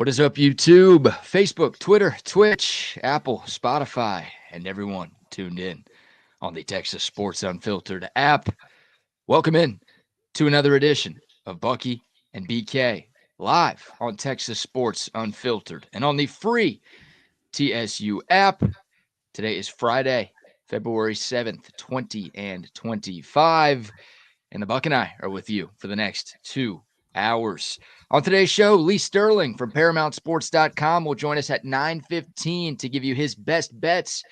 What is up, YouTube, Facebook, Twitter, Twitch, Apple, Spotify, and everyone tuned in on the Texas Sports Unfiltered app? Welcome in to another edition of Bucky and BK live on Texas Sports Unfiltered and on the free TSU app. Today is Friday, February 7th, 2025, and the Buck and I are with you for the next 2 hours. On today's show, Lee Sterling from ParamountSports.com will join us at 9:15 to give you his best bets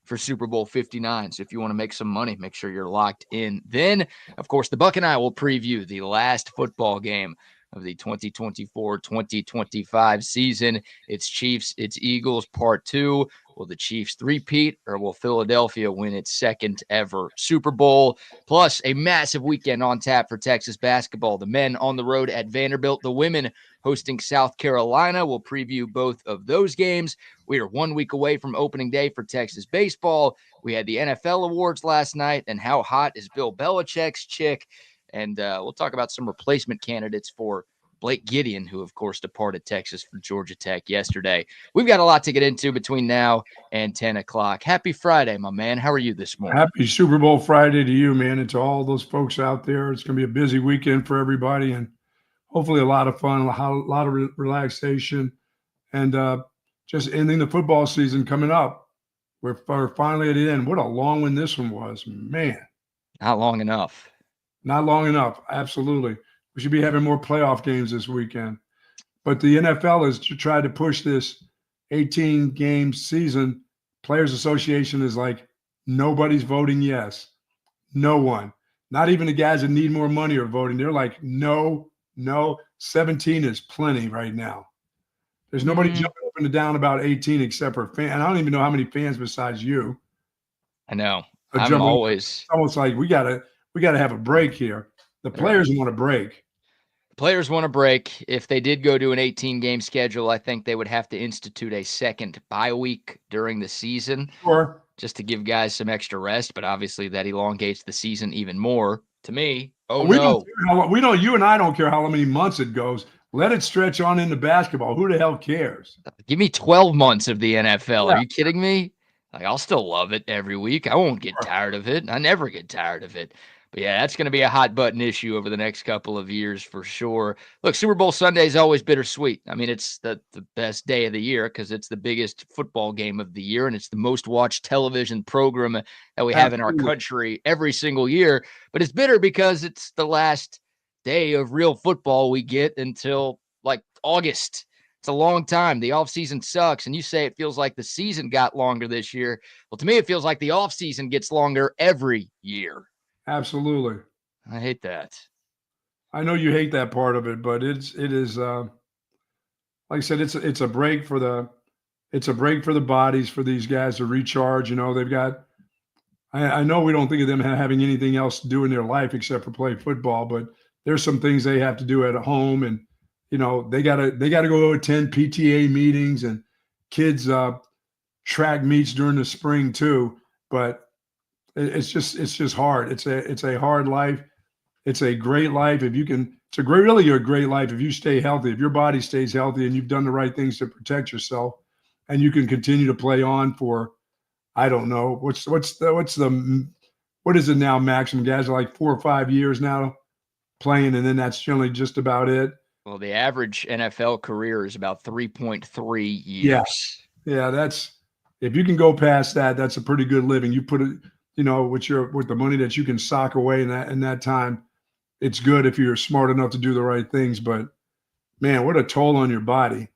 for Super Bowl 59. So if you want to make some money, make sure you're locked in. Then, of course, the Buck and I will preview the last football game of the 2024-2025 season. It's Chiefs, it's Eagles, part 2. Will the Chiefs three-peat, or will Philadelphia win its second ever Super Bowl? Plus, a massive weekend on tap for Texas basketball. The men on the road at Vanderbilt, the women hosting South Carolina. We'll preview both of those games. We are 1 week away from opening day for Texas baseball. We had the NFL awards last night, and how hot is Bill Belichick's chick? And we'll talk about some replacement candidates for Blake Gideon, who, of course, departed Texas for Georgia Tech yesterday. We've got a lot to get into between now and 10 o'clock. Happy Friday, my man. How are you this morning? Happy Super Bowl Friday to you, man, and to all those folks out there. It's going to be a busy weekend for everybody, and hopefully a lot of fun, a lot of relaxation, and just ending the football season coming up. We're finally at the end. What a long one this one was, man. Not long enough. Not long enough, absolutely. We should be having more playoff games this weekend. But the NFL has tried to push this 18-game season. Players Association is like, nobody's voting yes. No one. Not even the guys that need more money are voting. They're like, no. 17 is plenty right now. There's nobody jumping up and down about 18 except for fans. And I don't even know how many fans besides you. I know. I'm always. It's almost like we gotta have a break here. The players want a break. Players want a break. If they did go to an 18-game schedule, I think they would have to institute a second bye week during the season. Sure. Just to give guys some extra rest, but obviously that elongates the season even more. To me, you and I don't care how many months it goes. Let it stretch on into basketball. Who the hell cares? Give me 12 months of the NFL. Yeah. Are you kidding me? Like, I'll still love it every week. I won't get tired of it. I never get tired of it. But yeah, that's going to be a hot button issue over the next couple of years for sure. Look, Super Bowl Sunday is always bittersweet. I mean, it's the best day of the year because it's the biggest football game of the year, and it's the most watched television program that we have in our country every single year. But it's bitter because it's the last day of real football we get until like August. It's a long time. The offseason sucks, and you say it feels like the season got longer this year. Well, to me, it feels like the offseason gets longer every year. Absolutely. I hate that. I know you hate that part of it, but it is like I said, it's a break for the bodies for these guys to recharge. You know, they've got I know we don't think of them having anything else to do in their life except for play football, but there's some things they have to do at home, and you know, they gotta go attend PTA meetings and kids track meets during the spring too. But it's just hard. It's a hard life. It's a great life if you can. Really a great life if you stay healthy. If your body stays healthy and you've done the right things to protect yourself, and you can continue to play on for, I don't know, what is it now? Maximum guys are like 4 or 5 years now playing, and then that's generally just about it. Well, the average NFL career is about 3.3 years. Yeah. That's if you can go past that, that's a pretty good living. You put it. You know, with the money that you can sock away in that time, it's good if you're smart enough to do the right things. But man, what a toll on your body.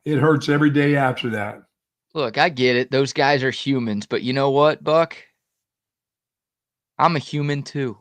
It hurts every day after that. Look, I get it. Those guys are humans, but you know what, Buck? I'm a human too.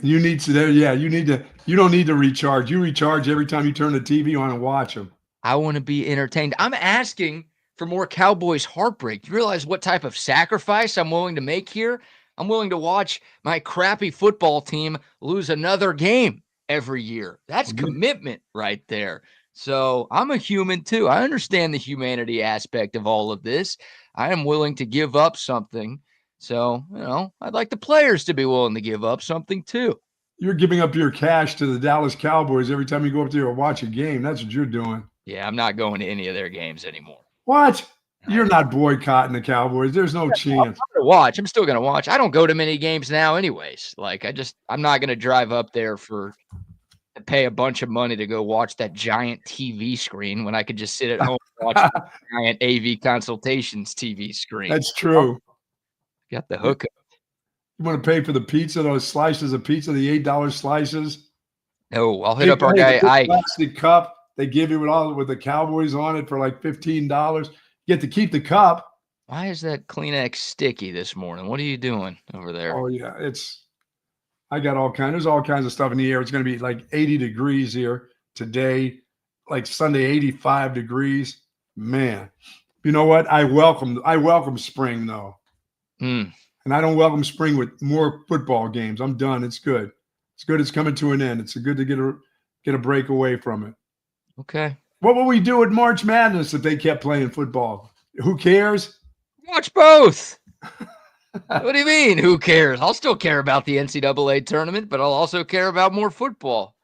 You need to, you don't need to recharge. You recharge every time you turn the TV on and watch them. I want to be entertained. I'm asking for more Cowboys heartbreak. You realize what type of sacrifice I'm willing to make here? I'm willing to watch my crappy football team lose another game every year. That's commitment right there. So I'm a human too. I understand the humanity aspect of all of this. I am willing to give up something. So, you know, I'd like the players to be willing to give up something too. You're giving up your cash to the Dallas Cowboys every time you go up there and watch a game. That's what you're doing. Yeah, I'm not going to any of their games anymore. What? You're not boycotting the Cowboys. There's no chance. I'm gonna watch. I'm still gonna watch. I don't go to many games now, anyways. Like I'm not gonna drive up there to pay a bunch of money to go watch that giant TV screen when I could just sit at home and watch the giant AV Consultations TV screen. That's true. Got the hook. You want to pay for the pizza, those slices of pizza, the $8 slices? No, I'll hit up our guy Ike. Plastic cup they give you with the Cowboys on it for like $15. You get to keep the cup. Why is that Kleenex sticky this morning? What are you doing over there? Oh yeah, there's all kinds of stuff in the air. It's going to be like 80 degrees here today, like Sunday 85 degrees. Man, you know what? I welcome spring though. And I don't welcome spring with more football games. I'm done. It's good. It's good. It's coming to an end. It's good to get a break away from it. Okay. What will we do at March Madness if they kept playing football? Who cares? Watch both. What do you mean? Who cares? I'll still care about the NCAA tournament, but I'll also care about more football.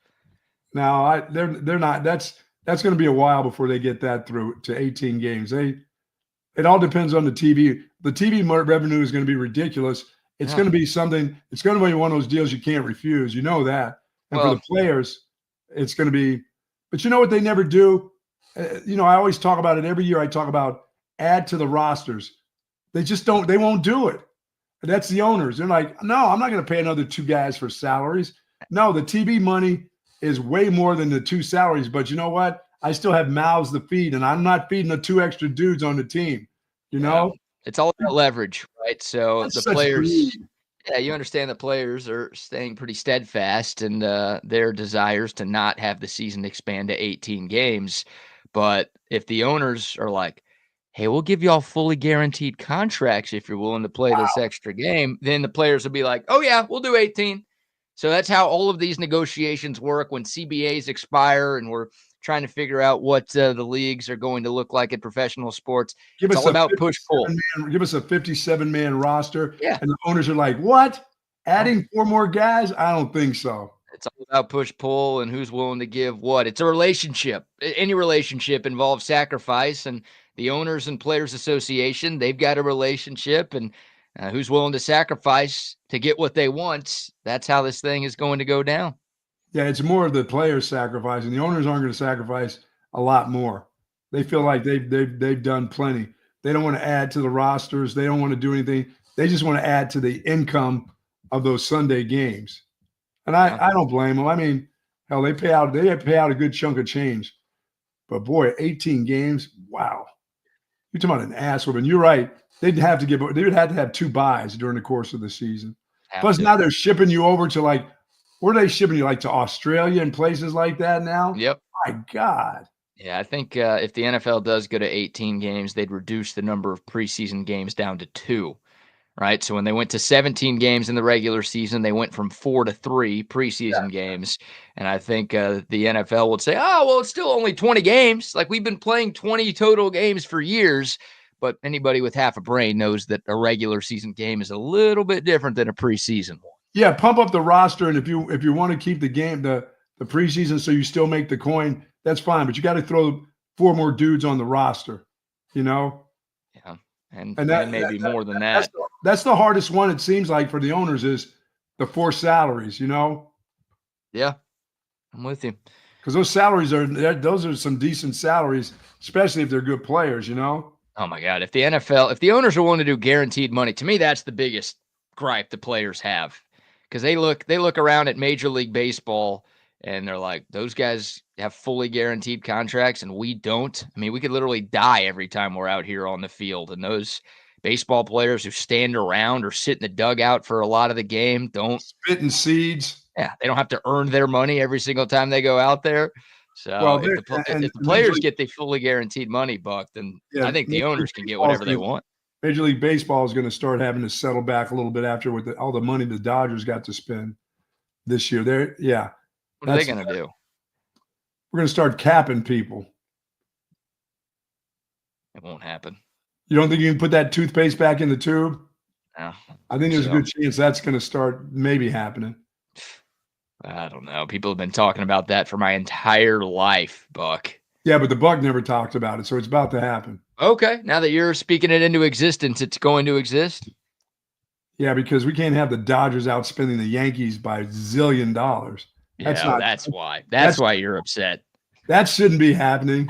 No, they're not. That's going to be a while before they get that through to 18 games. It all depends on the TV. The TV revenue is going to be ridiculous. It's going to be something. It's going to be one of those deals you can't refuse. You know that. And for the players, it's going to be. But you know what they never do? I always talk about it every year. I talk about add to the rosters. They just don't. They won't do it. That's the owners. They're like, no, I'm not going to pay another 2 guys for salaries. No, the TV money is way more than the 2 salaries. But you know what? I still have mouths to feed, and I'm not feeding the 2 extra dudes on the team. You know, it's all about leverage, right? So that's the players, you understand the players are staying pretty steadfast in their desires to not have the season expand to 18 games. But if the owners are like, hey, we'll give you all fully guaranteed contracts if you're willing to play this extra game, then the players will be like, oh, yeah, we'll do 18. So that's how all of these negotiations work when CBAs expire and we're trying to figure out what the leagues are going to look like in professional sports. It's all about push-pull. Give us a 57-man roster. Yeah. And the owners are like, what? Adding 4 more guys? I don't think so. It's all about push-pull and who's willing to give what. It's a relationship. Any relationship involves sacrifice, and the Owners and Players Association, they've got a relationship, and who's willing to sacrifice to get what they want. That's how this thing is going to go down. Yeah, it's more of the players sacrificing. The owners aren't going to sacrifice a lot more. They feel like they've done plenty. They don't want to add to the rosters. They don't want to do anything. They just want to add to the income of those Sunday games. And I don't blame them. I mean, hell, they pay out a good chunk of change. But boy, 18 games, wow. You're talking about an ass whooping. You're right. They would have to have 2 buys during the course of the season. Plus, now they're shipping you over to where are they shipping you? Like to Australia and places like that now? Yep. My God. Yeah, I think if the NFL does go to 18 games, they'd reduce the number of preseason games down to 2. Right. So when they went to 17 games in the regular season, they went from 4 to 3 preseason games. And I think the NFL would say, oh, well, it's still only 20 games. Like we've been playing 20 total games for years. But anybody with half a brain knows that a regular season game is a little bit different than a preseason one. Yeah, pump up the roster. And if you want to keep the game, the preseason, so you still make the coin, that's fine. But you got to throw 4 more dudes on the roster, Yeah. And that maybe more than that. That's the hardest one, it seems like, for the owners is the 4 salaries, Yeah, I'm with you. Because those salaries those are some decent salaries, especially if they're good players, Oh my God. If the owners are willing to do guaranteed money, to me, that's the biggest gripe the players have. Because they look around at Major League Baseball and they're like, those guys have fully guaranteed contracts and we don't. I mean, we could literally die every time we're out here on the field. And those baseball players who stand around or sit in the dugout for a lot of the game don't. Spitting seeds. Yeah, they don't have to earn their money every single time they go out there. So if the players get the fully guaranteed money, Buck, then I think the owners can get whatever they want. Major League Baseball is going to start having to settle back a little bit after with all the money the Dodgers got to spend this year. What are they going to do? We're going to start capping people. It won't happen. You don't think you can put that toothpaste back in the tube? No. I think there's a good chance that's going to start maybe happening. I don't know. People have been talking about that for my entire life, Buck. Yeah, but the Buck never talked about it, so it's about to happen. Okay, now that you're speaking it into existence, it's going to exist? Yeah, because we can't have the Dodgers outspending the Yankees by $1 zillion. That's Yeah, not that's why. that's That's why you're upset. that shouldn't be happening.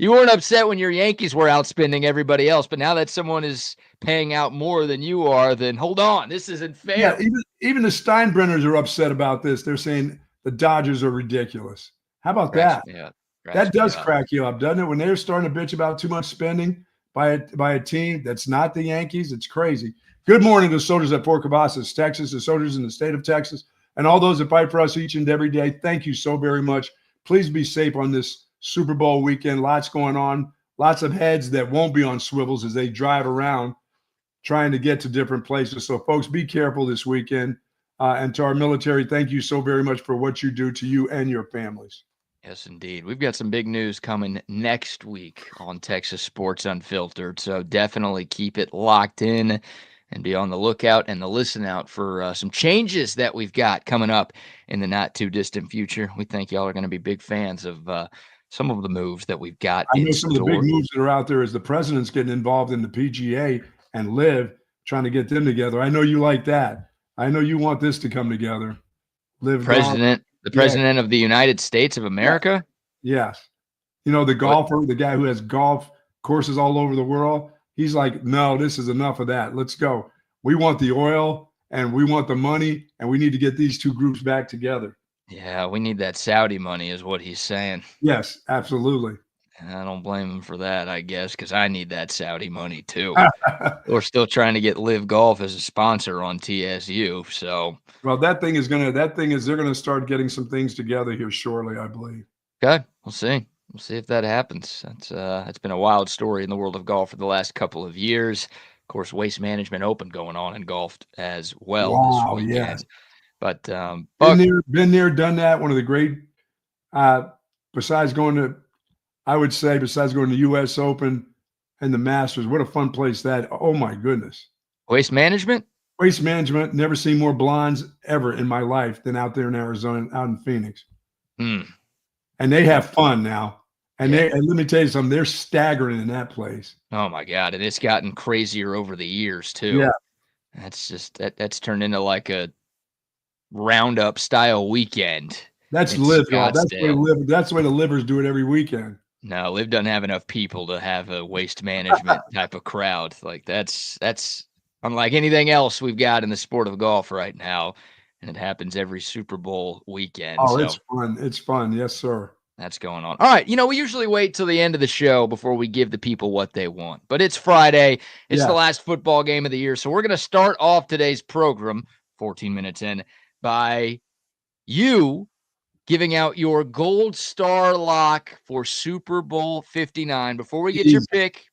You weren't upset when your Yankees were outspending everybody else, but now that someone is paying out more than you are, then hold on, this isn't fair. Yeah, even the Steinbrenners are upset about this. They're saying the Dodgers are ridiculous. How about Cracks that? me up. That Cracks me does up. crack you up, doesn't it? When they're starting to bitch about too much spending by a team that's not the Yankees, it's crazy. Good morning to soldiers at Fort Cavazos, Texas, the soldiers in the state of Texas, and all those that fight for us each and every day. Thank you so very much. Please be safe on this Super Bowl weekend. Lots going on. Lots of heads that won't be on swivels as they drive around trying to get to different places. So, folks, be careful this weekend. And to our military, thank you so very much for what you do to you and your families. Yes, indeed. We've got some big news coming next week on Texas Sports Unfiltered. So definitely keep it locked in and be on the lookout and the listen out for some changes that we've got coming up in the not too distant future. We think y'all are going to be big fans of some of the moves that we've got I in know some of the big store. moves that are out there is the president's getting involved in the PGA and Live, trying to get them together. I know you like that. I know you want this to come together. Live President, the president of the United States of America. Yes. You know, the What? golfer, the guy who has golf courses all over the world, he's like, no, this is enough of that. Let's go. We want the oil and we want the money, and we need to get these two groups back together. Yeah, we need that Saudi money is what he's saying. Yes, absolutely. And I don't blame him for that, I guess, because I need that Saudi money too. We're still trying to get Live Golf as a sponsor on TSU. So, well, they're going to start getting some things together here shortly, I believe. okay, we'll see. We'll see if that happens. It's been a wild story in the world of golf for the last couple of years. Of course, Waste Management Open going on in golf as well this weekend. Yes. But been there, done that. One of the great, besides going to the U.S. Open and the Masters, what a fun place that. Oh my goodness. Waste Management. Never seen more blondes ever in my life than out there in Arizona, out in Phoenix. And they have fun now. And let me tell you something, they're staggering in that place. Oh my God. And it's gotten crazier over the years too. Yeah. That's just that's turned into like a roundup style weekend. That's Live. That's the way the Livers do it every weekend. No, Live doesn't have enough people to have a Waste Management type of crowd. Like that's unlike anything else we've got in the sport of golf right now. And it happens every Super Bowl weekend. Oh, so it's fun. It's fun. Yes, sir. That's going on. All right. We usually wait till the end of the show before we give the people what they want. But it's Friday. It's the last football game of the year. So we're going to start off today's program, 14 minutes in, by you giving out your gold star lock for Super Bowl 59. Before we get your pick,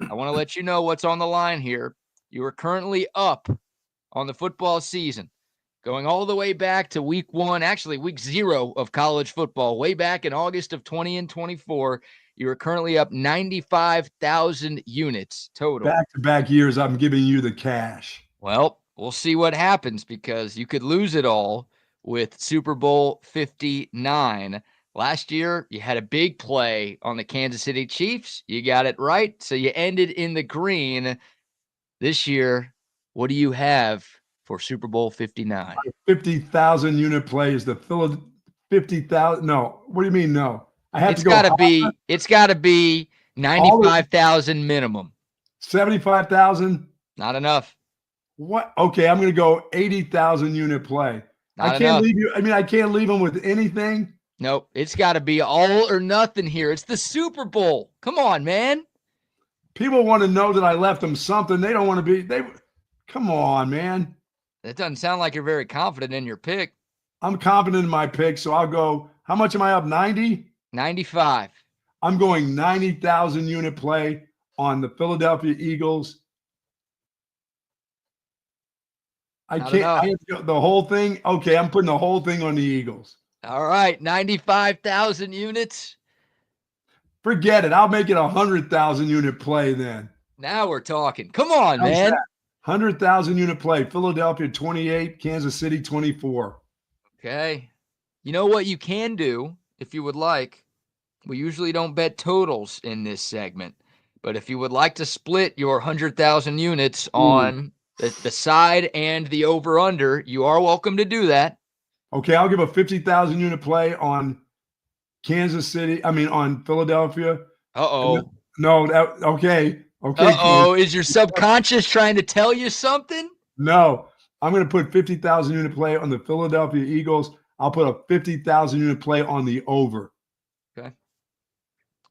I want to let you know what's on the line here. You are currently up on the football season, going all the way back to week 0 of college football, way back in August of 2024. You are currently up 95,000 units total. Back-to-back years, I'm giving you the cash. Well, we'll see what happens because you could lose it all with Super Bowl 59. Last year, you had a big play on the Kansas City Chiefs. You got it right, so you ended in the green. This year, what do you have for Super Bowl 59? 50,000 unit play is the 50,000. No, what do you mean? No, I have to go. It's got to be 95,000 minimum. 75,000. Not enough. What? Okay, I'm going to go 80,000 unit play. I can't leave you. I mean, I can't leave them with anything. Nope. It's got to be all or nothing here. It's the Super Bowl. Come on, man. People want to know that I left them something. They don't want to be. Come on, man. That doesn't sound like you're very confident in your pick. I'm confident in my pick, so I'll go. How much am I up? 90? 95. I'm going 90,000 unit play on the Philadelphia Eagles. I have to go the whole thing. Okay, I'm putting the whole thing on the Eagles. All right, 95,000 units. Forget it. I'll make it 100,000 unit play then. Now we're talking. Come on, man. 100,000 unit play. Philadelphia 28, Kansas City 24. Okay. You know what you can do if you would like, we usually don't bet totals in this segment, but if you would like to split your 100,000 units on the side and the over-under, you are welcome to do that. Okay, I'll give a 50,000 unit play on Kansas City. I mean, on Philadelphia. Uh-oh. No, okay. Uh-oh, is your subconscious trying to tell you something? No, I'm going to put 50,000 unit play on the Philadelphia Eagles. I'll put a 50,000 unit play on the over. Okay.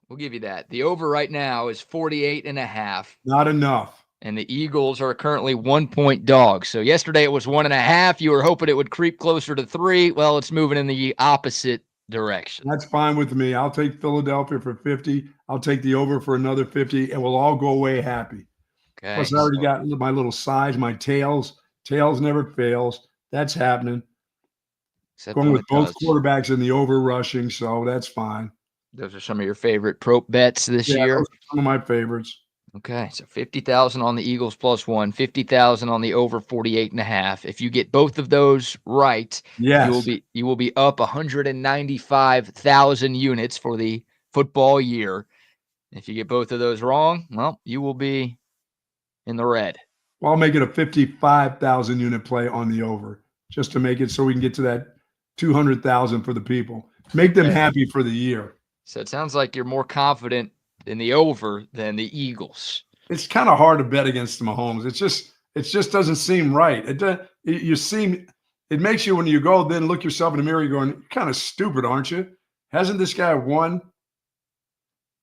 We'll give you that. The over right now is 48.5. Not enough. And the Eagles are currently 1-point dogs. So yesterday it was 1.5. You were hoping it would creep closer to 3. Well, it's moving in the opposite direction. That's fine with me. I'll take Philadelphia for 50. I'll take the over for another 50, and we'll all go away happy. Okay. Plus, I already got my little size, my tails. Tails never fails. That's happening. Except going with both quarterbacks in the over rushing, so that's fine. Those are some of your favorite prop bets this year? Those are some of my favorites. Okay, so 50,000 on the Eagles +1, 50,000 on the over 48.5. If you get both of those right, yes, you will be up 195,000 units for the football year. If you get both of those wrong, well, you will be in the red. Well, I'll make it a 55,000 unit play on the over, just to make it so we can get to that 200,000 for the people. Make them happy for the year. So it sounds like you're more confident in the over than the Eagles. It's kind of hard to bet against the Mahomes. It just doesn't seem right. It makes you, when you go then look yourself in the mirror, you're going, you're kind of stupid, aren't you? Hasn't this guy won?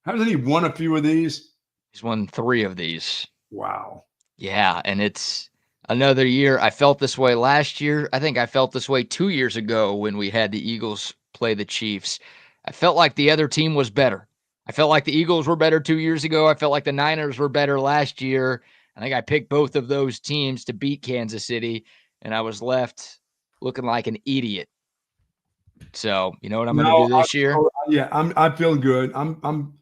Hasn't he won a few of these? He's won 3 of these. Wow. Yeah, and it's another year. I felt this way last year. I think I felt this way 2 years ago when we had the Eagles play the Chiefs. I felt like the other team was better. I felt like the Eagles were better 2 years ago. I felt like the Niners were better last year. I think I picked both of those teams to beat Kansas City, and I was left looking like an idiot. So, you know what I'm going to do this year? Yeah, I feel good. I'm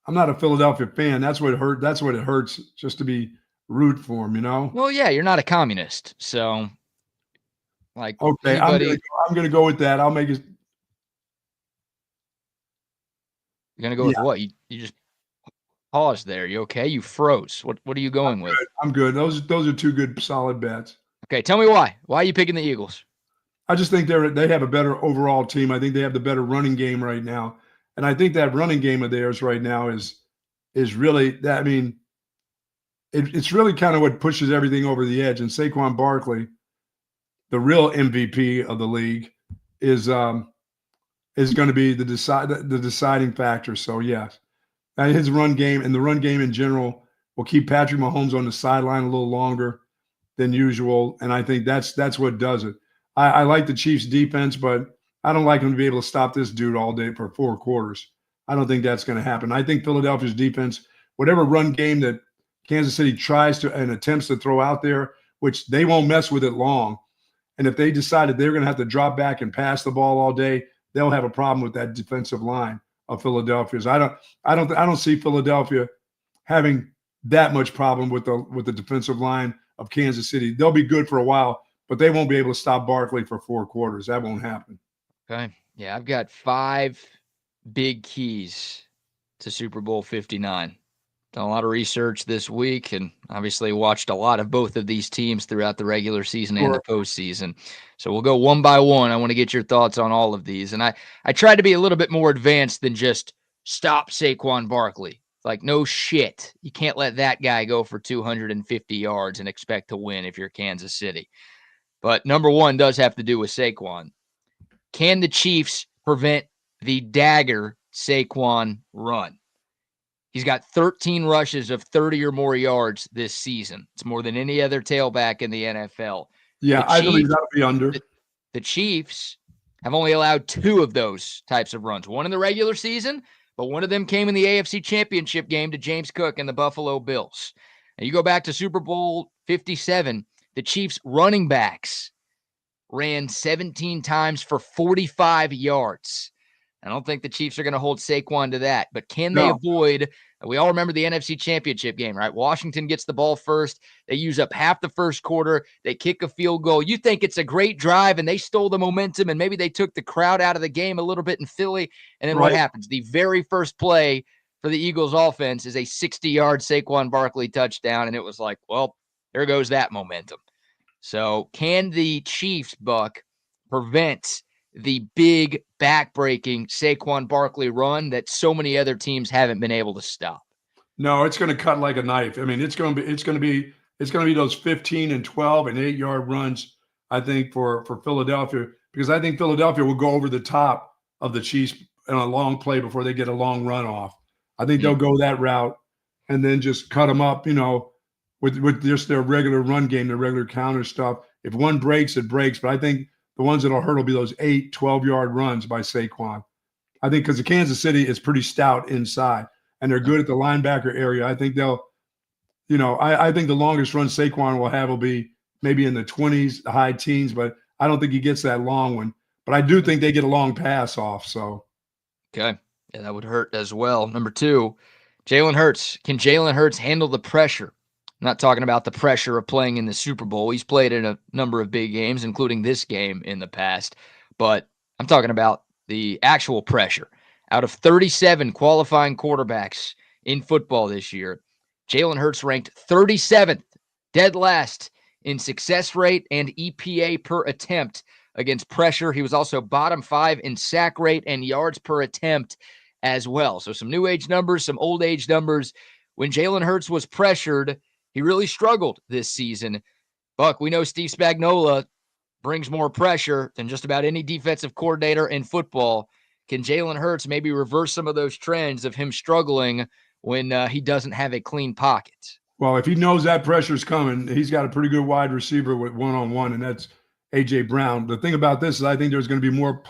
not a Philadelphia fan. That's what hurt. That's what it hurts, just to be root for him, you know? Well, yeah, you're not a communist. So, like, okay, I'm going to go with that. I'll make it. You're going to go with what? You just paused there. You okay? You froze. What are you going with? I'm good. Those are 2 good, solid bets. Okay, tell me why. Why are you picking the Eagles? I just think they have a better overall team. I think they have the better running game right now. And I think that running game of theirs right now is really that. I mean, it's really kind of what pushes everything over the edge. And Saquon Barkley, the real MVP of the league, is going to be the deciding factor. So yes, and his run game and the run game in general will keep Patrick Mahomes on the sideline a little longer than usual. And I think that's what does it. I like the Chiefs defense, but I don't like them to be able to stop this dude all day for 4 quarters. I don't think that's going to happen. I think Philadelphia's defense, whatever run game that Kansas City tries to and attempts to throw out there, which they won't mess with it long. And if they decided they're going to have to drop back and pass the ball all day, they'll have a problem with that defensive line of Philadelphia's. I don't see Philadelphia having that much problem with the defensive line of Kansas City. They'll be good for a while, but they won't be able to stop Barkley for 4 quarters. That won't happen. Okay. Yeah, I've got 5 big keys to Super Bowl 59. Done a lot of research this week and obviously watched a lot of both of these teams throughout the regular season and the postseason. So we'll go one by one. I want to get your thoughts on all of these. And I tried to be a little bit more advanced than just stop Saquon Barkley. Like, no shit. You can't let that guy go for 250 yards and expect to win if you're Kansas City. But number 1 does have to do with Saquon. Can the Chiefs prevent the dagger Saquon run? He's got 13 rushes of 30 or more yards this season. It's more than any other tailback in the NFL. Yeah, I believe that'll be under. The Chiefs have only allowed 2 of those types of runs. One in the regular season, but one of them came in the AFC Championship game to James Cook and the Buffalo Bills. And you go back to Super Bowl 57, the Chiefs running backs ran 17 times for 45 yards. I don't think the Chiefs are going to hold Saquon to that, but can they avoid We all remember the NFC Championship game, right? Washington gets the ball first. They use up half the first quarter. They kick a field goal. You think it's a great drive, and they stole the momentum, and maybe they took the crowd out of the game a little bit in Philly. And then what happens? The very first play for the Eagles offense is a 60-yard Saquon Barkley touchdown, and it was like, well, there goes that momentum. So can the Chiefs, Buck, prevent the big back-breaking Saquon Barkley run that so many other teams haven't been able to stop? No, it's going to cut like a knife. I mean, it's going to be those 15 and 12 and 8-yard runs, I think, for Philadelphia, because I think Philadelphia will go over the top of the Chiefs in a long play before they get a long run off. I think they'll go that route and then just cut them up, with just their regular run game, their regular counter stuff. If one breaks, it breaks. But I think the ones that'll hurt will be those 8, 12-yard runs by Saquon. I think because the Kansas City is pretty stout inside, and they're good at the linebacker area. I think they'll, I think the longest run Saquon will have will be maybe in the 20s, the high teens, but I don't think he gets that long one. But I do think they get a long pass off. So, okay. Yeah, that would hurt as well. Number 2, Jalen Hurts. Can Jalen Hurts handle the pressure? I'm not talking about the pressure of playing in the Super Bowl. He's played in a number of big games, including this game in the past. But I'm talking about the actual pressure. Out of 37 qualifying quarterbacks in football this year, Jalen Hurts ranked 37th, dead last in success rate and EPA per attempt against pressure. He was also bottom 5 in sack rate and yards per attempt as well. So some new age numbers, some old age numbers. When Jalen Hurts was pressured, he really struggled this season. Buck, we know Steve Spagnuolo brings more pressure than just about any defensive coordinator in football. Can Jalen Hurts maybe reverse some of those trends of him struggling when he doesn't have a clean pocket? Well, if he knows that pressure's coming, he's got a pretty good wide receiver with one-on-one, and that's A.J. Brown. The thing about this is I think there's going to be more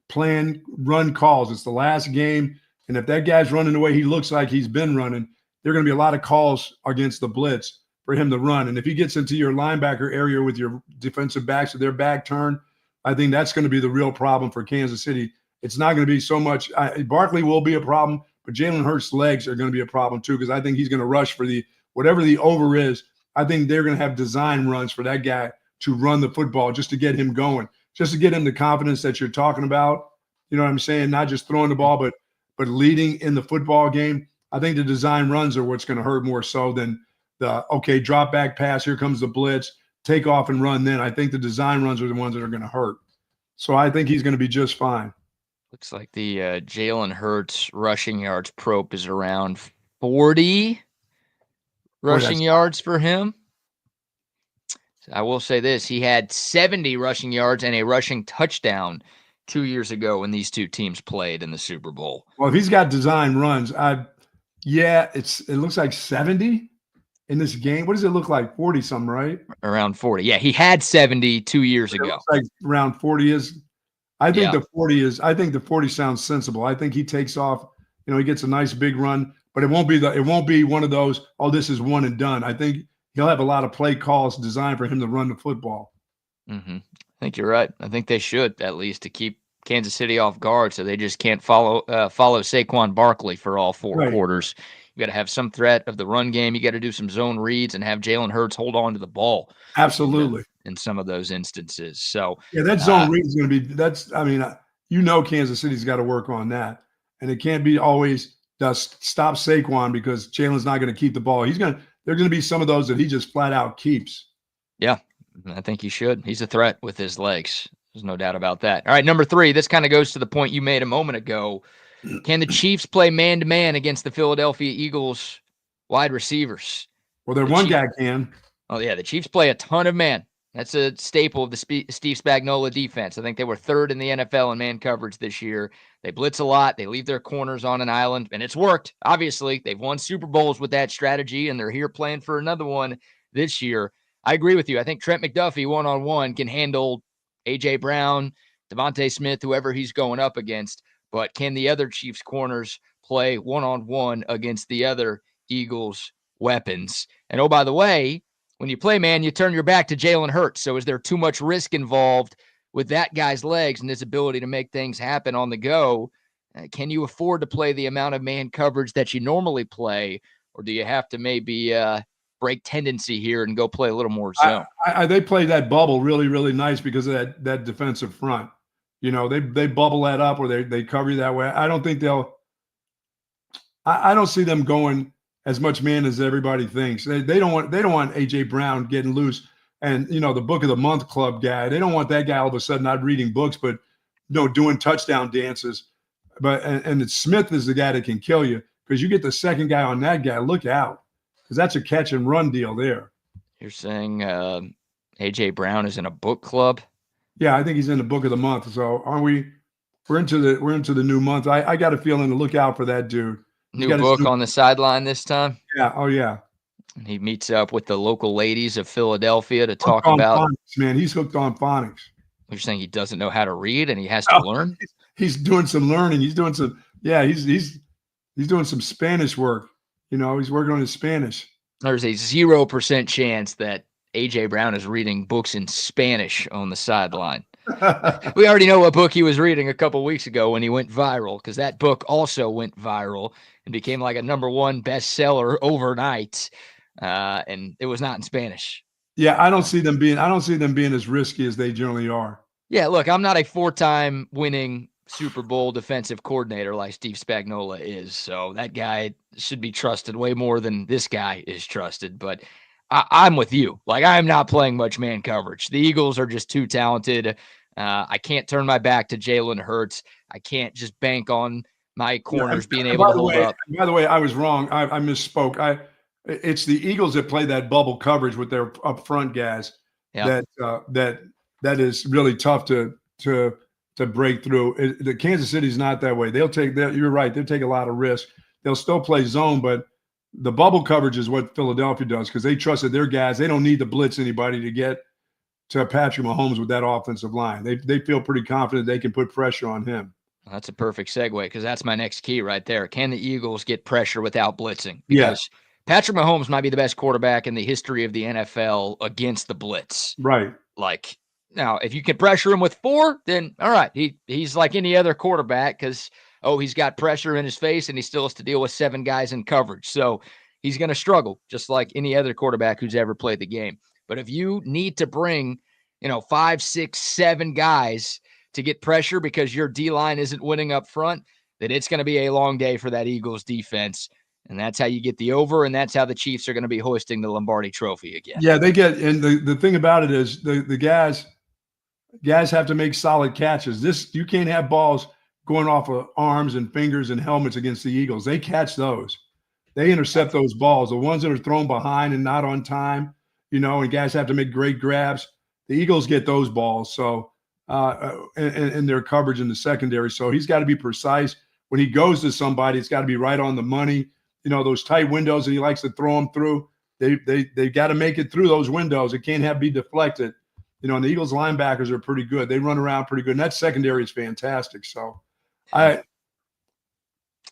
planned run calls. It's the last game, and if that guy's running the way he looks like he's been running, there are going to be a lot of calls against the blitz for him to run. And if he gets into your linebacker area with your defensive backs with their back turned, I think that's going to be the real problem for Kansas City. It's not going to be so much Barkley will be a problem, but Jalen Hurts' legs are going to be a problem too, because I think he's going to rush for whatever the over is. I think they're going to have design runs for that guy to run the football just to get him going, just to get him the confidence that you're talking about. You know what I'm saying? Not just throwing the ball, but leading in the football game. I think the design runs are what's going to hurt more so than drop back pass. Here comes the blitz, take off and run. Then I think the design runs are the ones that are going to hurt. So I think he's going to be just fine. Looks like the Jalen Hurts rushing yards prop is around 40 rushing yards for him. So I will say this. He had 70 rushing yards and a rushing touchdown 2 years ago when these two teams played in the Super Bowl. Well, if he's got design runs, it looks like 70 in this game. What does it look like? 40-something, right? Around 40. Yeah, he had 70 2 years ago. Looks like around 40 is. I think the 40 sounds sensible. I think he takes off, he gets a nice big run, but it won't be one of those, oh, this is one and done. I think he'll have a lot of play calls designed for him to run the football. Mm-hmm. I think you're right. I think they should, at least, to keep Kansas City off guard so they just can't follow Saquon Barkley for all 4 quarters. You got to have some threat of the run game. You got to do some zone reads and have Jalen Hurts hold on to the ball. Absolutely. In some of those instances. So yeah, that zone read is going to be, Kansas City's got to work on that. And it can't be always just stop Saquon because Jalen's not going to keep the ball. There's going to be some of those that he just flat out keeps. Yeah, I think he should. He's a threat with his legs. There's no doubt about that. All right, number 3, this kind of goes to the point you made a moment ago. Can the Chiefs play man-to-man against the Philadelphia Eagles wide receivers? Well, one guy can. Oh, yeah, the Chiefs play a ton of man. That's a staple of the Steve Spagnuolo defense. I think they were 3rd in the NFL in man coverage this year. They blitz a lot. They leave their corners on an island, and it's worked. Obviously, they've won Super Bowls with that strategy, and they're here playing for another one this year. I agree with you. I think Trent McDuffie one-on-one can handle A.J. Brown, Devontae Smith, whoever he's going up against. But can the other Chiefs corners play one-on-one against the other Eagles weapons? And oh, by the way, when you play man, you turn your back to Jalen Hurts. So is there too much risk involved with that guy's legs and his ability to make things happen on the go Can you afford to play the amount of man coverage that you normally play, or do you have to maybe break tendency here and go play a little more zone? They play that bubble really, really nice because of that defensive front. They bubble that up, or they cover you that way. I don't think they'll. I don't see them going as much man as everybody thinks. They don't want AJ Brown getting loose, and the book of the month club guy. They don't want that guy all of a sudden not reading books, but doing touchdown dances. But and Smith is the guy that can kill you, because you get the second guy on that guy. Look out, because that's a catch and run deal there. You're saying AJ Brown is in a book club? Yeah, I think he's in the book of the month. So aren't we? We're into the new month. I got a feeling to look out for that dude. New book on the sideline this time? Yeah. Oh, yeah. He meets up with the local ladies of Philadelphia to talk about phonics, man. He's hooked on phonics. You're saying he doesn't know how to read and he has to learn? He's doing some learning. He's doing some. Yeah, he's doing some Spanish work. He's working on his Spanish. There's a 0% chance that AJ Brown is reading books in Spanish on the sideline. We already know what book he was reading a couple weeks ago when he went viral, because that book also went viral and became like a #1 bestseller overnight, and it was not in Spanish. Yeah, I don't see them being as risky as they generally are. Yeah, look, I'm not a 4-time winning Super Bowl defensive coordinator like Steve Spagnuolo is, so that guy should be trusted way more than this guy is trusted. But I'm with you. Like, I'm not playing much man coverage. The Eagles are just too talented. I can't turn my back to Jalen Hurts. I can't just bank on my corners being able to hold up. By the way, I was wrong. I misspoke. It's the Eagles that play that bubble coverage with their up front guys. Yep. That is really tough to break through. The Kansas City's not that way. They'll take that. You're right. They'll take a lot of risk. They'll still play zone, but the bubble coverage is what Philadelphia does, because they trusted their guys. They don't need to blitz anybody to get to Patrick Mahomes with that offensive line. They feel pretty confident they can put pressure on him. That's a perfect segue, because that's my next key right there. Can the Eagles get pressure without blitzing? Because Patrick Mahomes might be the best quarterback in the history of the NFL against the blitz. Right. Like, now, if you can pressure him with 4, then all right. He's like any other quarterback, because he's got pressure in his face and he still has to deal with 7 guys in coverage. So he's going to struggle just like any other quarterback who's ever played the game. But if you need to bring, 5, 6, 7 guys to get pressure because your D-line isn't winning up front, then it's going to be a long day for that Eagles defense. And that's how you get the over, and that's how the Chiefs are going to be hoisting the Lombardi Trophy again. Yeah, they get, and the thing about it is the guys have to make solid catches. You can't have balls going off of arms and fingers and helmets against the Eagles. They catch those. They intercept those balls. The ones that are thrown behind and not on time, and guys have to make great grabs. The Eagles get those balls. So, and their coverage in the secondary. So he's got to be precise. When he goes to somebody, it's got to be right on the money. Those tight windows that he likes to throw them through, they got to make it through those windows. It can't be deflected. And the Eagles linebackers are pretty good. They run around pretty good. And that secondary is fantastic. So I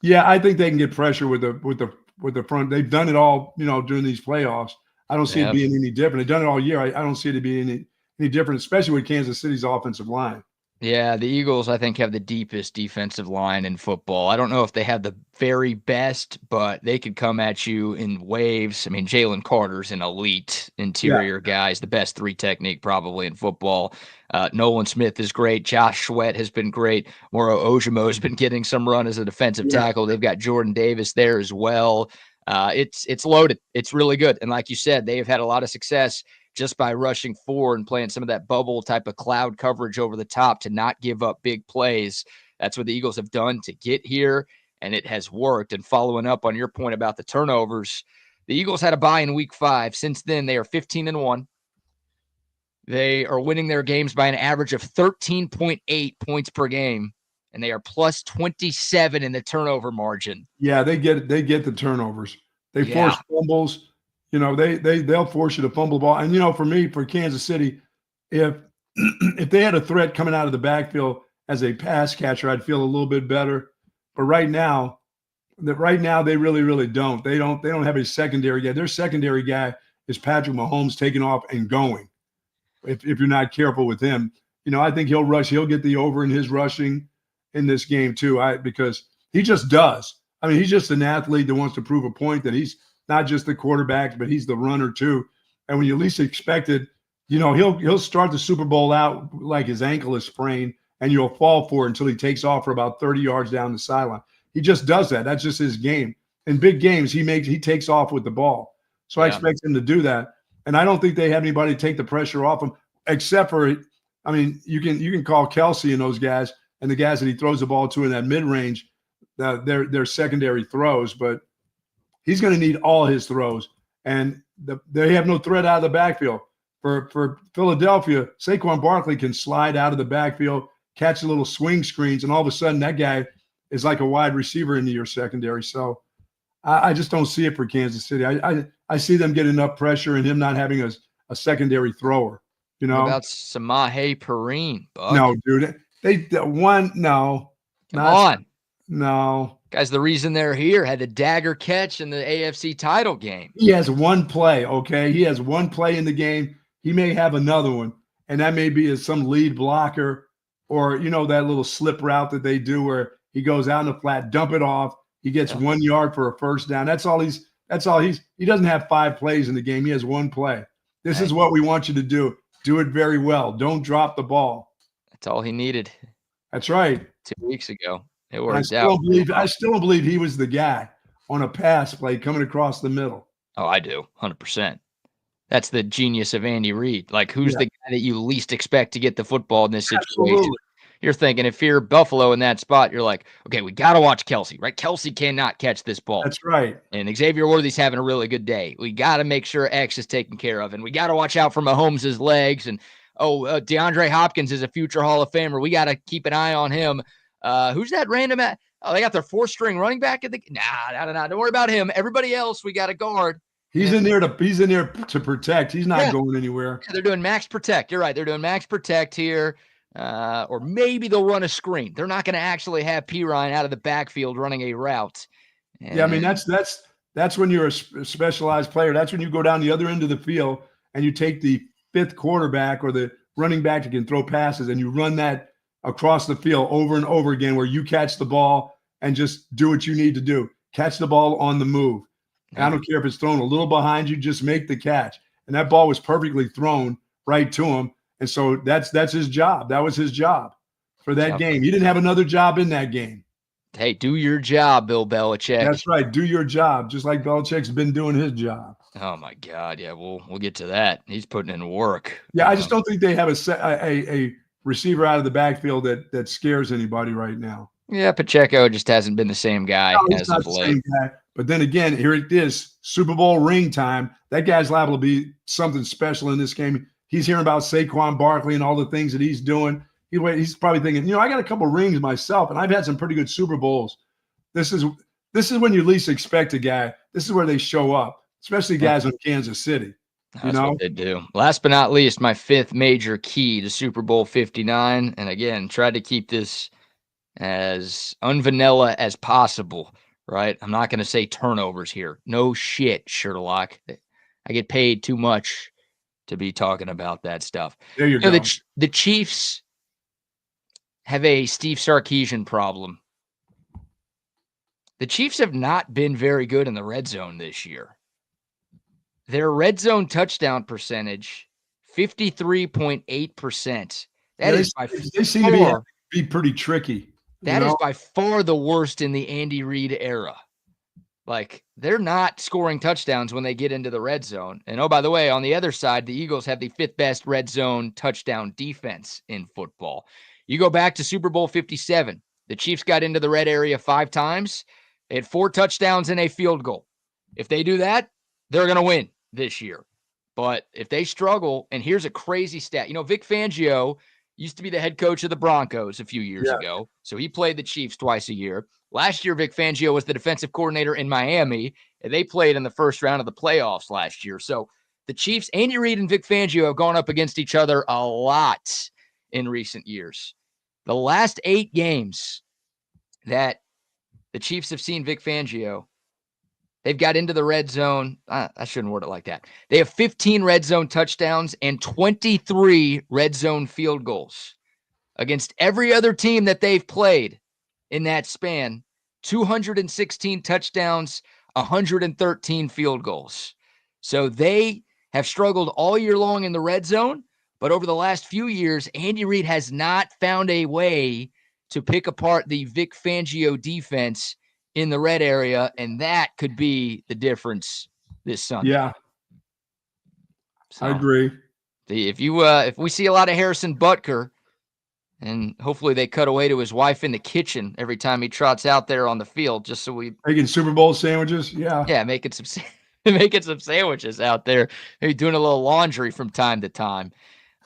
think they can get pressure with the front. They've done it all, during these playoffs. I don't see it being any different. They've done it all year. I don't see it being any different, especially with Kansas City's offensive line. Yeah, the Eagles, I think, have the deepest defensive line in football. I don't know if they have the very best, but they could come at you in waves. I mean, Jalen Carter's an elite interior guy. He's the best 3 technique probably in football. Nolan Smith is great. Josh Sweat has been great. Moro Ojimo has been getting some run as a defensive tackle. They've got Jordan Davis there as well. It's loaded. It's really good. And like you said, they have had a lot of success just by rushing 4 and playing some of that bubble type of cloud coverage over the top to not give up big plays. That's what the Eagles have done to get here, and it has worked. And following up on your point about the turnovers, the Eagles had a bye in week 5. Since then, they are 15-1. They are winning their games by an average of 13.8 points per game, and they are plus 27 in the turnover margin. Yeah, they get the turnovers. They force fumbles. They'll force you to fumble the ball. And, for me, for Kansas City, if they had a threat coming out of the backfield as a pass catcher, I'd feel a little bit better. But right now they really, really don't. They don't have a secondary guy. Their secondary guy is Patrick Mahomes taking off and going. If you're not careful with him, I think he'll rush. He'll get the over in his rushing. in this game too. Because he just does. I mean, he's just an athlete that wants to prove a point that he's not just the quarterback, but he's the runner too. And when you least expect it, he'll start the Super Bowl out like his ankle is sprained, and you'll fall for it until he takes off for about 30 yards down the sideline. He just does that. That's just his game. In big games, he takes off with the ball. So I expect him to do that. And I don't think they have anybody to take the pressure off him, except for, I mean, you can call Kelsey and those guys and the guys that he throws the ball to in that mid-range, their secondary throws, but he's going to need all his throws. And they have no threat out of the backfield. For Philadelphia, Saquon Barkley can slide out of the backfield, catch a little swing screens, and all of a sudden that guy is like a wide receiver into your secondary. So I just don't see it for Kansas City. I see them getting enough pressure and him not having a secondary thrower. What about Samaje Perine, Buck? No, dude. No. Come on. No. Guys, the reason they're here had the dagger catch in the AFC title game. He has one play, okay? He has one play in the game. He may have another one, and that may be as some lead blocker or, that little slip route that they do where he goes out in the flat, dump it off. He gets 1 yard for a first down. He doesn't have 5 plays in the game. He has one play. This is what we want you to do. Do it very well. Don't drop the ball. That's all he needed. That's right. 2 weeks ago. It worked out. I still don't believe he was the guy on a pass play coming across the middle. Oh, I do. 100%. That's the genius of Andy Reid. Like, who's the guy that you least expect to get the football in this situation? Absolutely. You're thinking if you're Buffalo in that spot, you're like, okay, we got to watch Kelsey, right? Kelsey cannot catch this ball. That's right. And Xavier Worthy's having a really good day. We got to make sure X is taken care of. And we got to watch out for Mahomes' legs. And, DeAndre Hopkins is a future Hall of Famer. We got to keep an eye on him. Who's that random at? Oh, they got their 4th-string running back at the – nah. Don't worry about him. Everybody else, we got to guard. He's in there to protect. He's not going anywhere. Yeah, they're doing max protect. You're right. They're doing max protect here. Or maybe they'll run a screen. They're not going to actually have Perine out of the backfield running a route. I mean, that's when you're a specialized player. That's when you go down the other end of the field and you take the 5th quarterback or the running back that can throw passes and you run that across the field over and over again where you catch the ball and just do what you need to do. Catch the ball on the move. And I don't care if it's thrown a little behind you, just make the catch. And that ball was perfectly thrown right to him. And so that's his job. That was his job for that game. He didn't have another job in that game. Hey, do your job, Bill Belichick. That's right. Do your job, just like Belichick's been doing his job. Oh, my God. Yeah, we'll get to that. He's putting in work. Yeah, I just don't think they have a receiver out of the backfield that scares anybody right now. Yeah, Pacheco just hasn't been the same guy as of late. But then again, here it is, Super Bowl ring time. That guy's liable to be something special in this game. He's hearing about Saquon Barkley and all the things that he's doing. He's probably thinking, I got a couple rings myself, and I've had some pretty good Super Bowls. This is when you least expect a guy. This is where they show up, especially guys in Kansas City. That's what they do. Last but not least, my 5th major key to Super Bowl 59. And again, tried to keep this as unvanilla as possible, right? I'm not going to say turnovers here. No shit, Sherlock. I get paid too much to be talking about that stuff. There you go. The Chiefs have a Steve Sarkisian problem. The Chiefs have not been very good in the red zone this year. Their red zone touchdown percentage, 53.8%. They seem to be pretty tricky. That is by far the worst in the Andy Reid era. Like, they're not scoring touchdowns when they get into the red zone. And, oh, by the way, on the other side, the Eagles have the 5th best red zone touchdown defense in football. You go back to Super Bowl 57. The Chiefs got into the red area 5 times. They had 4 touchdowns and a field goal. If they do that, they're going to win this year. But if they struggle, and here's a crazy stat. Vic Fangio used to be the head coach of the Broncos a few years ago. So he played the Chiefs twice a year. Last year, Vic Fangio was the defensive coordinator in Miami, and they played in the first round of the playoffs last year. So the Chiefs, Andy Reid and Vic Fangio have gone up against each other a lot in recent years. The last 8 games that the Chiefs have seen Vic Fangio, they've got into the red zone. I shouldn't word it like that. They have 15 red zone touchdowns and 23 red zone field goals. Against every other team that they've played, in that span, 216 touchdowns, 113 field goals. So they have struggled all year long in the red zone, but over the last few years, Andy Reid has not found a way to pick apart the Vic Fangio defense in the red area, and that could be the difference this Sunday. Yeah, so, I agree. If we see a lot of Harrison Butker, and hopefully they cut away to his wife in the kitchen every time he trots out there on the field, just so we making Super Bowl sandwiches. Yeah, making some sandwiches out there, maybe doing a little laundry from time to time.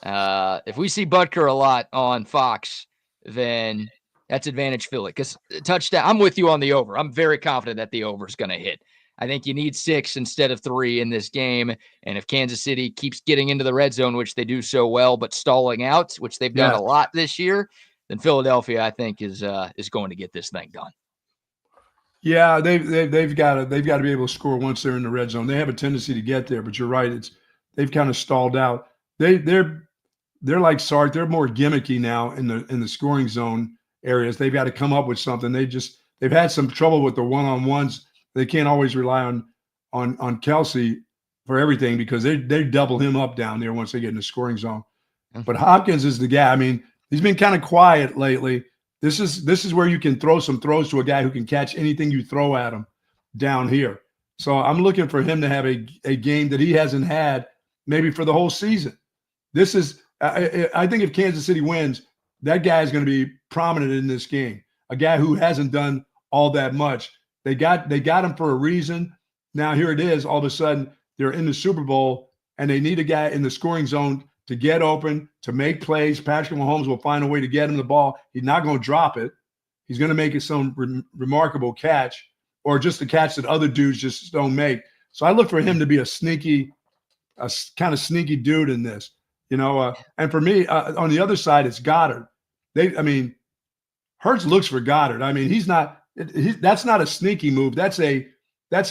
If we see Butker a lot on Fox, then that's advantage Philly. Because touchdown, I'm with you on the over. I'm very confident that the over is going to hit. I think you need 6 instead of 3 in this game. And if Kansas City keeps getting into the red zone, which they do so well, but stalling out, which they've done a lot this year, then Philadelphia, I think, is going to get this thing done. Yeah, they've got to be able to score once they're in the red zone. They have a tendency to get there, but you're right. They've kind of stalled out. They're like Sark. They're more gimmicky now in the scoring zone areas. They've got to come up with something. They've had some trouble with the one-on-ones. They can't always rely on Kelsey for everything because they double him up down there once they get in the scoring zone. But Hopkins is the guy. I mean, he's been kind of quiet lately. This is where you can throw some throws to a guy who can catch anything you throw at him down here. So I'm looking for him to have a game that he hasn't had maybe for the whole season. This is I think if Kansas City wins, that guy is going to be prominent in this game. A guy who hasn't done all that much. They got him for a reason. Now here it is. All of a sudden they're in the Super Bowl and they need a guy in the scoring zone to get open, to make plays. Patrick Mahomes will find a way to get him the ball. He's not going to drop it. He's going to make it some remarkable catch or just a catch that other dudes just don't make. So I look for him to be a kind of sneaky dude in this, and for me, on the other side, it's Goddard. Hurts looks for Goddard. I mean, that's not a sneaky move. That's a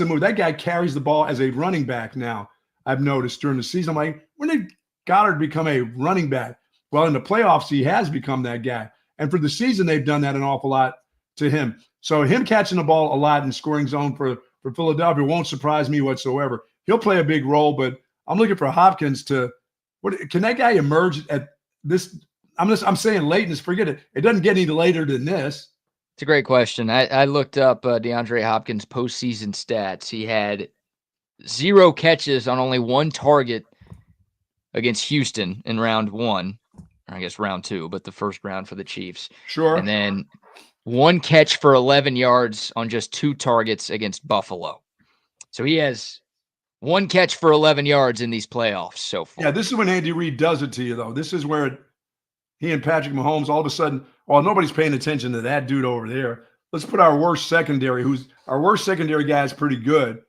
move. That guy carries the ball as a running back now. I've noticed during the season. I'm like, when did Goddard become a running back? Well, in the playoffs, he has become that guy. And for the season, they've done that an awful lot to him. So him catching the ball a lot in scoring zone for Philadelphia won't surprise me whatsoever. He'll play a big role, but I'm looking for Hopkins can that guy emerge at this? I'm saying lateness, forget it. It doesn't get any later than this. It's a great question. I looked up DeAndre Hopkins' postseason stats. He had 0 catches on only 1 target against Houston in round 1, or I guess round 2, but the first round for the Chiefs. Sure. And then 1 catch for 11 yards on just 2 targets against Buffalo. So he has 1 catch for 11 yards in these playoffs so far. Yeah, this is when Andy Reid does it to you, though. This is where he and Patrick Mahomes, all of a sudden, nobody's paying attention to that dude over there. Let's put our worst secondary guy is pretty good,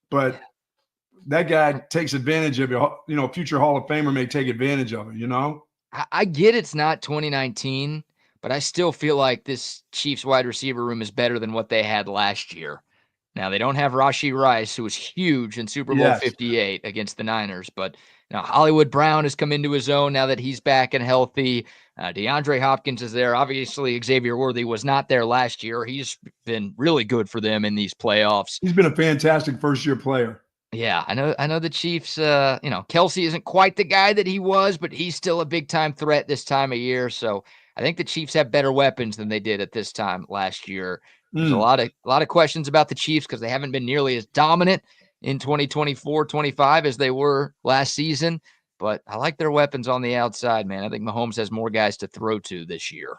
but that guy takes advantage of you. Future Hall of Famer may take advantage of it, I get it's not 2019, but I still feel like this Chiefs wide receiver room is better than what they had last year. Now, they don't have Rashee Rice, who was huge in Super Bowl 58 against the Niners, but now Hollywood Brown has come into his own now that he's back and healthy. DeAndre Hopkins is there. Obviously, Xavier Worthy was not there last year. He's been really good for them in these playoffs. He's been a fantastic first-year player. Yeah, I know the Chiefs, Kelsey isn't quite the guy that he was, but he's still a big-time threat this time of year. So I think the Chiefs have better weapons than they did at this time last year. There's a lot of questions about the Chiefs because they haven't been nearly as dominant in 2024-25 as they were last season. But I like their weapons on the outside, man. I think Mahomes has more guys to throw to this year.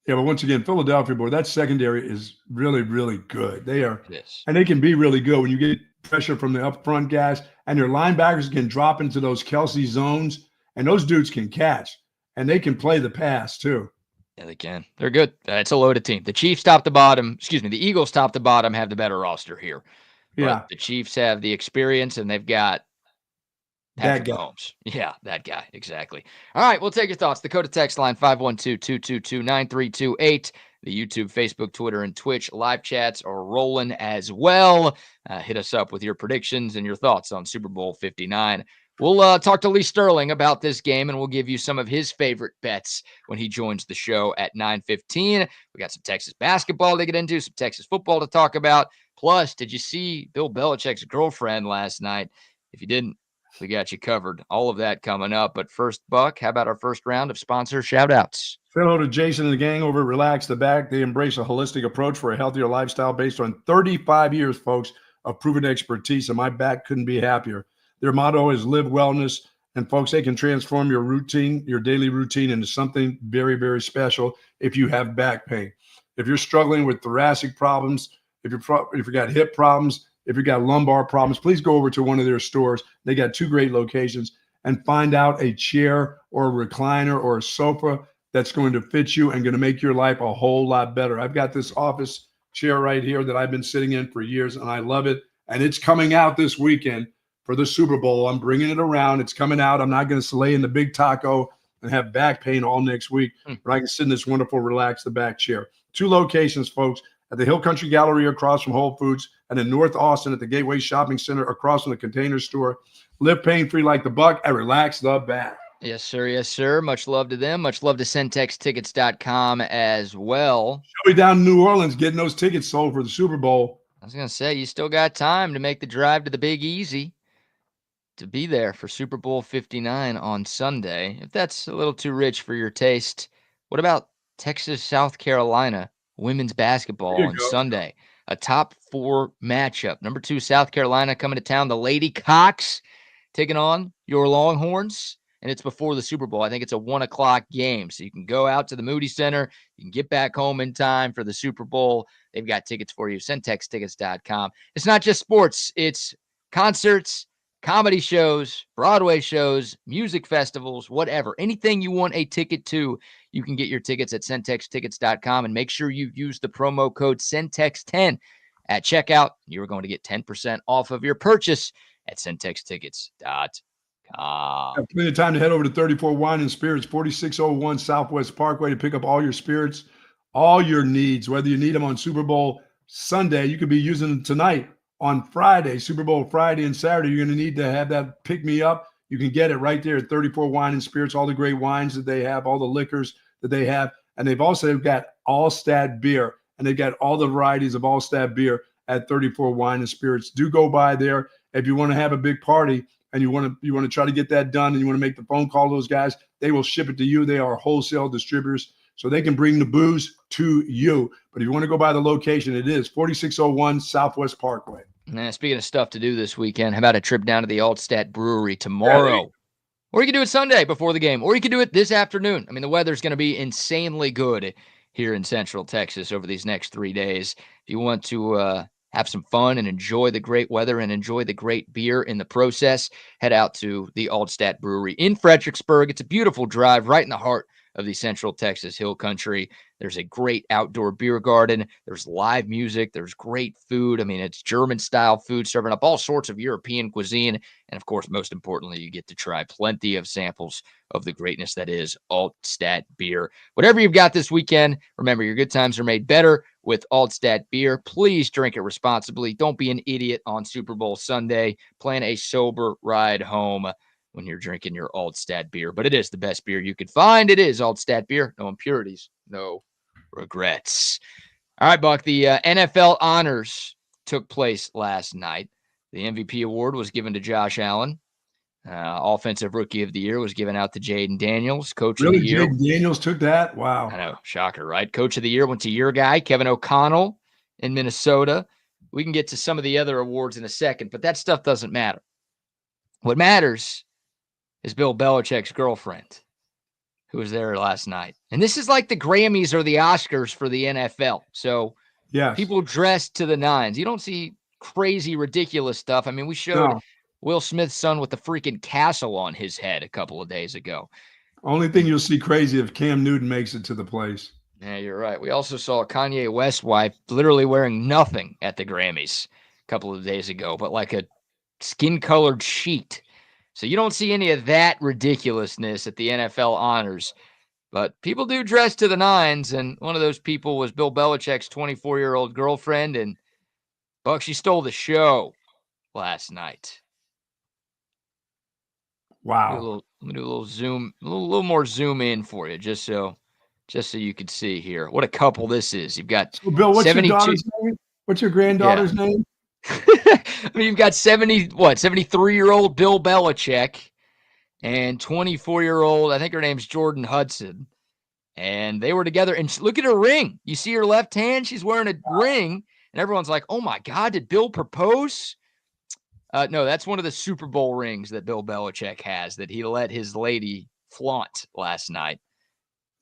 Yeah, but once again, Philadelphia, boy, that secondary is really, really good. They are, yes. And they can be really good when you get pressure from the up front guys, and their linebackers can drop into those Kelsey zones, and those dudes can catch, and they can play the pass too. Yeah, they can. They're good. It's a loaded team. The Chiefs top to bottom. The Eagles top to bottom have the better roster here. Yeah. But the Chiefs have the experience, and they've got Patrick that guy. Mahomes. Yeah, that guy. Exactly. All right, we'll take your thoughts. Dakota text line 512-222-9328. The YouTube, Facebook, Twitter, and Twitch live chats are rolling as well. Hit us up with your predictions and your thoughts on Super Bowl 59. We'll talk to Lee Sterling about this game, and we'll give you some of his favorite bets when he joins the show at 9:15. We got some Texas basketball to get into, some Texas football to talk about. Plus, did you see Bill Belichick's girlfriend last night? If you didn't, we got you covered. All of that coming up. But first, Buck, how about our first round of sponsor shout-outs? Say hello to Jason and the gang over at Relax the Back. They embrace a holistic approach for a healthier lifestyle based on 35 years, folks, of proven expertise, and my back couldn't be happier. Their motto is live wellness, and folks, they can transform your routine, your daily routine, into something very, very special if you have back pain. If you're struggling with thoracic problems, if you got hip problems, if you got lumbar problems, please go over to one of their stores. They got 2 great locations, and find out a chair or a recliner or a sofa that's going to fit you and going to make your life a whole lot better. I've got this office chair right here that I've been sitting in for years, and I love it. And it's coming out this weekend for the Super Bowl. I'm bringing it around. It's coming out. I'm not going to lay in the big taco and have back pain all next week, but I can sit in this wonderful, relax the back chair. 2 locations, folks, at the Hill Country Gallery across from Whole Foods, and in North Austin at the Gateway Shopping Center across from the Container Store. Live pain-free like the Buck and relax the back. Yes, sir. Yes, sir. Much love to them. Much love to centextickets.com as well. She'll be down in New Orleans getting those tickets sold for the Super Bowl. I was going to say, you still got time to make the drive to the Big Easy to be there for Super Bowl 59 on Sunday. If that's a little too rich for your taste, what about Texas, South Carolina women's basketball on Sunday? A top 4 matchup. Number 2, South Carolina coming to town. The Lady Cocks taking on your Longhorns. And it's before the Super Bowl. I think it's a 1 o'clock game. So you can go out to the Moody Center. You can get back home in time for the Super Bowl. They've got tickets for you. Centextickets.com. It's not just sports. It's concerts, comedy shows, Broadway shows, music festivals, whatever. Anything you want a ticket to, you can get your tickets at centextickets.com. And make sure you use the promo code CENTEX10 at checkout. You're going to get 10% off of your purchase at centextickets.com. Have plenty of time to head over to 34 Wine and Spirits, 4601 Southwest Parkway, to pick up all your spirits, all your needs, whether you need them on Super Bowl Sunday. You could be using them tonight on Friday, Super Bowl Friday and Saturday. You're going to need to have that pick me up. You can get it right there at 34 Wine and Spirits, all the great wines that they have, all the liquors that they have. And they've also got Allstat beer, and they've got all the varieties of Allstat beer at 34 Wine and Spirits. Do go by there if you want to have a big party and you want to try to get that done, and you want to make the phone call to those guys. They will ship it to you. They are wholesale distributors, so they can bring the booze to you. But if you want to go by the location, it is 4601 Southwest Parkway. Now, speaking of stuff to do this weekend, how about a trip down to the Altstadt Brewery tomorrow? Or you can do it Sunday before the game, or you can do it this afternoon. I mean, the weather's going to be insanely good here in Central Texas over these next 3 days. If you want to have some fun and enjoy the great weather and enjoy the great beer in the process, head out to the Altstadt Brewery in Fredericksburg. It's a beautiful drive right in the heart of the Central Texas Hill Country. There's a great outdoor beer garden. There's live music. There's great food. I mean, it's German-style food, serving up all sorts of European cuisine. And, of course, most importantly, you get to try plenty of samples of the greatness that is Altstadt beer. Whatever you've got this weekend, remember, your good times are made better with Altstadt beer. Please drink it responsibly. Don't be an idiot on Super Bowl Sunday. Plan a sober ride home when you're drinking your Altstadt beer. But it is the best beer you could find. It is Altstadt beer. No impurities, no regrets. All right, Buck, the NFL honors took place last night. The MVP award was given to Josh Allen. Offensive Rookie of the Year was given out to Jaden Daniels. Coach of the Year. Jaden Daniels took that? Wow. I know. Shocker, right? Coach of the Year went to your guy, Kevin O'Connell in Minnesota. We can get to some of the other awards in a second, but that stuff doesn't matter. What matters is Bill Belichick's girlfriend, who was there last night. And this is like the Grammys or the Oscars for the NFL. So people dressed to the nines. You don't see crazy, ridiculous stuff. I mean, we showed Will Smith's son with the freaking castle on his head a couple of days ago. Only thing you'll see crazy if Cam Newton makes it to the place. Yeah, you're right. We also saw Kanye West's wife literally wearing nothing at the Grammys a couple of days ago, but like a skin-colored sheet. So you don't see any of that ridiculousness at the NFL honors. But people do dress to the nines, and one of those people was Bill Belichick's 24-year-old girlfriend, and Buck, she stole the show last night. Wow. Let me do a little zoom, a little more zoom in for you, just so you can see here what a couple this is. You've got So, Bill, what's your 72. daughter's name? What's your Yeah. granddaughter's name? I mean, you've got 73-year-old Bill Belichick and 24-year-old, I think her name's Jordan Hudson. And they were together. And look at her ring. You see her left hand? She's wearing a ring. And everyone's like, oh, my God, did Bill propose? No, that's one of the Super Bowl rings that Bill Belichick has that he let his lady flaunt last night.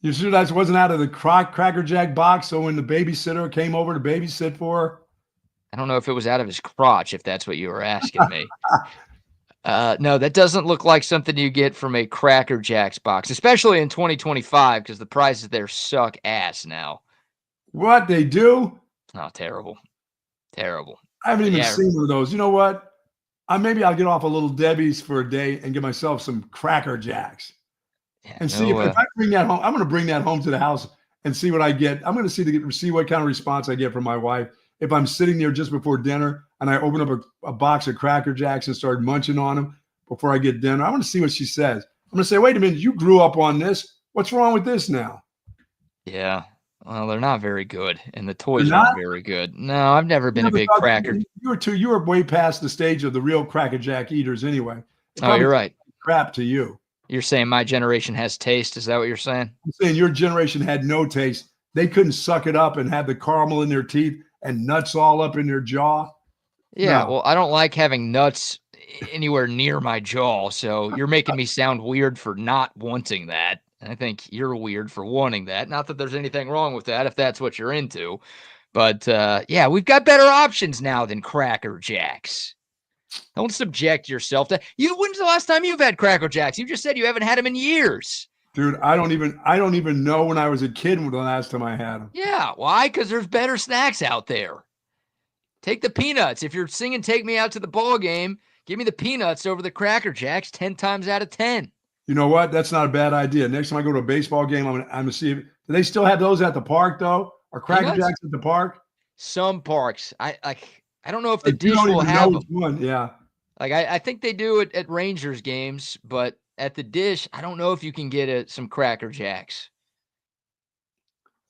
You sure that wasn't out of the Cracker Jack box? So when the babysitter came over to babysit for her? I don't know if it was out of his crotch, if that's what you were asking me. No, that doesn't look like something you get from a Cracker Jacks box, especially in 2025 because the prices there suck ass now. What, they do? Oh, terrible. Terrible. I haven't even seen one of those. You know what? Maybe I'll get off a Little Debbie's for a day and get myself some Cracker Jacks. Yeah, and see if I bring that home. I'm going to bring that home to the house and see what I get. I'm going to see what kind of response I get from my wife. If I'm sitting there just before dinner and I open up a box of Cracker Jacks and start munching on them before I get dinner, I want to see what she says. I'm going to say, wait a minute, you grew up on this. What's wrong with this now? Yeah. Well, they're not very good, and the toys aren't very good. No, I've never been a big cracker. You were way past the stage of the real Cracker Jack eaters anyway. Oh, you're right. Crap to you. You're saying my generation has taste? Is that what you're saying? I'm saying your generation had no taste. They couldn't suck it up and have the caramel in their teeth and nuts all up in their jaw. Yeah, no. Well, I don't like having nuts anywhere near my jaw, so you're making me sound weird for not wanting that. I think you're weird for wanting that. Not that there's anything wrong with that if that's what you're into. But, yeah, we've got better options now than Cracker Jacks. Don't subject yourself to when's the last time you've had Cracker Jacks? You just said you haven't had them in years. Dude, I don't even know when I was a kid when the last time I had them. Yeah, why? Because there's better snacks out there. Take the peanuts. If you're singing "Take Me Out to the Ball Game," give me the peanuts over the Cracker Jacks 10 times out of 10. You know what? That's not a bad idea. Next time I go to a baseball game, I'm gonna see if do they still have those at the park though? Are Cracker Jacks at the park? Some parks. I don't know if the dish will have them. One. Yeah. Like I think they do it at Rangers games, but at the dish, I don't know if you can get some Cracker Jacks.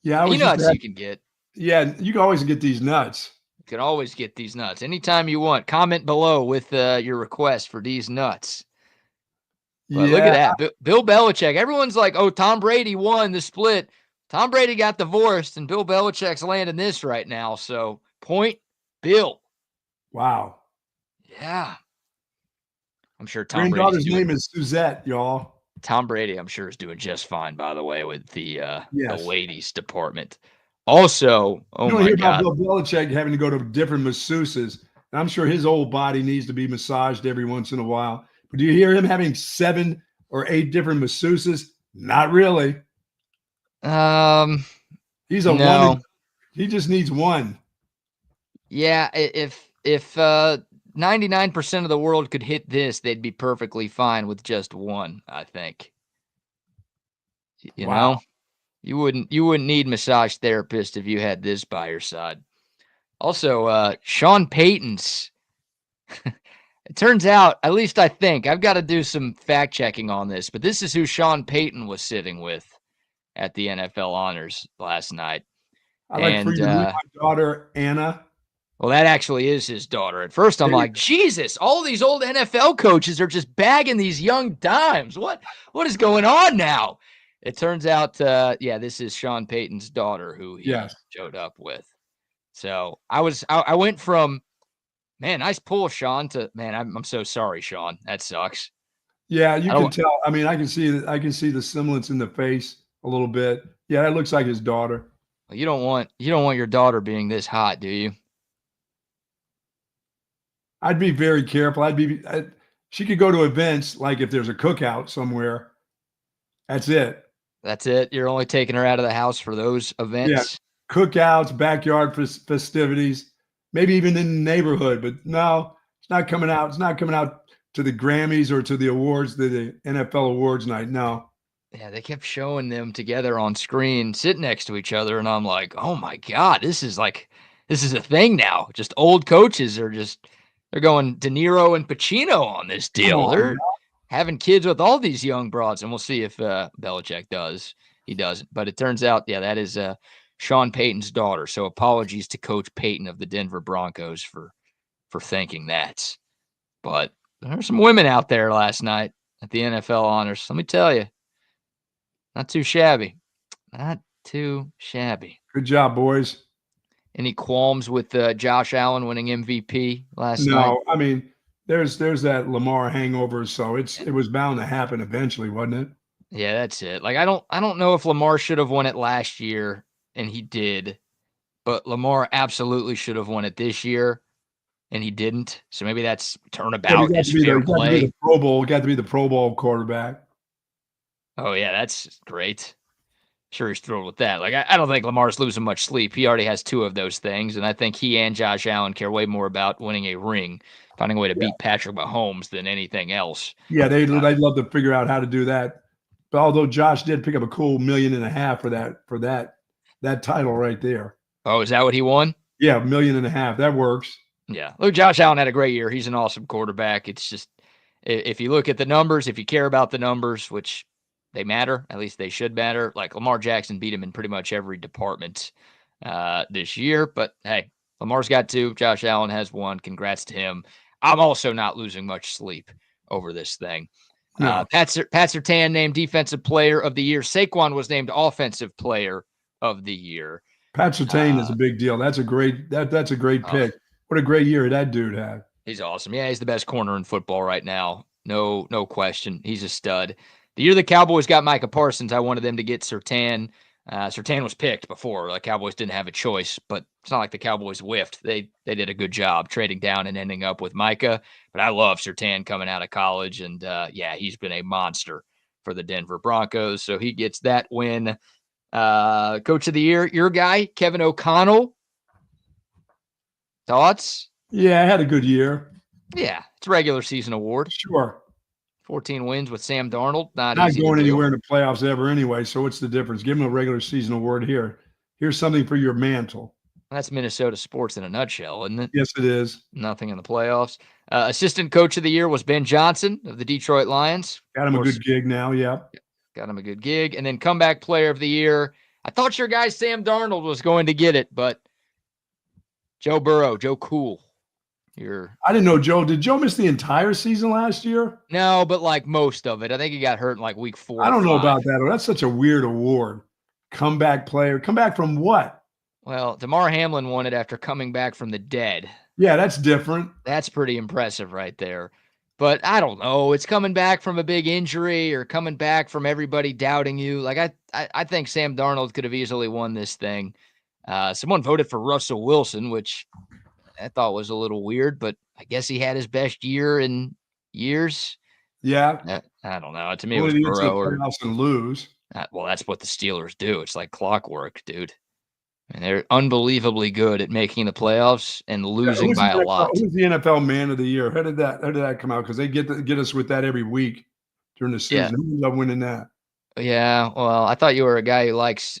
Yeah, peanuts you can get. Yeah, you can always get these nuts. You can always get these nuts anytime you want. Comment below with your request for these nuts. But look at that. Bill Belichick. Everyone's like, oh, Tom Brady won the split. Tom Brady got divorced, and Bill Belichick's landing this right now. So, point Bill. Wow. Yeah. I'm sure Tom Brady's granddaughter's name is Suzette, y'all. Tom Brady, I'm sure, is doing just fine, by the way, with the ladies department. Also, oh my God. About Bill Belichick having to go to different masseuses. And I'm sure his old body needs to be massaged every once in a while. But do you hear him having 7 or 8 different masseuses? Not really. He's a woman. He just needs one. Yeah, if 99% of the world could hit this, they'd be perfectly fine with just one, I think. You know? You wouldn't need massage therapist if you had this by your side. Also, Sean Payton's it turns out, at least I think, I've got to do some fact checking on this, but this is who Sean Payton was sitting with at the NFL honors last night. I like for you to meet my daughter, Anna. Well, that actually is his daughter. At first, I'm like, Jesus, all these old NFL coaches are just bagging these young dimes. What is going on now? It turns out, this is Sean Payton's daughter who he showed up with. So I went from, man, nice pull, Sean, to, man, I'm so sorry, Sean. That sucks. Yeah, you can tell. I mean, I can see the semblance in the face a little bit. Yeah, that looks like his daughter. Well, you don't want your daughter being this hot, do you? I'd be very careful. She could go to events, like if there's a cookout somewhere. That's it. That's it. You're only taking her out of the house for those events. Yeah, cookouts, backyard festivities, maybe even in the neighborhood. But no, it's not coming out. It's not coming out to the Grammys or to the awards, the NFL awards night. No. Yeah, they kept showing them together on screen, sitting next to each other, and I'm like, oh my God, this is a thing now. Just old coaches are they're going De Niro and Pacino on this deal. They're having kids with all these young broads, and we'll see if Belichick does. He doesn't. But it turns out, that is Sean Payton's daughter. So apologies to Coach Payton of the Denver Broncos for thinking that. But there were some women out there last night at the NFL honors. Let me tell you, not too shabby. Not too shabby. Good job, boys. Any qualms with Josh Allen winning MVP last night? No, I mean, there's that Lamar hangover, so it was bound to happen eventually, wasn't it? Yeah, that's it. Like, I don't know if Lamar should have won it last year, and he did, but Lamar absolutely should have won it this year, and he didn't. So maybe that's turnabout is fair play. Got to be the Pro Bowl quarterback. Oh yeah, that's great. Sure, he's thrilled with that. Like, I don't think Lamar's losing much sleep. He already has 2 of those things, and I think he and Josh Allen care way more about winning a ring, finding a way to beat Patrick Mahomes than anything else. Yeah, they'd love to figure out how to do that. But although Josh did pick up a cool $1.5 million for that title right there. Oh, is that what he won? Yeah, $1.5 million. That works. Yeah. Look, Josh Allen had a great year. He's an awesome quarterback. It's just, if you look at the numbers, if you care about the numbers, which they matter, at least they should matter. Like, Lamar Jackson beat him in pretty much every department this year. But hey, Lamar's got 2. Josh Allen has 1. Congrats to him. I'm also not losing much sleep over this thing. No. Pat Surtain named Defensive Player of the Year. Saquon was named Offensive Player of the Year. Pat Surtain is a big deal. That's a great pick. What a great year that dude had. He's awesome. Yeah, he's the best corner in football right now. No question. He's a stud. The year the Cowboys got Micah Parsons, I wanted them to get Surtain. Surtain was picked before. The Cowboys didn't have a choice, but it's not like the Cowboys whiffed. They did a good job trading down and ending up with Micah. But I love Surtain coming out of college, and he's been a monster for the Denver Broncos. So he gets that win. Coach of the Year, your guy, Kevin O'Connell. Thoughts? Yeah, I had a good year. Yeah, it's a regular season award. Sure. 14 wins with Sam Darnold. Not going anywhere in the playoffs ever anyway, so what's the difference? Give him a regular season award here. Here's something for your mantle. That's Minnesota sports in a nutshell, isn't it? Yes, it is. Nothing in the playoffs. Assistant Coach of the Year was Ben Johnson of the Detroit Lions. Got him a good gig now, yeah. Got him a good gig. And then Comeback Player of the Year. I thought your guy Sam Darnold was going to get it, but Joe Burrow, Joe Cool. I didn't know Joe. Did Joe miss the entire season last year? No, but like most of it. I think he got hurt in like week 4. I don't know about that. That's such a weird award. Comeback player. Come back from what? Well, Damar Hamlin won it after coming back from the dead. Yeah, that's different. That's pretty impressive right there. But I don't know. It's coming back from a big injury or coming back from everybody doubting you. Like, I think Sam Darnold could have easily won this thing. Someone voted for Russell Wilson, which I thought was a little weird, but I guess he had his best year in years. Yeah. I don't know. To me, it was Burrow or and lose. Well, that's what the Steelers do. It's like clockwork, dude. And they're unbelievably good at making the playoffs and losing by a lot. Who's the NFL Man of the Year? How did that come out? Because they get us with that every week during the season. Yeah. Who ended up winning that? Yeah. Well, I thought you were a guy who likes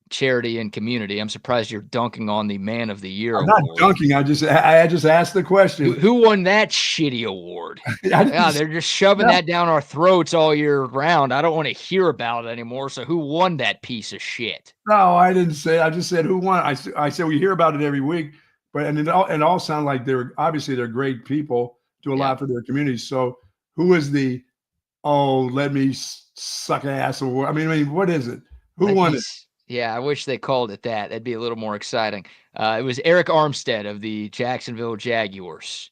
charity and community. I'm surprised you're dunking on the Man of the Year I'm award. not dunking. I just asked the question. Who won that thitty award? They're just shoving that down our throats all year round. I don't want to hear about it anymore. So who won that piece of shit? No, I didn't say. I just said who won. I said we hear about it every week, but it all sound like they're great people, do a lot for their communities. So who is the let me suck ass award? I mean, what is it? Who won it? Yeah, I wish they called it that. That'd be a little more exciting. It was Eric Armstead of the Jacksonville Jaguars.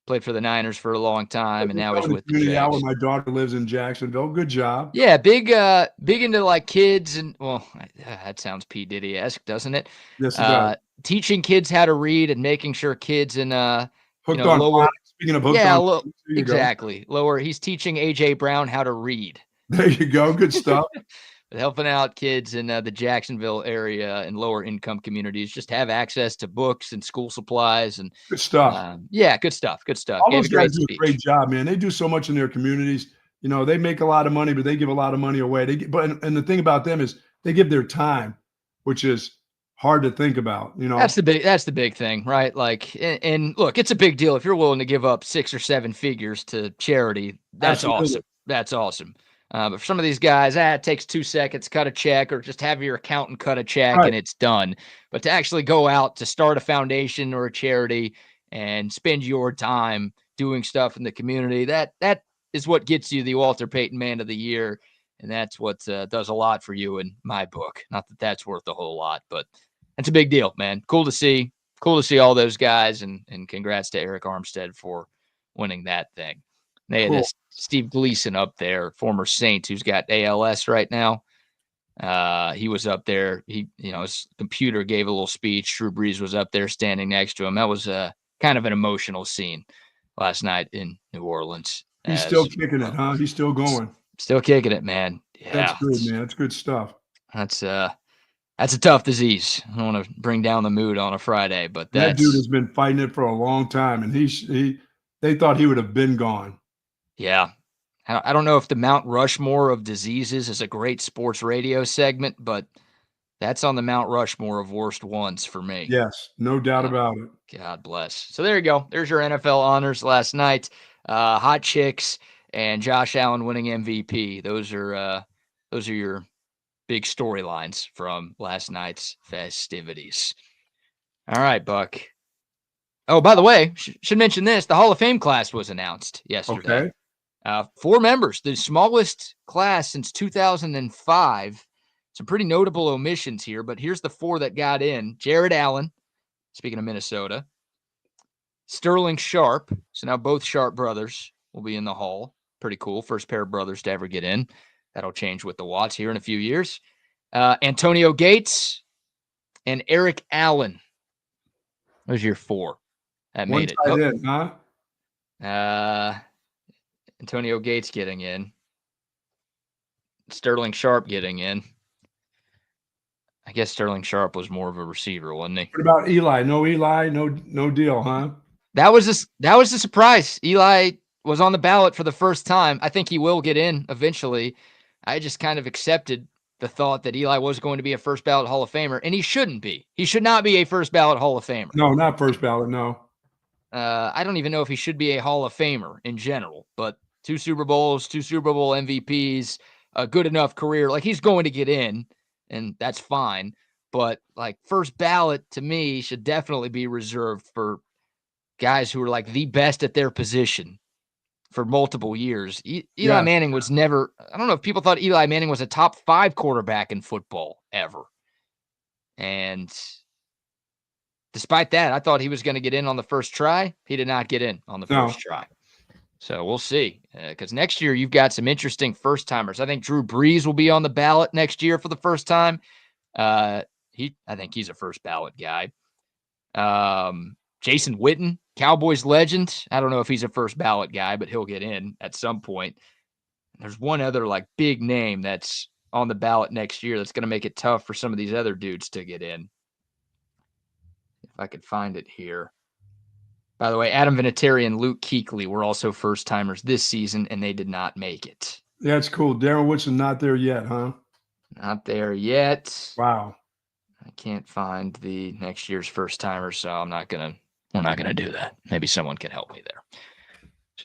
Played for the Niners for a long time, and now he's with the Jags. My daughter lives in Jacksonville. Good job. Yeah, big into like kids, and that sounds P. Diddy-esque, doesn't it? Yes, it does. Teaching kids how to read and making sure kids in Hooked on lower. Speaking of hooked on, exactly lower. He's teaching AJ Brown how to read. There you go. Good stuff. Helping out kids in the Jacksonville area and lower income communities just have access to books and school supplies and good stuff. Good stuff. Good stuff. All those guys do a great job, man. They do so much in their communities. You know, they make a lot of money, but they give a lot of money away. And the thing about them is they give their time, which is hard to think about, you know. That's the big thing, right? Like, and look, it's a big deal if you're willing to give up 6 or 7 figures to charity. That's Absolutely. awesome. That's awesome. But for some of these guys, it takes 2 seconds, cut a check, or just have your accountant cut a check, Right. and it's done. But to actually go out to start a foundation or a charity and spend your time doing stuff in the community, that is what gets you the Walter Payton Man of the Year, and that's what does a lot for you in my book. Not that that's worth a whole lot, but it's a big deal, man. Cool to see all those guys, and congrats to Eric Armstead for winning that thing. They had this Steve Gleason up there, former Saint, who's got ALS right now. He was up there. His computer gave a little speech. Drew Brees was up there standing next to him. That was kind of an emotional scene last night in New Orleans. He's still kicking it, huh? He's still going. Still kicking it, man. Yeah, that's good, man. That's good stuff. That's a tough disease. I don't want to bring down the mood on a Friday, but that dude has been fighting it for a long time, and they thought he would have been gone. Yeah. I don't know if the Mount Rushmore of diseases is a great sports radio segment, but that's on the Mount Rushmore of worst ones for me. Yes, no doubt about it. God bless. So there you go. There's your NFL honors last night. Hot Chicks and Josh Allen winning MVP. Those are your big storylines from last night's festivities. All right, Buck. Oh, by the way, should mention this. The Hall of Fame class was announced yesterday. Okay. 4 members, the smallest class since 2005. Some pretty notable omissions here, but here's the 4 that got in. Jared Allen, speaking of Minnesota. Sterling Sharp. So now both Sharp brothers will be in the Hall. Pretty cool. First pair of brothers to ever get in. That'll change with the Watts here in a few years. Antonio Gates and Eric Allen. Those are your 4. That made it. In, huh? Antonio Gates getting in. Sterling Sharp getting in. I guess Sterling Sharp was more of a receiver, wasn't he? What about Eli? No Eli, no deal, huh? That was a surprise. Eli was on the ballot for the first time. I think he will get in eventually. I just kind of accepted the thought that Eli was going to be a first ballot Hall of Famer, and he shouldn't be. He should not be a first ballot Hall of Famer. No, not first ballot, no. I don't even know if he should be a Hall of Famer in general, but 2 Super Bowls, 2 Super Bowl MVPs, a good enough career. Like, he's going to get in, and that's fine. But, like, first ballot, to me, should definitely be reserved for guys who are, like, the best at their position for multiple years. Eli Manning was never – I don't know if people thought Eli Manning was a top 5 quarterback in football ever. And despite that, I thought he was going to get in on the first try. He did not get in on the first try. So we'll see. Because next year you've got some interesting first-timers. I think Drew Brees will be on the ballot next year for the first time. I think he's a first ballot guy. Jason Witten, Cowboys legend. I don't know if he's a first ballot guy, but he'll get in at some point. There's one other like big name that's on the ballot next year that's going to make it tough for some of these other dudes to get in. If I could find it here. By the way, Adam Vinatieri and Luke Kuechly were also first-timers this season, and they did not make it. That's cool. Darren Woodson not there yet, huh? Not there yet. Wow. I can't find the next year's first-timers, so we're not gonna do that. Maybe someone can help me there.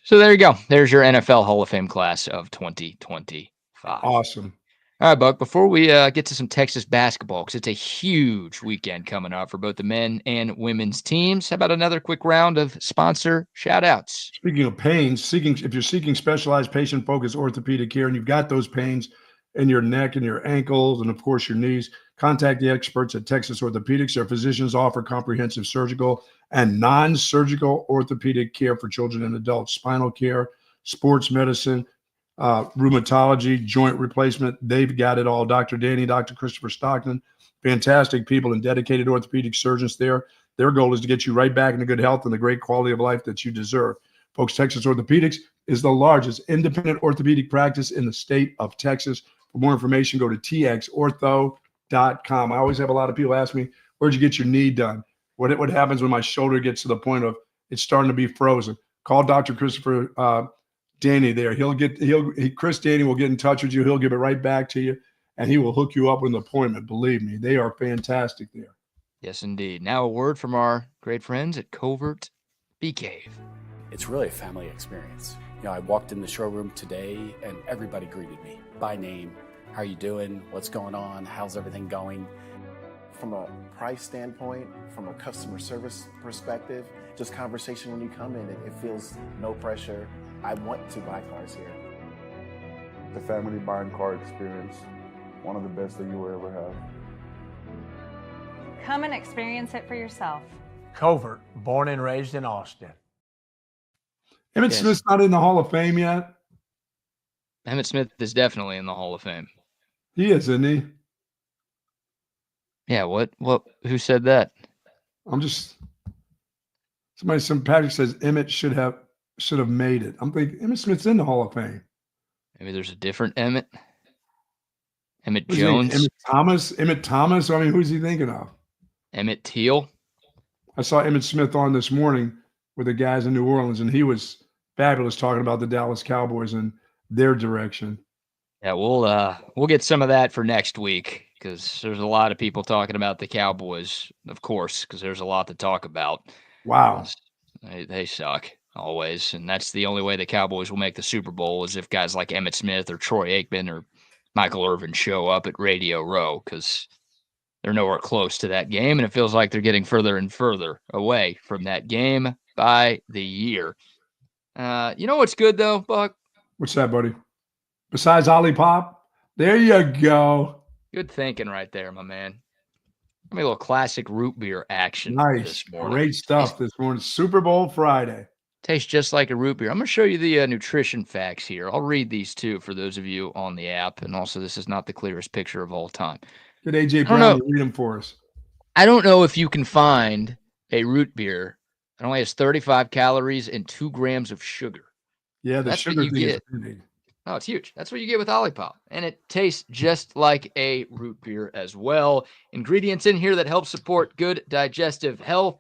So there you go. There's your NFL Hall of Fame class of 2025. Awesome. All right, Buck, before we get to some Texas basketball, because it's a huge weekend coming up for both the men and women's teams, how about another quick round of sponsor shout-outs? Speaking of pains, if you're seeking specialized patient-focused orthopedic care and you've got those pains in your neck and your ankles and, of course, your knees, contact the experts at Texas Orthopedics. Their physicians offer comprehensive surgical and non-surgical orthopedic care for children and adults, spinal care, sports medicine, rheumatology, joint replacement. They've got it all. Dr. Danny, Dr. Christopher Stockton, fantastic people and dedicated orthopedic surgeons there. Their goal is to get you right back into good health and the great quality of life that you deserve. Folks, Texas Orthopedics is the largest independent orthopedic practice in the state of Texas. For more information, go to txortho.com. I always have a lot of people ask me, where'd you get your knee done? What happens when my shoulder gets to the point of it's starting to be frozen? Call Dr. Christopher Danny there. Chris Danny will get in touch with you. He'll give it right back to you, and he will hook you up with an appointment. Believe me, they are fantastic there. Yes, indeed. Now a word from our great friends at Covert Bee Cave. It's really a family experience. I walked in the showroom today and everybody greeted me by name. How are you doing? What's going on? How's everything going? From a price standpoint, from a customer service perspective, just conversation when you come in, it feels no pressure. I want to buy cars here. The family buying car experience, one of the best that you will ever have. Come and experience it for yourself. Covert, born and raised in Austin. Emmitt Smith's not in the Hall of Fame yet. Emmitt Smith is definitely in the Hall of Fame. He is, isn't he? Yeah, what? Who said that? Some Patrick says Emmitt should have made it. I'm thinking Emmitt Smith's in the Hall of Fame. Maybe there's a different Emmitt. Emmett Jones. Emmitt Thomas. I mean, who's he thinking of? Emmett Till. I saw Emmitt Smith on this morning with the guys in New Orleans, and he was fabulous talking about the Dallas Cowboys and their direction. Yeah, we'll get some of that for next week because there's a lot of people talking about the Cowboys, of course, because there's a lot to talk about. Wow. They suck always, and that's the only way the Cowboys will make the Super Bowl is if guys like Emmitt Smith or Troy Aikman or Michael Irvin show up at Radio Row because they're nowhere close to that game, and it feels like they're getting further and further away from that game by the year. You know what's good, though, Buck? What's that, buddy? Besides Ollie Pop? There you go. Good thinking right there, my man. Give me a little classic root beer action this morning. Great stuff this morning. Super Bowl Friday. Tastes just like a root beer. I'm going to show you the nutrition facts here. I'll read these, too, for those of you on the app. And also, this is not the clearest picture of all time. Good A.J. Brown, read them for us. I don't know if you can find a root beer that only has 35 calories and 2 grams of sugar. Yeah, that's sugar thing is big. Oh, it's huge. That's what you get with Olipop. And it tastes just like a root beer as well. Ingredients in here that help support good digestive health.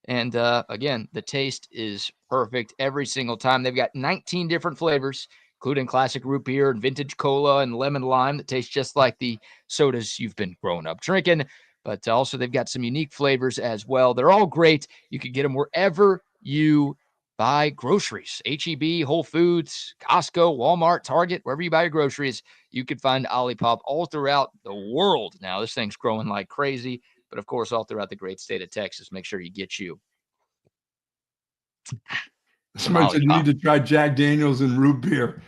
And again, the taste is perfect every single time. They've got 19 different flavors, including classic root beer and vintage cola and lemon lime that taste just like the sodas you've been growing up drinking. But also they've got some unique flavors as well. They're all great. You can get them wherever you buy groceries. H-E-B, Whole Foods, Costco, Walmart, Target, wherever you buy your groceries, you can find Olipop all throughout the world. Now, this thing's growing like crazy, but of course, all throughout the great state of Texas. Make sure you get you. Somebody said you need to try Jack Daniels and root beer.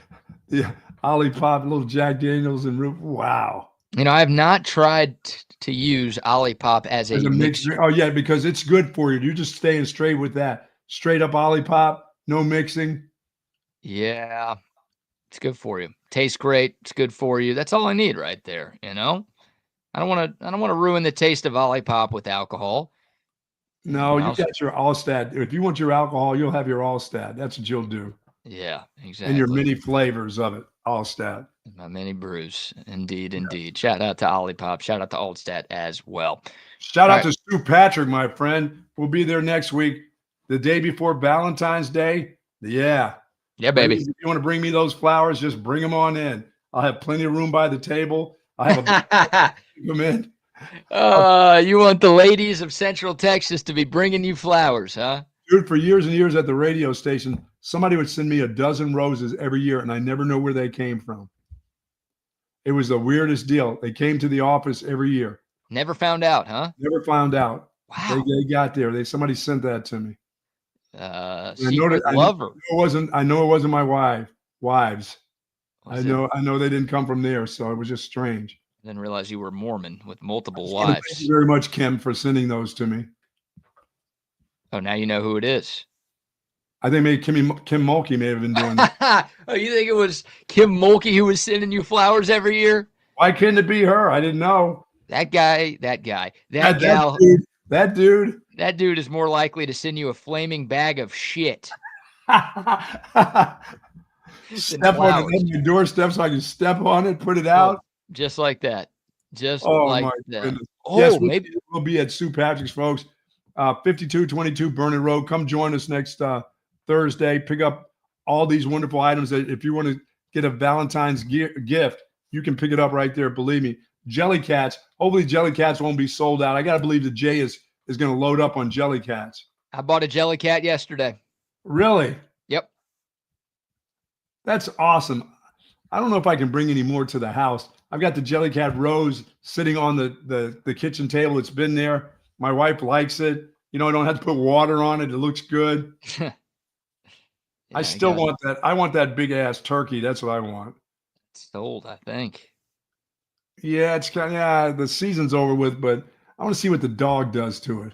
Yeah, Olipop, little Jack Daniels and root. Wow. You know, I have not tried to use Olipop as a mixer. Oh, yeah, because it's good for you. You're just staying straight with that. Straight up Olipop, no mixing. Yeah, it's good for you. Tastes great. It's good for you. That's all I need right there. You know, I don't want to ruin the taste of Olipop with alcohol. No, you got your Allstat. If you want your alcohol, you'll have your Allstat. That's what you'll do. Yeah, exactly. And your many flavors of it, Allstat. My many brews. Indeed, indeed. Shout out to Olipop. Shout out to Allstat as well. Shout out to Stu Patrick, my friend. We'll be there next week. The day before Valentine's Day, yeah. Yeah, baby. If you want to bring me those flowers, just bring them on in. I'll have plenty of room by the table. I have a come in. You want the ladies of Central Texas to be bringing you flowers, huh? Dude, for years and years at the radio station, somebody would send me a dozen roses every year, and I never know where they came from. It was the weirdest deal. They came to the office every year. Never found out, huh? Never found out. Wow. They got there. Somebody sent that to me. Secret lover. I know it wasn't my wives. I know they didn't come from there, so it was just strange. I didn't realize you were Mormon with multiple wives. Thank you very much, Kim, for sending those to me. Oh, now you know who it is. I think maybe Kim Mulkey may have been doing that. Oh, you think it was Kim Mulkey who was sending you flowers every year? Why couldn't it be her? I didn't know. That gal. That dude. That dude is more likely to send you a flaming bag of shit. Step on it on your doorstep so I can step on it, put it out. Just like that. Just like that. Goodness. Oh, yes, maybe we'll be at Sue Patrick's, folks. 5222 Burnet Road. Come join us next Thursday. Pick up all these wonderful items that if you want to get a Valentine's gift you can pick it up right there. Believe me. Jelly Cats. Hopefully Jelly Cats won't be sold out. I got to believe that Jay is going to load up on Jelly Cats. I bought a Jelly Cat yesterday. Really? Yep. That's awesome. I don't know if I can bring any more to the house. I've got the Jelly Cat Rose sitting on the kitchen table. It's been there. My wife likes it. I don't have to put water on it. It looks good. Yeah, I still want that. I want that big ass turkey. That's what I want. It's sold, I think. Yeah, it's kind of, the season's over with, but I want to see what the dog does to it.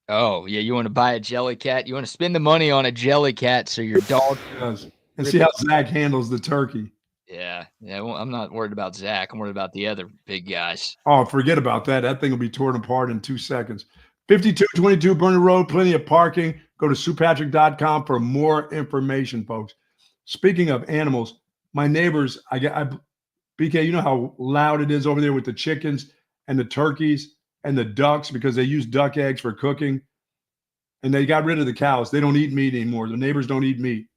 Oh, yeah, you want to buy a Jelly Cat? You want to spend the money on a Jelly Cat so your dog does. And see how Zach handles the turkey. Yeah. Well, I'm not worried about Zach. I'm worried about the other big guys. Oh, forget about that. That thing will be torn apart in 2 seconds. 5222 Burner Road, plenty of parking. Go to SuePatrick.com for more information, folks. Speaking of animals, my neighbors, BK, you know how loud it is over there with the chickens and the turkeys and the ducks because they use duck eggs for cooking. And they got rid of the cows. They don't eat meat anymore. The neighbors don't eat meat.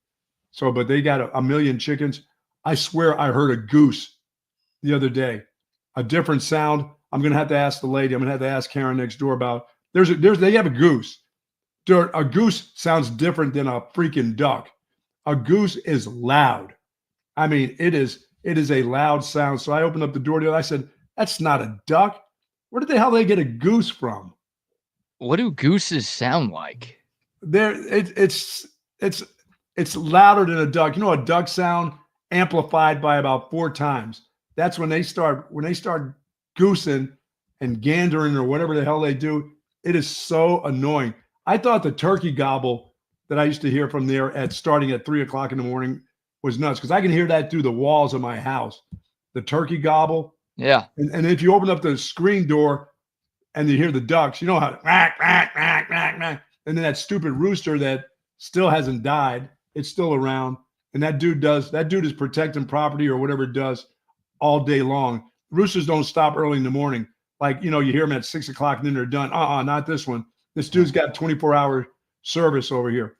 So, but they got a million chickens. I swear I heard a goose the other day, a different sound. I'm going to have to ask the lady. I'm going to have to ask Karen next door about, they have a goose. A goose sounds different than a freaking duck. A goose is loud. I mean, it is a loud sound. So I opened up the door to it. I said, that's not a duck. Where did the hell they get a goose from? What do gooses sound like? It's louder than a duck. A duck sound amplified by about 4 times. That's when they start goosing and gandering or whatever the hell they do. It is so annoying. I thought the turkey gobble that I used to hear from there starting at 3:00 in the morning was nuts because I can hear that through the walls of my house. The turkey gobble. Yeah. And if you open up the screen door and you hear the ducks, you know how quack, quack, quack, quack, quack. And then that stupid rooster that still hasn't died, it's still around. And that dude is protecting property or whatever it does all day long. Roosters don't stop early in the morning. Like, you hear them at 6:00 and then they're done. Not this one. This dude's got 24-hour service over here.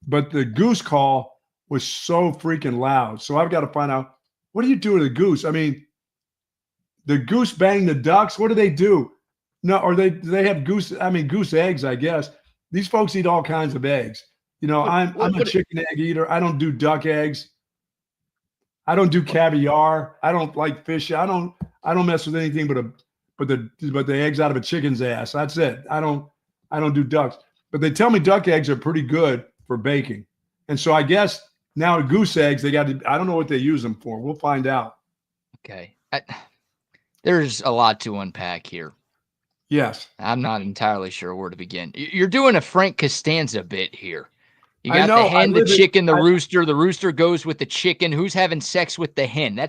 But the goose call was so freaking loud. So I've got to find out, what do you do with a goose? I mean, the goose bang the ducks. What do they do? No, or do they have goose eggs, I guess. These folks eat all kinds of eggs. I'm a chicken egg eater. I don't do duck eggs. I don't do caviar. I don't like fish. I don't mess with anything but the eggs out of a chicken's ass. That's it. I don't do ducks. But they tell me duck eggs are pretty good for baking. And so I guess now goose eggs, I don't know what they use them for. We'll find out. Okay. There's a lot to unpack here. Yes. I'm not entirely sure where to begin. You're doing a Frank Costanza bit here. You got know, the hen, the chicken, the rooster. The rooster goes with the chicken. Who's having sex with the hen?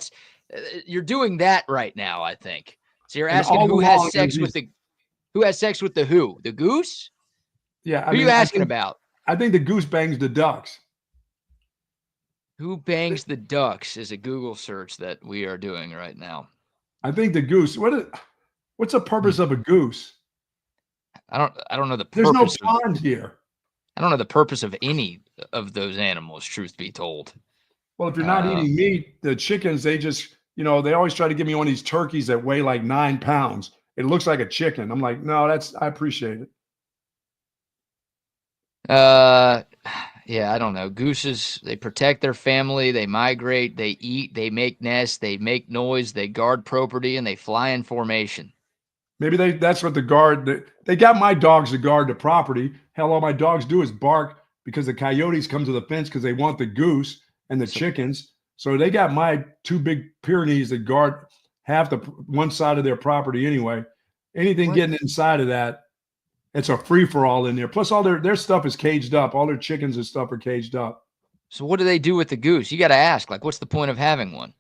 You're doing that right now, I think. So you're asking who has sex with the who? The goose? Yeah. Who are you asking about? I think the goose bangs the ducks. Who bangs the ducks is a Google search that we are doing right now. I think the goose. What's the purpose of a goose? I don't know the purpose. There's no pond here. I don't know the purpose of any of those animals, truth be told. Well, if you're not eating meat, the chickens, they just, they always try to give me one of these turkeys that weigh like 9 pounds. It looks like a chicken. I'm like, no, I appreciate it. Yeah, I don't know. Gooses, they protect their family, they migrate, they eat, they make nests, they make noise, they guard property, and they fly in formation. Maybe that's what they got my dogs to guard the property. Hell, all my dogs do is bark because the coyotes come to the fence because they want the goose and the chickens. So they got my 2 big Pyrenees that guard half the one side of their property anyway. Anything getting inside of that, it's a free-for-all in there. Plus, all their stuff is caged up. All their chickens and stuff are caged up. So what do they do with the goose? You got to ask, what's the point of having one?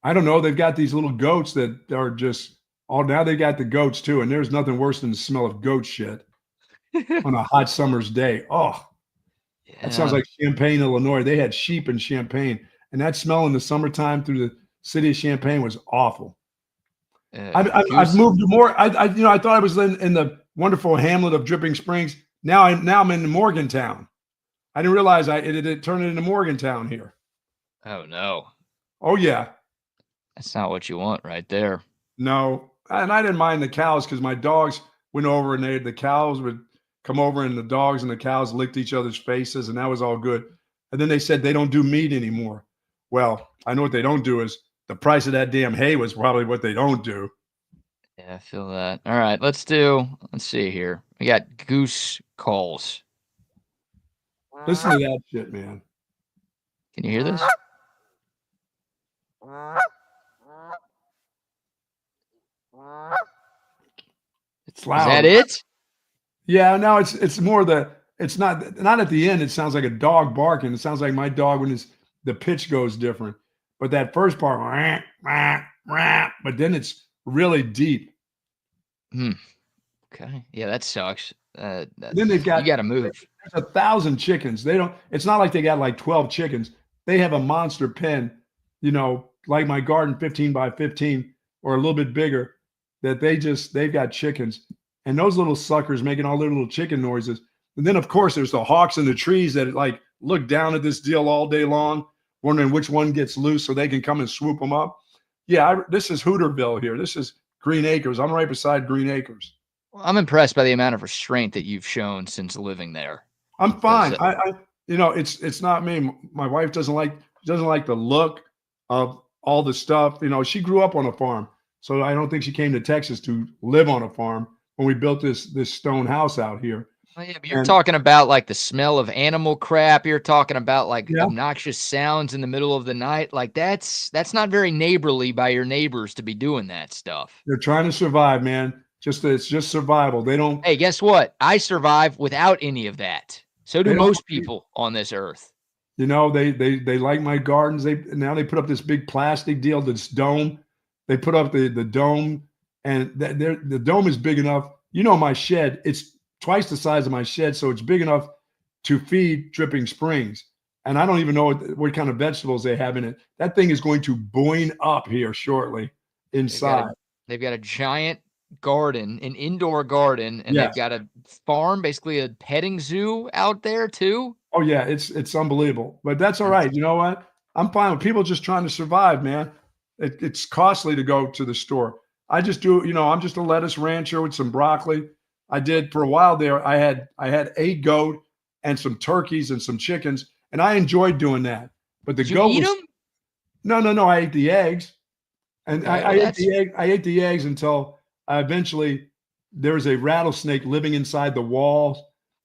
I don't know. They've got these little goats that are just now they got the goats too, and there's nothing worse than the smell of goat shit on a hot summer's day. Oh, yeah. That sounds like Champaign, Illinois. They had sheep in Champaign, and that smell in the summertime through the city of Champaign was awful. I've moved to more. I thought I was in the wonderful hamlet of Dripping Springs. Now I'm in Morgantown. I didn't realize it turned into Morgantown here. Oh no. Oh yeah. That's not what you want right there. No, and I didn't mind the cows because my dogs went over and the cows would come over and the dogs and the cows licked each other's faces, and that was all good. And then they said they don't do meat anymore. Well, I know what they don't do is the price of that damn hay was probably what they don't do. Yeah, I feel that. All right, let's see here. We got goose calls. Listen to that shit, man. Can you hear this? It's loud. Is that it? Yeah, now it's more it's not at the end. It sounds like a dog barking. It sounds like my dog when the pitch goes different. But that first part, but then it's really deep. Okay. Yeah, that sucks. Then they've got you got to move. There's 1,000 chickens. It's not like they got like 12 chickens. They have a monster pen, like my garden, 15 by 15 or a little bit bigger, that they've got chickens. And those little suckers making all their little chicken noises. And then, of course, there's the hawks in the trees that like look down at this deal all day long, wondering which one gets loose so they can come and swoop them up. Yeah, this is Hooterville here. This is Green Acres. I'm right beside Green Acres. Well, I'm impressed by the amount of restraint that you've shown since living there. I'm fine. It's not me. My wife doesn't like the look of all the stuff. She grew up on a farm, so I don't think she came to Texas to live on a farm when we built this stone house out here. Well, yeah, but you're talking about like the smell of animal crap. You're talking about like obnoxious sounds in the middle of the night. Like that's not very neighborly by your neighbors to be doing that stuff. They're trying to survive, man. It's just survival. They don't. Hey, guess what? I survive without any of that. So do most people on this earth. They like my gardens. Now they put up this big plastic deal, this dome. They put up the dome, and the dome is big enough. My shed, it's twice the size of my shed, so it's big enough to feed Dripping Springs. And I don't even know what kind of vegetables they have in it. That thing is going to boil up here shortly inside. They've got a giant garden, an indoor garden, and they've got a farm, basically a petting zoo out there too. Oh yeah, it's unbelievable, but that's all right. You know what? I'm fine with people just trying to survive, man. It's costly to go to the store. I just do, I'm just a lettuce rancher with some broccoli. I did for a while there. I had a goat and some turkeys and some chickens, and I enjoyed doing that. But the goat was no. I ate the eggs, and I ate the eggs until eventually there was a rattlesnake living inside the walls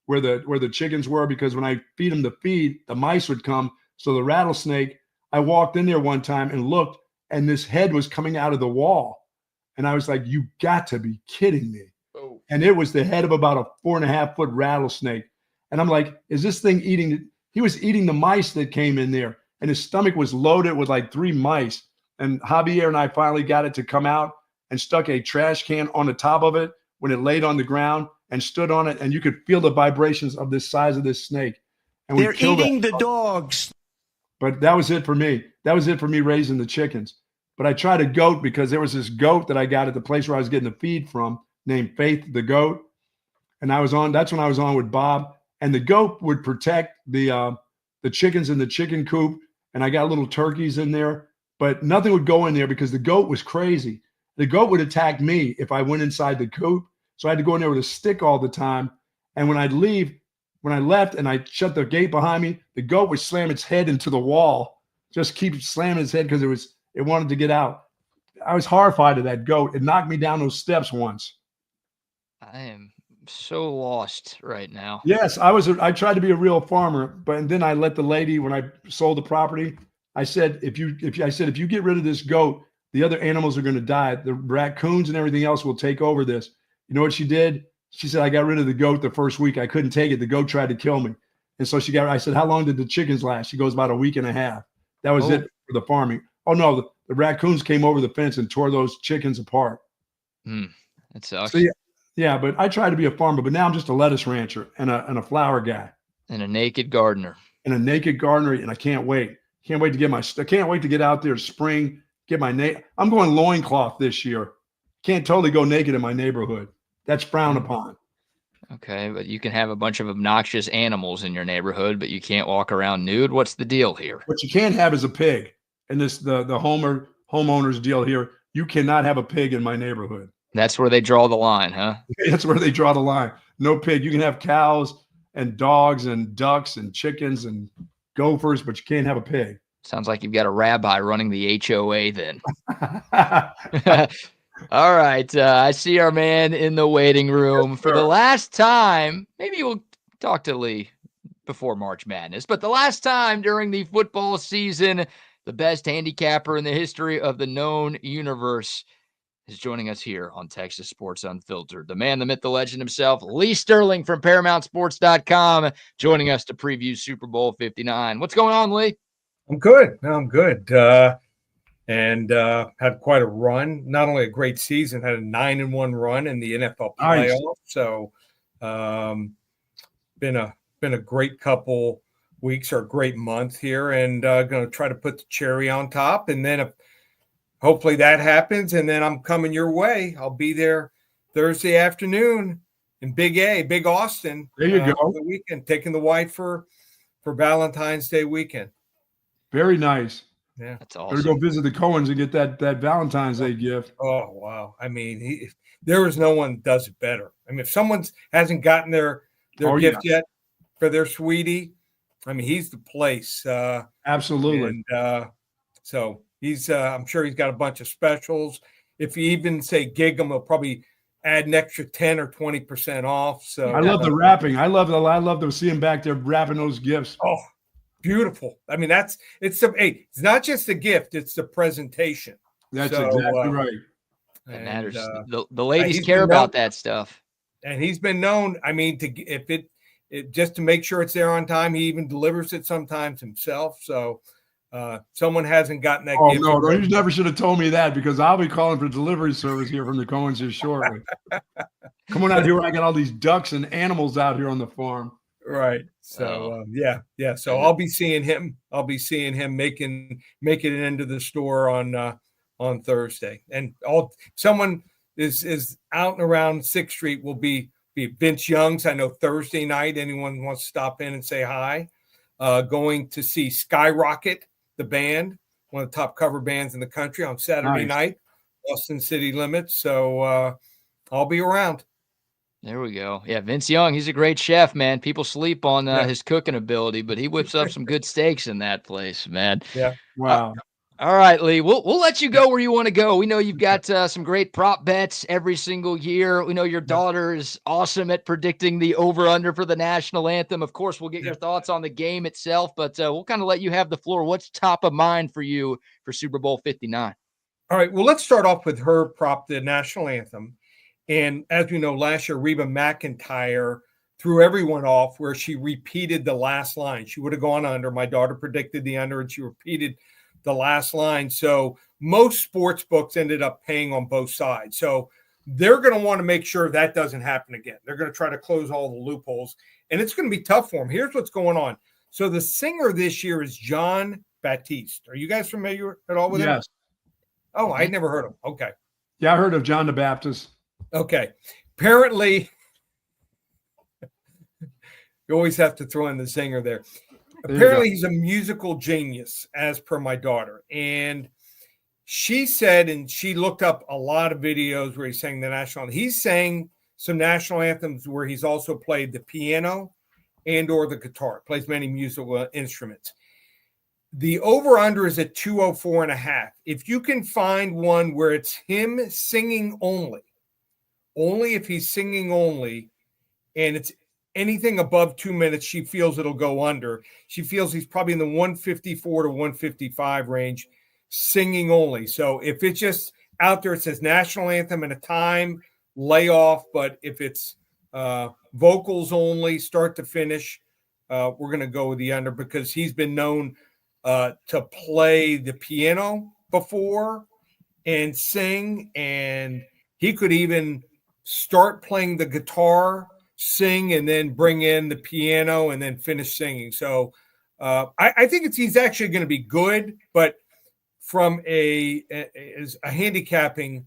where the chickens were, because when I feed them the feed, the mice would come. So the rattlesnake, I walked in there one time and looked, and this head was coming out of the wall. And I was like, you got to be kidding me. Oh. And it was the head of about a 4.5-foot rattlesnake. And I'm like, is this thing eating? He was eating the mice that came in there, and his stomach was loaded with like 3 mice. And Javier and I finally got it to come out and stuck a trash can on the top of it when it laid on the ground and stood on it. And you could feel the vibrations of the size of this snake. And they're eating the dogs. But that was it for me. That was it for me raising the chickens. But I tried a goat because there was this goat that I got at the place where I was getting the feed from named Faith the goat. And that's when I was on with Bob. And the goat would protect the chickens in the chicken coop. And I got little turkeys in there, but nothing would go in there because the goat was crazy. The goat would attack me if I went inside the coop. So I had to go in there with a stick all the time. And when I left and I shut the gate behind me, the goat would slam its head into the wall, just keep slamming its head because it wanted to get out. I was horrified of that goat. It knocked me down those steps once. I am so lost right now. Yes, I tried to be a real farmer, and then I let the lady, when I sold the property, I said, if you get rid of this goat, the other animals are going to die. The raccoons and everything else will take over this. You know what she did? She said, I got rid of the goat the first week. I couldn't take it. The goat tried to kill me. And so I said, how long did the chickens last? She goes, about a week and a half. That was it for the farming. Oh no, the raccoons came over the fence and tore those chickens apart. That sucks. So yeah, but I tried to be a farmer, but now I'm just a lettuce rancher and a flower guy. And a naked gardener. And I can't wait. Can't wait to get out there spring, get my I'm going loincloth this year. Can't totally go naked in my neighborhood. That's frowned upon. Okay, but you can have a bunch of obnoxious animals in your neighborhood, but you can't walk around nude. What's the deal here? What you can't have is a pig. And the homeowners deal here. You cannot have a pig in my neighborhood. That's where they draw the line, huh? That's where they draw the line. No pig. You can have cows and dogs and ducks and chickens and gophers, but you can't have a pig. Sounds like you've got a rabbi running the HOA then. All right. I see our man in the waiting room. For the last time, maybe we'll talk to Lee before March Madness, but the last time during the football season, the best handicapper in the history of the known universe is joining us here on Texas Sports Unfiltered. The man, the myth, the legend himself, Lee Sterling from ParamountSports.com, joining us to preview Super Bowl 59. What's going on, Lee? I'm good. I'm good. And had quite a run. Not only a great season, had a 9-1 run in the NFL playoffs. Nice. So been a great couple weeks or a great month here, and going to try to put the cherry on top. And then hopefully that happens, and then I'm coming your way. I'll be there Thursday afternoon in Big Austin. There you go. For the weekend, taking the wife for Valentine's Day weekend. Very nice. Yeah, that's awesome. Better go visit the Cohens and get that Valentine's Day gift. Oh wow! I mean, there is no one that does it better. I mean, if someone hasn't gotten their gift yet for their sweetie, I mean, he's the place. Absolutely. And so he's. I'm sure he's got a bunch of specials. If you even say gig him, he'll probably add an extra 10 or 20% off. So I love the wrapping. I love to see him back there wrapping those gifts. Oh. Beautiful. I mean, it's not just the gift, it's the presentation. That's exactly right. It matters. The ladies care about that stuff. And he's been known, I mean, if it just to make sure it's there on time, he even delivers it sometimes himself. So someone hasn't gotten that gift. No, you never should have told me that, because I'll be calling for delivery service here from the Cohens here shortly. Come on out here where I got all these ducks and animals out here on the farm. Right. So yeah. So I'll be seeing him. Making it into the store on Thursday. And someone is out and around 6th Street will be Vince Young's. I know Thursday night. Anyone wants to stop in and say hi. Going to see Skyrocket, the band, one of the top cover bands in the country, on Saturday night, Austin City Limits. So I'll be around. There we go. Yeah, Vince Young, he's a great chef, man. People sleep on his cooking ability, but he whips up some good steaks in that place, man. Yeah. Wow. All right, Lee, we'll let you go where you want to go. We know you've got some great prop bets every single year. We know your daughter is awesome at predicting the over-under for the national anthem. Of course, we'll get your thoughts on the game itself, but we'll kind of let you have the floor. What's top of mind for you for Super Bowl 59? All right, well, let's start off with her prop, the national anthem. And as we know, last year, Reba McEntire threw everyone off where she repeated the last line. She would have gone under. My daughter predicted the under, and she repeated the last line. So most sports books ended up paying on both sides. So they're going to want to make sure that doesn't happen again. They're going to try to close all the loopholes, and it's going to be tough for them. Here's what's going on. So the singer this year is John Baptiste. Are you guys familiar at all with him? Yes. Oh, I never heard of him. Okay. Yeah, I heard of John the Baptist. Okay. Apparently, you always have to throw in the singer there. Apparently, he's a musical genius, as per my daughter. And she said, and she looked up a lot of videos where he sang the national anthem. He sang some national anthems where he's also played the piano and or the guitar. Plays many musical instruments. The over-under is at 204.5. If you can find one where it's him singing only if he's singing only, and it's anything above 2 minutes, she feels it'll go under. She feels he's probably in the 154 to 155 range, singing only. So if it's just out there, it says national anthem and a time, lay off. But if it's vocals only, start to finish, we're going to go with the under, because he's been known to play the piano before and sing, and he could even start playing the guitar, sing, and then bring in the piano and then finish singing. So I think he's actually going to be good, but from a handicapping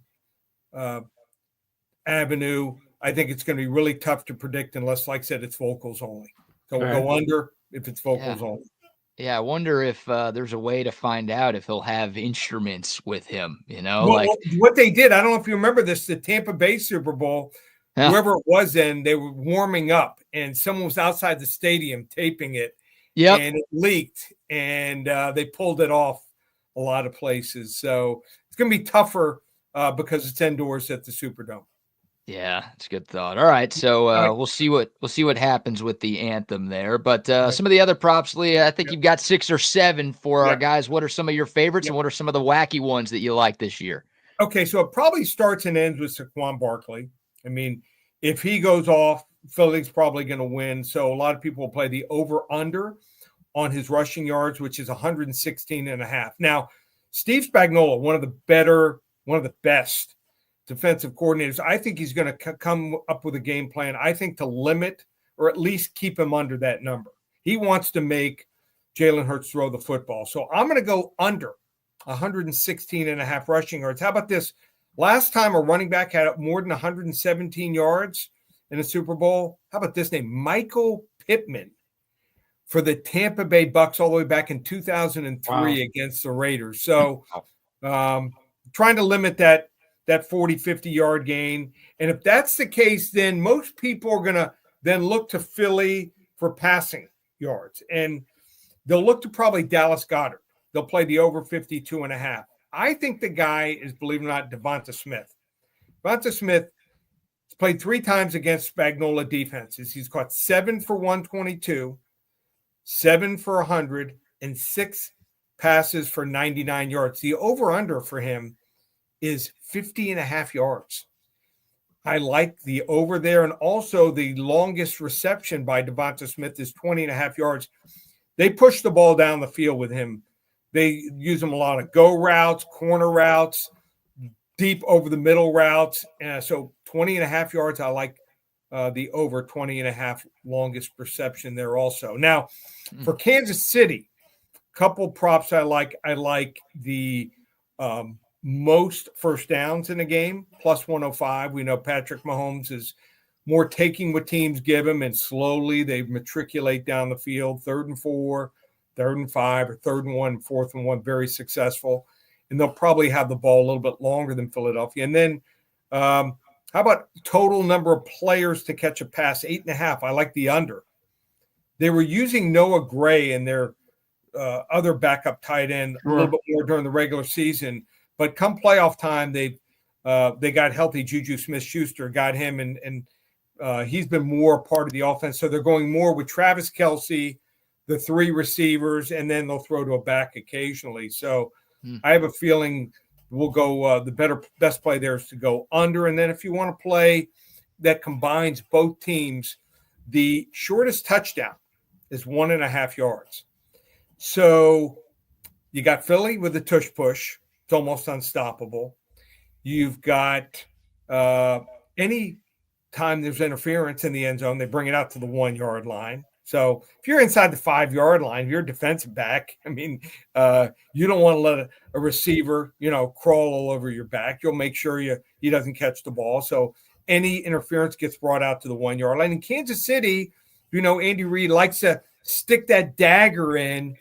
avenue, I think it's going to be really tough to predict unless, like I said, it's vocals only. So we'll go under if it's vocals only. Yeah, I wonder if there's a way to find out if he'll have instruments with him, Well, what they did, I don't know if you remember this, the Tampa Bay Super Bowl, yeah. whoever it was then, they were warming up and someone was outside the stadium taping it. Yep. And it leaked and they pulled it off a lot of places. So it's going to be tougher because it's indoors at the Superdome. Yeah, it's a good thought. All right, so we'll see what happens with the anthem there. But some of the other props, Lee, I think you've got 6 or 7 for our guys. What are some of your favorites, and what are some of the wacky ones that you like this year? Okay, so it probably starts and ends with Saquon Barkley. I mean, if he goes off, Philly's probably going to win. So a lot of people will play the over-under on his rushing yards, which is 116.5. Now, Steve Spagnuolo, one of the best defensive coordinators, I think he's going to come up with a game plan, I think, to limit or at least keep him under that number. He wants to make Jalen Hurts throw the football. So I'm going to go under 116.5 rushing yards. How about this? Last time a running back had more than 117 yards in a Super Bowl, how about this name? Michael Pittman for the Tampa Bay Bucks all the way back in 2003 against the Raiders. So trying to limit that 40, 50-yard gain. And if that's the case, then most people are going to then look to Philly for passing yards. And they'll look to probably Dallas Goedert. They'll play the over 52.5. I think the guy is, believe it or not, Devonta Smith. Devonta Smith has played 3 times against Spagnuolo defenses. He's caught 7 for 122, 7 for 100, and 6 passes for 99 yards. The over-under for him is 50.5 yards. I like the over there. And also the longest reception by Devonta Smith is 20.5 yards. They push the ball down the field with him. They use him a lot of go routes, corner routes, deep over the middle routes. So 20.5 yards, I like the over 20.5 longest reception there also. Now, for Kansas City, couple props I like. I like the most first downs in a game, plus 105. We know Patrick Mahomes is more taking what teams give him, and slowly they matriculate down the field, 3rd and 4, 3rd and 5, or 3rd and 1, 4th and 1, very successful. And they'll probably have the ball a little bit longer than Philadelphia. And then how about total number of players to catch a pass? 8.5. I like the under. They were using Noah Gray and their other backup tight end a little bit more during the regular season. But come playoff time, they got healthy. Juju Smith-Schuster got him, and he's been more part of the offense. So they're going more with Travis Kelce, the 3 receivers, and then they'll throw to a back occasionally. So I have a feeling we'll go the best play there is to go under. And then if you want to play that combines both teams, the shortest touchdown is 1.5 yards. So you got Philly with the tush push. It's almost unstoppable. You've got any time there's interference in the end zone, they bring it out to the 1 yard line. So if you're inside the 5 yard line, you're a defensive back. I mean, you don't want to let a receiver, crawl all over your back. You'll make sure he doesn't catch the ball. So any interference gets brought out to the 1 yard line. In Kansas City, Andy Reid likes to stick that dagger in,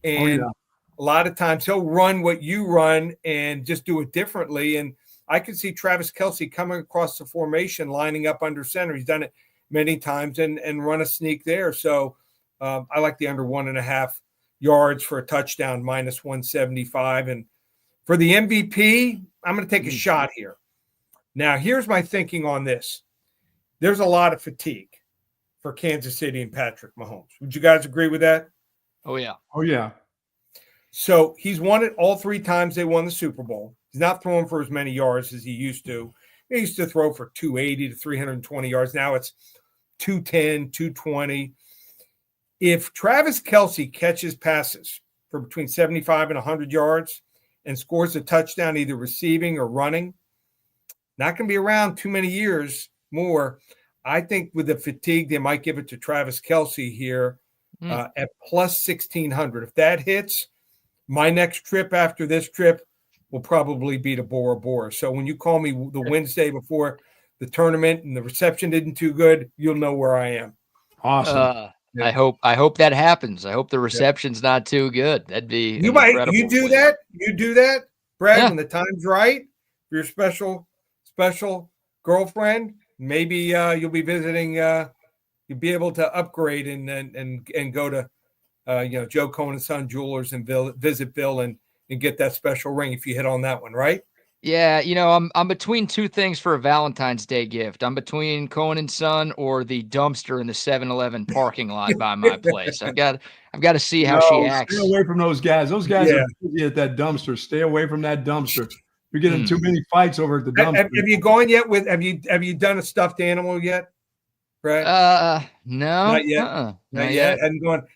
and a lot of times he'll run what you run and just do it differently. And I can see Travis Kelce coming across the formation, lining up under center. He's done it many times and run a sneak there. So I like the under 1.5 yards for a touchdown, minus 175. And for the MVP, I'm going to take a shot here. Now, here's my thinking on this. There's a lot of fatigue for Kansas City and Patrick Mahomes. Would you guys agree with that? Oh, yeah. Oh, yeah. So he's won it all 3 times they won the Super Bowl. He's not throwing for as many yards as he used to. He used to throw for 280 to 320 yards. Now it's 210, 220. If Travis Kelce catches passes for between 75 and 100 yards and scores a touchdown, either receiving or running, not going to be around too many years more. I think with the fatigue, they might give it to Travis Kelce here at plus 1,600. If that hits, my next trip after this trip will probably be to Bora Bora. So when you call me the Wednesday before the tournament and the reception isn't too good, you'll know where I am. Awesome. I hope that happens. I hope the reception's not too good. That'd be you do that, Brad, when the time's right. Your special girlfriend, maybe you'll be visiting. You'll be able to upgrade and go to Joe Cohen and Son Jewelers and visit Bill and get that special ring if you hit on that one, right? Yeah, I'm between two things for a Valentine's Day gift. I'm between Cohen and Son or the dumpster in the 7-Eleven parking lot by my place. I've got to see how she acts. Stay away from those guys. Those guys are busy at that dumpster. Stay away from that dumpster. You're getting too many fights over at the dumpster. Have you gone yet with? Have you done a stuffed animal yet, Brad? No, not yet. Not yet.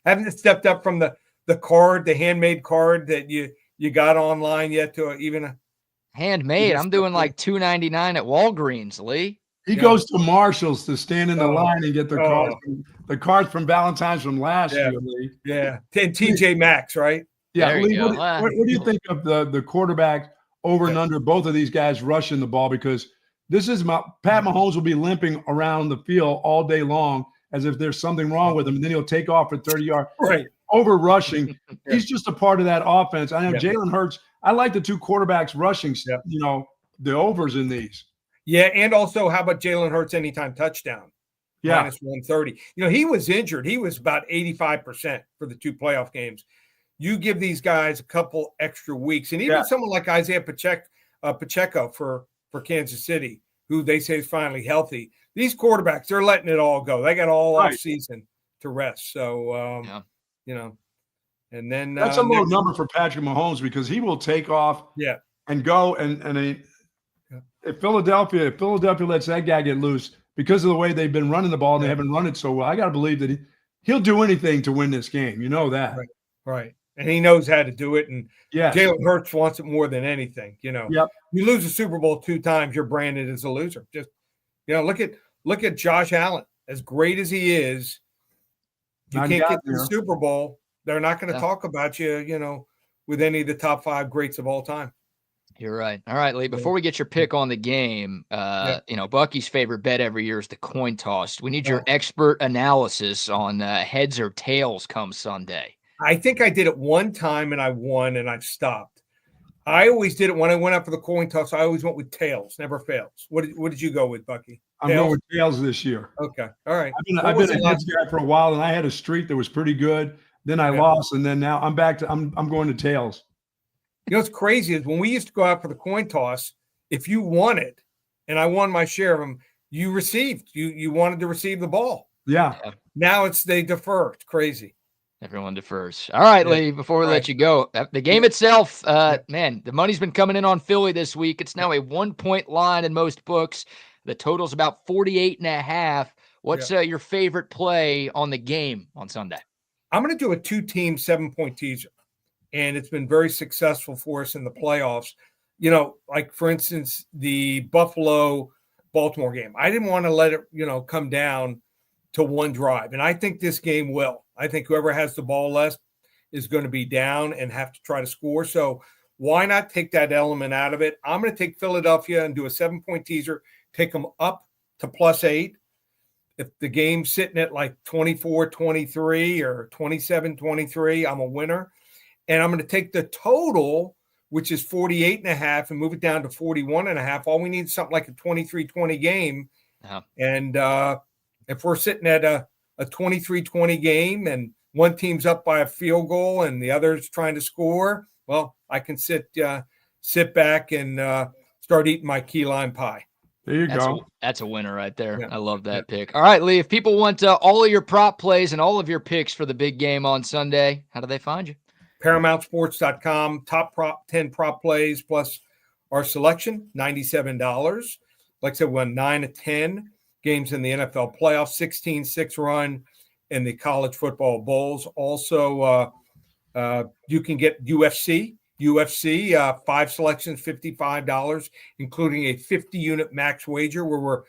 Haven't stepped up from the card, the handmade card that you got online yet to even. Handmade. I'm doing like $2.99 at Walgreens, Lee. He goes to Marshall's to stand in the line and get the cards from Valentine's from last year, Lee. Yeah. And TJ Maxx, right? Yeah. Lee, what do you think of the quarterback over and under both of these guys rushing the ball? Because this is Pat Mahomes will be limping around the field all day long as if there's something wrong with him, and then he'll take off for 30 yards. Right. Over rushing. He's just a part of that offense. I know Jalen Hurts. I like the two quarterbacks rushing, the overs in these. Yeah, and also, how about Jalen Hurts anytime touchdown? Yeah. Minus 130. He was injured. He was about 85% for the two playoff games. You give these guys a couple extra weeks, and even someone like Isaiah Pacheco for Kansas City, who they say is finally healthy. These quarterbacks, they're letting it all go. They got all off season to rest. So, and then that's a low number for Patrick Mahomes because he will take off and go. And if Philadelphia lets that guy get loose because of the way they've been running the ball and they haven't run it so well, I got to believe that he'll do anything to win this game. You know that. Right. And he knows how to do it. And Jalen Hurts wants it more than anything. You lose a Super Bowl 2 times, you're branded as a loser. Just, look at Josh Allen. As great as he is, you can't get to the Super Bowl. They're not going to talk about you, with any of the top 5 greats of all time. You're right. All right, Lee, before we get your pick on the game, Bucky's favorite bet every year is the coin toss. We need your expert analysis on heads or tails come Sunday. I think I did it one time and I won and I stopped. I always did it when I went up for the coin toss. I always went with tails, never fails. What did you go with, Bucky? I'm going with tails this year. Okay. All right. I've been a heads guy for a while, and I had a streak that was pretty good. Then I lost, and then now I'm back to I'm going to tails. What's crazy is when we used to go out for the coin toss, if you won it, and I won my share of them, you wanted to receive the ball. Yeah. Now they defer. It's crazy. Everyone defers. All right, Lee, before we let you go, the game itself, man, the money's been coming in on Philly this week. It's now a 1-point line in most books. The total's about 48.5. What's your favorite play on the game on Sunday? I'm going to do a 2-team 7-point teaser, and it's been very successful for us in the playoffs. Like, for instance, the Buffalo-Baltimore game. I didn't want to let it, come down to one drive, and I think this game will. I think whoever has the ball less is going to be down and have to try to score. So why not take that element out of it? I'm going to take Philadelphia and do a 7-point teaser, take them up to +8. If the game's sitting at like 24-23 or 27-23, I'm a winner. And I'm going to take the total, which is 48.5, and move it down to 41.5. All we need is something like a 23-20 game. And if we're sitting at a 23-20 game and one team's up by a field goal and the other's trying to score, well, I can sit back and start eating my key lime pie. There you go. That's a winner right there. Yeah. I love that pick. All right, Lee, if people want all of your prop plays and all of your picks for the big game on Sunday, how do they find you? ParamountSports.com, top 10 prop plays plus our selection, $97. Like I said, we won 9 of 10 games in the NFL playoffs, 16-6 run in the college football bowls. Also, you can get UFC, 5 selections, $55, including a 50-unit max wager where we're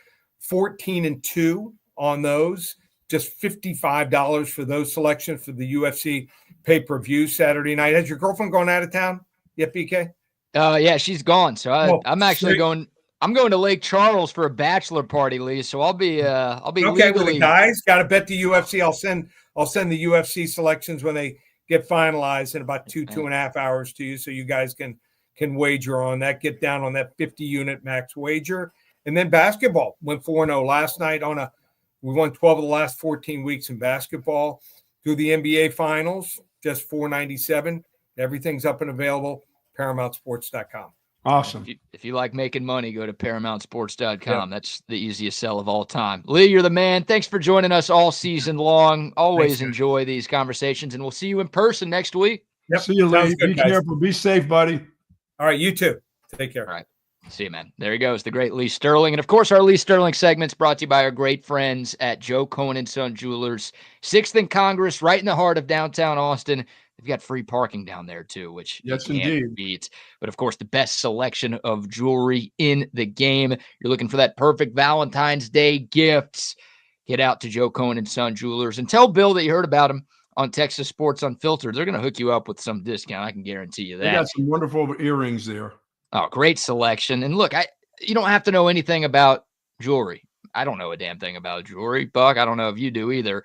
14-2 on those. Just $55 for those selections for the UFC pay-per-view Saturday night. Has your girlfriend gone out of town yet, BK? Yeah, she's gone. So I'm actually going. I'm going to Lake Charles for a bachelor party, Lee. So I'll be okay. legally. Well, the guys got to bet the UFC. I'll send the UFC selections when they get finalized in about 2.5 hours to you, so you guys can wager on that. Get down on that 50-unit max wager. And then basketball went 4-0 last night we won 12 of the last 14 weeks in basketball. Through the NBA Finals, just $4.97. Everything's up and available. ParamountSports.com. Awesome. If you like making money, go to ParamountSports.com. Yep. That's the easiest sell of all time. Lee, you're the man. Thanks for joining us all season long. Always enjoy these conversations, and we'll see you in person next week. Yep. See you, Lee. Be careful. Be safe, buddy. All right, you too. Take care. All right. See you, man. There he goes, the great Lee Sterling. And, of course, our Lee Sterling segment's brought to you by our great friends at Joe Cohen & Son Jewelers, 6th and Congress, right in the heart of downtown Austin. They've got free parking down there, too, which yes, you can't beat. But, of course, the best selection of jewelry in the game. You're looking for that perfect Valentine's Day gifts. Get out to Joe Cohen & Son Jewelers and tell Bill that you heard about him on Texas Sports Unfiltered. They're going to hook you up with some discount. I can guarantee you that. They got some wonderful earrings there. Oh, great selection. And look, you don't have to know anything about jewelry. I don't know a damn thing about jewelry, Buck. I don't know if you do either.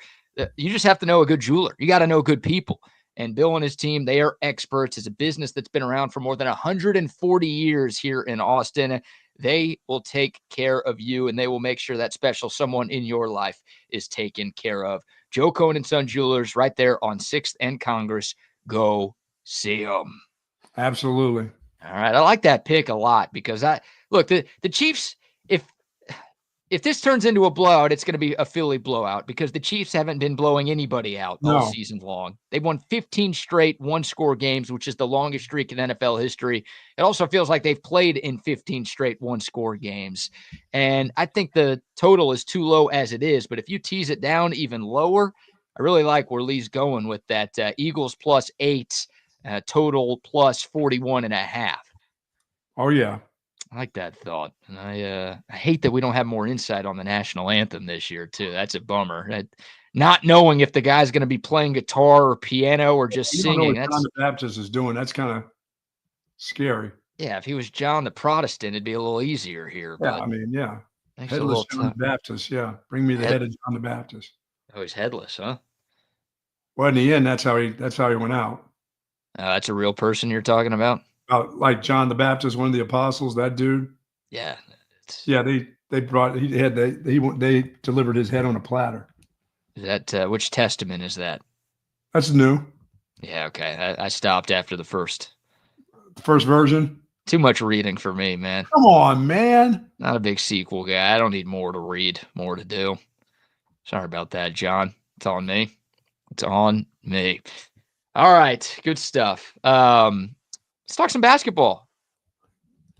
You just have to know a good jeweler. You got to know good people. And Bill and his team, they are experts. It's a business that's been around for more than 140 years here in Austin. They will take care of you, and they will make sure that special someone in your life is taken care of. Joe Cohen & Son Jewelers right there on 6th and Congress. Go see them. Absolutely. All right. I like that pick a lot because the Chiefs, if this turns into a blowout, it's going to be a Philly blowout because the Chiefs haven't been blowing anybody out all season long. They've won 15 straight one-score games, which is the longest streak in NFL history. It also feels like they've played in 15 straight one-score games. And I think the total is too low as it is, but if you tease it down even lower, I really like where Lee's going with that Eagles +8, total +41.5. Oh, yeah. I like that thought. And I hate that we don't have more insight on the national anthem this year, too. That's a bummer. Not knowing if the guy's going to be playing guitar or piano or just singing. That's what John the Baptist is doing. That's kind of scary. Yeah, if he was John the Protestant, it'd be a little easier here. Yeah, I mean, yeah. Headless John the Baptist, yeah. Bring me the head of John the Baptist. Oh, he's headless, huh? Well, in the end, that's how he went out. That's a real person you're talking about? Like John the Baptist, one of the apostles, that dude. Yeah. Yeah, they delivered his head on a platter. Is that which testament is that? That's new. Yeah, okay. I stopped after the first version. Too much reading for me, man. Come on, man. Not a big sequel guy. I don't need more to read, more to do. Sorry about that, John. It's on me. It's on me. All right, good stuff. Let's talk some basketball.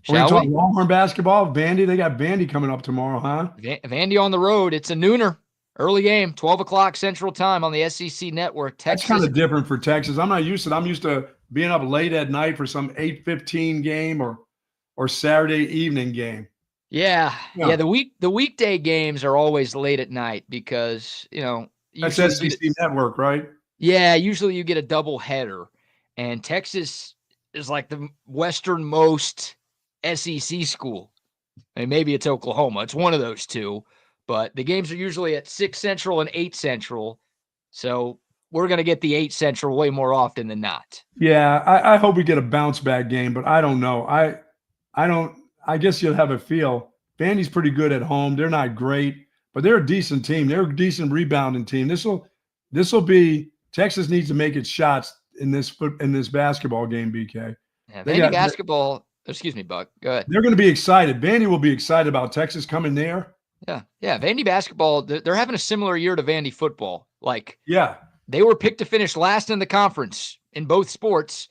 Shall we talk Longhorn basketball? Vandy, they got Vandy coming up tomorrow, huh? Vandy on the road. It's a nooner. Early game, 12 o'clock Central Time on the SEC Network. Texas. That's kind of different for Texas. I'm not used to it. I'm used to being up late at night for some 8:15 game or Saturday evening game. Yeah. The weekday games are always late at night because, that's SEC Network, right? Yeah, usually you get a double header. And Texas is like the westernmost SEC school. I mean, maybe it's Oklahoma. It's one of those two. But the games are usually at 6 Central and 8 Central. So we're going to get the 8 Central way more often than not. Yeah, I hope we get a bounce back game, but I don't know. I guess you'll have a feel. Vandy's pretty good at home. They're not great, but they're a decent team. They're a decent rebounding team. This will be Texas needs to make its shots in this basketball game, BK. Yeah, Vandy basketball. Excuse me, Buck. Go ahead. They're going to be excited. Vandy will be excited about Texas coming there. Yeah. Vandy basketball, they're having a similar year to Vandy football. They were picked to finish last in the conference in both sports,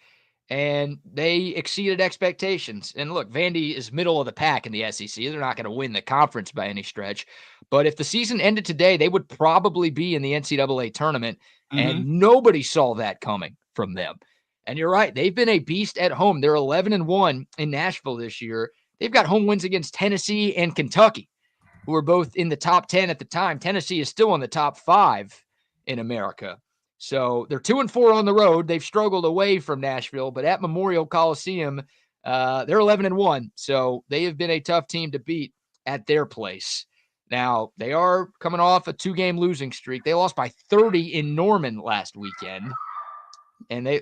and they exceeded expectations. And look, Vandy is middle of the pack in the SEC. They're not going to win the conference by any stretch. But if the season ended today, they would probably be in the NCAA tournament, and nobody saw that coming from them. And you're right. They've been a beast at home. They're 11-1 in Nashville this year. They've got home wins against Tennessee and Kentucky, who were both in the top 10 at the time. Tennessee is still in the top 5 in America. So they're 2-4 on the road. They've struggled away from Nashville, but at Memorial Coliseum, they're 11-1. So they have been a tough team to beat at their place. Now, they are coming off a 2-game losing streak. They lost by 30 in Norman last weekend. And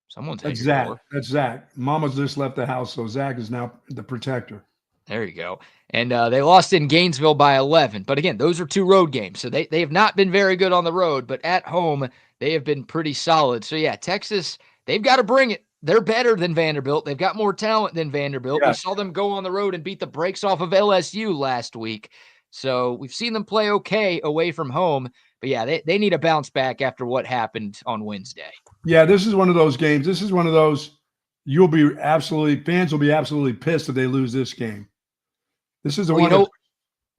someone's That's at your Zach. door. That's Zach. Mama's just left the house, so Zach is now the protector. There you go. And they lost in Gainesville by 11. But again, those are 2 road games. So they have not been very good on the road, but at home, they have been pretty solid. So yeah, Texas, they've got to bring it. They're better than Vanderbilt. They've got more talent than Vanderbilt. Yeah. We saw them go on the road and beat the brakes off of LSU last week. So we've seen them play okay away from home. But yeah, they need a bounce back after what happened on Wednesday. Yeah, this is one of those games. This is one of those fans will be absolutely pissed if they lose this game. This is the one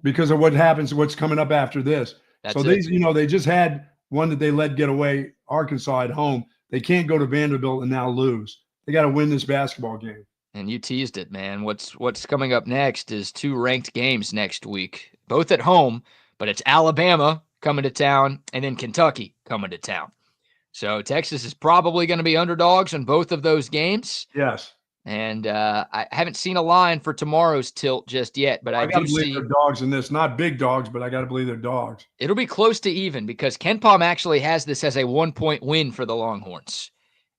because of what happens, what's coming up after this. So they just had one that they let get away, Arkansas at home. They can't go to Vanderbilt and now lose. They got to win this basketball game. And you teased it, man. What's coming up next is 2 ranked games next week, both at home, but it's Alabama coming to town and then Kentucky coming to town. So Texas is probably going to be underdogs in both of those games. Yes. And I haven't seen a line for tomorrow's tilt just yet, but I got to do believe see they're dogs in this. Not big dogs, but I got to believe they're dogs. It'll be close to even because KenPom actually has this as a 1-point win for the Longhorns.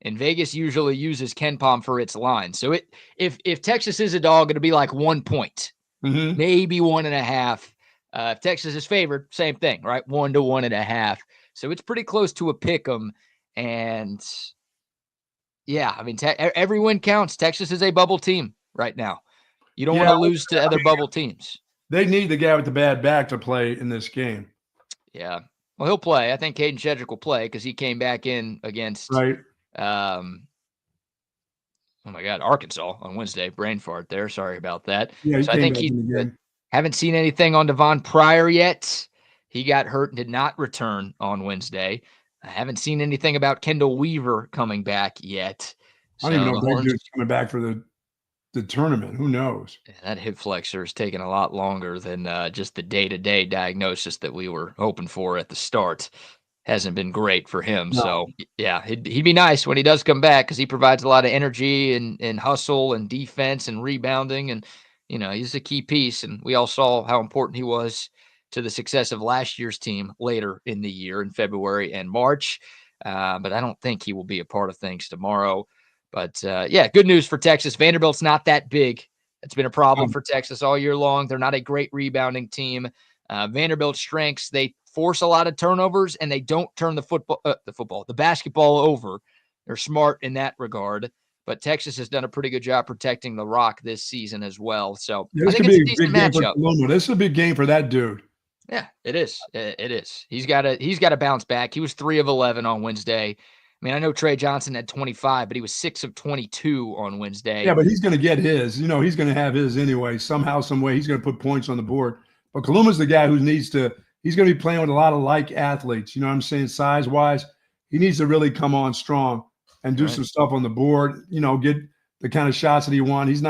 And Vegas usually uses KenPom for its line. So if Texas is a dog, it'll be like 1 point, maybe 1.5. If Texas is favored, same thing, right? 1 to 1.5. So it's pretty close to a pick 'em. And yeah, I mean, every win counts. Texas is a bubble team right now. You don't want to lose to other bubble teams. They need the guy with the bad back to play in this game. Yeah. Well, he'll play. I think Caden Shedrick will play because he came back in against Arkansas on Wednesday. Brain fart there. Sorry about that. Yeah, so I think haven't seen anything on Devon Pryor yet. He got hurt and did not return on Wednesday. I haven't seen anything about Kendall Weaver coming back yet. I don't even know if that dude's coming back for the tournament. Who knows? Yeah, that hip flexor is taking a lot longer than just the day-to-day diagnosis that we were hoping for at the start. Hasn't been great for him. No. So, yeah, he'd be nice when he does come back because he provides a lot of energy and hustle and defense and rebounding. And, he's a key piece. And we all saw how important he was to the success of last year's team later in the year in February and March. But I don't think he will be a part of things tomorrow. But, good news for Texas. Vanderbilt's not that big. It's been a problem for Texas all year long. They're not a great rebounding team. Vanderbilt's strengths, they force a lot of turnovers, and they don't turn the basketball over. They're smart in that regard. But Texas has done a pretty good job protecting the rock this season as well. So I think it's a decent matchup. This is a big game for that dude. Yeah, it is. It is. He's got to bounce back. He was 3 of 11 on Wednesday. I mean, I know Trey Johnson had 25, but he was 6 of 22 on Wednesday. Yeah, but he's going to get his. He's going to have his anyway. Somehow, some way, he's going to put points on the board. But Kaluma's the guy who needs to – he's going to be playing with a lot of like athletes. You know what I'm saying? Size-wise, he needs to really come on strong and do some stuff on the board, get the kind of shots that he wants.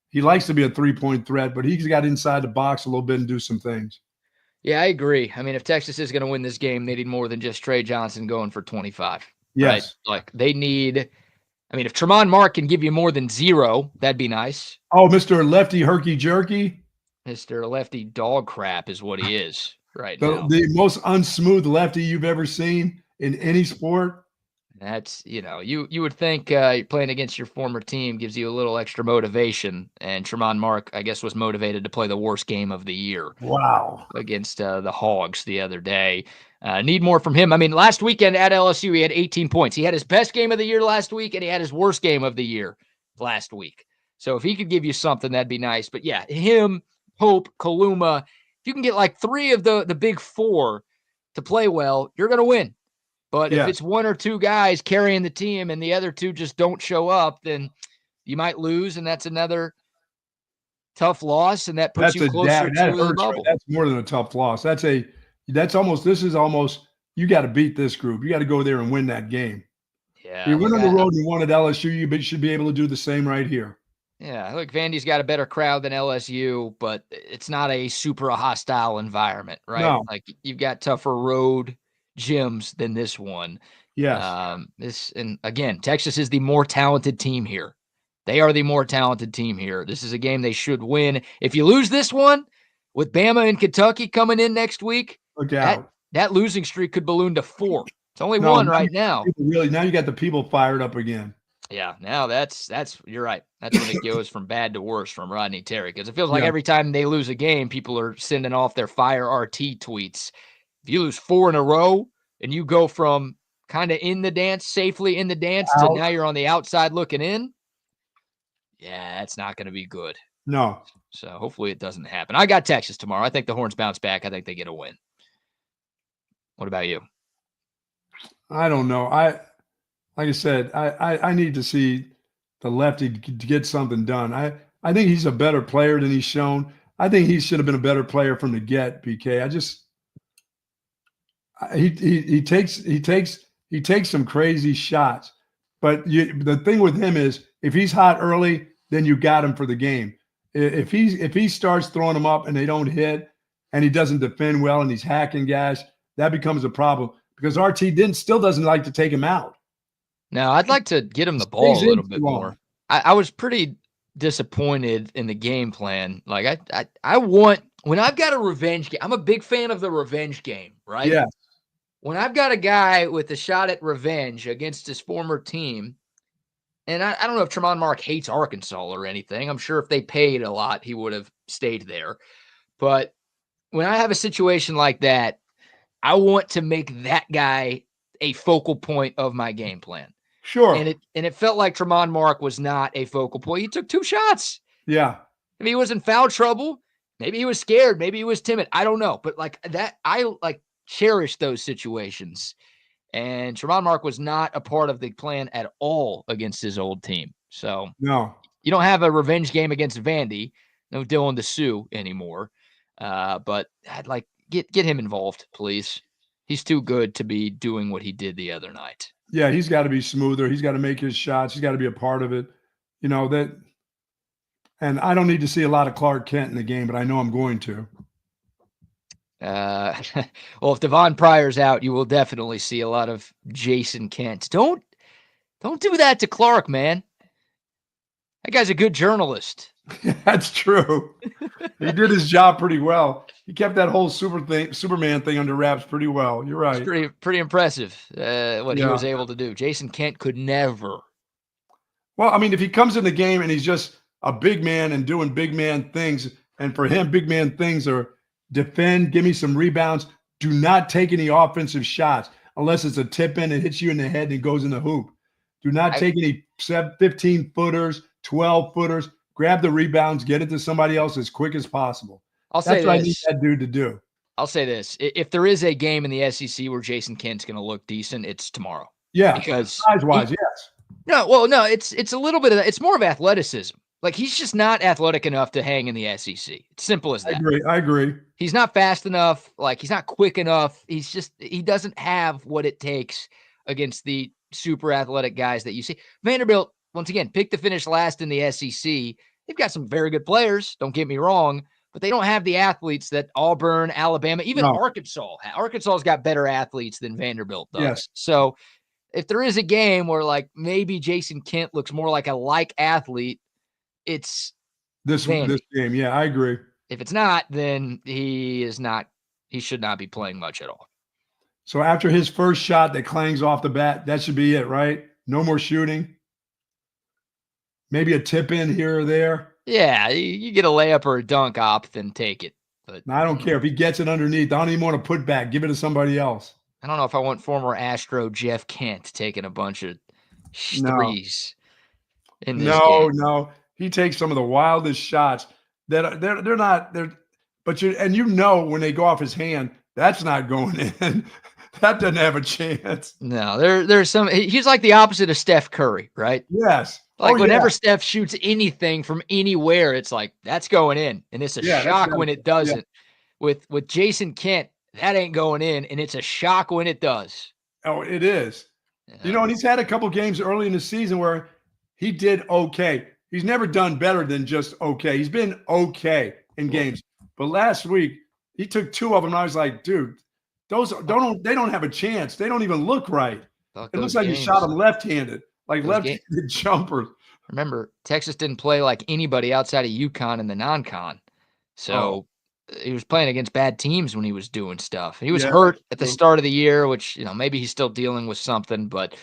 He likes to be a three-point threat, but he's got inside the box a little bit and do some things. Yeah, I agree. I mean, if Texas is going to win this game, they need more than just Trey Johnson going for 25. Yes. Right? Like they need – I mean, if Tremont Mark can give you more than 0, that'd be nice. Oh, Mr. Lefty Herky Jerky? Mr. Lefty Dog Crap is what he is right now. The most unsmooth lefty you've ever seen in any sport. That's, you would think playing against your former team gives you a little extra motivation. And Tremont Mark, I guess, was motivated to play the worst game of the year. Wow. Against the Hogs the other day. Need more from him. I mean, last weekend at LSU, he had 18 points. He had his best game of the year last week, and he had his worst game of the year last week. So if he could give you something, that'd be nice. But yeah, him, Pope, Kaluma, if you can get like 3 of the big 4 to play well, you're going to win. But if it's 1 or 2 guys carrying the team and the other 2 just don't show up, then you might lose, and that's another tough loss, and that puts you closer to the bubble. That's more than a tough loss. This is almost you got to beat this group. You got to go there and win that game. Yeah. You went on the road and won at LSU, you should be able to do the same right here. Yeah, look, Vandy's got a better crowd than LSU, but it's not a super hostile environment, right? No. Like you've got tougher road gyms than this one. Yes. And again, Texas is the more talented team here. They are the more talented team here. This is a game they should win. If you lose this one, with Bama and Kentucky coming in next week, Look out. that losing streak could balloon to 4. It's only No, one now right now. Now you got the people fired up again. Yeah, now that's you're right. That's when it goes from bad to worse from Rodney Terry, because it feels like every time they lose a game, people are sending off their fire RT tweets. If you lose 4 in a row and you go from kind of in the dance, safely in the dance, to now you're on the outside looking in, yeah, that's not going to be good. No. So hopefully it doesn't happen. I got Texas tomorrow. I think the Horns bounce back. I think they get a win. What about you? I don't know. Like I said, I need to see the lefty to get something done. I think he's a better player than he's shown. I think he should have been a better player from the get, BK. He takes some crazy shots. But the thing with him is, if he's hot early, then you got him for the game. If he starts throwing them up and they don't hit, and he doesn't defend well and he's hacking guys, that becomes a problem, because RT still doesn't like to take him out. Now, I'd like to get him the ball a little bit more. I was pretty disappointed in the game plan. Like I want, when I've got a revenge game, I'm a big fan of the revenge game, right? Yeah. When I've got a guy with a shot at revenge against his former team, and I don't know if Tremont Mark hates Arkansas or anything. I'm sure if they paid a lot, he would have stayed there. But when I have a situation like that, I want to make that guy a focal point of my game plan. Sure. And it felt like Tremont Mark was not a focal point. He took 2 shots. Yeah. If he was in foul trouble, maybe he was scared, maybe he was timid. I don't know. But like that, I like cherish those situations. And Tremont Mark was not a part of the plan at all against his old team. So no, you don't have a revenge game against Vandy. No Dylan DeSue anymore. But I'd like get him involved, please. He's too good to be doing what he did the other night. Yeah, he's got to be smoother. He's got to make his shots. He's got to be a part of it. You know that. And I don't need to see a lot of Clark Kent in the game, but I know I'm going to. Well, if Devon Pryor's out, you will definitely see a lot of Jason Kent. Don't do that to Clark, man. That guy's a good journalist. That's true. He did his job pretty well. He kept that whole Superman thing under wraps pretty well. You're right. It's pretty impressive what he was able to do. Jason Kent could never. Well, I mean, if he comes in the game and he's just a big man and doing big man things, and for him, big man things are defend, give me some rebounds, do not take any offensive shots unless it's a tip in and hits you in the head and goes in the hoop. Do not take any 15-footers, 12-footers. Grab the rebounds, get it to somebody else as quick as possible. That's what I need that dude to do. I'll say this. If there is a game in the SEC where Jason Kent's going to look decent, it's tomorrow. Yeah, because size-wise, yes. No, it's a little bit of that. It's more of athleticism. Like, he's just not athletic enough to hang in the SEC. It's simple as that. I agree. He's not fast enough. Like, he's not quick enough. He doesn't have what it takes against the super athletic guys that you see. Vanderbilt, once again, picked to finish last in the SEC. They've got some very good players, don't get me wrong, but they don't have the athletes that Auburn, Alabama, even Arkansas. Arkansas's got better athletes than Vanderbilt does. Yes. So if there is a game where, like, maybe Jason Kent looks more like a athlete, it's this game. Yeah, I agree. If it's not, then he should not be playing much at all. So after his first shot that clangs off the bat, that should be it, right? No more shooting. Maybe a tip in here or there. Yeah, you get a layup or a dunk op, then take it. But I don't care if he gets it underneath. I don't even want to put back. Give it to somebody else. I don't know if I want former Astro Jeff Kent taking a bunch of threes in this game. No. He takes some of the wildest shots that they're not there, but when they go off his hand, that's not going in. That doesn't have a chance. No, there's some. He's like the opposite of Steph Curry, right? Yes. Like whenever Steph shoots anything from anywhere, it's like that's going in, and it's a shock when it doesn't. Yeah. With Jason Kent, that ain't going in, and it's a shock when it does. Oh, it is. Yeah. And he's had a couple games early in the season where he did okay. He's never done better than just okay. He's been okay in games. But last week, he took 2 of them, and I was like, dude, they don't have a chance. They don't even look right. It looks like he shot them left-handed, like left-handed jumpers. Remember, Texas didn't play like anybody outside of UConn in the non-con. So he was playing against bad teams when he was doing stuff. He was Yeah, hurt that's at the true. start of the year, which, maybe he's still dealing with something, but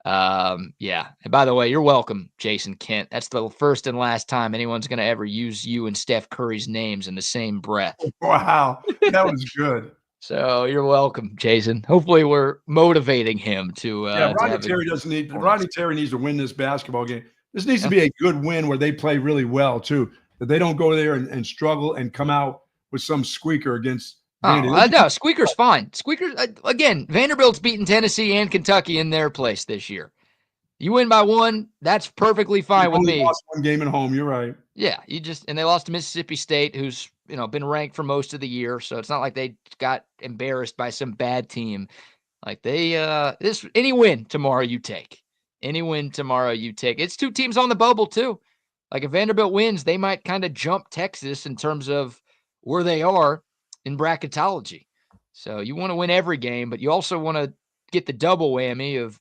yeah. And by the way, you're welcome, Jason Kent. That's the first and last time anyone's going to ever use you and Steph Curry's names in the same breath. Wow, that was good. So you're welcome, Jason. Hopefully we're motivating him to Yeah, to Rodney have a Terry good doesn't need. performance. Rodney Terry needs to win this basketball game. This needs to Yeah. be a good win where they play really well too. That they don't go there and struggle and come out with some squeaker against Vandy. No, Squeaker's fine. Squeaker, again, Vanderbilt's beaten Tennessee and Kentucky in their place this year. You win by 1, that's perfectly fine with me. Lost one game at home. You're right. Yeah, and they lost to Mississippi State, who's been ranked for most of the year, so it's not like they got embarrassed by some bad team. Like any win tomorrow you take. Any win tomorrow you take. It's 2 teams on the bubble too. Like if Vanderbilt wins, they might kind of jump Texas in terms of where they are in bracketology. So you want to win every game, but you also want to get the double whammy of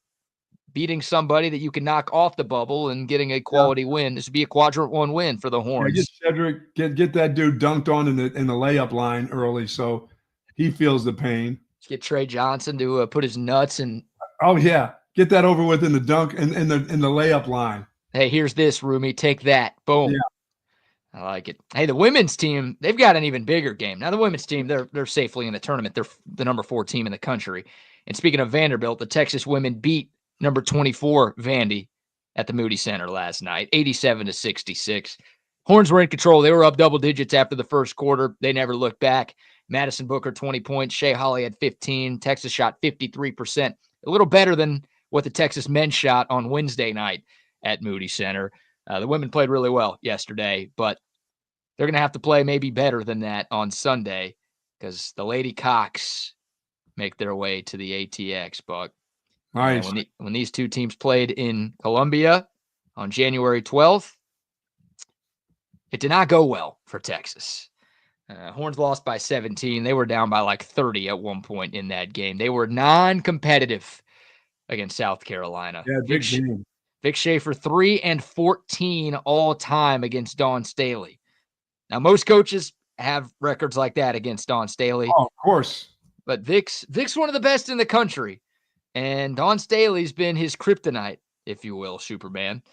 beating somebody that you can knock off the bubble and getting a quality win. This would be a quadrant 1 win for the Horns. Get Cedric, get that dude dunked on in the layup line early, so he feels the pain. Get Trey Johnson to put his nuts in. Oh yeah, get that over with in the dunk and in the layup line. Hey, here's this, Rumi. Take that. Boom. Yeah. I like it. Hey, the women's team, they've got an even bigger game. Now, the women's team, they're safely in the tournament. They're the number 4 team in the country. And speaking of Vanderbilt, the Texas women beat number 24 Vandy at the Moody Center last night, 87-66. Horns were in control. They were up double digits after the first quarter. They never looked back. Madison Booker, 20 points. Shea Holly had 15. Texas shot 53%. A little better than what the Texas men shot on Wednesday night at Moody Center. The women played really well yesterday, but they're going to have to play maybe better than that on Sunday because the Lady Cocks make their way to the ATX, Buck. Nice. When these 2 teams played in Columbia on January 12th, it did not go well for Texas. Horns lost by 17. They were down by like 30 at one point in that game. They were non-competitive against South Carolina. Yeah, big game. Vic Schaefer, 3-14 all time against Dawn Staley. Now, most coaches have records like that against Dawn Staley. Oh, of course. But Vic's one of the best in the country. And Dawn Staley's been his kryptonite, if you will, Superman.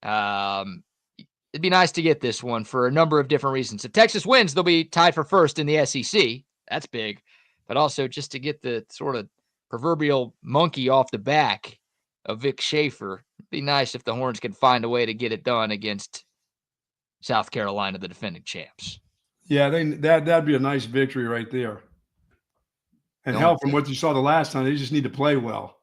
It'd be nice to get this one for a number of different reasons. If Texas wins, they'll be tied for first in the SEC. That's big. But also just to get the sort of proverbial monkey off the back of Vic Schaefer. It'd be nice if the Horns could find a way to get it done against South Carolina, the defending champs. Yeah, that'd be a nice victory right there. And help from what you saw the last time. They just need to play well.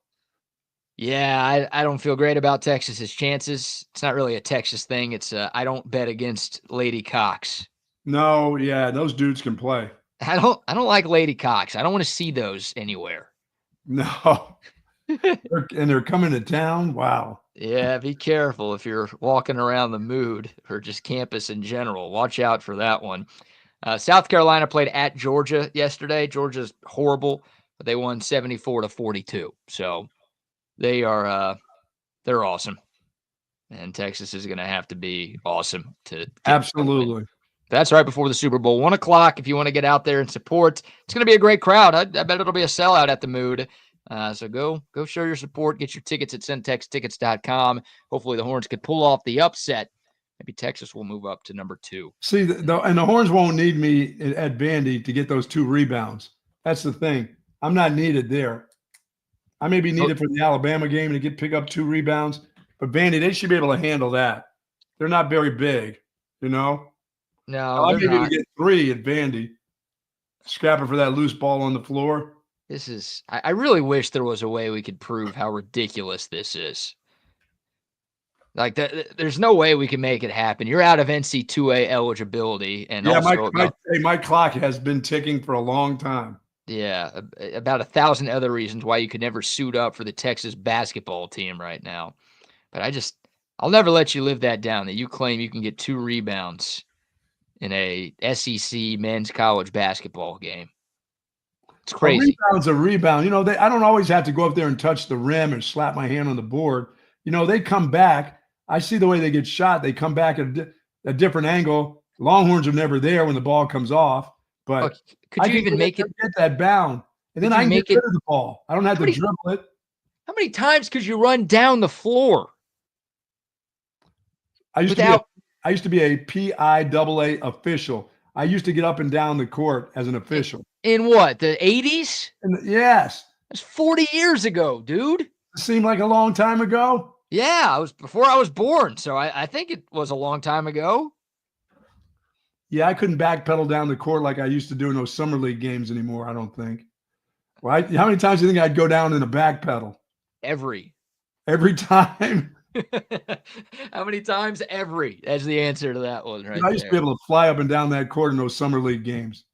Yeah, I don't feel great about Texas's chances. It's not really a Texas thing. It's I don't bet against Lady Cox. No, yeah, those dudes can play. I don't like Lady Cox. I don't want to see those anywhere. No. And they're coming to town. Wow. Yeah, be careful if you're walking around the Mood or just campus in general. Watch out for that one. South Carolina played at Georgia yesterday. Georgia's horrible, but they won 74-42. So they're awesome. And Texas is going to have to be awesome to absolutely. That's right before the Super Bowl, 1:00. If you want to get out there and support, it's going to be a great crowd. I bet it'll be a sellout at the Mood. So go show your support. Get your tickets at centextickets.com. Hopefully the Horns could pull off the upset. Maybe Texas will move up to number 2. See, and the Horns won't need me at Vandy to get those 2 rebounds. That's the thing. I'm not needed there. I may be needed for the Alabama game to pick up 2 rebounds, but Vandy, they should be able to handle that. They're not very big, you know? No, I may need to get 3 at Vandy, scrapping for that loose ball on the floor. I really wish there was a way we could prove how ridiculous this is. Like, there's no way we can make it happen. You're out of NC2A eligibility. And yeah, also my clock has been ticking for a long time. Yeah, about 1,000 other reasons why you could never suit up for the Texas basketball team right now. But I'll never let you live that down, that you claim you can get 2 rebounds in a SEC men's college basketball game. It's crazy. A rebound's a rebound. You know, I don't always have to go up there and touch the rim and slap my hand on the board. You know, they come back. I see the way they get shot. They come back at a different angle. Longhorns are never there when the ball comes off. But could you even make it? Get that bound, and then I can get rid of the ball. I don't have to dribble it. How many times could you run down the floor? I used to be a PIAA official. I used to get up and down the court as an official. In what, the 80s? Yes. That's 40 years ago, dude. It seemed like a long time ago. Yeah, it was before I was born, so I think it was a long time ago. Yeah, I couldn't backpedal down the court like I used to do in those summer league games anymore, I don't think. Well, how many times do you think I'd go down in a backpedal? Every time. How many times? Every. That's the answer to that one right I used to be able to fly up and down that court in those summer league games.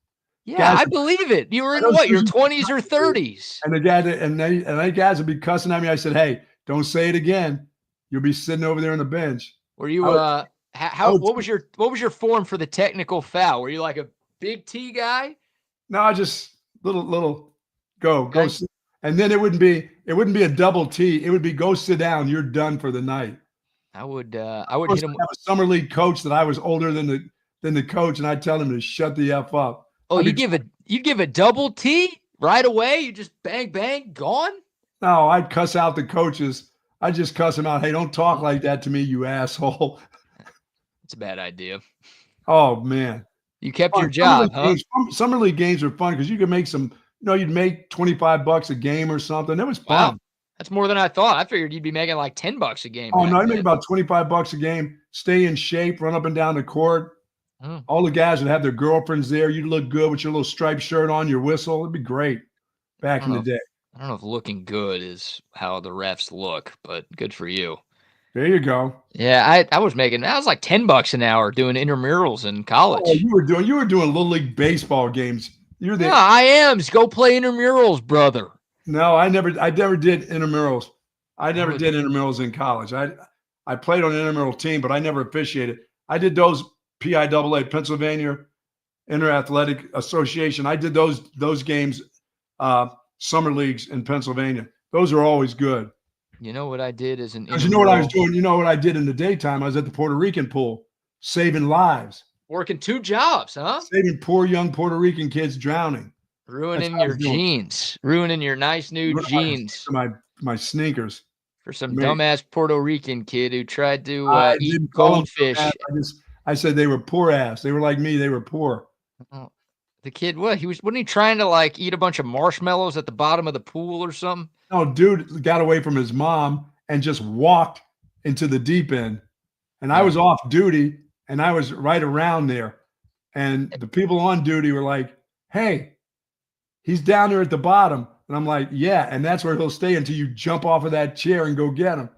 Yeah, guys, I believe it. You were in what, your 20s or 30s? And the guy they guys would be cussing at me. I said, "Hey, don't say it again. You'll be sitting over there on the bench." Were you what was your form for the technical foul? Were you like a big T guy? No, just little go. Sit. And then it wouldn't be a double T. It would be go sit down. You're done for the night. I would hit him. Have a summer league coach that I was older than the coach, and I'd tell him to shut the F up. Oh, you give a double T right away? You just bang, gone? No, I'd cuss out the coaches. I'd just cuss them out. Hey, don't talk like that to me, you asshole. It's a bad idea. Oh, man. You kept your job, huh? Summer league games are fun because you could make some, you'd make $25 a game or something. It was fun. Wow. That's more than I thought. I figured you'd be making like $10 a game. Oh, no, I make about $25 a game. Stay in shape, run up and down the court. All the guys would have their girlfriends there. You'd look good with your little striped shirt on, your whistle. It'd be great back in the day. I don't know if looking good is how the refs look, but good for you. There you go. Yeah, I was like $10 an hour doing intramurals in college. Oh, you were doing little league baseball games. You're the I am. Go play intramurals, brother. No, I never did intramurals. I never did intramurals in college. I played on an intramural team, but I never officiated. I did those PIAA, Pennsylvania Interathletic Association. I did those games, summer leagues in Pennsylvania. Those are always good. You know what I did as an intramural? You know what I was doing? You know what I did in the daytime? I was at the Puerto Rican pool, saving lives. Working 2 jobs, huh? Saving poor young Puerto Rican kids drowning. Ruining your jeans. Ruining your nice new jeans. My sneakers. For some dumbass Puerto Rican kid who tried to eat goldfish. I said they were poor ass. They were like me. They were poor. Oh, the kid, wasn't he trying to eat a bunch of marshmallows at the bottom of the pool or something? No, dude got away from his mom and just walked into the deep end. And I was off duty and I was right around there. And the people on duty were like, "Hey, he's down there at the bottom." And I'm like, "Yeah." And that's where he'll stay until you jump off of that chair and go get him.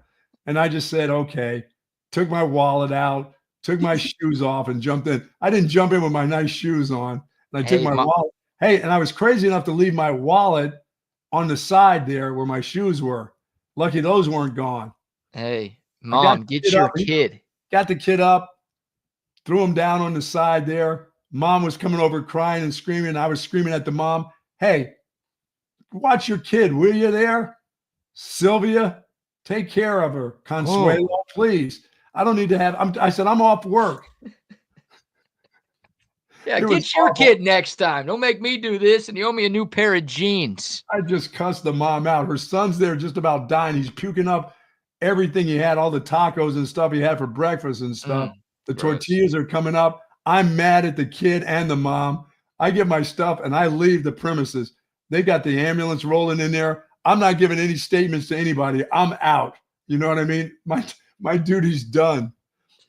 And I just said, okay, took my wallet out, took my shoes off and jumped in. I didn't jump in with my nice shoes on. And I took my wallet. Hey, and I was crazy enough to leave my wallet on the side there where my shoes were. Lucky those weren't gone. Hey, Mom, get your kid. Got the kid up, threw him down on the side there. Mom was coming over crying and screaming. And I was screaming at the mom, "Hey, watch your kid, will you there? Sylvia, take care of her. Consuelo, please. I don't need to have." I said, "I'm off work." Yeah, get your kid next time. Don't make me do this, and you owe me a new pair of jeans. I just cussed the mom out. Her son's there just about dying. He's puking up everything he had, all the tacos and stuff he had for breakfast and stuff. The tortillas are coming up. I'm mad at the kid and the mom. I get my stuff, and I leave the premises. They got the ambulance rolling in there. I'm not giving any statements to anybody. I'm out. You know what I mean? My duty's done.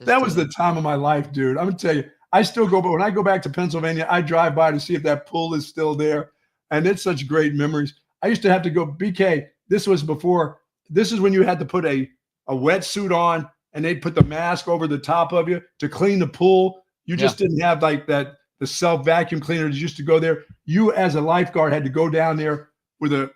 That was the time of my life, dude. I'm going to tell you, I still go, but when I go back to Pennsylvania, I drive by to see if that pool is still there. And it's such great memories. I used to have to go, BK, this is when you had to put a wetsuit on and they'd put the mask over the top of you to clean the pool. You just didn't have like that, the self vacuum cleaner that used to go there. You as a lifeguard had to go down there with a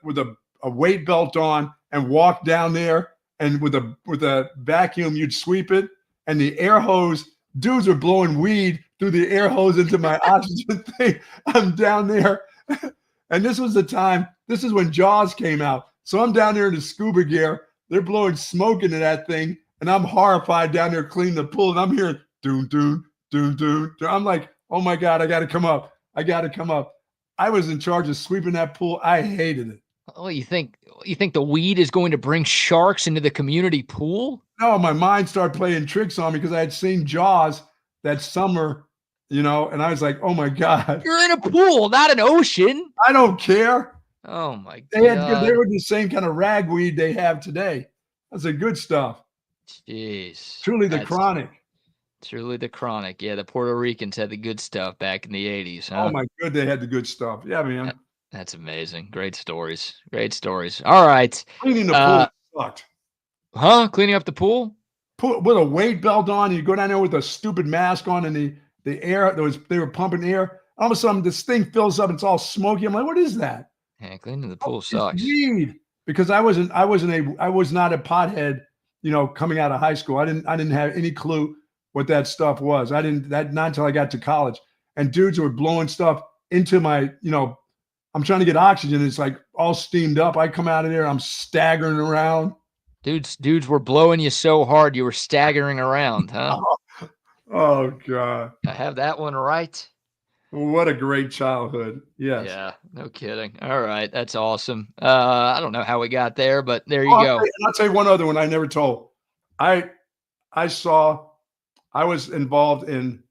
weight belt on and walk down there, and with a vacuum, you'd sweep it. And the air hose, dudes are blowing weed through the air hose into my oxygen thing. I'm down there. And this was when Jaws came out. So I'm down there in the scuba gear. They're blowing smoke into that thing. And I'm horrified down there cleaning the pool. And I'm hearing doon, doon, doon, doon. I'm like, oh my God, I got to come up. I got to come up. I was in charge of sweeping that pool. I hated it. Oh, you think the weed is going to bring sharks into the community pool? No, my mind started playing tricks on me because I had seen Jaws that summer, and I was like, oh my God. You're in a pool, not an ocean. I don't care. Oh my They God. were the same kind of ragweed they have today. That's the good stuff. Jeez. Truly the chronic. Truly the chronic. Yeah, the Puerto Ricans had the good stuff back in the 80s, huh? Oh my God, they had the good stuff. Yeah, man. That's amazing. Great stories. Great stories. All right. Cleaning the pool sucked. Huh? Cleaning up the pool? With a weight belt on, you go down there with a stupid mask on, and the air they were pumping air. All of a sudden, this thing fills up. And it's all smoky. I'm like, what is that? Yeah, cleaning the pool sucks. Weed. Because I was not a pothead. Coming out of high school, I didn't have any clue what that stuff was. Not until I got to college. And dudes were blowing stuff into my, I'm trying to get oxygen. It's like all steamed up. I come out of there, I'm staggering around. Dudes were blowing you so hard you were staggering around, huh? Oh God. I have that one right. What a great childhood. Yes. Yeah, no kidding. All right, that's awesome. I don't know how we got there, but there you go. I'll tell you one other one I never told. I was involved in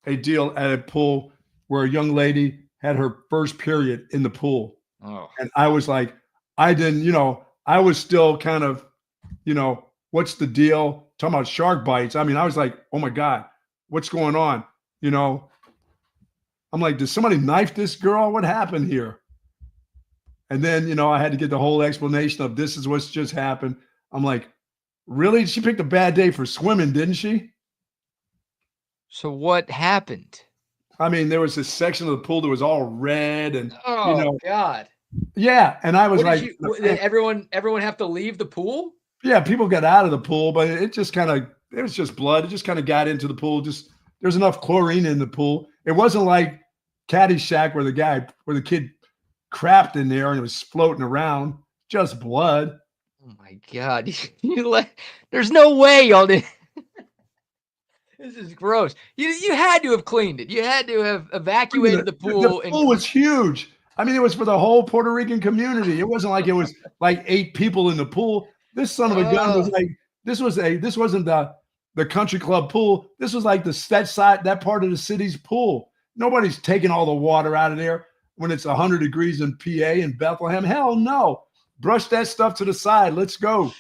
a deal at a pool where a young lady had her first period in the pool. Oh. And I was like, I was still kind of, what's the deal? Talking about shark bites. I mean, I was like, oh my God, what's going on? I'm like, did somebody knife this girl? What happened here? And then, I had to get the whole explanation of this is what's just happened. I'm like, really? She picked a bad day for swimming, didn't she? So what happened? I mean, there was this section of the pool that was all red and, God. Yeah. And I was did everyone have to leave the pool? Yeah. People got out of the pool, but it was just blood. It just kind of got into the pool. There's enough chlorine in the pool. It wasn't like Caddyshack where the kid crapped in there and it was floating around. Just blood. Oh my God. There's no way y'all did. This is gross. You had to have cleaned it. You had to have evacuated the pool. The pool was huge. I mean, it was for the whole Puerto Rican community. It wasn't like it was like 8 people in the pool. This son of a gun was like, this wasn't the country club pool. This was like that part of the city's pool. Nobody's taking all the water out of there when it's 100 degrees in PA and Bethlehem. Hell no. Brush that stuff to the side. Let's go.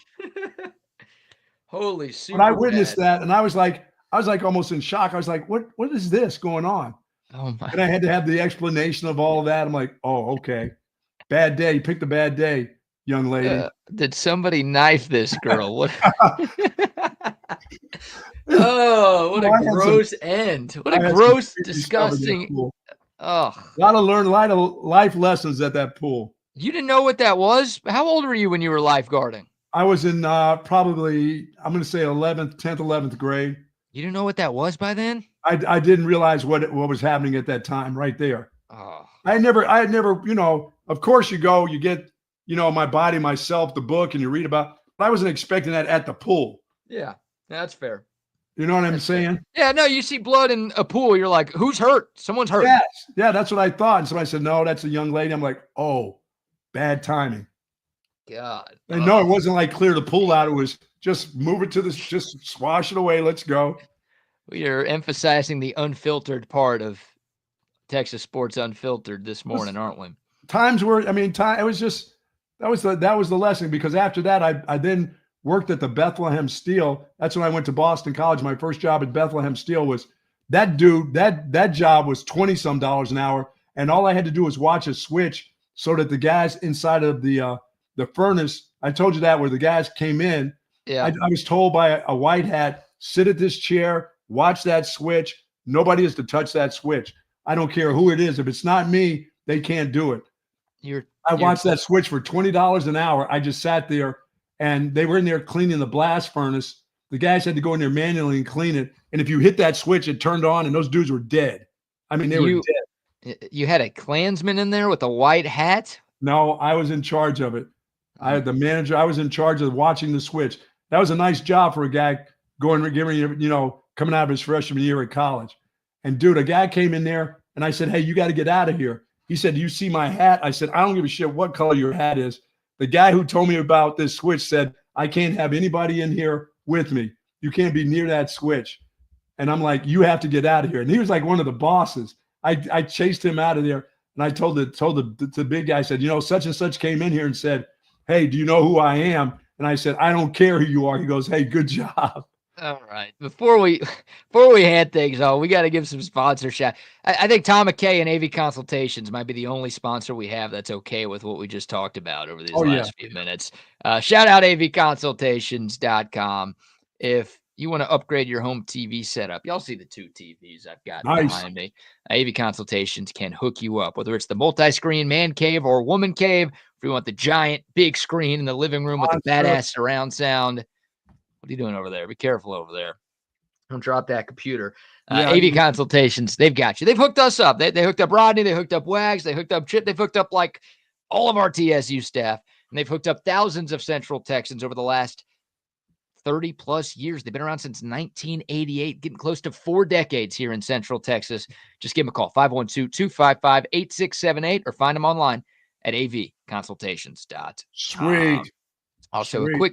Holy super. But I witnessed that and I was like almost in shock. I was like, what is this going on? Oh my. And I had to have the explanation of all of that. I'm like, oh, okay. Bad day. You picked a bad day, young lady. Did somebody knife this girl? What? Oh, what a gross end. What a gross, disgusting. Oh. A lot of life lessons at that pool. You didn't know what that was? How old were you when you were lifeguarding? I was in probably, I'm going to say 10th, 11th grade. You didn't know what that was by then? I didn't realize what was happening at that time right there. Oh. I had never, of course you get, My Body, Myself, the book, and you read about, but I wasn't expecting that at the pool. Yeah, that's fair. You know what I'm saying? Yeah, no, you see blood in a pool, you're like, who's hurt? Someone's hurt. Yes. Yeah, that's what I thought. And somebody said, no, that's a young lady. I'm like, oh, bad timing. God. And no, it wasn't like clear the pool out. It was just move it just swash it away. Let's go. We are emphasizing the unfiltered part of Texas Sports Unfiltered this morning, aren't we? It was just, that was the lesson, because after that, I then worked at the Bethlehem Steel. That's when I went to Boston College. My first job at Bethlehem Steel was that dude, that job was $20-some an hour. And all I had to do was watch a switch so that the guys inside of the furnace, I told you that, where the guys came in. Yeah. I was told by a white hat, sit at this chair, watch that switch. Nobody is to touch that switch. I don't care who it is. If it's not me, they can't do it. I watched that switch for $20 an hour. I just sat there, and they were in there cleaning the blast furnace. The guys had to go in there manually and clean it. And if you hit that switch, it turned on, and those dudes were dead. I mean, they were dead. You had a Klansman in there with a white hat? No, I was in charge of it. I had the manager. I was in charge of watching the switch. That was a nice job for a guy coming out of his freshman year at college. And dude, a guy came in there And I said, hey, you got to get out of here. He said, do you see my hat? I said, I don't give a shit what color your hat is. The guy who told me about this switch said, I can't have anybody in here with me. You can't be near that switch. And I'm like, you have to get out of here. And he was like one of the bosses. I chased him out of there. And I told the big guy, I said, such and such came in here and said, hey, do you know who I am? And I said, I don't care who you are. He goes, hey, good job. All right. Before we hand things on, we got to give some sponsorship. I think Tom McKay and AV Consultations might be the only sponsor we have that's okay with what we just talked about over these last few minutes. Shout out avconsultations.com. If you want to upgrade your home TV setup, y'all see the 2 TVs I've got behind me. AV Consultations can hook you up, whether it's the multi-screen man cave or woman cave. If you want the giant big screen in the living room with the badass surround sound. What are you doing over there? Be careful over there. Don't drop that computer. AV Consultations, they've got you. They've hooked us up. They hooked up Rodney. They hooked up Wags. They hooked up Chip. They've hooked up like all of our TSU staff. And they've hooked up thousands of Central Texans over the last 30 plus years. They've been around since 1988, getting close to 4 decades here in Central Texas. Just give them a call, 512-255-8678, or find them online at avconsultations.com. Sweet. Also, a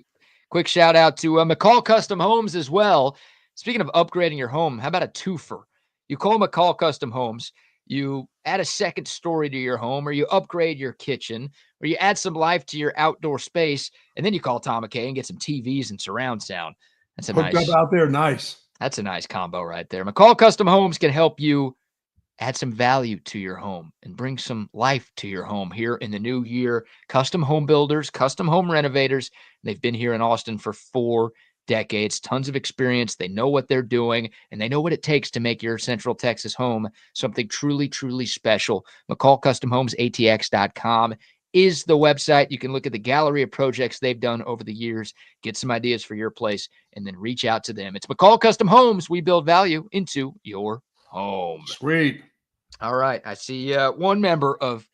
quick shout out to McCall Custom Homes as well. Speaking of upgrading your home, how about a twofer? You call McCall Custom Homes, you add a second story to your home, or you upgrade your kitchen, or you add some life to your outdoor space, and then you call Tom McKay and get some TVs and surround sound. That's a hooked up out there. Nice. That's a nice combo right there. McCall Custom Homes can help you add some value to your home and bring some life to your home here in the new year. Custom home builders, custom home renovators. They've been here in Austin for 4 decades, tons of experience. They know what they're doing, and they know what it takes to make your Central Texas home something truly, truly special. McCall Custom Homes, ATX.com is the website. You can look at the gallery of projects they've done over the years, get some ideas for your place, and then reach out to them. It's McCall Custom Homes. We build value into your home. Sweet. All right. I see one member of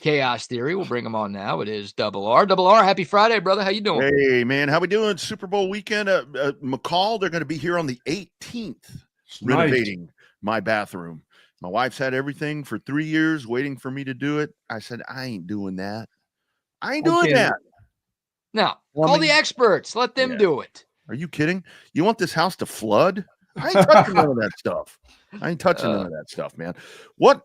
Chaos Theory. We'll bring him on now. It is Double R. Double R, happy Friday, brother. How you doing? Hey, man. How we doing? Super Bowl weekend. McCall, they're going to be here on the 18th renovating my bathroom. My wife's had everything for 3 years waiting for me to do it. I said, I ain't doing that. I ain't doing that. Now, call the experts. Let them do it. Are you kidding? You want this house to flood? I ain't touching none of that stuff. I ain't touching none of that stuff, man. What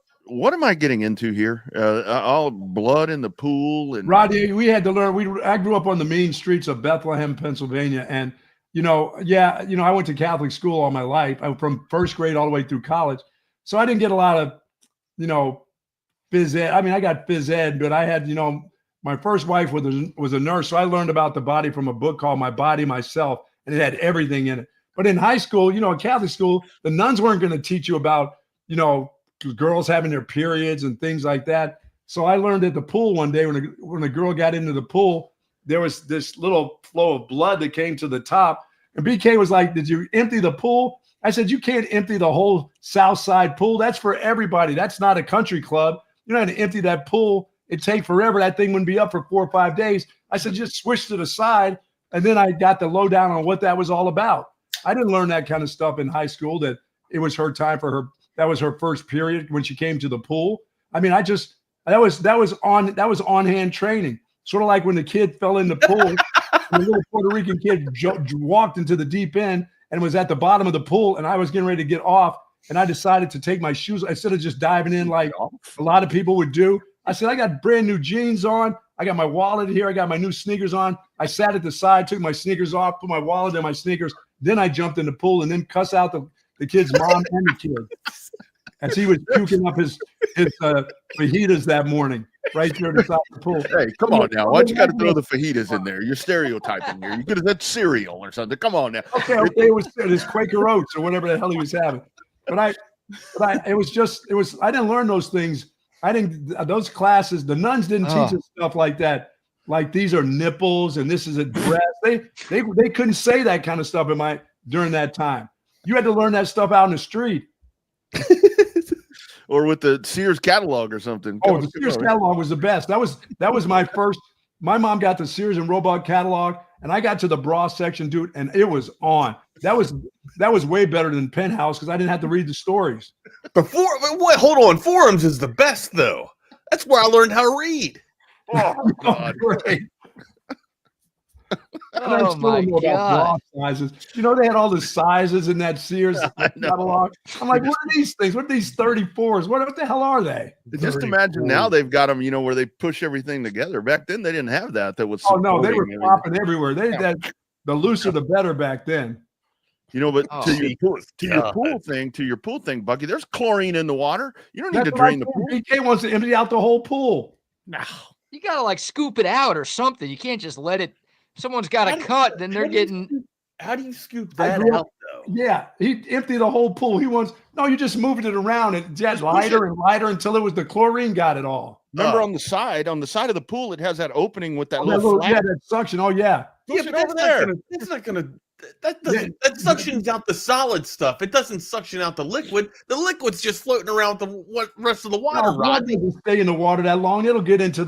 am I getting into here? All blood in the pool. And Rodney, we had to learn. I grew up on the mean streets of Bethlehem, Pennsylvania. And, I went to Catholic school all my life. I from first grade all the way through college. So I didn't get a lot of, phys ed. I mean, I got phys ed, but I had, my first wife was a nurse. So I learned about the body from a book called My Body, Myself. And it had everything in it. But in high school, in Catholic school, the nuns weren't going to teach you about, girls having their periods and things like that. So I learned at the pool one day when a girl got into the pool, there was this little flow of blood that came to the top. And BK was like, did you empty the pool? I said, you can't empty the whole South Side pool. That's for everybody. That's not a country club. You don't have to empty that pool. It'd take forever. That thing wouldn't be up for 4 or 5 days. I said, just switch to the side. And then I got the lowdown on what that was all about. I didn't learn that kind of stuff in high school, that it was her time for her. That was her first period when she came to the pool. I mean, that was on hand training. Sort of like when the kid fell in the pool, and the little Puerto Rican kid walked into the deep end and was at the bottom of the pool, and I was getting ready to get off, and I decided to take my shoes instead of just diving in like a lot of people would do. I said, I got brand new jeans on. I got my wallet here. I got my new sneakers on. I sat at the side, took my sneakers off, put my wallet in my sneakers. Then I jumped in the pool and then cuss out the kid's mom and the kid. As he was puking up his fajitas that morning, right there beside the pool. Hey, come on now. Why'd you got to throw the fajitas in there? You're stereotyping here. You could have said cereal or something. Come on now. Okay, it was his Quaker Oats or whatever the hell he was having. But I didn't learn those things. Those classes, the nuns didn't teach us stuff like that. Like these are nipples and this is a dress. They couldn't say that kind of stuff during that time. You had to learn that stuff out in the street. Or with the Sears catalog or something. The Sears catalog was the best. That was my first. My mom got the Sears and Roebuck catalog, and I got to the bra section, dude, and it was on. That was way better than Penthouse because I didn't have to read the stories. Hold on. Forums is the best though. That's where I learned how to read. Oh God! Great. Oh my God! Sizes. You know they had all the sizes in that Sears catalog. I'm like, what are these things? What are these 34s? What the hell are they? Just imagine now they've got them, where they push everything together. Back then they didn't have that. That was they were flopping everywhere. The looser the better back then. But to your pool thing, Bucky, there's chlorine in the water. You don't need to drain the pool. BK wants to empty out the whole pool. No, you gotta scoop it out or something. You can't just let it. Someone's got to cut. Then they're getting. How do you scoop that out though? Yeah, he emptied the whole pool. You just moved it around and just lighter and lighter until it was the chlorine got it all. Remember on the side of the pool, it has that opening with that little flap. Yeah, that suction. Oh yeah. Yeah, but that's not gonna. That suctions out the solid stuff. It doesn't suction out the liquid. The liquid's just floating around the rest of the water. Rodney doesn't stay in the water that long. It'll get into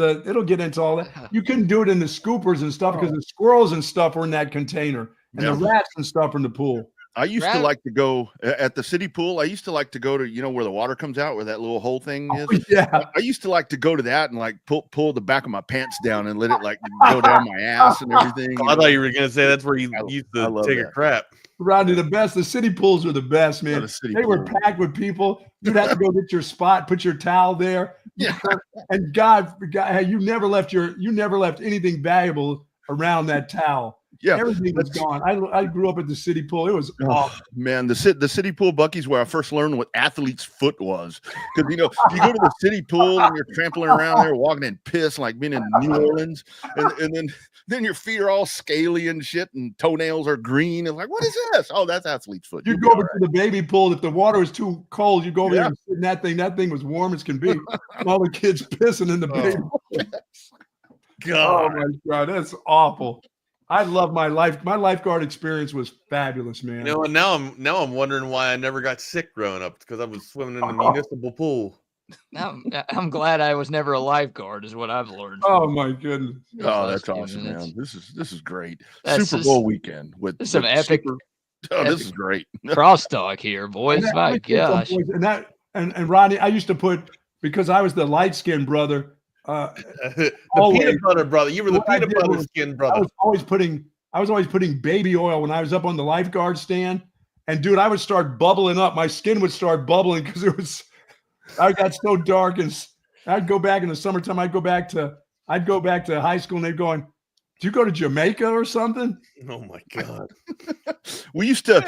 all that. You couldn't do it in the scoopers and stuff because the squirrels and stuff were in that container and the rats and stuff were in the pool. I used to like to go at the city pool. I used to like to go to, where the water comes out, where that little hole thing is. Yeah. I used to like to go to that and pull the back of my pants down and let it go down my ass and everything. I thought you were going to say that's where you used to take a crap. Rodney, the city pools were the best, man. They were packed with people. You'd have to go get your spot, put your towel there. Yeah. And God, you never left anything valuable around that towel. Yeah, everything was gone. I grew up at the city pool. It was awesome. Man, the city pool, Bucky's where I first learned what athlete's foot was. Because you go to the city pool and you're trampling around there, walking in piss like being in New Orleans, and then your feet are all scaly and shit, and toenails are green. And like, what is this? Oh, that's athlete's foot. You go over to the baby pool. If the water was too cold, you go over there and sit in that thing. That thing was warm as can be. All the kids pissing in the baby pool. God. Oh my God, that's awful. I love my life. My lifeguard experience was fabulous, man. And now I'm wondering why I never got sick growing up because I was swimming in the municipal pool. I'm glad I was never a lifeguard, is what I've learned. Oh my goodness! Oh, that's awesome, man. This is great. Super Bowl weekend with some epic. This is great. Crosstalk here, boys. My gosh. And Rodney, I used to put because I was the light skinned brother. The peanut butter brother. You were the peanut butter skin brother. I was always putting baby oil when I was up on the lifeguard stand, and dude, I would start bubbling up. My skin would start bubbling because I got so dark, and I'd go back in the summertime. I'd go back to high school, and they'd going, "Do you go to Jamaica or something?" Oh my God. We used to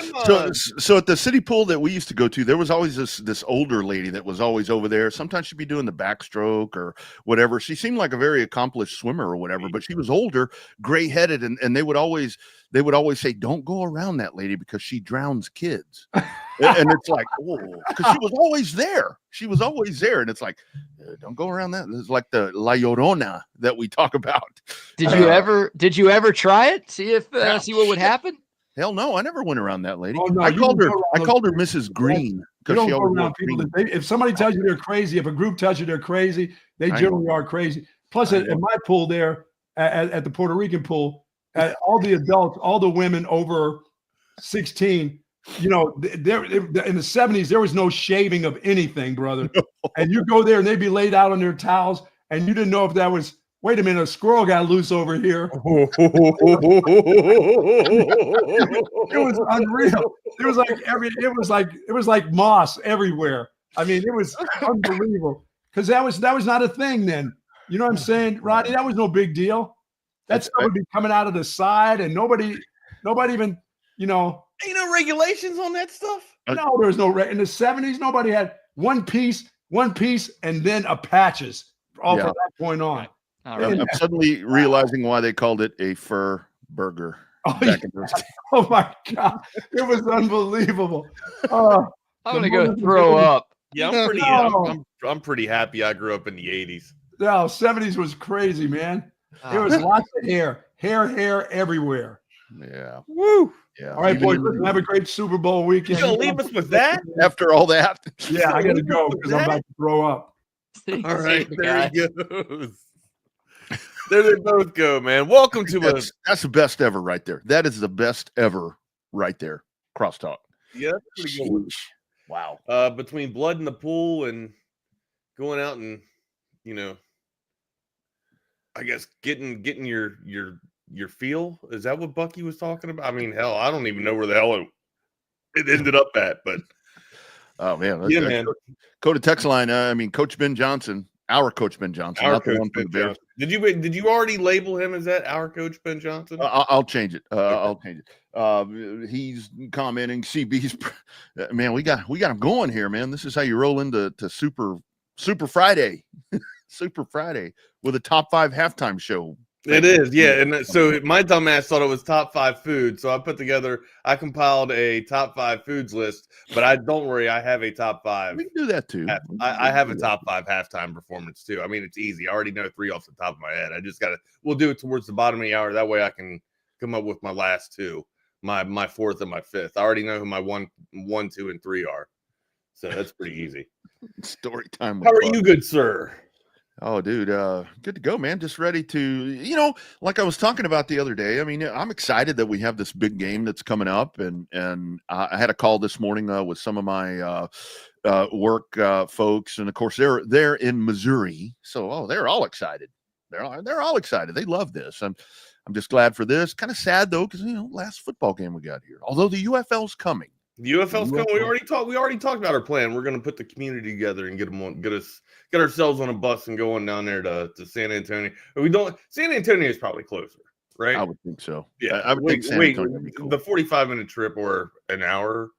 so at the city pool that we used to go to, there was always this older lady that was always over there. Sometimes she'd be doing the backstroke or whatever. She seemed like a very accomplished swimmer or whatever, but she was older, gray-headed, and they would always say, "Don't go around that lady because she drowns kids." And it's like, whoa, because she was always there. She was always there, and it's like, don't go around that. It's like the La Llorona that we talk about. Did you ever try it? See what would happen? Hell no, I never went around that lady. Oh, no, I called her Mrs. Green because she always around people. If somebody tells you they're crazy, if a group tells you they're crazy, they generally are crazy. Plus, at my pool there, at the Puerto Rican pool, all the adults, all the women over 16, there in the 70s, there was no shaving of anything, brother. No. And you go there and they'd be laid out on their towels, and you didn't know if that was. Wait a minute, a squirrel got loose over here. It was unreal. It was like moss everywhere. I mean, it was unbelievable because that was not a thing then. You know what I'm saying, Rodney? That was no big deal. That stuff would be coming out of the side, and nobody even, Ain't no regulations on that stuff. No, there was no in the 70s. Nobody had one piece, and then a patches all from that point on. I'm suddenly realizing why they called it a fur burger. Oh my God, it was unbelievable. I'm gonna go throw up. Yeah, I'm pretty happy I grew up in the 80s. No, 70s was crazy, man. There was lots of hair everywhere. Yeah. Woo. Yeah. All right, boys, listen, have a great Super Bowl weekend. You gonna leave us with that? After all that? Yeah, I gotta go because I'm about to throw up. All right, there he goes. There they both go, man. Welcome to that's the best ever right there. That is the best ever right there. crosstalk. Yeah, that's a pretty good one. Wow. Between blood in the pool and going out and, I guess getting your feel. Is that what Bucky was talking about? I mean, hell, I don't even know where the hell it ended up at, but oh man, yeah, man. Go to text line. Coach Ben Johnson, our Coach Ben Johnson, not the one from the Bears. Did you already label him as that our Coach Ben Johnson? I'll change it. I'll change it. He's commenting. CB's man, we got him going here, man. This is how you roll into Super Friday, Super Friday with a top 5 halftime show. It is, yeah. And so my dumbass thought it was top 5 foods. So I compiled a top 5 foods list, but don't worry, I have a top 5. We can do that too. I have a top 5 halftime performance too. I mean, it's easy. I already know 3 off the top of my head. We'll do it towards the bottom of the hour. That way I can come up with my last 2, my 4th and my 5th. I already know who my 1, 2, and 3 are. So that's pretty easy. Story time. How are you, good sir? Oh, dude, good to go, man. Just ready to, like I was talking about the other day. I mean, I'm excited that we have this big game that's coming up, and I had a call this morning with some of my work folks, and of course they're in Missouri, so they're all excited. They're all excited. They love this. I'm just glad for this. Kind of sad though, because last football game we got here. Although the UFL's coming. The UFL's coming. We already talked about our plan. We're going to put the community together and get ourselves on a bus and go on down there to San Antonio. San Antonio is probably closer, right? I would think so. Yeah, I would think San Antonio would be cool. The 45-minute trip or an hour,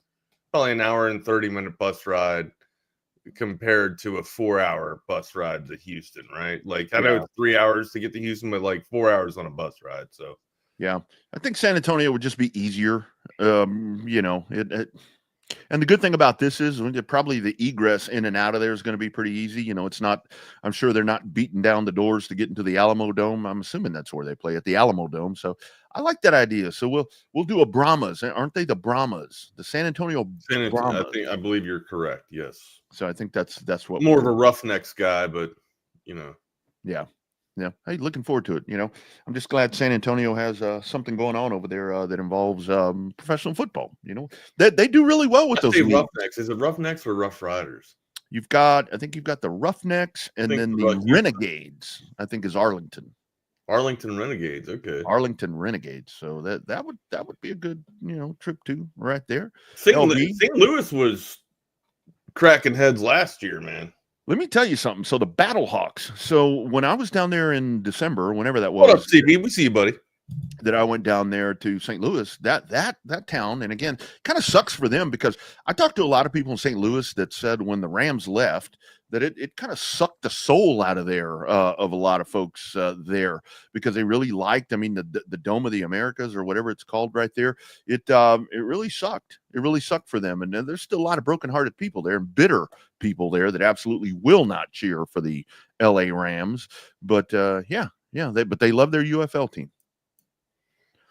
probably an hour and 30-minute bus ride compared to a 4-hour bus ride to Houston, right? Like I know it's 3 hours to get to Houston, but like 4 hours on a bus ride. So. Yeah, I think San Antonio would just be easier. And the good thing about this is probably the egress in and out of there is going to be pretty easy. It's not, I'm sure they're not beating down the doors to get into the Alamo Dome. I'm assuming that's where they play, at the Alamo Dome. So I like that idea. So we'll do a Brahmas. Aren't they the Brahmas? The San Antonio Brahmas. I believe you're correct. Yes. So I think that's what more of a Roughnecks guy, but yeah. Yeah. Hey, looking forward to it. I'm just glad San Antonio has something going on over there that involves professional football. They do really well with those. Roughnecks. Is it Roughnecks or Rough Riders? I think you've got the Roughnecks and then the Renegades, I think, is Arlington. Arlington Renegades. Okay. Arlington Renegades. So that would be a good, trip too, right there. St. Louis was cracking heads last year, man. Let me tell you something. So the Battlehawks. So when I was down there in December, whenever that was, what up, CB? We see you, buddy. That I went down there to St. Louis. That town, and again, kind of sucks for them because I talked to a lot of people in St. Louis that said when the Rams left that it kind of sucked the soul out of there of a lot of folks there because they really liked. I mean, the Dome of the Americas or whatever it's called right there. It really sucked. It really sucked for them, and there's still a lot of brokenhearted people there and bitter people there that absolutely will not cheer for the LA Rams. But they love their UFL team.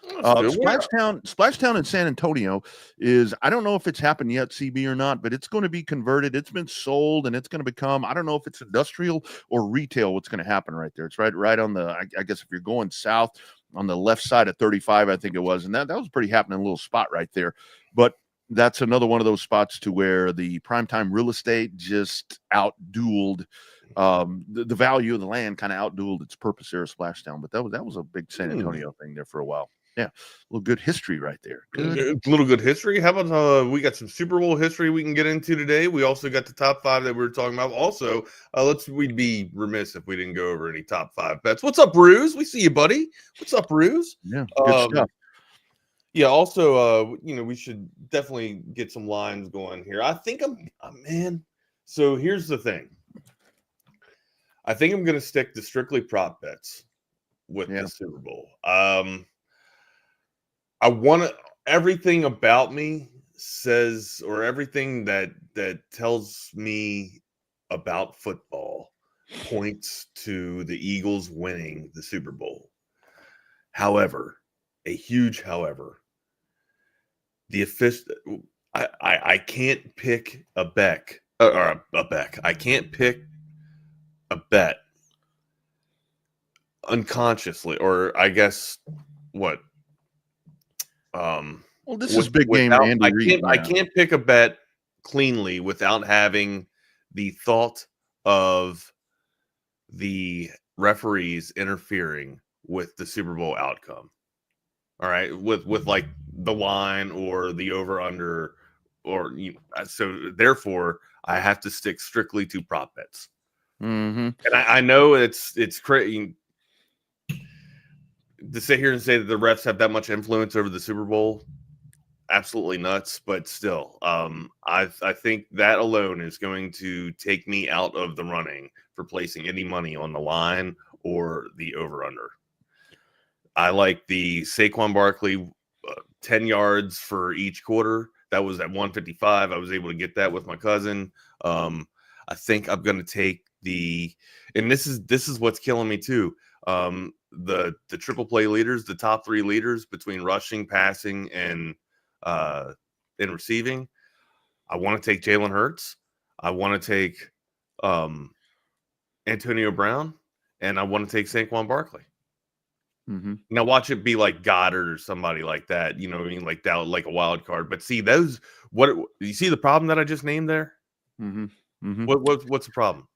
Splashtown in San Antonio is, I don't know if it's happened yet, CB, or not, but it's going to be converted. It's been sold and it's going to become, I don't know if it's industrial or retail, what's going to happen right there. It's right on the, I guess if you're going south on the left side of 35, I think it was. And that was a pretty happening little spot right there. But that's another one of those spots to where the primetime real estate just outdueled the value of the land, kind of outdueled its purpose there at Splashtown. But that was a big San Antonio thing there for a while. Yeah, a little good history right there. Good history. How about we got some Super Bowl history we can get into today. We also got the top 5 that we were talking about. Also, we'd be remiss if we didn't go over any top 5 bets. What's up, Ruse? We see you, buddy. What's up, Ruse? Yeah, good stuff. Yeah. Also, we should definitely get some lines going here. I think man. So here's the thing. I think I'm going to stick to strictly prop bets with the Super Bowl. I want to, everything about me says, or everything that tells me about football points to the Eagles winning the Super Bowl. However, a huge however, the official, I can't pick a bet. I can't pick a bet unconsciously, or I guess what? Well, this is big game. Andy Reid. I can't pick a bet cleanly without having the thought of the referees interfering with the Super Bowl outcome. All right, with like the line or the over under, or so therefore I have to stick strictly to prop bets. Mm-hmm. And I know it's crazy to sit here and say that the refs have that much influence over the Super Bowl. Absolutely nuts, but still, I think that alone is going to take me out of the running for placing any money on the line or the over under. I like the Saquon Barkley 10 yards for each quarter. That was at 155. I was able to get that with my cousin. I think I'm going to take and this is what's killing me too. The triple play leaders, the top three leaders between rushing, passing, and receiving. I want to take Jalen Hurts. I want to take Antonio Brown, and I want to take Saquon Barkley. Mm-hmm. Now watch it be like Goddard or somebody like that. You know what I mean? Like that, like a wild card. But see you see the problem that I just named there? Mm-hmm. Mm-hmm. What's the problem?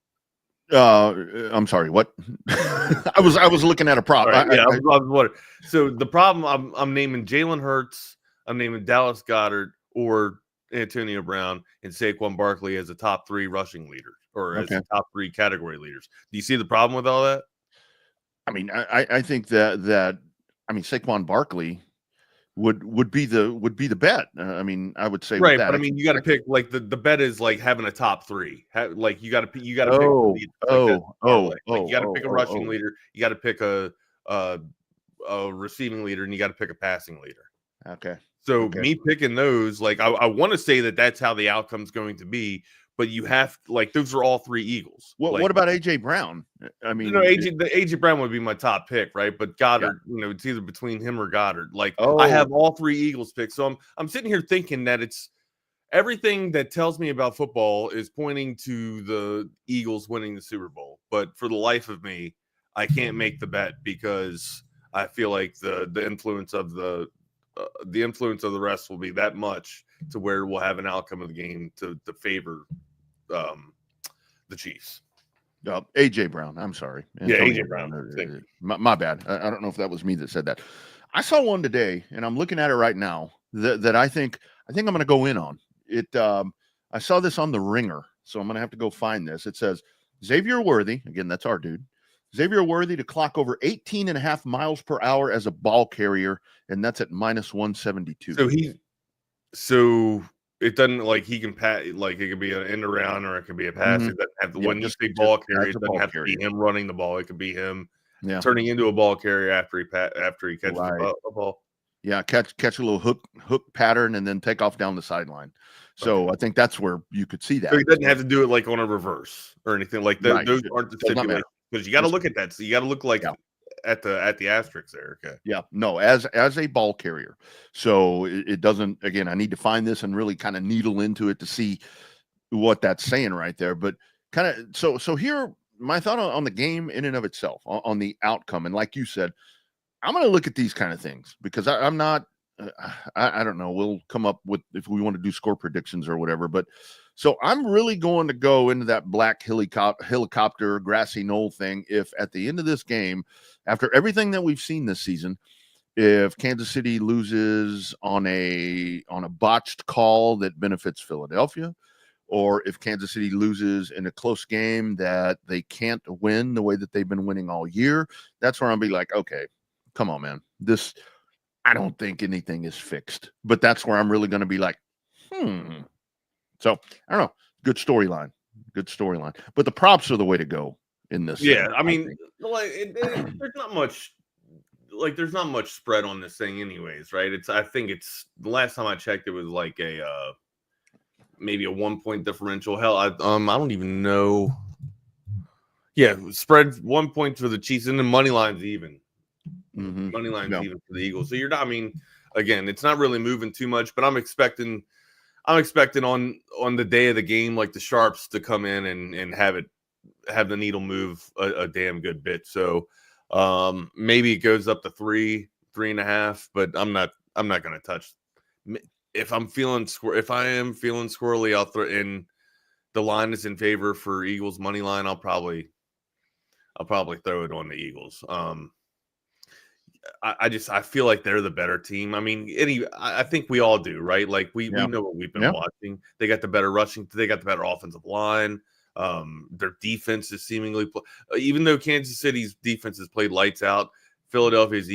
I'm sorry. What? I was looking at a prop. Right, so the problem I'm naming Jalen Hurts, I'm naming Dallas Goedert or Antonio Brown and Saquon Barkley as a top three rushing leader or as a top three category leaders. Do you see the problem with all that? I mean, I think that Saquon Barkley would be the bet. I mean, I would say right, but I mean, you got to pick like the bet is like having a top three. Like you got to pick. You got to pick a rushing leader. You got to pick a receiving leader, and you got to pick a passing leader. Okay. So me picking those, like I want to say that that's how the outcome's going to be. But you have like those are all three Eagles. What about AJ Brown? I mean, AJ Brown would be my top pick, right? But Goddard, it's either between him or Goddard. Like I have all three Eagles picks, so I'm sitting here thinking that it's everything that tells me about football is pointing to the Eagles winning the Super Bowl. But for the life of me, I can't make the bet because I feel like the influence of the rest will be that much to where we'll have an outcome of the game to favor the Chiefs. AJ Brown. I'm sorry. AJ Brown. My bad. I don't know if that was me that said that. I saw one today, and I'm looking at it right now that I think I'm going to go in on it. I saw this on the Ringer, so I'm going to have to go find this. It says Xavier Worthy. Again, that's our dude. Xavier Worthy to clock over 18.5 miles per hour as a ball carrier, and that's at minus 172. So it doesn't like he can pass, like it could be an end around or it could be a pass. It doesn't have to, when you say ball carrier, it doesn't have to be him running the ball. It could be him turning into a ball carrier after he catches the ball. Yeah, catch a little hook pattern and then take off down the sideline. So I think that's where you could see that. So he doesn't have to do it like on a reverse or anything like that. Right. Those aren't the stipulations because you got to look at that. So you got to look like at the asterisk there. Okay. Yeah. No, as a ball carrier. So it doesn't. Again, I need to find this and really kind of needle into it to see what that's saying right there. But kind of so here, my thought on the game in and of itself, on the outcome, and like you said, I'm going to look at these kind of things because I'm not. I don't know. We'll come up with if we want to do score predictions or whatever. But so I'm really going to go into that black helicopter grassy knoll thing. If at the end of this game, after everything that we've seen this season, if Kansas City loses on a botched call that benefits Philadelphia, or if Kansas City loses in a close game that they can't win the way that they've been winning all year, that's where I'll be like, okay, come on, man. I don't think anything is fixed, but that's where I'm really going to be like, So I don't know. Good storyline. But the props are the way to go in this. Yeah, I mean, there's not much. Like, there's not much spread on this thing, anyways, right? I think it's the last time I checked, it was like maybe a 1 point differential. Hell, I don't even know. Yeah, spread 1 point for the Chiefs, and the money line's even. Money line's even for the Eagles. So you're not. I mean, again, it's not really moving too much, but I'm expecting on the day of the game, like the sharps to come in and have the needle move a damn good bit. So maybe it goes up to 3.5, but I'm not going to touch if I am feeling squirrely, I'll throw in the line is in favor for Eagles money line. I'll probably throw it on the Eagles. I feel like they're the better team. I mean, I think we all do, right? Like we know what we've been watching. They got the better rushing. They got the better offensive line. Their defense is seemingly, even though Kansas City's defense has played lights out, Philadelphia's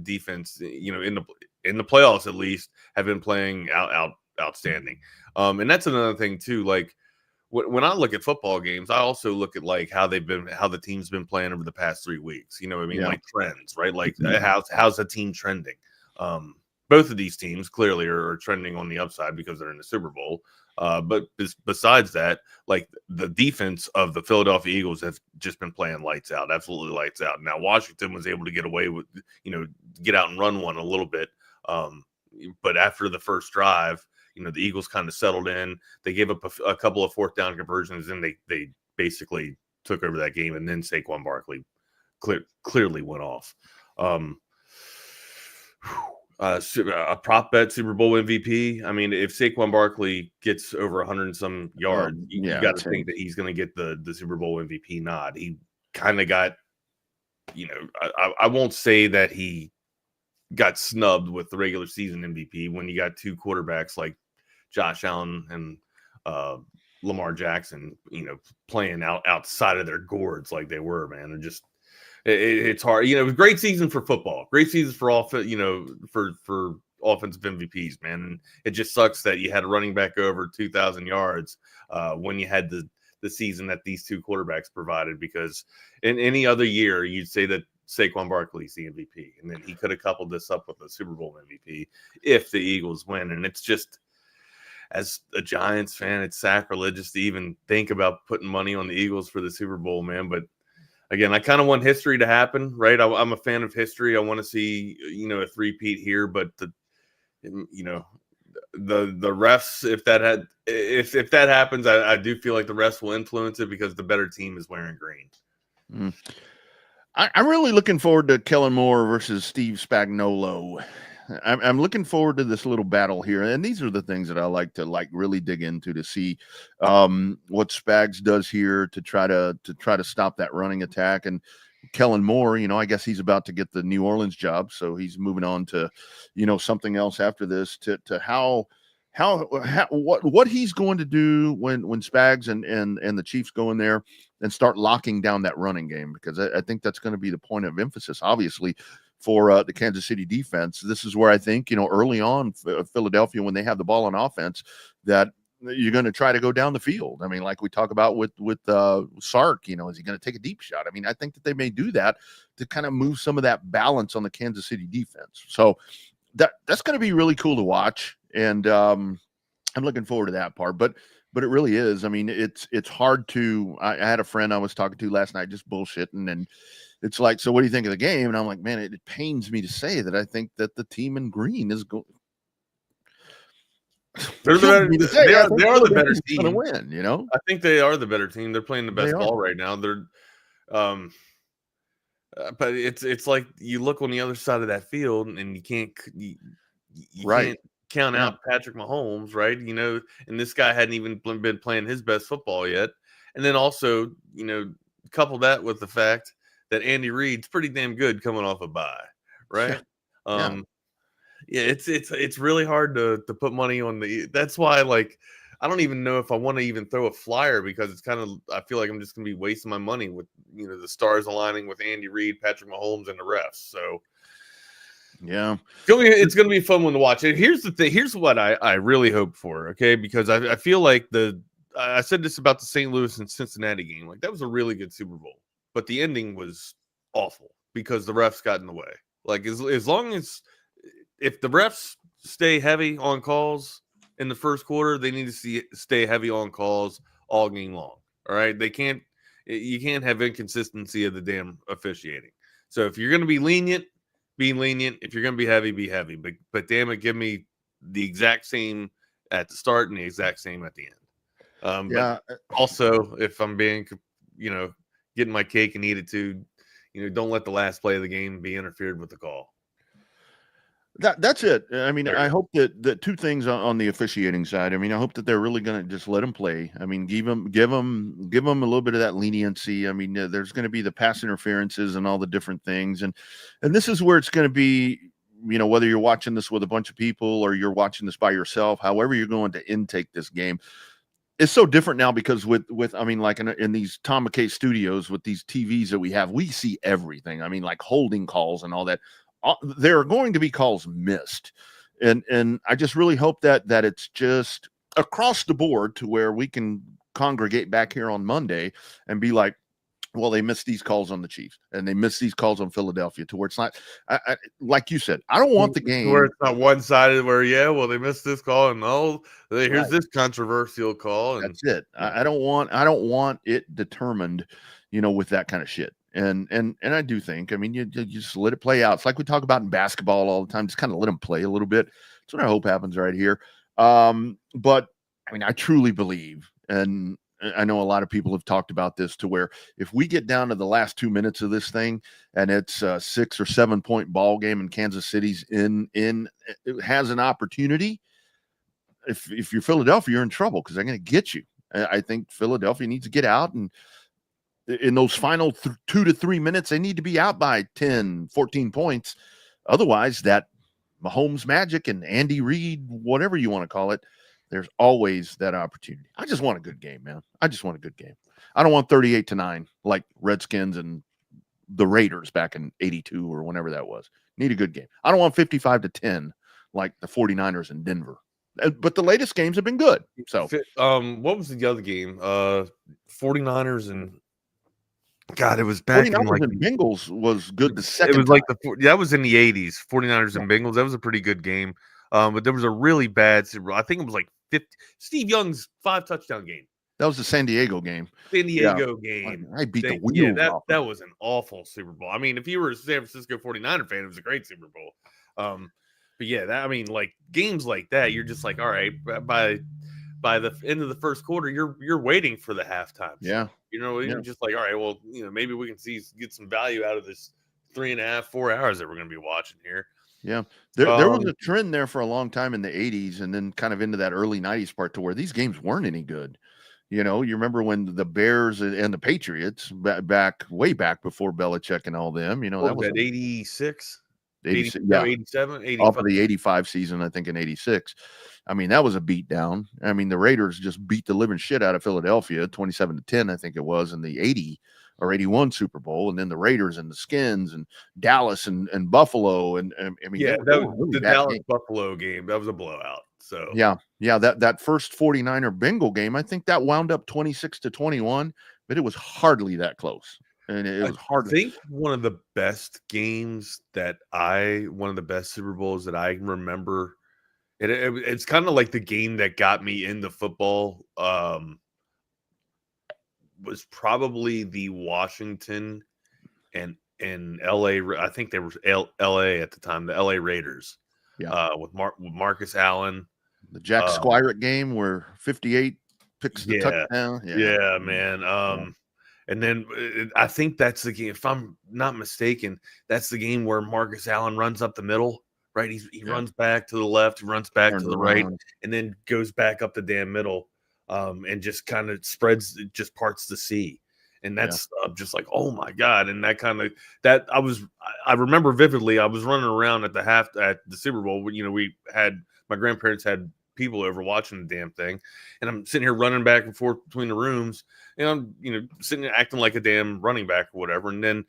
defense, in the playoffs at least, have been playing outstanding. And that's another thing too. Like when I look at football games, I also look at like how the team's been playing over the past 3 weeks. You know what I mean? Like trends, right? Like how's the team trending? Both of these teams clearly are trending on the upside because they're in the Super Bowl. But besides that, like the defense of the Philadelphia Eagles have just been playing lights out, absolutely lights out. Now Washington was able to get away with, get out and run one a little bit. But after the first drive, the Eagles kind of settled in. They gave up a couple of fourth down conversions, and they basically took over that game. And then Saquon Barkley clearly went off. A prop bet Super Bowl MVP. I mean, if Saquon Barkley gets over 100 and some yards, you got to think that he's going to get the Super Bowl MVP nod. He kind of got, I won't say that he got snubbed with the regular season MVP when you got two quarterbacks like Josh Allen and Lamar Jackson, playing outside of their gourds like they were, man. And just it's hard. It was a great season for football, great season for for offensive MVPs, man. And it just sucks that you had a running back over 2,000 yards when you had the season that these two quarterbacks provided, because in any other year you'd say that Saquon Barkley's the MVP, and then he could have coupled this up with a Super Bowl MVP if the Eagles win. And it's just, as a Giants fan, it's sacrilegious to even think about putting money on the Eagles for the Super Bowl, man. But again, I kind of want history to happen, right? I'm a fan of history. I want to see, a three-peat here, but the refs, if that happens, I do feel like the refs will influence it because the better team is wearing green. I'm really looking forward to Kellen Moore versus Steve Spagnuolo. I'm looking forward to this little battle here, and these are the things that I like to really dig into to see what Spags does here to try to stop that running attack. And Kellen Moore, I guess he's about to get the New Orleans job, so he's moving on to something else after this. To what he's going to do when Spags and the Chiefs go in there and start locking down that running game, because I think that's going to be the point of emphasis, obviously, for the Kansas City defense. This is where I think, early on, Philadelphia, when they have the ball on offense, that you're going to try to go down the field. I mean, like we talk about with Sark, is he going to take a deep shot? I mean, I think that they may do that to kind of move some of that balance on the Kansas City defense. So that's going to be really cool to watch. And I'm looking forward to that part. But it really is. I mean, it's hard to. I had a friend I was talking to last night just bullshitting, and it's like, so what do you think of the game? And I'm like, man, it pains me to say that I think that the team in green is going. They are the better team to win. I think they are the better team. They're playing the best ball right now. They're, but it's like you look on the other side of that field and you can't can't count out Patrick Mahomes, right? And this guy hadn't even been playing his best football yet. And then also, couple that with the fact that Andy Reid's pretty damn good coming off a bye, right? It's really hard to put money on that's why, like, I don't even know if I want to even throw a flyer, because it's kind of, I feel like I'm just going to be wasting my money with, the stars aligning with Andy Reid, Patrick Mahomes, and the refs. So yeah, it's going to be a fun one to watch. And here's the thing. Here's what I really hope for. Okay. Because I feel like I said this about the St. Louis and Cincinnati game. Like, that was a really good Super Bowl, but the ending was awful because the refs got in the way. Like, as long as, if the refs stay heavy on calls in the first quarter, they need to stay heavy on calls all game long. All right. You can't have inconsistency of the damn officiating. So if you're going to be lenient, be lenient. If you're going to be heavy, be heavy. But damn it, give me the exact same at the start and the exact same at the end. But also, if I'm being, getting my cake and eat it too, don't let the last play of the game be interfered with the call. That's it. I mean, I hope that two things on the officiating side. I mean, I hope that they're really going to just let them play. I mean, give them a little bit of that leniency. I mean, there's going to be the pass interferences and all the different things, and this is where it's going to be. Whether you're watching this with a bunch of people or you're watching this by yourself, however you're going to intake this game, it's so different now because with I mean, like in these Tom McKay studios with these TVs that we have, we see everything. I mean, like holding calls and all that. There are going to be calls missed, and I just really hope that it's just across the board to where we can congregate back here on Monday and be like, well, they missed these calls on the Chiefs and they missed these calls on Philadelphia, to where it's not like you said, I don't want the game where it's not one-sided where they missed this call and here's this controversial call, and that's it. I don't want it determined, with that kind of shit. And I do think, I mean, you just let it play out. It's like we talk about in basketball all the time, just kind of let them play a little bit. That's what I hope happens right here. But I mean, I truly believe, and I know a lot of people have talked about this, to where if we get down to the last 2 minutes of this thing and it's a 6 or 7 point ball game and Kansas City's it has an opportunity, if you're Philadelphia, you're in trouble because they're going to get you. I think Philadelphia needs to get out, and in those final 2 to 3 minutes, they need to be out by 10, 14 points. Otherwise, that Mahomes magic and Andy Reid, whatever you want to call it, there's always that opportunity. I just want a good game, man. I just want a good game. I don't want 38-9 like Redskins and the Raiders back in 82 or whenever that was. Need a good game. I don't want 55-10 like the 49ers in Denver. But the latest games have been good. So, what was the other game? 49ers and God, it was back in like and Bengals was good the second. It was like that was in the 80s. 49ers and Bengals. That was a pretty good game. But there was a really bad. I think it was like 50. Steve Young's 5-touchdown game. That was the San Diego game. San Diego game. I beat the wheels off. That was an awful Super Bowl. I mean, if you were a San Francisco 49er fan, it was a great Super Bowl. But yeah, like games like that, you're just like, all right, by the end of the first quarter, you're waiting for the halftime. Yeah. You're just like, all right, well, maybe we can get some value out of this 3.5, 4 hours that we're going to be watching here. Yeah. There was a trend there for a long time in the 80s and then kind of into that early 90s part to where these games weren't any good. You remember when the Bears and the Patriots way back before Belichick and all them, that was 86. 86, 87, 85. Off of the 85 season, I think in 86. I mean, that was a beat down. I mean, the Raiders just beat the living shit out of Philadelphia, 27-10, I think it was, in the 80 or 81 Super Bowl. And then the Raiders and the Skins and Dallas and Buffalo. And I mean, yeah, that was really the Dallas Buffalo game. That was a blowout. So yeah, that first 49er Bengal game, I think that wound up 26-21, but it was hardly that close. And it was hard. I think one of the best Super Bowls that I remember, it's kind of like the game that got me into football, was probably the Washington and LA. I think they were LA at the time, the LA Raiders. Yeah, with Marcus Allen, the Jack Squirek game where 58 picks the touchdown. Yeah, man. And then I think that's the game, if I'm not mistaken, that's the game where Marcus Allen runs up the middle, right? He runs back to the left, he runs back to the right, and then goes back up the damn middle, and just kind of just parts the sea. And that's just like, oh my God. And I remember vividly, I was running around at the Super Bowl. My grandparents had people over watching the damn thing, and I'm sitting here running back and forth between the rooms, and I'm sitting there acting like a damn running back or whatever. And then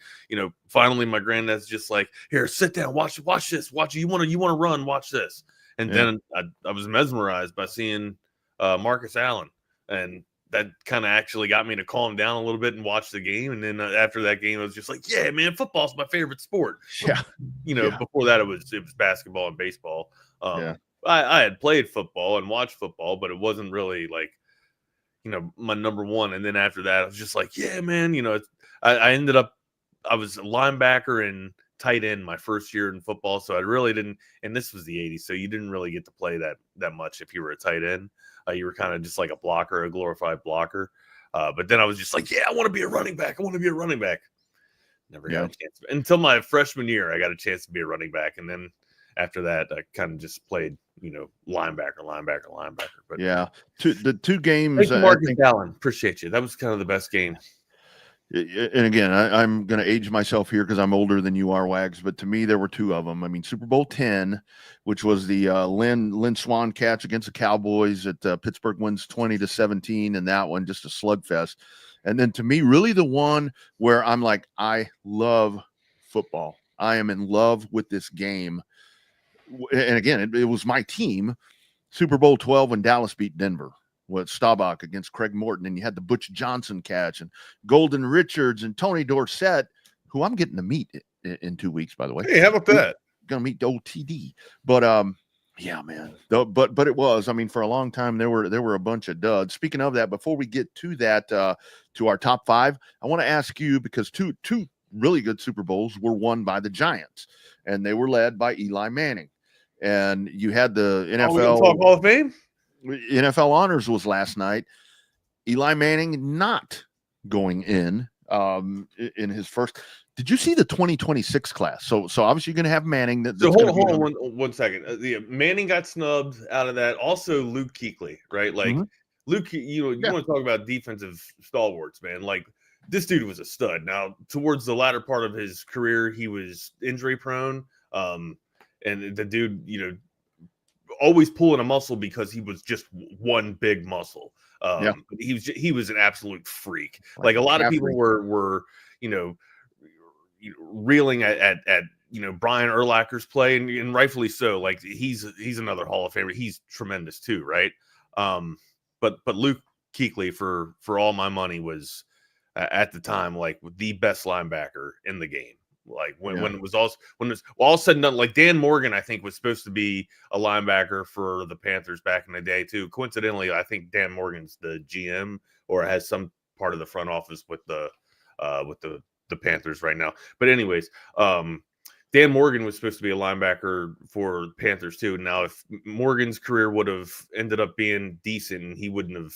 finally my granddad's just like, here, sit down, watch this, you want to run, watch this. And then I was mesmerized by seeing Marcus Allen, and that kind of actually got me to calm down a little bit and watch the game. And then after that game, I was just like, yeah, man, football's my favorite sport. Before that it was basketball and baseball. I had played football and watched football, but it wasn't really like, my number one. And then after that, I was just like, yeah, man, I ended up, I was a linebacker and tight end my first year in football. So I really didn't, and this was the 80s. So you didn't really get to play that much if you were a tight end. You were kind of just like a glorified blocker. But then I was just like, yeah, I want to be a running back. Never got a chance. Until my freshman year, I got a chance to be a running back. And then after that, I kind of just played, linebacker. But yeah, the two games. Thank you, Marcus Allen. Appreciate you. That was kind of the best game. And again, I'm going to age myself here because I'm older than you are, Wags. But to me, there were two of them. I mean, Super Bowl 10, which was the Lynn Swann catch against the Cowboys at Pittsburgh wins 20-17, and that one just a slugfest. And then to me, really the one where I'm like, I love football. I am in love with this game. And again, it was my team. Super Bowl 12 when Dallas beat Denver. With Staubach against Craig Morton, and you had the Butch Johnson catch, and Golden Richards and Tony Dorsett, who I'm getting to meet in 2 weeks, by the way. Hey, how about that? Gonna meet OTD, but yeah, man. But it was. I mean, for a long time there were a bunch of duds. Speaking of that, before we get to that, to our top five, I want to ask you because two really good Super Bowls were won by the Giants, and they were led by Eli Manning, and you had the NFL. We gonna talk Hall of Fame. NFL honors was last night. Eli Manning not going in his first. Did you see the 2026 class? So obviously you're going to have Manning. So hold on one second. Manning got snubbed out of that. Also Luke Kuechly, right? Like Luke, you want to talk about defensive stalwarts, man. Like this dude was a stud. Now towards the latter part of his career, he was injury prone. And the dude, always pulling a muscle because he was just one big muscle. He was an absolute freak. Like a lot of people were reeling at Brian Urlacher's play, and rightfully so. Like he's another Hall of Famer. He's tremendous too, right? But Luke Kuechly, for all my money, was at the time like the best linebacker in the game. Like when it was all said and done, like Dan Morgan, I think was supposed to be a linebacker for the Panthers back in the day too. Coincidentally, I think Dan Morgan's the GM or has some part of the front office with the Panthers right now. But anyways, Dan Morgan was supposed to be a linebacker for Panthers too. Now, if Morgan's career would have ended up being decent, he wouldn't have,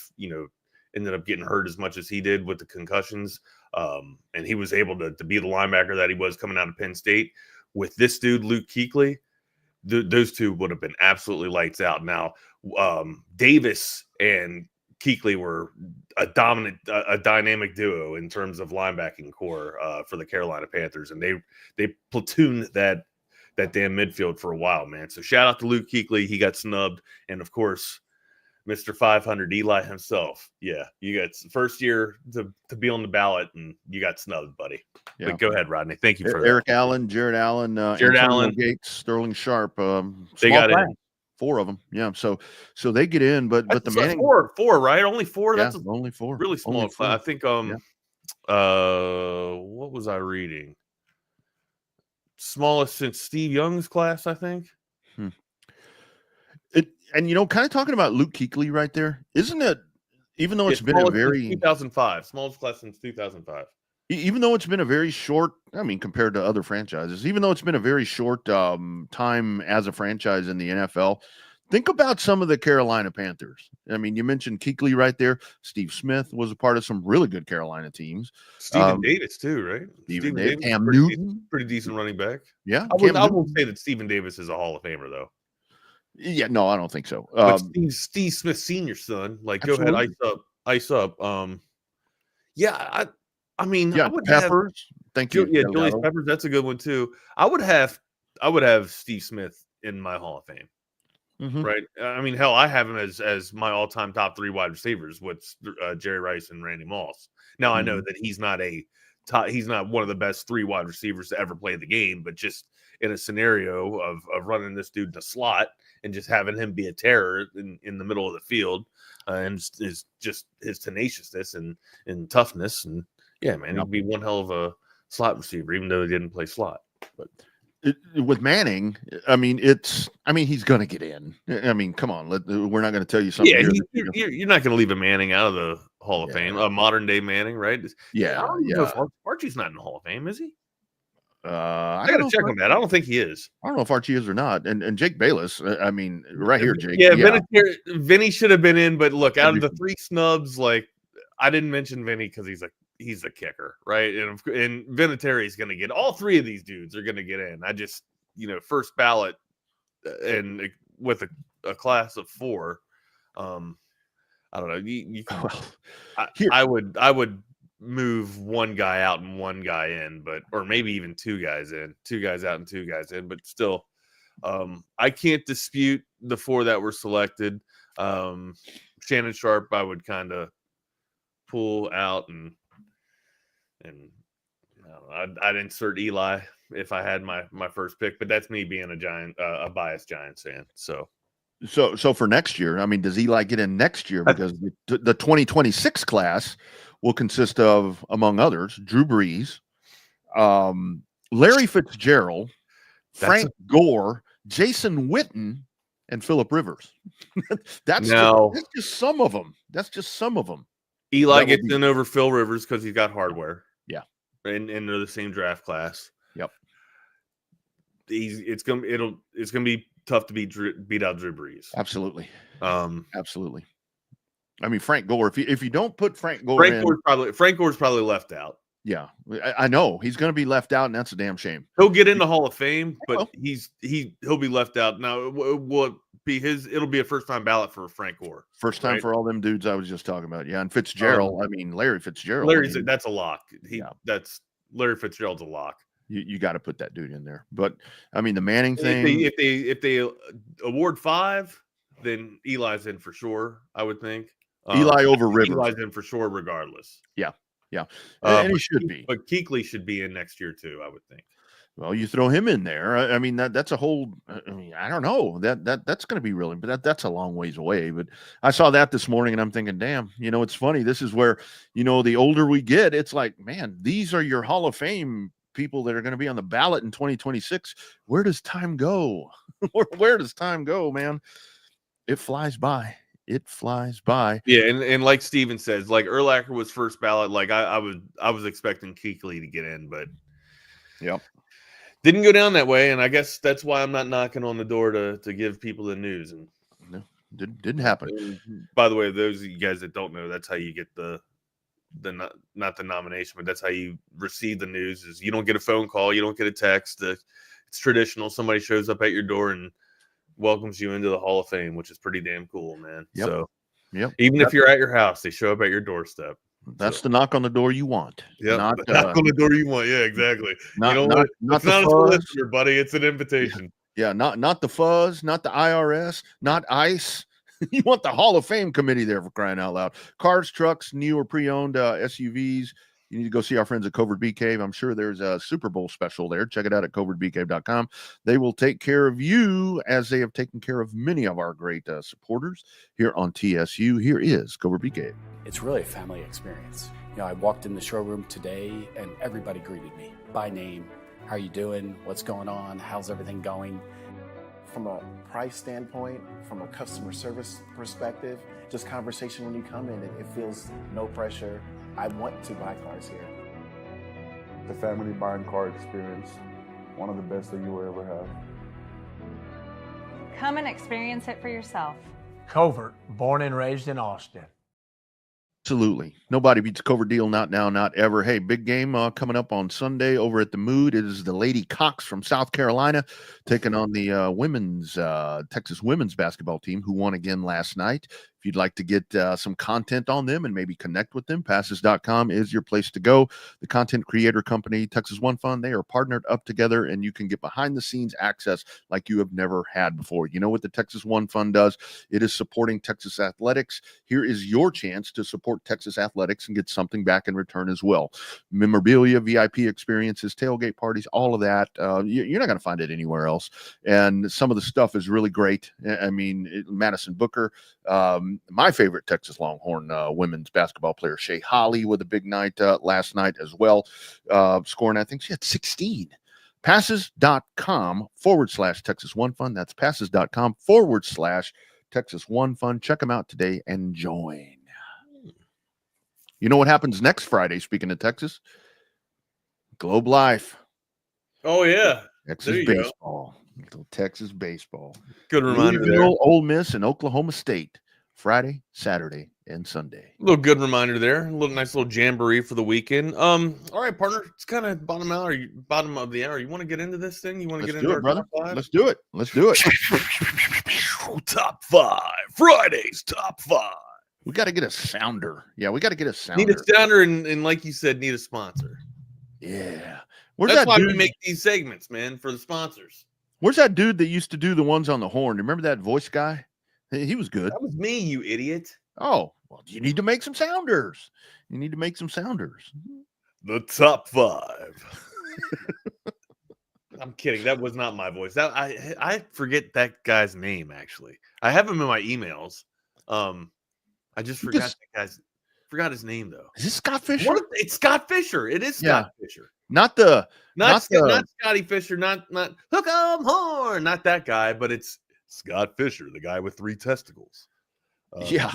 ended up getting hurt as much as he did with the concussions. And he was able to be the linebacker that he was coming out of Penn State. With this dude, Luke Kuechly, those two would have been absolutely lights out. Now, Davis and Kuechly were a dynamic duo in terms of linebacking core for the Carolina Panthers, and they platooned that damn midfield for a while, man. So shout out to Luke Kuechly. He got snubbed, and of course, Mr. 500 Eli himself. Yeah, you got first year to be on the ballot, and you got snubbed, buddy. Yeah. But go ahead, Rodney. Thank you for Eric Allen, Jared Allen, Gates, Sterling Sharp. They got in. 4 of them. Yeah. So they get in, but the Manning four, right? Only 4. That's only 4. Really small class. I think. What was I reading? Smallest since Steve Young's class, I think. And kind of talking about Luke Kuechly right there, isn't it? Even though it's been a very 2005, smallest class since 2005. Even though it's been a very short, compared to other franchises, even though it's been a very short time as a franchise in the NFL, think about some of the Carolina Panthers. I mean, you mentioned Kuechly right there. Steve Smith was a part of some really good Carolina teams. Stephen Davis too, right? Stephen Davis, Cam Newton, pretty decent running back. Yeah, I won't say that Stephen Davis is a Hall of Famer though. Yeah, no, I don't think so. But Steve Smith Senior, son, like absolutely. Go ahead, ice up. I would Peppers. Thank you. Yeah, Julius Peppers. That's a good one too. I would have Steve Smith in my Hall of Fame. Right. I mean, hell, I have him as my all-time top 3 wide receivers with Jerry Rice and Randy Moss. Now I know that he's not one of the best 3 wide receivers to ever play the game, but just in a scenario of running this dude in the slot and just having him be a terror in the middle of the field, and is just his tenaciousness and toughness, and yeah, man, he'd be one hell of a slot receiver, even though he didn't play slot. But with Manning, he's going to get in. I mean, come on, we're not going to tell you something. Yeah, you're not going to leave a Manning out of the Hall of Fame, a modern day Manning, right? Yeah, I don't know if Archie's not in the Hall of Fame, is he? I got to check on that. I don't think he is. I don't know if Archie is or not. And Jake Bayless, right here, Jake. Yeah, Vinny should have been in, but look, out of the 3 snubs, like I didn't mention Vinny because he's a kicker, right? And Vinatieri's going to get all 3 of these dudes are going to get in. I just, first ballot, and with a class of 4, I don't know. You can, I would move one guy out and one guy in, or maybe even 2 guys in, 2 guys out and 2 guys in, but still, I can't dispute the 4 that were selected. Shannon Sharp, I would kind of pull out, and I'd insert Eli if I had my first pick, but that's me being a biased Giants fan. So for next year, I mean, does Eli get in next year? Because the 2026 class will consist of, among others, Drew Brees, Larry Fitzgerald, Frank Gore, Jason Witten, and Phillip Rivers. That's just some of them. That's just some of them. Eli gets in over Phil Rivers because he's got hardware. Yeah, and they're the same draft class. Yep. It's gonna be tough to beat out Drew Brees. Absolutely. Absolutely. I mean, Frank Gore. If you don't put Frank Gore Frank Gore's probably left out. Yeah, I know he's going to be left out, and that's a damn shame. He'll get in the Hall of Fame, but he'll be left out. Now, will be it'll be a first-time ballot for Frank Gore. First time for all them dudes I was just talking about. Yeah, and Fitzgerald. I mean, Larry Fitzgerald. That's a lock. That's Larry Fitzgerald's a lock. You got to put that dude in there. But I mean, the Manning thing. If they award 5, then Eli's in for sure. I would think Eli over Rivers. Eli's in for sure, regardless. Yeah. Yeah, and he should be. But Kuechly should be in next year too, I would think. Well, you throw him in there. I mean, that's a whole. I mean, I don't know that's going to be really, but that's a long ways away. But I saw that this morning, and I'm thinking, damn, it's funny. This is where the older we get, it's like, man, these are your Hall of Fame people that are going to be on the ballot in 2026. Where does time go? Where does time go, man? It flies by. It flies by. Yeah, and like Steven says, like Urlacher was first ballot. Like I was expecting Kuechly to get in, but didn't go down that way. And I guess that's why I'm not knocking on the door to give people the news. And no, didn't happen. And by the way, those of you guys that don't know, that's how you get the not the nomination, but that's how you receive the news. Is you don't get a phone call, you don't get a text. It's traditional. Somebody shows up at your door and welcomes you into the Hall of Fame, which is pretty damn cool, man. Yep. So even if you're at your house, they show up at your doorstep. That's the knock on the door you want. Yeah, knock on the door you want. Yeah, exactly. It's not a solicitor, buddy. It's an invitation. Yeah, not the fuzz, not the IRS, not ICE. You want the Hall of Fame committee there, for crying out loud. Cars, trucks, new or pre-owned SUVs. You need to go see our friends at Covert Bee Cave. I'm sure there's a Super Bowl special there. Check it out at covertbeecave.com. They will take care of you as they have taken care of many of our great supporters here on TSU. Here is Covert Bee Cave. It's really a family experience. I walked in the showroom today and everybody greeted me by name. How are you doing? What's going on? How's everything going? From a price standpoint, from a customer service perspective, just conversation when you come in, it feels no pressure. I want to buy cars here. The family buying car experience, one of the best that you will ever have. Come and experience it for yourself. Covert, born and raised in Austin. Absolutely. Nobody beats Covert Deal, not now, not ever. Hey, big game coming up on Sunday over at the Mood. It is the Lady Cox from South Carolina taking on the Texas women's basketball team, who won again last night. If you'd like to get some content on them and maybe connect with them, passes.com is your place to go. The content creator company, Texas One Fund, they are partnered up together, and you can get behind-the-scenes access like you have never had before. You know what the Texas One Fund does? It is supporting Texas athletics. Here is your chance to support Texas athletics and get something back in return as well. Memorabilia, VIP experiences, tailgate parties, all of that. You're not going to find it anywhere else. And some of the stuff is really great. I mean, Madison Booker, my favorite Texas Longhorn women's basketball player, Shea Holly, with a big night last night as well, scoring, I think she had 16. Passes.com/Texas One Fund. That's passes.com/Texas One Fund. Check them out today and join. You know what happens next Friday, speaking of Texas? Globe Life. Oh, yeah. Texas baseball. Little Texas baseball. Good reminder there. Ole Miss and Oklahoma State Friday, Saturday, and Sunday. A little good reminder there. A little nice little jamboree for the weekend. All right, partner. It's kind of bottom of the hour. You want to get into this thing? You want to get into our brother? top five? Let's do it. Let's do it. Top five. Fridays top five. We got to get a sounder. Yeah, we got to get a sounder. Need a sounder, and like you said, need a sponsor. Yeah. That's why we make these segments, man, for the sponsors. Where's that dude that used to do the ones on the horn? Remember that voice guy? He was good. That was me, you idiot. Oh, well, you need to make some sounders. The top five. I'm kidding. That was not my voice. That I forget that guy's name, actually. I have him in my emails. I just forgot his name, though. Is this Scott Fisher? It's Scott Fisher. It is Scott Fisher. Not Scotty Fisher, not hook 'em horn, not that guy, but it's Scott Fisher, the guy with 3 testicles. Yeah.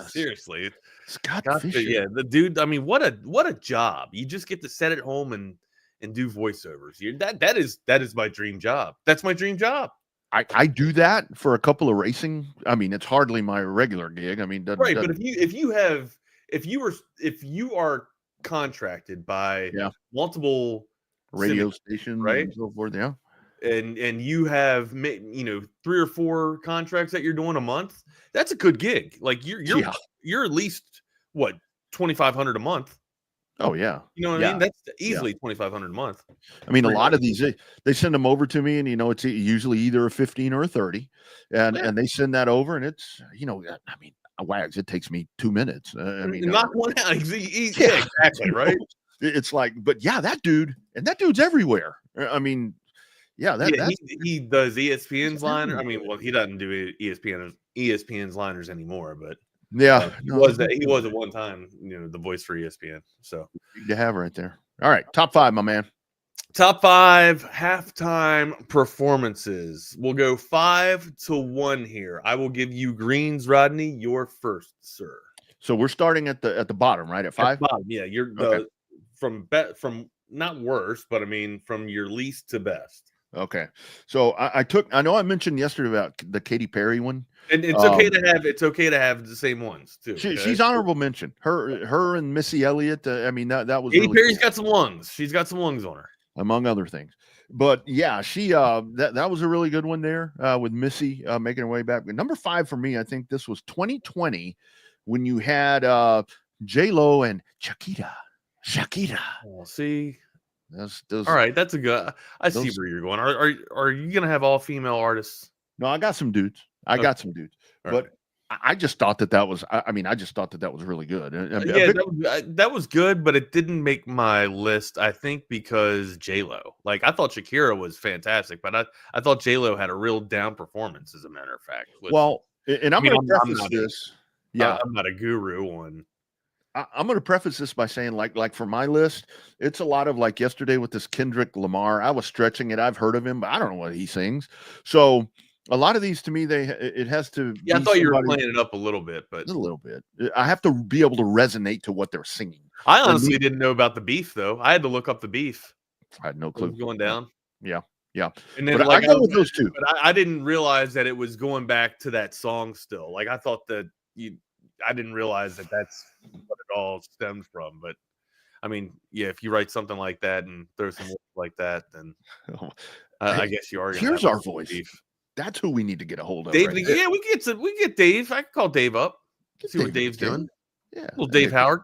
Seriously, Scott Fisher. Yeah, the dude. I mean, what a job! You just get to sit at home and do voiceovers. That is my dream job. That's my dream job. I do that for a couple of racing. I mean, it's hardly my regular gig. I mean, But if you are contracted by multiple radio cinemas, stations, right, and so forth, yeah, and you have 3 or 4 contracts that you're doing a month, that's a good gig. Like you're at least what, $2,500 a month. Oh yeah, you know what I mean. That's easily $2,500 a month. I mean, a lot of these they send them over to me, and it's usually either a 15 or a 30, and they send that over, and it's I mean, Wags, it takes me 2 minutes. I mean, knock one out. Yeah, exactly right. It's like, but yeah, that dude's everywhere. I mean, he does ESPN's liner. I mean, well, he doesn't do ESPN's liners anymore, but he was at one time, the voice for ESPN. So you have right there. All right, top 5, my man. Top 5 halftime performances. We'll go 5-1 here. I will give you greens, Rodney. You're first, sir. So we're starting at the bottom, right? At 5. Yeah, you're from not worst, but I mean from your least to best. Okay. So I know I mentioned yesterday about the Katy Perry one. And it's okay to have the same ones too. She's honorable mention. Her and Missy Elliott. I mean that was Katy really Perry's got some lungs. She's got some lungs on her, among other things. But yeah, she that was a really good one there with Missy making her way back. But number 5 for me, I think this was 2020 when you had J-Lo and Shakira. Oh, see. Those, all right, that's a good. I see where you're going. Are you gonna have all female artists? No, I got some dudes. But right. I just thought that was. I just thought that was really good. That was good, but it didn't make my list. I think because J-Lo. Like I thought Shakira was fantastic, but I thought J-Lo had a real down performance. As a matter of fact. And I'm going to preface this. Yeah, I'm not a guru on. I'm going to preface this by saying, like for my list, it's a lot of like yesterday with this Kendrick Lamar. I was stretching it. I've heard of him, but I don't know what he sings. So a lot of these to me, it has to. Yeah, I thought you were playing it up a little bit, but a little bit. I have to be able to resonate to what they're singing. I honestly didn't know about the beef though. I had to look up the beef. I had no clue. It was going down. Yeah. And then I go with those two. But I didn't realize that it was going back to that song still. Like I thought that I didn't realize that that's what it all stemmed from. But I mean, yeah, if you write something like that and throw some words like that, then I guess you are. Here's our voice. Beef. That's who we need to get a hold of. Dave, right? Yeah, we get Dave. I can call Dave up. See what Dave's doing. Yeah, little Dave Howard.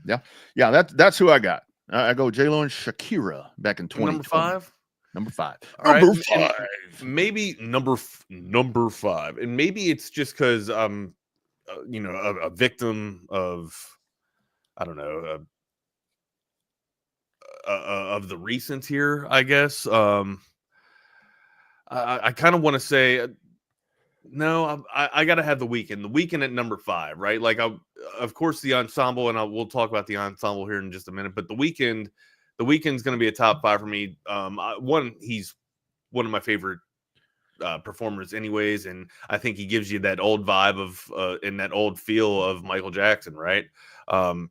Yeah. That's who I got. I go J-Lo and Shakira back in 2020. Number 5. Number 5. Maybe number 5, and maybe it's just because a victim of, I don't know, of the recent here, I guess. I kind of want to say, no, I got to have the Weeknd. The Weeknd at number 5, right? Like, of course, the ensemble, and we'll talk about the ensemble here in just a minute. But the Weeknd's going to be a top 5 for me. He's one of my favorite performers anyways, and I think he gives you that old vibe of and that old feel of Michael Jackson, right? No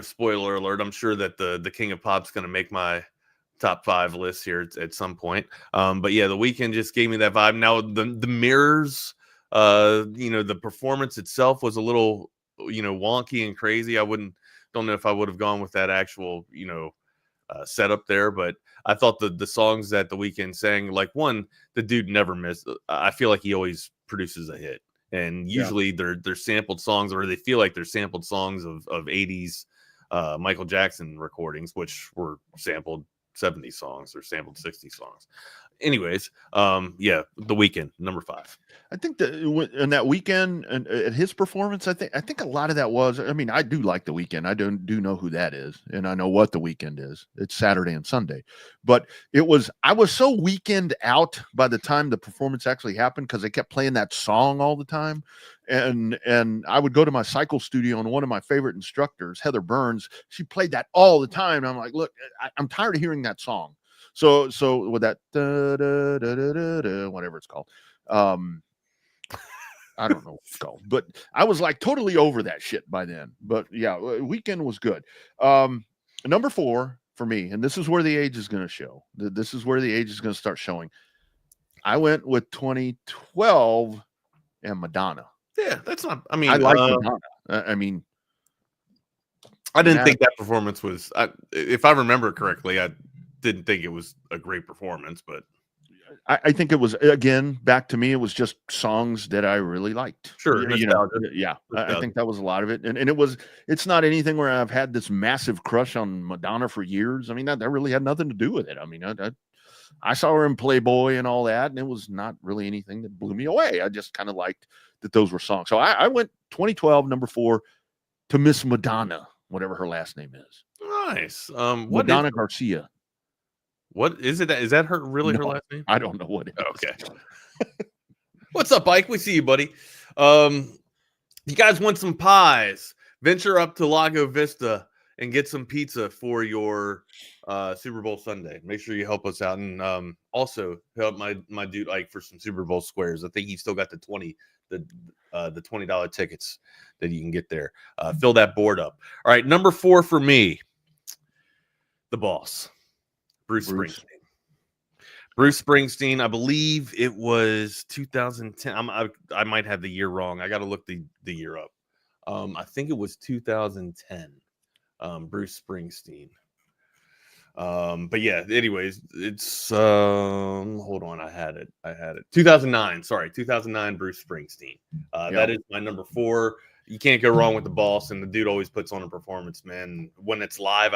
spoiler alert, I'm sure that the King of Pop's going to make my top 5 lists here at some point. But yeah, the weekend just gave me that vibe. Now the mirrors, the performance itself was a little, wonky and crazy. Don't know if I would have gone with that actual, setup there, but I thought the songs that the weekend sang, like the dude never missed. I feel like he always produces a hit, and usually they're sampled songs, or they feel like they're sampled songs of 80s Michael Jackson recordings, which were sampled 70 songs or sampled 60 songs. Anyways, the weekend, number 5. I think that in that weekend and at his performance, I think a lot of that was. I mean, I do like the weekend. I do know who that is, and I know what the weekend is. It's Saturday and Sunday, but I was so weekend out by the time the performance actually happened because they kept playing that song all the time, and I would go to my cycle studio, and one of my favorite instructors, Heather Burns, she played that all the time. And I'm like, look, I'm tired of hearing that song. So with that whatever it's called, I don't know what it's called, but I was like totally over that shit by then. But yeah, weekend was good. Number 4 for me, and this is where the age is going to show. This is where the age is going to start showing. I went with 2012 and Madonna. Yeah, that's not. I mean, I like Madonna. I mean, I didn't think that performance was. If I remember correctly, I didn't think it was a great performance, but I think it was, again, back to me, it was just songs that I really liked. Sure. I think that was a lot of it. And it's not anything where I've had this massive crush on Madonna for years. I mean, that really had nothing to do with it. I mean, I saw her in Playboy and all that, and it was not really anything that blew me away. I just kind of liked that those were songs. So I went 2012, number 4, to Miss Madonna, whatever her last name is. Nice. Madonna Garcia. What is it? Is that her her last name? I don't know what it is. Okay. What's up, Ike? We see you, buddy. You guys want some pies? Venture up to Lago Vista and get some pizza for your Super Bowl Sunday. Make sure you help us out, and also help my dude Ike for some Super Bowl squares. I think he's still got the $20 tickets that you can get there. Fill that board up. All right, number 4 for me, the boss. Bruce Springsteen. Bruce Springsteen, I believe it was 2010. I might have the year wrong. I got to look the year up. I think it was 2010. Bruce Springsteen. But yeah, anyways, it's hold on, I had it. 2009. Sorry, 2009 Bruce Springsteen. That is my number 4. You can't go wrong with the boss, and the dude always puts on a performance, man. When it's live,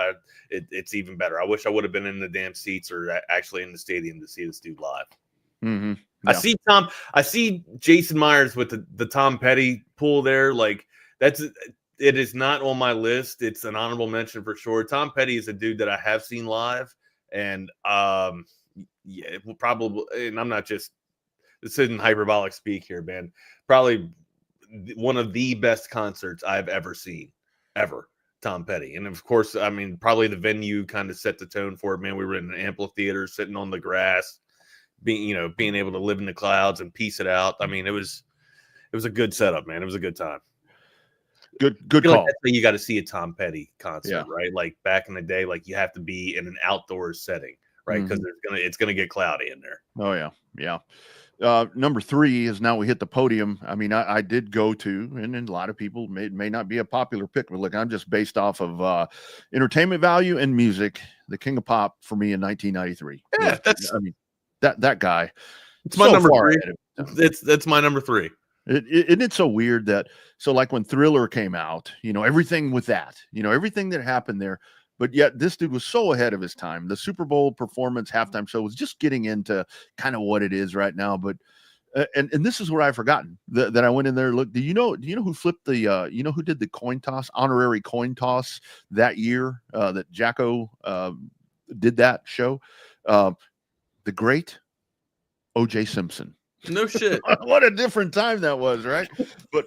it's even better. I wish I would have been in the damn seats or actually in the stadium to see this dude live. Mm-hmm. Yeah. I see Jason Myers with the Tom Petty pull there. Like it is not on my list. It's an honorable mention for sure. Tom Petty is a dude that I have seen live, and it will probably. And I'm not just this isn't hyperbolic speak here, man. Probably one of the best concerts I've ever seen, ever. Tom Petty, and of course, I mean, probably the venue kind of set the tone for it. Man, we were in an amphitheater, sitting on the grass, being able to live in the clouds and piece it out. I mean, it was a good setup, man. It was a good time. Good call. Like that's when you got to see a Tom Petty concert, right? Like back in the day, like you have to be in an outdoors setting, right? Because it's gonna get cloudy in there. Oh yeah. Number 3 is Now We Hit the Podium. I mean, I did go to, and a lot of people may not be a popular pick, but look, I'm just based off of entertainment value and music. The King of Pop for me in 1993. Yeah, that guy. It's my number 3. That's my number 3. It's so weird that like when Thriller came out, everything with that, everything that happened there. But yet this dude was so ahead of his time. The Super Bowl performance halftime show was just getting into kind of what it is right now. But and this is where I've forgotten that I went in there. Look, do you know who flipped the who did the honorary coin toss that year that Jacko did that show? The great O.J. Simpson. No shit. What a different time that was, right? But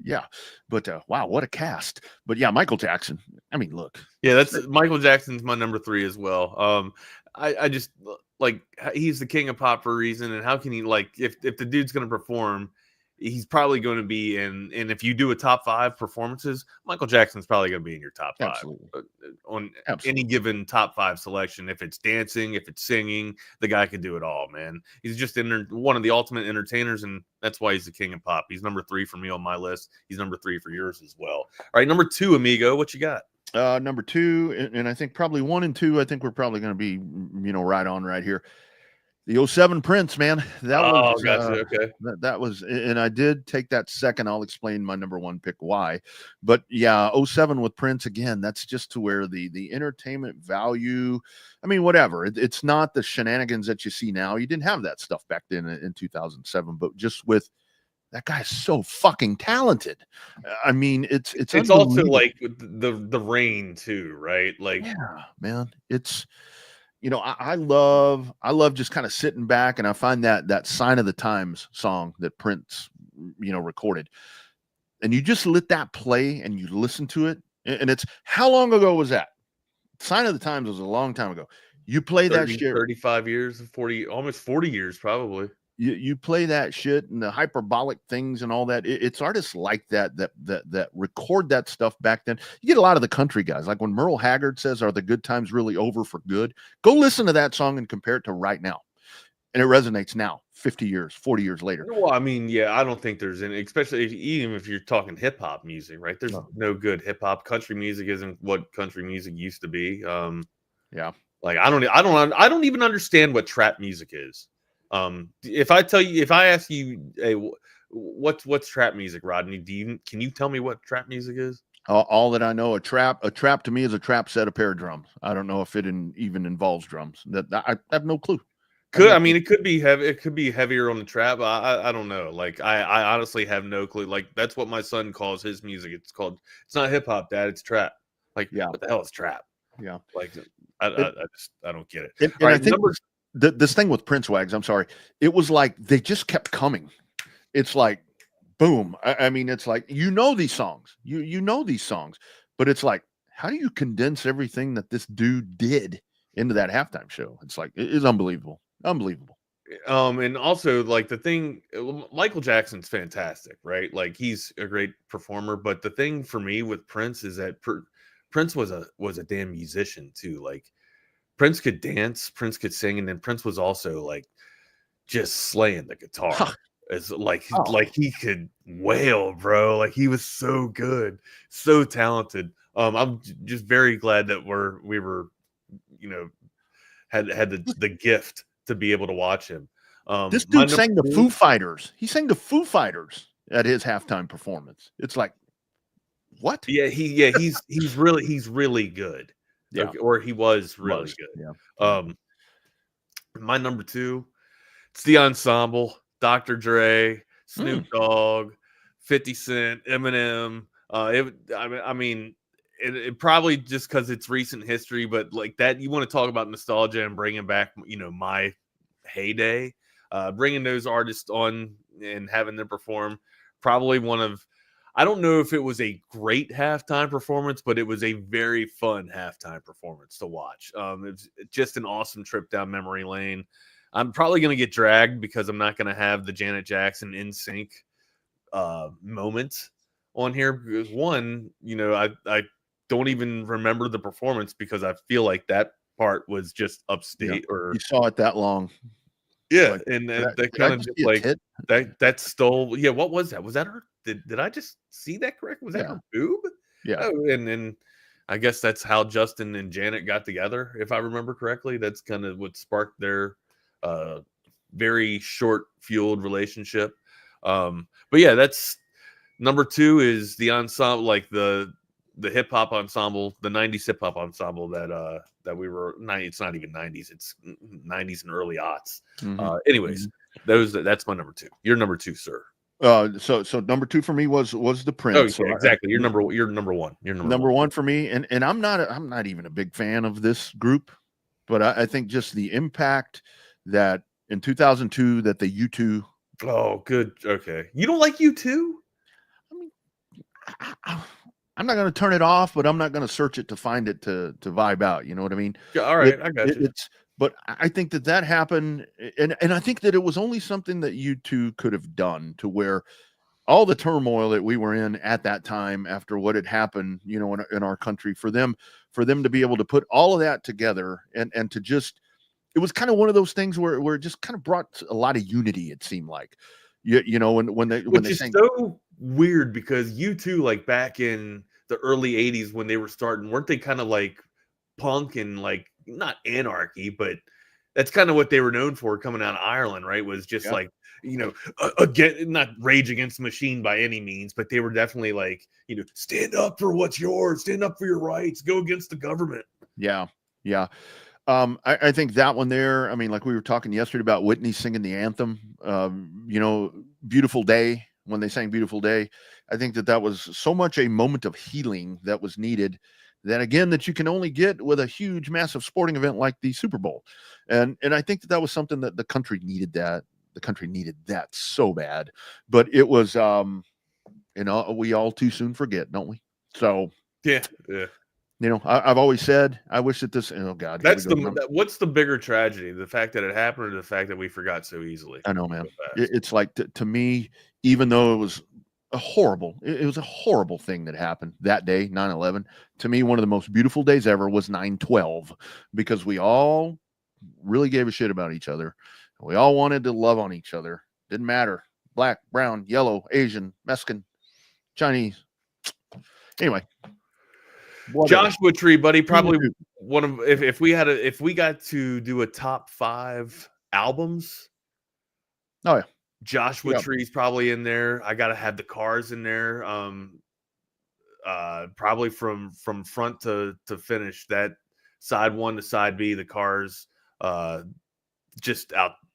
yeah, but wow, what a cast. But yeah, Michael Jackson. I mean, look. Yeah, that's Michael Jackson's my number 3 as well. I just like he's the king of pop for a reason, and how can he if the dude's gonna perform, he's probably going to be in. And if you do a top 5 performances, Michael Jackson's probably going to be in your top 5 on any given top 5 selection. If it's dancing, if it's singing, the guy can do it all, man. He's just one of the ultimate entertainers, and that's why he's the king of pop. He's number 3 for me on my list. He's number 3 for yours as well. All right, number 2, amigo, what you got? Number 2, and I think probably 1 and 2. I think we're probably going to be, right on right here. The 07 Prince, man. That was gotcha. Okay. That was, and I did take that second. I'll explain my number 1 pick why. But yeah, 07 with Prince again. That's just to where the entertainment value. I mean, whatever. It's not the shenanigans that you see now. You didn't have that stuff back then in 2007. But just with that guy's so fucking talented. I mean, it's also like the rain too, right? Like, yeah, man. It's. I love just kind of sitting back, and I find that Sign of the Times song that Prince, recorded, and you just let that play and you listen to it. And it's, how long ago was that? Sign of the Times was a long time ago. You play 30, that shit. 35 years, 40, almost 40 years, probably. You play that shit and the hyperbolic things and all that. It's artists like that record that stuff back then. You get a lot of the country guys, like when Merle Haggard says, "Are the good times really over for good?" Go listen to that song and compare it to right now, and it resonates now, 50 years, 40 years later. Well, I mean, yeah, I don't think there's any, especially even if you're talking hip hop music, right? There's no good hip hop. Country music isn't what country music used to be. Yeah, like I don't even understand what trap music is. If I ask you, hey, what's trap music, Rodney? Can you tell me what trap music is? All that I know, a trap to me is a trap set, a pair of drums. I don't know if it even involves drums. I have no clue. It could be heavy. It could be heavier on the trap. I don't know. Like I honestly have no clue. Like that's what my son calls his music. It's not hip hop, Dad. It's trap. Like, yeah, what the hell is trap? Yeah, like I don't get it. And I think this thing with Prince, Wags, I'm sorry, it was like they just kept coming. It's like, boom. I mean, it's like, these songs. You know these songs. But it's like, how do you condense everything that this dude did into that halftime show? It's like, it is unbelievable. Unbelievable. And also, like, the thing, Michael Jackson's fantastic, right? Like, he's a great performer. But the thing for me with Prince is that Prince was a damn musician too. Like, Prince could dance, Prince could sing, and then Prince was also like just slaying the guitar. It's like he could wail, bro. Like, he was so good, so talented. I'm just very glad that we were, had the gift to be able to watch him. This dude sang the Foo Fighters. He sang the Foo Fighters at his halftime performance. It's like, what? Yeah, he's really good. Yeah. Okay, or he was really good. Yeah. My number 2, it's the ensemble. Dr. Dre, Snoop Dogg, 50 Cent, Eminem. It probably just because it's recent history, but like that, you want to talk about nostalgia and bringing back, my heyday, bringing those artists on and having them perform. Probably one of, I don't know if it was a great halftime performance, but it was a very fun halftime performance to watch. It's just an awesome trip down memory lane. I'm probably going to get dragged because I'm not going to have the Janet Jackson in sync moment on here. Because one, I don't even remember the performance because I feel like that part was just upstate. Yeah. Or you saw it that long. Yeah, like, and that kind of just like that stole. Yeah, what was that? Was that her? Did I just see that correct? Was that her boob? Yeah. Oh, and I guess that's how Justin and Janet got together, if I remember correctly. That's kind of what sparked their very short-fueled relationship. But yeah, that's number 2 is the ensemble, like the hip hop ensemble, the 90s hip hop ensemble that we were. It's not even 90s; it's 90s and early aughts. Anyways, that's my number 2. Your number 2, sir. So number 2 for me was the Prince. Oh, yeah, exactly. You're number 1. You're number one for me, and I'm not even a big fan of this group, but I think just the impact that in 2002 that the U2. Oh, good. Okay, you don't like U2? I mean, I'm not going to turn it off, but I'm not going to search it to find it to vibe out. You know what I mean? Yeah, all right, I got you. But I think that happened, and I think that it was only something that you two could have done, to where all the turmoil that we were in at that time after what had happened, in our country, for them to be able to put all of that together and to just, it was kind of one of those things where it just kind of brought a lot of unity. It seemed like, when they is sang. So weird, because you two, like back in the early 80s when they were starting, weren't they kind of like punk and like not anarchy, but that's kind of what they were known for coming out of Ireland, right? Was just like, again, not Rage Against the Machine by any means, but they were definitely like, stand up for what's yours, stand up for your rights, go against the government. Yeah. I think that one there, I mean, like we were talking yesterday about Whitney singing the anthem, Beautiful Day, when they sang Beautiful Day. I think that was so much a moment of healing that was needed, that again, that you can only get with a huge, massive sporting event like the Super Bowl. And I think that was something that the country needed. The country needed that so bad, but it was, we all too soon forget, don't we? So yeah. I've always said, I wish that this, oh God, what's the bigger tragedy? The fact that it happened, or the fact that we forgot so easily? I know, man. It's like, to me, even though it was it was a horrible thing that happened that day, 9/11. To me, one of the most beautiful days ever was 9/12, because we all really gave a shit about each other. We all wanted to love on each other. Didn't matter. Black, brown, yellow, Asian, Mexican, Chinese. Anyway. Joshua Tree, buddy, probably one of, if we got to do a top 5 albums. Oh yeah. Joshua Tree's probably in there. I gotta have the Cars in there. Probably from front to finish, that side 1 to side B, the Cars, just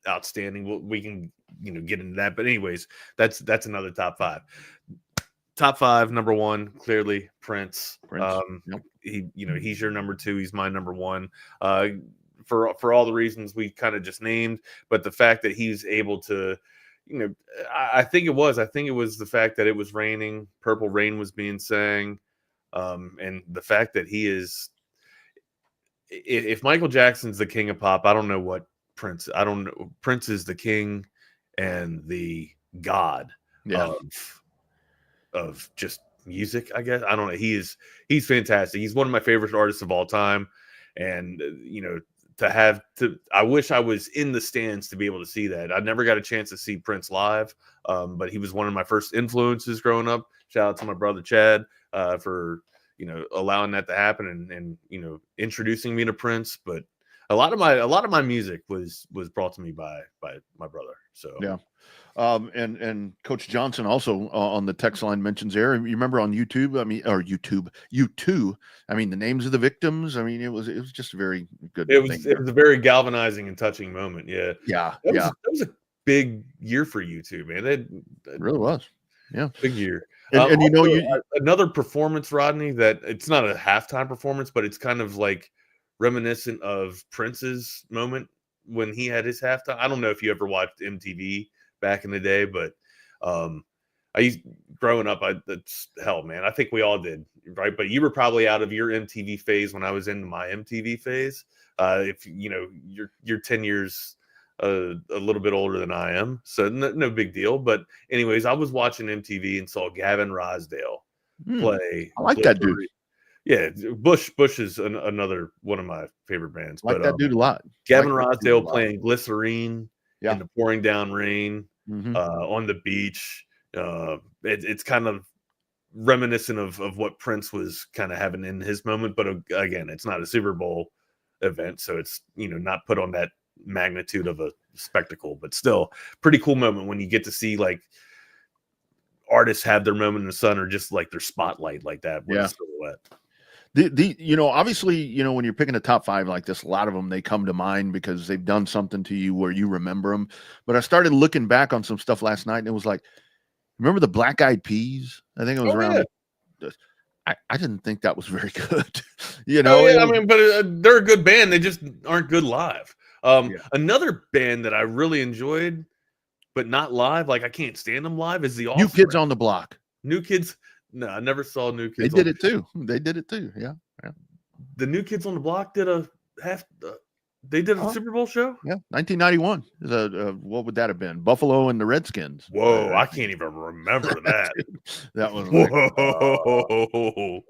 outstanding. We can get into that, but anyways, that's another top 5. Top 5, number 1, clearly Prince. Yep. He's your number 2. He's my number 1. For all the reasons we kind of just named, but the fact that he's able to, I think it was the fact that it was raining, Purple Rain was being sang, and the fact that he is, if Michael Jackson's the king of pop, I don't know what Prince. I don't know. Prince is the king and the god of just music, I guess. I don't know. He's fantastic. He's one of my favorite artists of all time, and I wish I was in the stands to be able to see that. I never got a chance to see Prince live, but he was one of my first influences growing up. Shout out to my brother Chad for allowing that to happen and introducing me to Prince. But a lot of my music was brought to me by my brother. So yeah. And Coach Johnson also on the text line mentions there. You remember on YouTube? YouTube. I mean, the names of the victims. I mean, it was just a very good. It was a very galvanizing and touching moment. Yeah. That was a big year for YouTube, man. It really was. Yeah, big year. And another performance, Rodney, that it's not a halftime performance, but it's kind of like reminiscent of Prince's moment when he had his halftime. I don't know if you ever watched MTV back in the day, but growing up, that's hell, man. I think we all did, right? But you were probably out of your MTV phase when I was into my MTV phase. If you're 10 years a little bit older than I am, so no big deal. But anyways, I was watching MTV and saw Gavin Rossdale play. I like that dude. Yeah, Bush is another one of my favorite bands. I like that dude a lot. Gavin Rossdale playing Glycerine. Yeah. In the pouring down rain, on the beach. It's kind of reminiscent of what Prince was kind of having in his moment. But again, it's not a Super Bowl event, so it's not put on that magnitude of a spectacle, but still pretty cool moment when you get to see like artists have their moment in the sun, or just like their spotlight like that. Yeah. Silhouette. Obviously, when you're picking a top 5 like this, a lot of them, they come to mind because they've done something to you where you remember them. But I started looking back on some stuff last night, and it was like, remember the Black Eyed Peas? I think it was around. Yeah. I didn't think that was very good. But they're a good band. They just aren't good live. Another band that I really enjoyed, but not live, like I can't stand them live, is the New Kids on the Block. New Kids. No, I never saw New Kids. They did it too. Yeah. The New Kids on the Block did a half. They did a Super Bowl show? Yeah, 1991. What would that have been? Buffalo and the Redskins. Whoa, I can't even remember that. That was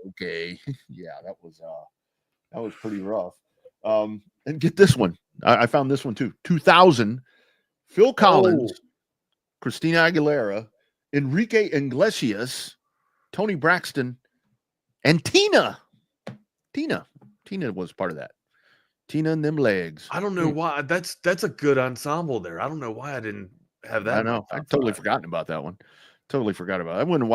okay. Yeah, that was pretty rough. And get this one. I found this one too. 2000, Phil Collins, Christina Aguilera, Enrique Iglesias, Tony Braxton, and Tina. Tina was part of that. Tina and them legs. I don't know why. That's a good ensemble there. I don't know why I didn't have that. I know. I totally forgotten about that one. Totally forgot about it. I went and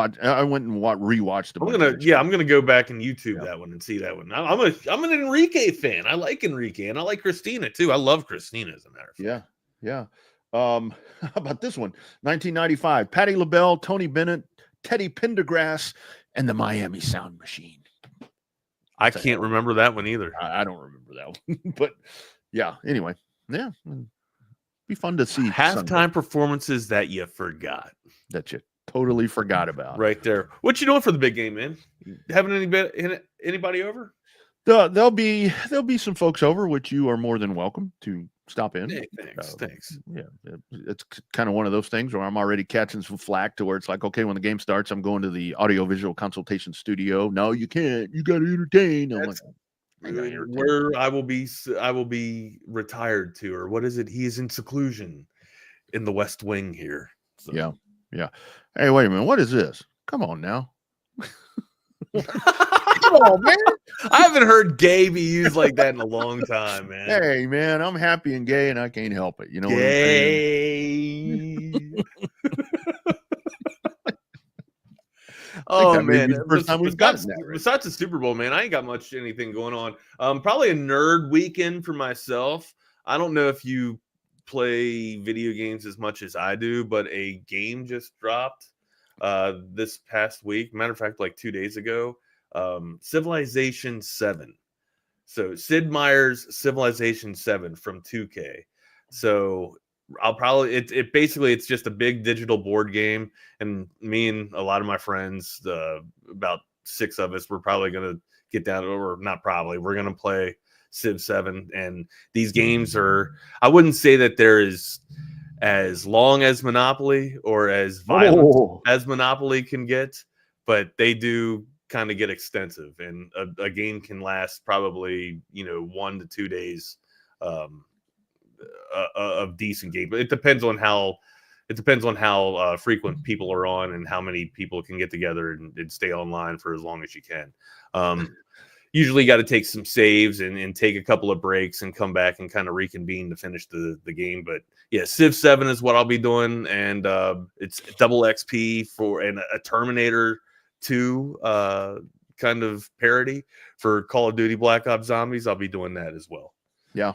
rewatched the. I'm gonna go back and YouTube that one and see that one. I'm an Enrique fan. I like Enrique and I like Christina too. I love Christina as a matter of fact. Yeah. How about this one? 1995. Patti LaBelle, Tony Bennett, Teddy Pendergrass, and the Miami Sound Machine. I can't remember that one either. I don't remember that one, but yeah. Anyway, yeah, be fun to see halftime performances that you forgot. That you totally forgot about. Right there. What you doing for the big game, man? Having anybody over? There'll be some folks over, which you are more than welcome to stop in. Hey, thanks. Yeah, it's kind of one of those things where I'm already catching some flack to where it's like, okay, when the game starts, I'm going to the audiovisual consultation studio. No, you can't. You got to entertain. I'm like, where I will be retired to, or what is it? He is in seclusion in the West Wing here. So. Yeah. Hey, wait a minute. What is this? Come on now. Come on, man. I haven't heard gay be used like that in a long time, man. Hey, man, I'm happy and gay, and I can't help it. You know gay. Oh man! Besides the Super Bowl, man, I ain't got anything going on. Probably a nerd weekend for myself. I don't know if you play video games as much as I do, but a game just dropped this past week. Matter of fact, like 2 days ago. Civilization 7. So Sid Meier's Civilization 7 from 2K. So I'll probably it's just a big digital board game, and me and a lot of my friends, about 6 of us, we're probably gonna get down, or not probably, we're gonna play Civ 7. And these games are, I wouldn't say that there is as long as Monopoly or as violent as Monopoly can get, but they do kind of get extensive, and a game can last probably 1 to 2 days of decent game. But it depends on how frequent people are on and how many people can get together and stay online for as long as you can. Usually got to take some saves and take a couple of breaks and come back and kind of reconvene to finish the game. But yeah, Civ 7 is what I'll be doing, and it's double XP for a Terminator 2 kind of parody for Call of Duty Black Ops Zombies. I'll be doing that as well. Yeah.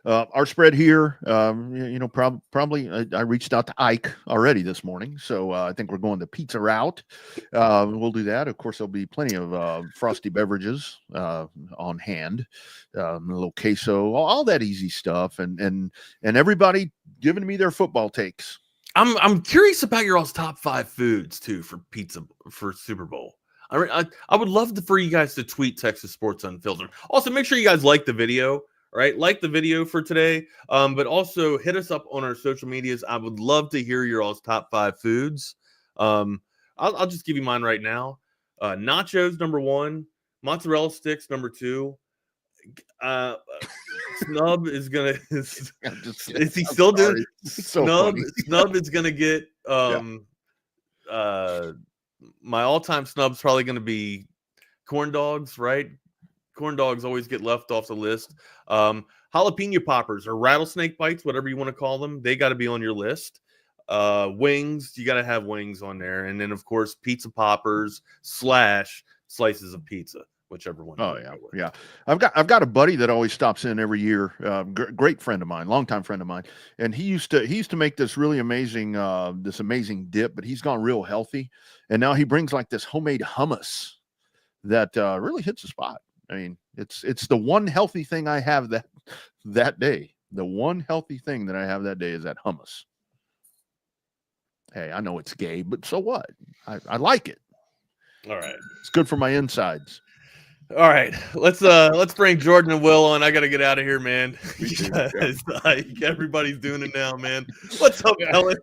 Our spread here, probably I reached out to Ike already this morning, so I think we're going the pizza route. We'll do that. Of course, there'll be plenty of frosty beverages on hand, a little queso, all that easy stuff, and everybody giving me their football takes. I'm curious about your all's top 5 foods too for pizza for Super Bowl. I would love for you guys to tweet Texas Sports Unfiltered. Also, make sure you guys like the video. Right, like the video for today, but also hit us up on our social medias. I would love to hear your all's top 5 foods. I'll just give you mine right now. Nachos number 1, mozzarella sticks number 2. Snub is gonna. Is he still doing? Snub is gonna get. My all-time snub's probably gonna be corn dogs, right? Corn dogs always get left off the list. Jalapeno poppers or rattlesnake bites, whatever you want to call them, they got to be on your list. Wings, you got to have wings on there. And then, of course, pizza poppers / slices of pizza, whichever one. Oh, yeah. I've got a buddy that always stops in every year. Great friend of mine, longtime friend of mine. And he used to make this really amazing, dip, but he's gone real healthy. And now he brings like this homemade hummus that really hits the spot. I mean, it's the one healthy thing I have that day. The one healthy thing that I have that day is that hummus. Hey, I know it's gay, but so what? I like it. All right. It's good for my insides. All right, let's bring Jordan and Will on. I got to get out of here, man. Because, everybody's doing it now, man. What's up, Ellen?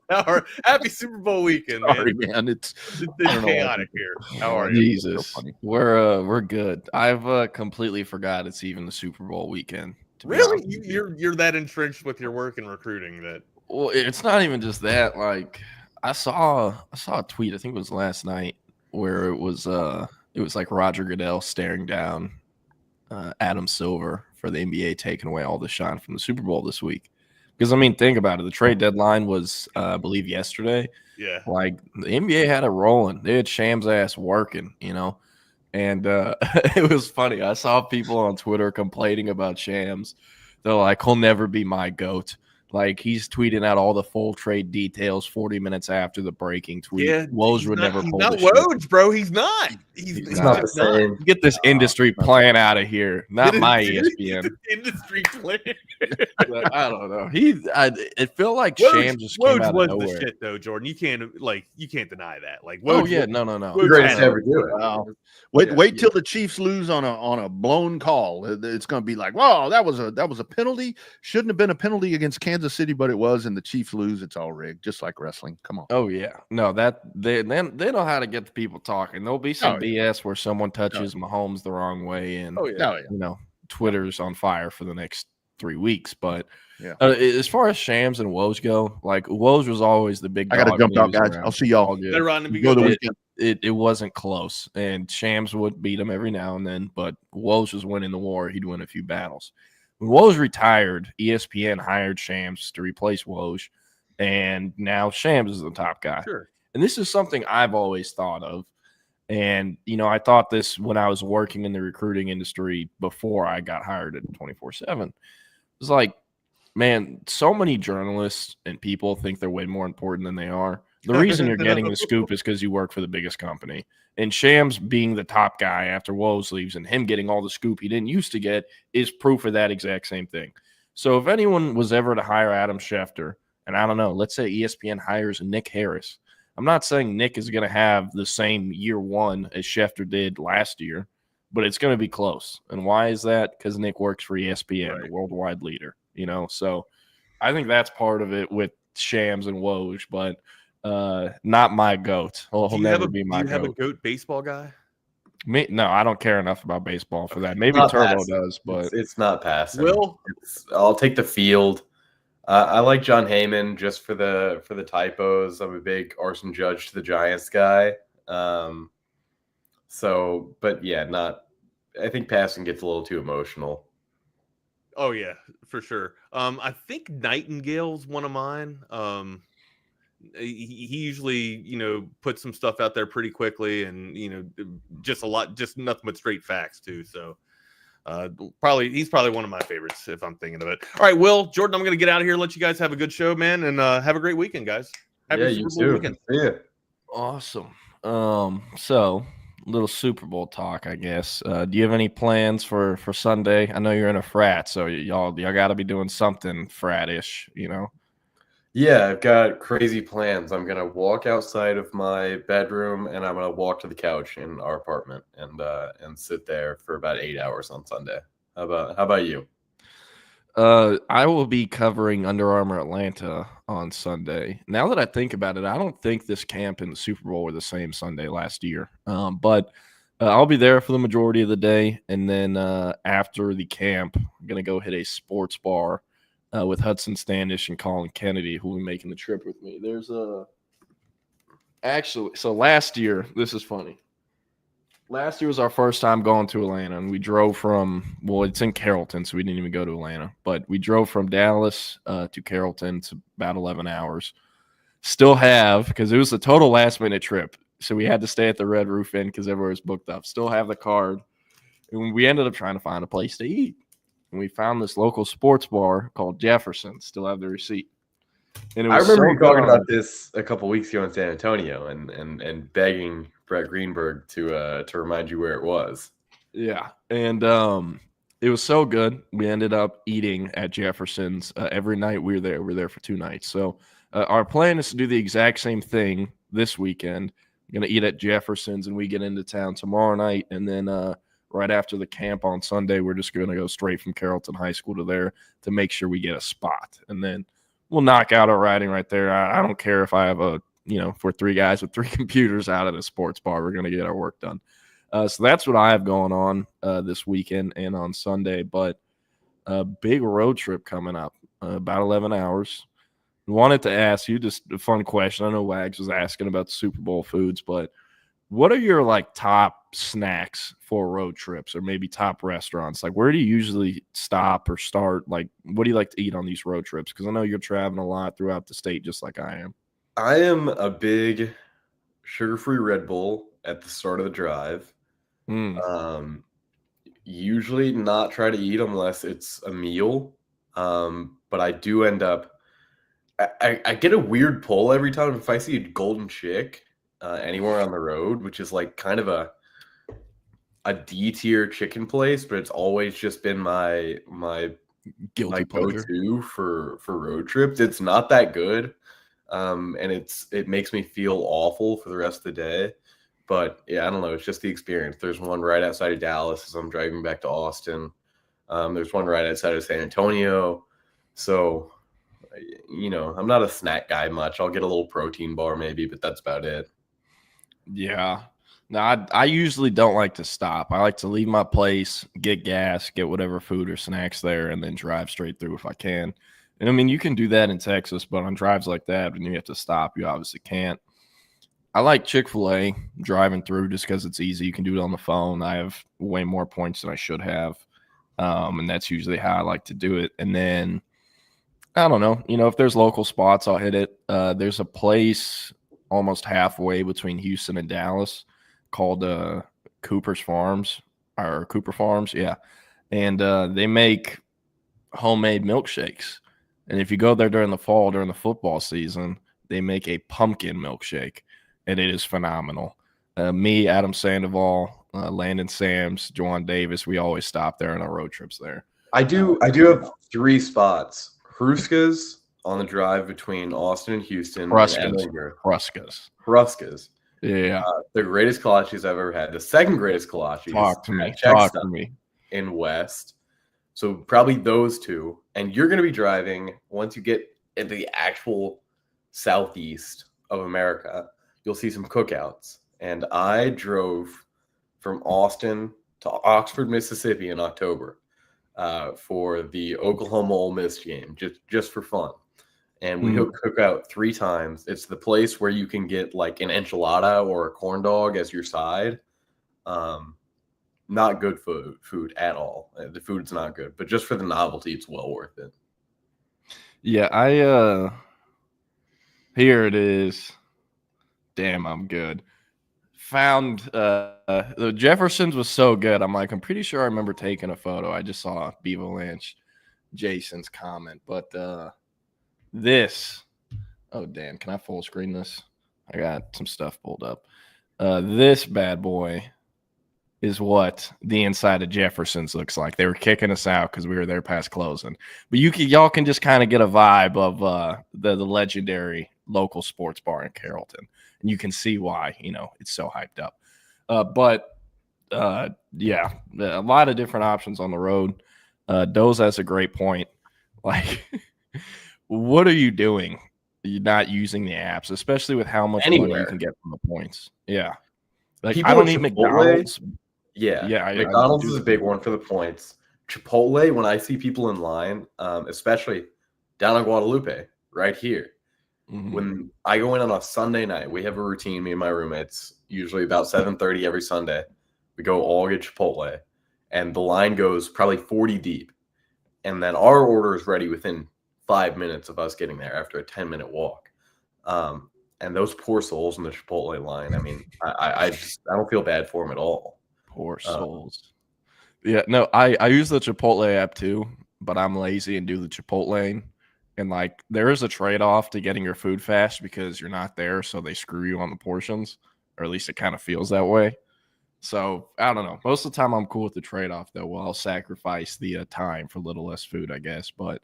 Happy Super Bowl weekend, man. Sorry, man. It's chaotic here. How are you? Jesus, we're good. I've completely forgot it's even the Super Bowl weekend. Really? You're that entrenched with your work and recruiting that. Well, it's not even just that. Like I saw a tweet. I think it was last night where it was like Roger Goodell staring down Adam Silver for the NBA taking away all the shine from the Super Bowl this week. Because, I mean, think about it. The trade deadline was, I believe, yesterday. Yeah. Like, the NBA had it rolling. They had Shams' ass working, you know. And it was funny. I saw people on Twitter complaining about Shams. They're like, he'll never be my GOAT. Like, he's tweeting out all the full trade details 40 minutes after the breaking tweet. Yeah, Woj would never pull the Woj, bro. He's not. He's not the same. Get this industry plan out of here. Not my ESPN. Industry plan. I don't know. It felt like Shams just came out of nowhere. The shit, though, Jordan. You can't deny that. Like, Woj, no. Woj greatest to ever do it. Wow. Wait till the Chiefs lose on a blown call. It's going to be like, wow, that was a penalty. Shouldn't have been a penalty against Kansas City, but it was. And the Chiefs lose. It's all rigged, just like wrestling. Come on. Oh yeah, no, that they know how to get the people talking. There'll be some BS where someone touches Mahomes the wrong way, and you know, Twitter's on fire for the next 3 weeks. But as far as Shams and Woj go, like Woj was always the big dog. I got to jump out, guys. I'll see y'all. It wasn't close, and Shams would beat him every now and then, but Woj was winning the war. He'd win a few battles. When Woj retired, ESPN hired Shams to replace Woj, and now Shams is the top guy. Sure. And this is something I've always thought of. And, you know, I thought this when I was working in the recruiting industry before I got hired at 24/7. It was like, man, so many journalists and people think they're way more important than they are. The reason you're getting the scoop is because you work for the biggest company. And Shams being the top guy after Woj leaves and him getting all the scoop he didn't used to get is proof of that exact same thing. So if anyone was ever to hire Adam Schefter, and I don't know, let's say ESPN hires Nick Harris. I'm not saying Nick is going to have the same year one as Schefter did last year, but it's going to be close. And why is that? Because Nick works for ESPN, the worldwide leader, you know? So I think that's part of it with Shams and Woj, but not my GOAT. He'll never be my GOAT. Do you have a GOAT baseball guy? Me? No, I don't care enough about baseball for that. Maybe Turbo does, but it's not passing. Will? I'll take the field. I like John Heyman just for the typos. I'm a big Arson Judge to the Giants guy. But yeah, I think passing gets a little too emotional. Oh yeah, for sure. I think Nightingale's one of mine. He usually, you know, puts some stuff out there pretty quickly, and you know, just nothing but straight facts too. So. He's probably one of my favorites if I'm thinking of it. All right, Will, Jordan, I'm going to get out of here. Let you guys have a good show, man, and have a great weekend, guys. Happy Super Bowl weekend. Yeah, awesome. So little Super Bowl talk, I guess. Do you have any plans for Sunday? I know you're in a frat, so y'all got to be doing something frat-ish, you know. Yeah, I've got crazy plans. I'm going to walk outside of my bedroom, and I'm going to walk to the couch in our apartment and sit there for about 8 hours on Sunday. How about you? I will be covering Under Armour Atlanta on Sunday. Now that I think about it, I don't think this camp and the Super Bowl were the same Sunday last year. But I'll be there for the majority of the day, and then after the camp, I'm going to go hit a sports bar with Hudson Standish and Colin Kennedy, who will be making the trip with me. There's so last year, this is funny. Last year was our first time going to Atlanta, and we drove it's in Carrollton, so we didn't even go to Atlanta, but we drove from Dallas to Carrollton. It's about 11 hours. Still have, because it was a total last-minute trip, so we had to stay at the Red Roof Inn because everywhere was booked up. Still have the card, and we ended up trying to find a place to eat. And we found this local sports bar called Jefferson. Still have the receipt. And I remember you talking about this a couple weeks ago in San Antonio and begging Brett Greenberg to remind you where it was. Yeah, and it was so good. We ended up eating at Jefferson's every night we were there. We were there for 2 nights. So our plan is to do the exact same thing this weekend. I'm going to eat at Jefferson's, and we get into town tomorrow night, and then right after the camp on Sunday, we're just going to go straight from Carrollton High School to there to make sure we get a spot. And then we'll knock out our riding right there. I don't care if I have if we're 3 guys with 3 computers out at a sports bar, we're going to get our work done. So that's what I have going on this weekend and on Sunday. But a big road trip coming up, about 11 hours. Wanted to ask you just a fun question. I know Wags was asking about the Super Bowl foods, but what are your top snacks for road trips, or maybe top restaurants? Where do you usually stop or start? What do you like to eat on these road trips? Because I know you're traveling a lot throughout the state, just like I am. I am a big sugar-free Red Bull at the start of the drive. Usually not try to eat unless it's a meal. But I do end up, I get a weird pull every time if I see a Golden Chick anywhere on the road, which is kind of a D tier chicken place, but it's always just been my guilty pleasure go-to for road trips. It's not that good, and it makes me feel awful for the rest of the day. But yeah, I don't know. It's just the experience. There's one right outside of Dallas as I'm driving back to Austin. There's one right outside of San Antonio. So, I'm not a snack guy much. I'll get a little protein bar maybe, but that's about it. Yeah. No, I usually don't like to stop. I like to leave my place, get gas, get whatever food or snacks there, and then drive straight through if I can. And I mean, you can do that in Texas, but on drives like that, when you have to stop, you obviously can't. I like Chick-fil-A driving through just because it's easy. You can do it on the phone. I have way more points than I should have. And that's usually how I like to do it. And then, I don't know, if there's local spots, I'll hit it. There's a place almost halfway between Houston and Dallas called Cooper Farms. Yeah. And they make homemade milkshakes. And if you go there during the fall, during the football season, they make a pumpkin milkshake, and it is phenomenal. Me, Adam Sandoval, Landon Sams, Juwan Davis, we always stop there on our road trips there. I do have 3 spots. Hruska's on the drive between Austin and Houston. Hruska's. Yeah. The greatest kolaches I've ever had. The second greatest kolaches. Talk to me. In West. So probably those 2. And you're going to be driving, once you get into the actual southeast of America, you'll see some cookouts. And I drove from Austin to Oxford, Mississippi in October for the Oklahoma Ole Miss game, just for fun. And we cook out 3 times. It's the place where you can get an enchilada or a corn dog as your side. Not good food at all. The food's not good, but just for the novelty, it's well worth it. Yeah, here it is. Damn, I'm good. Found the Jefferson's was so good. I'm pretty sure I remember taking a photo. I just saw Bevo Lynch, Jason's comment, but this. Oh damn! Can I full screen this? I got some stuff pulled up. This bad boy is what the inside of Jefferson's looks like. They were kicking us out because we were there past closing, but y'all can just kind of get a vibe of the legendary local sports bar in Carrollton. And you can see why, it's so hyped up. Yeah, a lot of different options on the road. Doze has a great point. What are you doing? You're not using the apps, especially with how much money you can get from the points. Yeah. I don't eat McDonald's. Yeah. McDonald's is a big one for the points. Chipotle, when I see people in line, especially down in Guadalupe, right here, when I go in on a Sunday night, we have a routine, me and my roommates, usually about 7:30 every Sunday. We go all get Chipotle, and the line goes probably 40 deep. And then our order is ready within 5 minutes of us getting there after a 10-minute walk. And those poor souls in the Chipotle line, I mean, I don't feel bad for them at all. Poor souls. Yeah, no, I use the Chipotle app too, but I'm lazy and do the Chipotle. And there is a trade-off to getting your food fast because you're not there, so they screw you on the portions, or at least it kind of feels that way. So I don't know. Most of the time I'm cool with the trade-off though. Well, I'll sacrifice the time for a little less food, I guess. But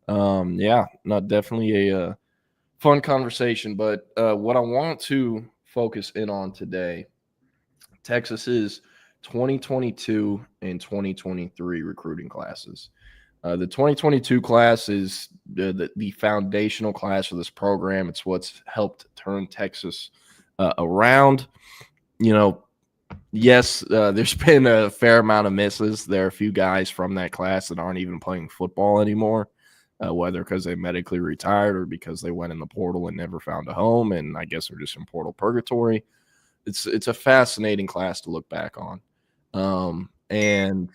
yeah, no, definitely a fun conversation. But what I want to focus in on today, Texas is 2022 and 2023 recruiting classes. The 2022 class is the foundational class for this program. It's what's helped turn Texas around. Yes, there's been a fair amount of misses. There are a few guys from that class that aren't even playing football anymore, whether because they medically retired or because they went in the portal and never found a home, and I guess they're just in portal purgatory. It's a fascinating class to look back on. And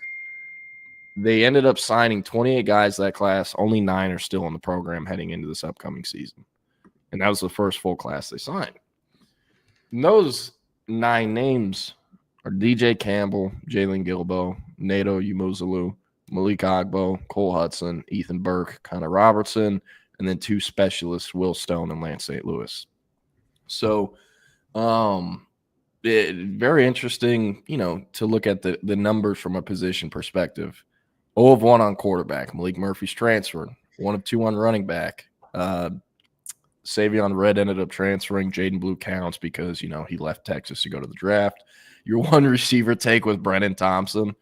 they ended up signing 28 guys that class. Only 9 are still in the program heading into this upcoming season. And that was the first full class they signed. And those 9 names are DJ Campbell, Jalen Gilbo, Nato Umuzulu, Malik Agbo, Cole Hudson, Ethan Burke, Connor Robertson, and then 2 specialists, Will Stone and Lance St. Louis. So, very interesting, to look at the numbers from a position perspective. 0 of 1 on quarterback. Malik Murphy's transferred. 1 of 2 on running back. Savion Red ended up transferring. Jaden Blue counts because, he left Texas to go to the draft. Your 1 receiver take was Brennan Thompson.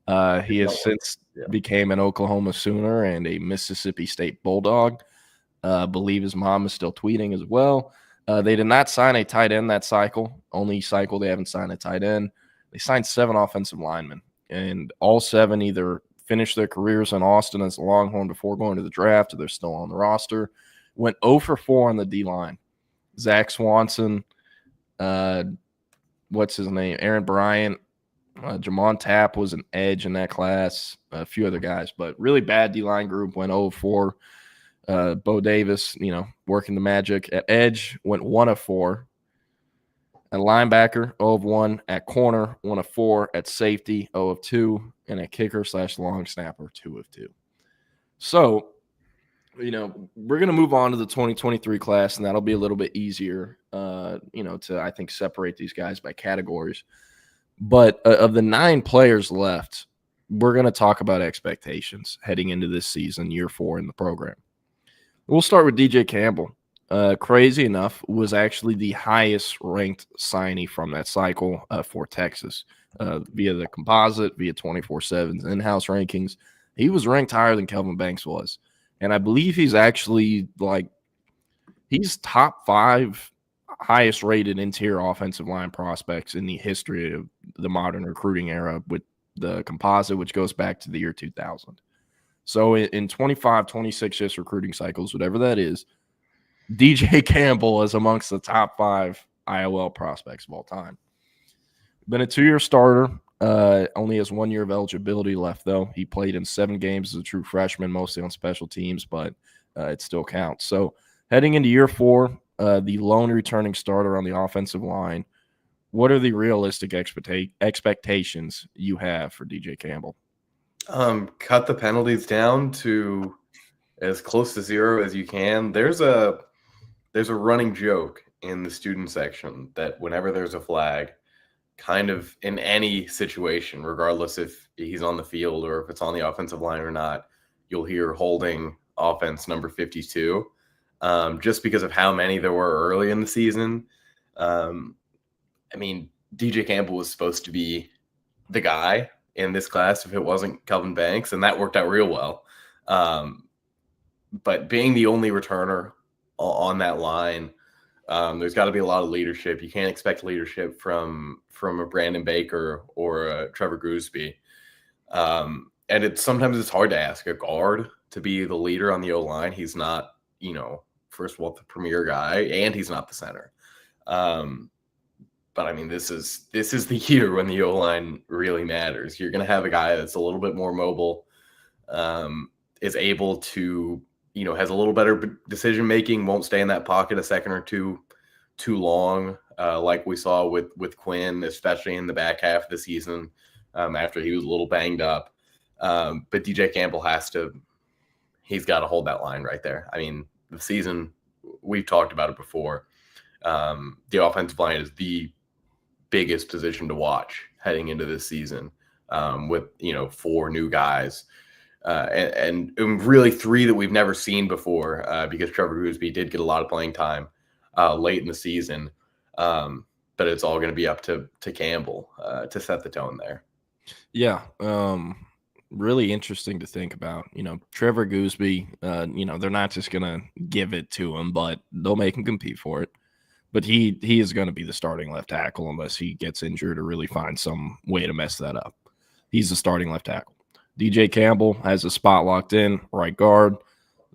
He has since became an Oklahoma Sooner and a Mississippi State Bulldog. Believe his mom is still tweeting as well. They did not sign a tight end that cycle. Only cycle they haven't signed a tight end. They signed 7 offensive linemen, and all 7 either finished their careers in Austin as a Longhorn before going to the draft, or they're still on the roster. Went 0 for 4 on the D-line. Zach Swanson, what's his name? Aaron Bryant, Jamon Tapp was an edge in that class, a few other guys, but really bad D-line group. Went 0 for 4. Bo Davis, working the magic. At edge, went 1 of 4. At linebacker, 0 of 1. At corner, 1 of 4. At safety, 0 of 2. And at kicker / long snapper, 2 of 2. So, we're going to move on to the 2023 class, and that'll be a little bit easier, to, I think, separate these guys by categories. But of the 9 players left, we're going to talk about expectations heading into this season, year 4 in the program. We'll start with DJ Campbell. Crazy enough, was actually the highest ranked signee from that cycle for Texas via the composite, via 24/7's in-house rankings. He was ranked higher than Kelvin Banks was. And I believe he's actually he's top 5 highest rated interior offensive line prospects in the history of the modern recruiting era with the composite, which goes back to the year 2000. So in 25, 26 just recruiting cycles, whatever that is, DJ Campbell is amongst the top 5 IOL prospects of all time. Been a 2-year starter. Only has 1 year of eligibility left, though. He played in 7 games as a true freshman, mostly on special teams, but it still counts. So heading into year 4, the lone returning starter on the offensive line, what are the realistic expectations you have for DJ Campbell? Cut the penalties down to as close to 0 as you can. There's a running joke in the student section that whenever there's a flag, kind of in any situation, regardless if he's on the field or if it's on the offensive line or not, you'll hear holding offense number 52, just because of how many there were early in the season. DJ Campbell was supposed to be the guy in this class if it wasn't Kelvin Banks, and that worked out real well. But being the only returner on that line, there's got to be a lot of leadership. You can't expect leadership from a Brandon Baker or a Trevor Gooseby. And sometimes it's hard to ask a guard to be the leader on the O-line. He's not, first of all, the premier guy, and he's not the center. But this is the year when the O-line really matters. You're going to have a guy that's a little bit more mobile, is able to, has a little better decision-making, won't stay in that pocket a second or two too long, like we saw with Quinn, especially in the back half of the season after he was a little banged up. But DJ Campbell he's got to hold that line right there. The season, we've talked about it before. The offensive line is the biggest position to watch heading into this season with, 4 new guys. And really 3 that we've never seen before because Trevor Gooseby did get a lot of playing time late in the season. but it's all going to be up to Campbell to set the tone there. Yeah. Really interesting to think about. Trevor Gooseby, they're not just going to give it to him, but they'll make him compete for it. But he is going to be the starting left tackle unless he gets injured or really finds some way to mess that up. He's the starting left tackle. DJ Campbell has a spot locked in, right guard.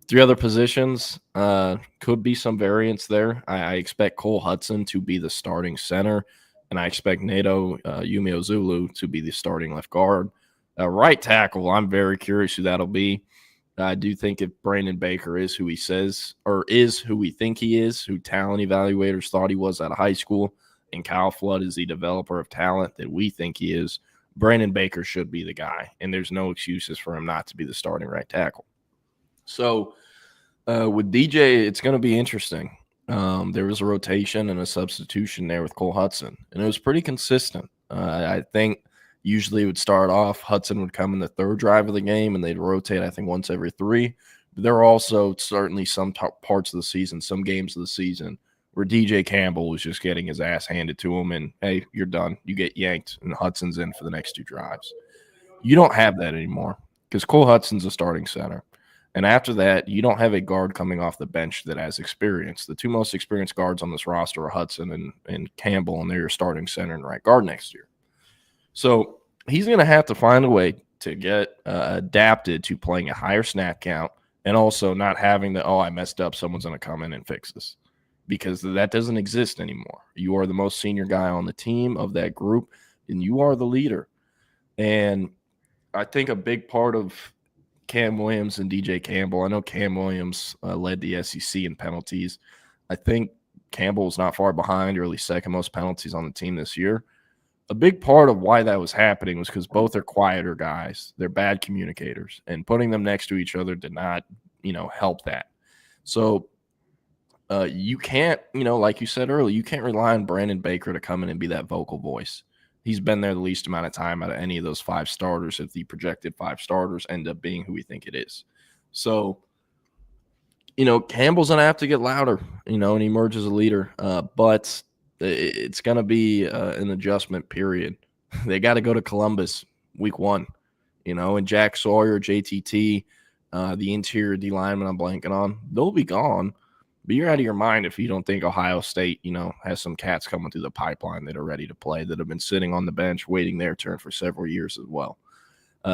3 other positions, could be some variance there. I expect Cole Hudson to be the starting center, and I expect Nato Umeozulu to be the starting left guard. Right tackle, I'm very curious who that'll be. I do think if Brandon Baker is who he says, or is who we think he is, who talent evaluators thought he was out of high school, and Kyle Flood is the developer of talent that we think he is, Brandon Baker should be the guy, and there's no excuses for him not to be the starting right tackle. So with DJ, it's going to be interesting. There was a rotation and a substitution there with Cole Hudson, and it was pretty consistent. I think usually it would start off, Hudson would come in the 3rd drive of the game, and they'd rotate, I think, once every 3. But there are also certainly some parts of the season, some games of the season, where DJ Campbell was just getting his ass handed to him, and, hey, you're done. You get yanked, and Hudson's in for the next 2 drives. You don't have that anymore because Cole Hudson's a starting center. And after that, you don't have a guard coming off the bench that has experience. The 2 most experienced guards on this roster are Hudson and Campbell, and they're your starting center and right guard next year. So he's going to have to find a way to get adapted to playing a higher snap count and also not having the, I messed up, someone's going to come in and fix this, because that doesn't exist anymore. You are the most senior guy on the team of that group, and you are the leader. And I think a big part of Cam Williams and DJ Campbell, I know Cam Williams led the SEC in penalties. I think Campbell's not far behind, or at least 2nd most penalties on the team this year. A big part of why that was happening was because both are quieter guys. They're bad communicators, and putting them next to each other did not, help that. So you can't, like you said earlier, you can't rely on Brandon Baker to come in and be that vocal voice. He's been there the least amount of time out of any of those 5 starters if the projected 5 starters end up being who we think it is. So, Campbell's going to have to get louder, and emerge as a leader. But it's going to be an adjustment period. They got to go to Columbus week 1, and Jack Sawyer, JTT, the interior D lineman I'm blanking on, they'll be gone. But you're out of your mind if you don't think Ohio State, has some cats coming through the pipeline that are ready to play, that have been sitting on the bench waiting their turn for several years as well.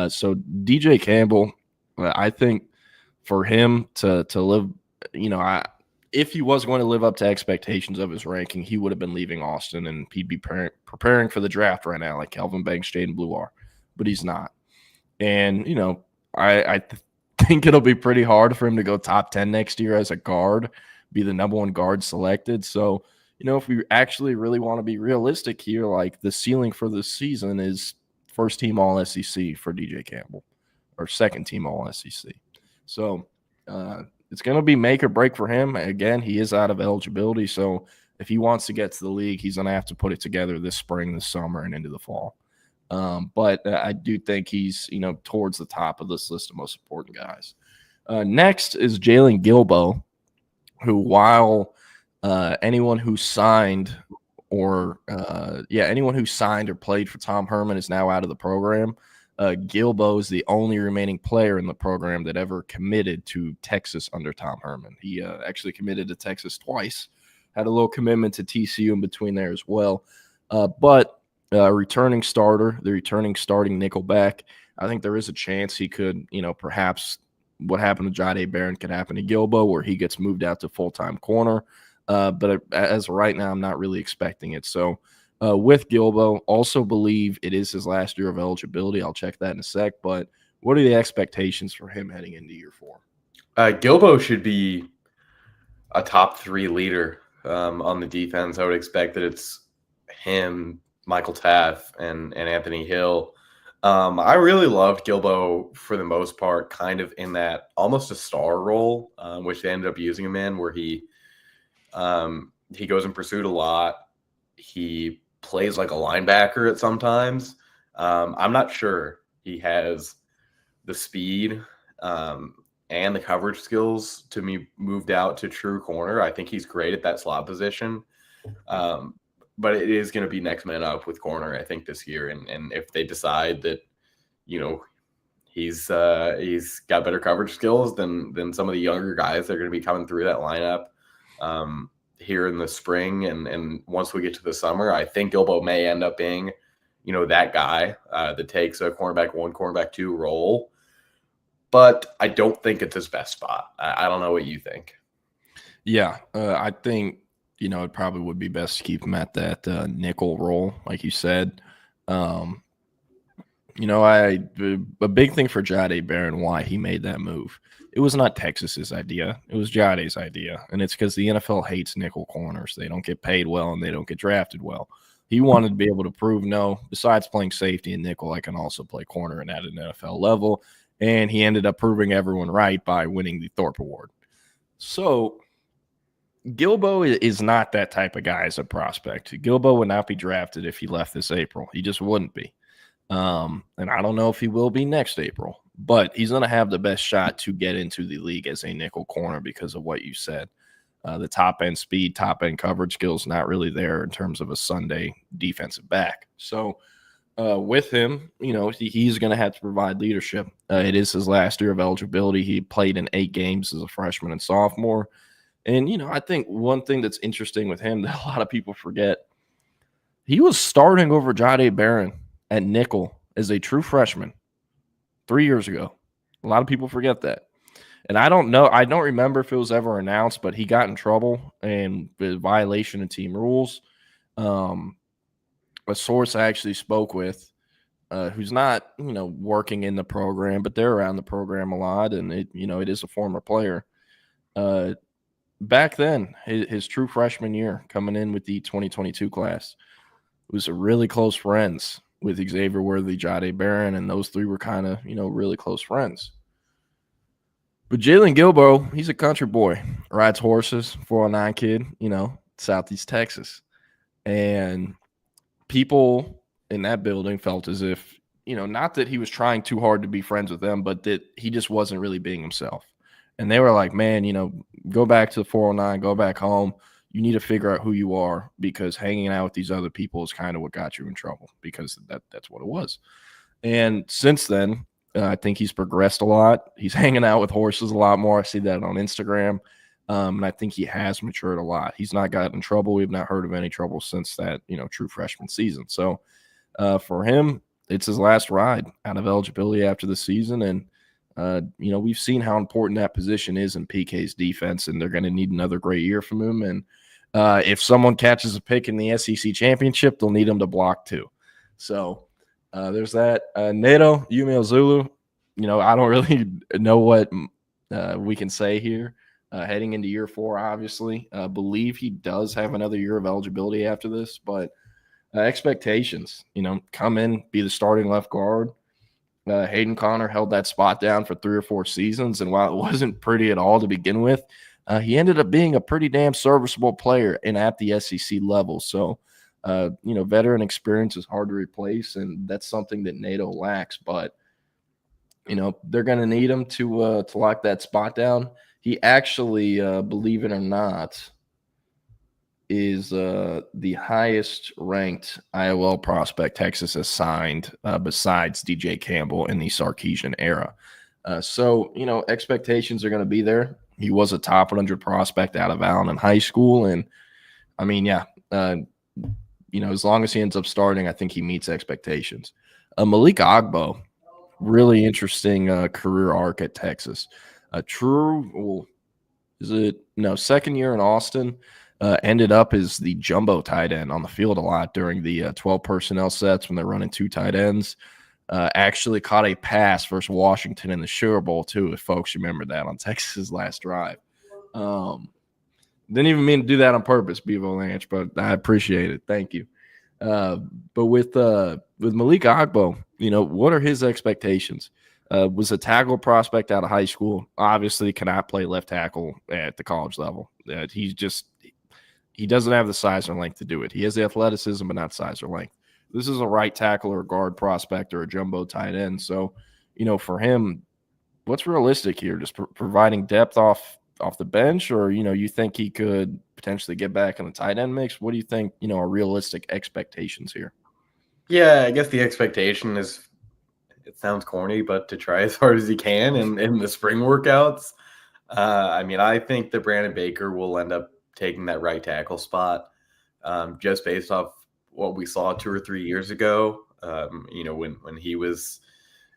So DJ Campbell, I think for him to live, if he was going to live up to expectations of his ranking, he would have been leaving Austin, and he'd be preparing for the draft right now, like Kelvin Banks, Jaden Blue are. But he's not. And, I think it'll be pretty hard for him to go top 10 next year as a guard, be the number 1 guard selected. So, if we actually really want to be realistic here, like the ceiling for this season is 1st team All SEC for DJ Campbell, or 2nd team All SEC. So it's going to be make or break for him. Again, he is out of eligibility. So if he wants to get to the league, he's going to have to put it together this spring, this summer, and into the fall. But I do think he's, towards the top of this list of most important guys. Next is Jalen Gilbo, who, while anyone who signed or played for Tom Herman is now out of the program, Gilbo is the only remaining player in the program that ever committed to Texas under Tom Herman. He actually committed to Texas twice, had a little commitment to TCU in between there as well. But returning starter, the returning starting nickelback, I think there is a chance he could, perhaps what happened to Jahdae Barron could happen to Gilbo, where he gets moved out to full-time corner. But as of right now, I'm not really expecting it. So with Gilbo, also believe it is his last year of eligibility. I'll check that in a sec. But what are the expectations for him heading into year 4? Gilbo should be a top 3 leader on the defense. I would expect that it's him, Michael Taff, and Anthony Hill. I really loved Gilbo for the most part, kind of in that almost a star role, which they ended up using him in, where he goes in pursuit a lot. He plays like a linebacker at sometimes. I'm not sure he has the speed and the coverage skills to be moved out to true corner. I think he's great at that slot position. but it is going to be next man up with corner, I think, this year. And if they decide that, he's got better coverage skills than some of the younger guys that are going to be coming through that lineup here in the spring. And once we get to the summer, I think Godbolt may end up being, that guy that takes a cornerback 1, cornerback 2 role. But I don't think it's his best spot. I don't know what you think. Yeah, I think, it probably would be best to keep him at that nickel role, like you said. A big thing for Jahdae Barron, why he made that move. It was not Texas's idea. It was Jahdae's idea. And it's because the NFL hates nickel corners. They don't get paid well and they don't get drafted well. He wanted to be able to prove, no, besides playing safety and nickel, I can also play corner and at an NFL level. And he ended up proving everyone right by winning the Thorpe Award. So Godbolt is not that type of guy as a prospect. Godbolt would not be drafted if he left this April. He just wouldn't be. And I don't know if he will be next April, but he's going to have the best shot to get into the league as a nickel corner because of what you said. The top-end speed, top-end coverage skills not really there in terms of a Sunday defensive back. So with him, he's going to have to provide leadership. It is his last year of eligibility. He played in 8 games as a freshman and sophomore. And, I think one thing that's interesting with him that a lot of people forget, he was starting over Jahdae Barron at nickel as a true freshman 3 years ago. A lot of people forget that. And I don't remember if it was ever announced, but he got in trouble and the violation of team rules. A source I actually spoke with, who's not, working in the program, but they're around the program a lot, and it is a former player. Back then, his true freshman year, coming in with the 2022 class, was really close friends with Xavier Worthy, Jahdae Barron, and those 3 were kind of, really close friends. But Jalen Godbolt, he's a country boy, rides horses, 409 kid, Southeast Texas. And people in that building felt as if, not that he was trying too hard to be friends with them, but that he just wasn't really being himself. And they were like, man, go back to the 409, go back home. You need to figure out who you are, because hanging out with these other people is kind of what got you in trouble, because that's what it was. And since then, I think he's progressed a lot. He's hanging out with horses a lot more. I see that on Instagram. And I think he has matured a lot. He's not gotten in trouble. We've not heard of any trouble since that, true freshman season. So for him, it's his last ride out of eligibility after the season. And, we've seen how important that position is in PK's defense, and they're going to need another great year from him. And if someone catches a pick in the SEC championship, they'll need him to block too. So there's that. Nato, Yumio Zulu, I don't really know what we can say here. Heading into year 4, obviously. Believe he does have another year of eligibility after this, but expectations, come in, be the starting left guard. Hayden Connor held that spot down for 3 or 4 seasons, and while it wasn't pretty at all to begin with, he ended up being a pretty damn serviceable player and at the SEC level. So, veteran experience is hard to replace, and that's something that NATO lacks. But, they're going to need him to lock that spot down. He actually, believe it or not, is the highest ranked IOL prospect Texas has signed besides DJ Campbell in the Sarkisian era. So, expectations are going to be there. He was a top 100 prospect out of Allen in high school. And I mean, as long as he ends up starting, I think he meets expectations. Malik Agbo, really interesting career arc at Texas. Second year in Austin, ended up as the jumbo tight end on the field a lot during the 12 personnel sets when they're running 2 tight ends. Actually caught a pass versus Washington in the Sugar Bowl too, if folks remember that, on Texas's last drive. Didn't even mean to do that on purpose, Bevo Lanch, but I appreciate it. Thank you. But with Malik Agbo, what are his expectations? Was a tackle prospect out of high school. Obviously cannot play left tackle at the college level. He doesn't have the size or length to do it. He has the athleticism, but not size or length. This is a right tackle or guard prospect or a jumbo tight end. So, for him, what's realistic here? Just providing depth off off the bench, or you think he could potentially get back in the tight end mix? What do you think are realistic expectations here? Yeah, I guess the expectation is, it sounds corny, but to try as hard as he can in the spring workouts. I mean, I think that Brandon Baker will end up taking that right tackle spot, just based off what we saw 2 or 3 years ago. When he was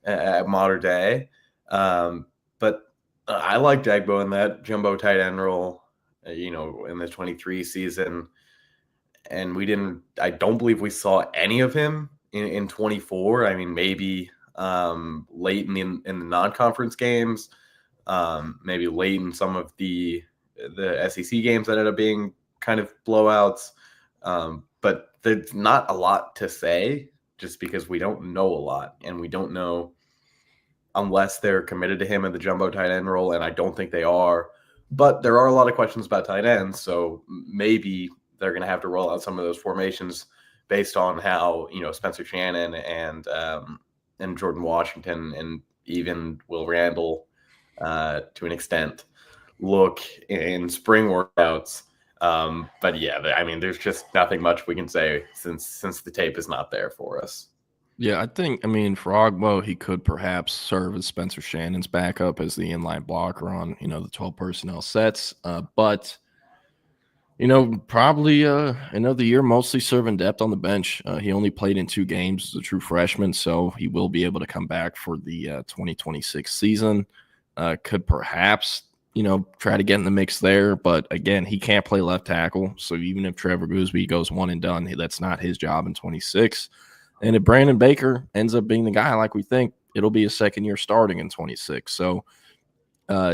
at Modern Day. But I like Jagbo in that jumbo tight end role, in the 23 season. And I don't believe we saw any of him in 24. I mean, maybe late in the non-conference games, maybe late in some of the SEC games that ended up being kind of blowouts. But there's not a lot to say just because we don't know a lot, and we don't know unless they're committed to him in the jumbo tight end role, and I don't think they are. But there are a lot of questions about tight ends, so maybe they're going to have to roll out some of those formations based on how Spencer Shannon and Jordan Washington and even Will Randall, to an extent, look in spring workouts. But yeah, I mean, there's just nothing much we can say since the tape is not there for us. Yeah, for Ogbo, he could perhaps serve as Spencer Shannon's backup as the inline blocker on, the 12 personnel sets. But, probably another year mostly serving depth on the bench. He only played in 2 games as a true freshman, so he will be able to come back for the 2026 season. Could perhaps, try to get in the mix there. But, again, he can't play left tackle. So even if Trevor Gooseby goes one and done, that's not his job in 26. And if Brandon Baker ends up being the guy like we think, it'll be a second year starting in 26. So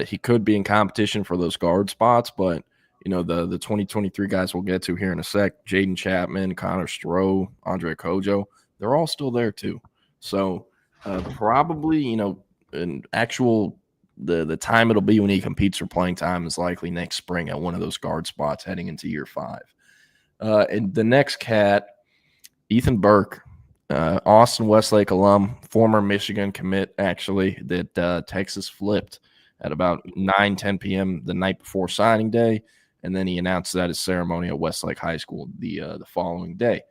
he could be in competition for those guard spots. But, the 2023 guys we'll get to here in a sec, Jaden Chapman, Connor Stroh, Andre Kojo, they're all still there too. So probably, an actual the time it'll be when he competes for playing time is likely next spring at one of those guard spots heading into year 5. And the next cat, Ethan Burke. Austin Westlake alum, former Michigan commit, actually, that Texas flipped at about 9-10 p.m. the night before signing day, and then he announced that his ceremony at Westlake High School the following day.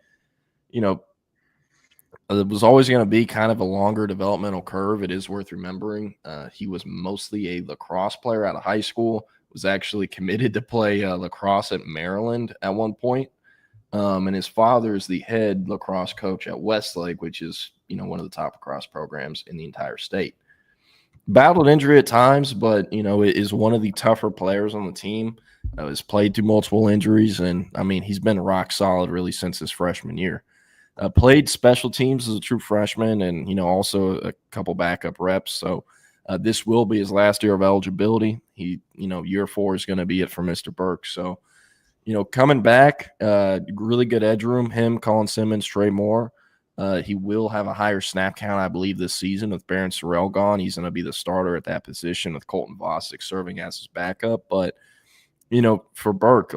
It was always going to be kind of a longer developmental curve. It is worth remembering. He was mostly a lacrosse player out of high school, was actually committed to play lacrosse at Maryland at one point. And his father is the head lacrosse coach at Westlake, which is, one of the top lacrosse programs in the entire state. Battled injury at times, but, is one of the tougher players on the team. Has played through multiple injuries, and, he's been rock solid really since his freshman year. Played special teams as a true freshman and, also a couple backup reps. So this will be his last year of eligibility. He, year 4 is going to be it for Mr. Burke. So, coming back, really good edge room, him, Colin Simmons, Trey Moore. He will have a higher snap count, I believe, this season with Barron Sorrell gone. He's going to be the starter at that position with Colton Vosick serving as his backup. But, for Burke,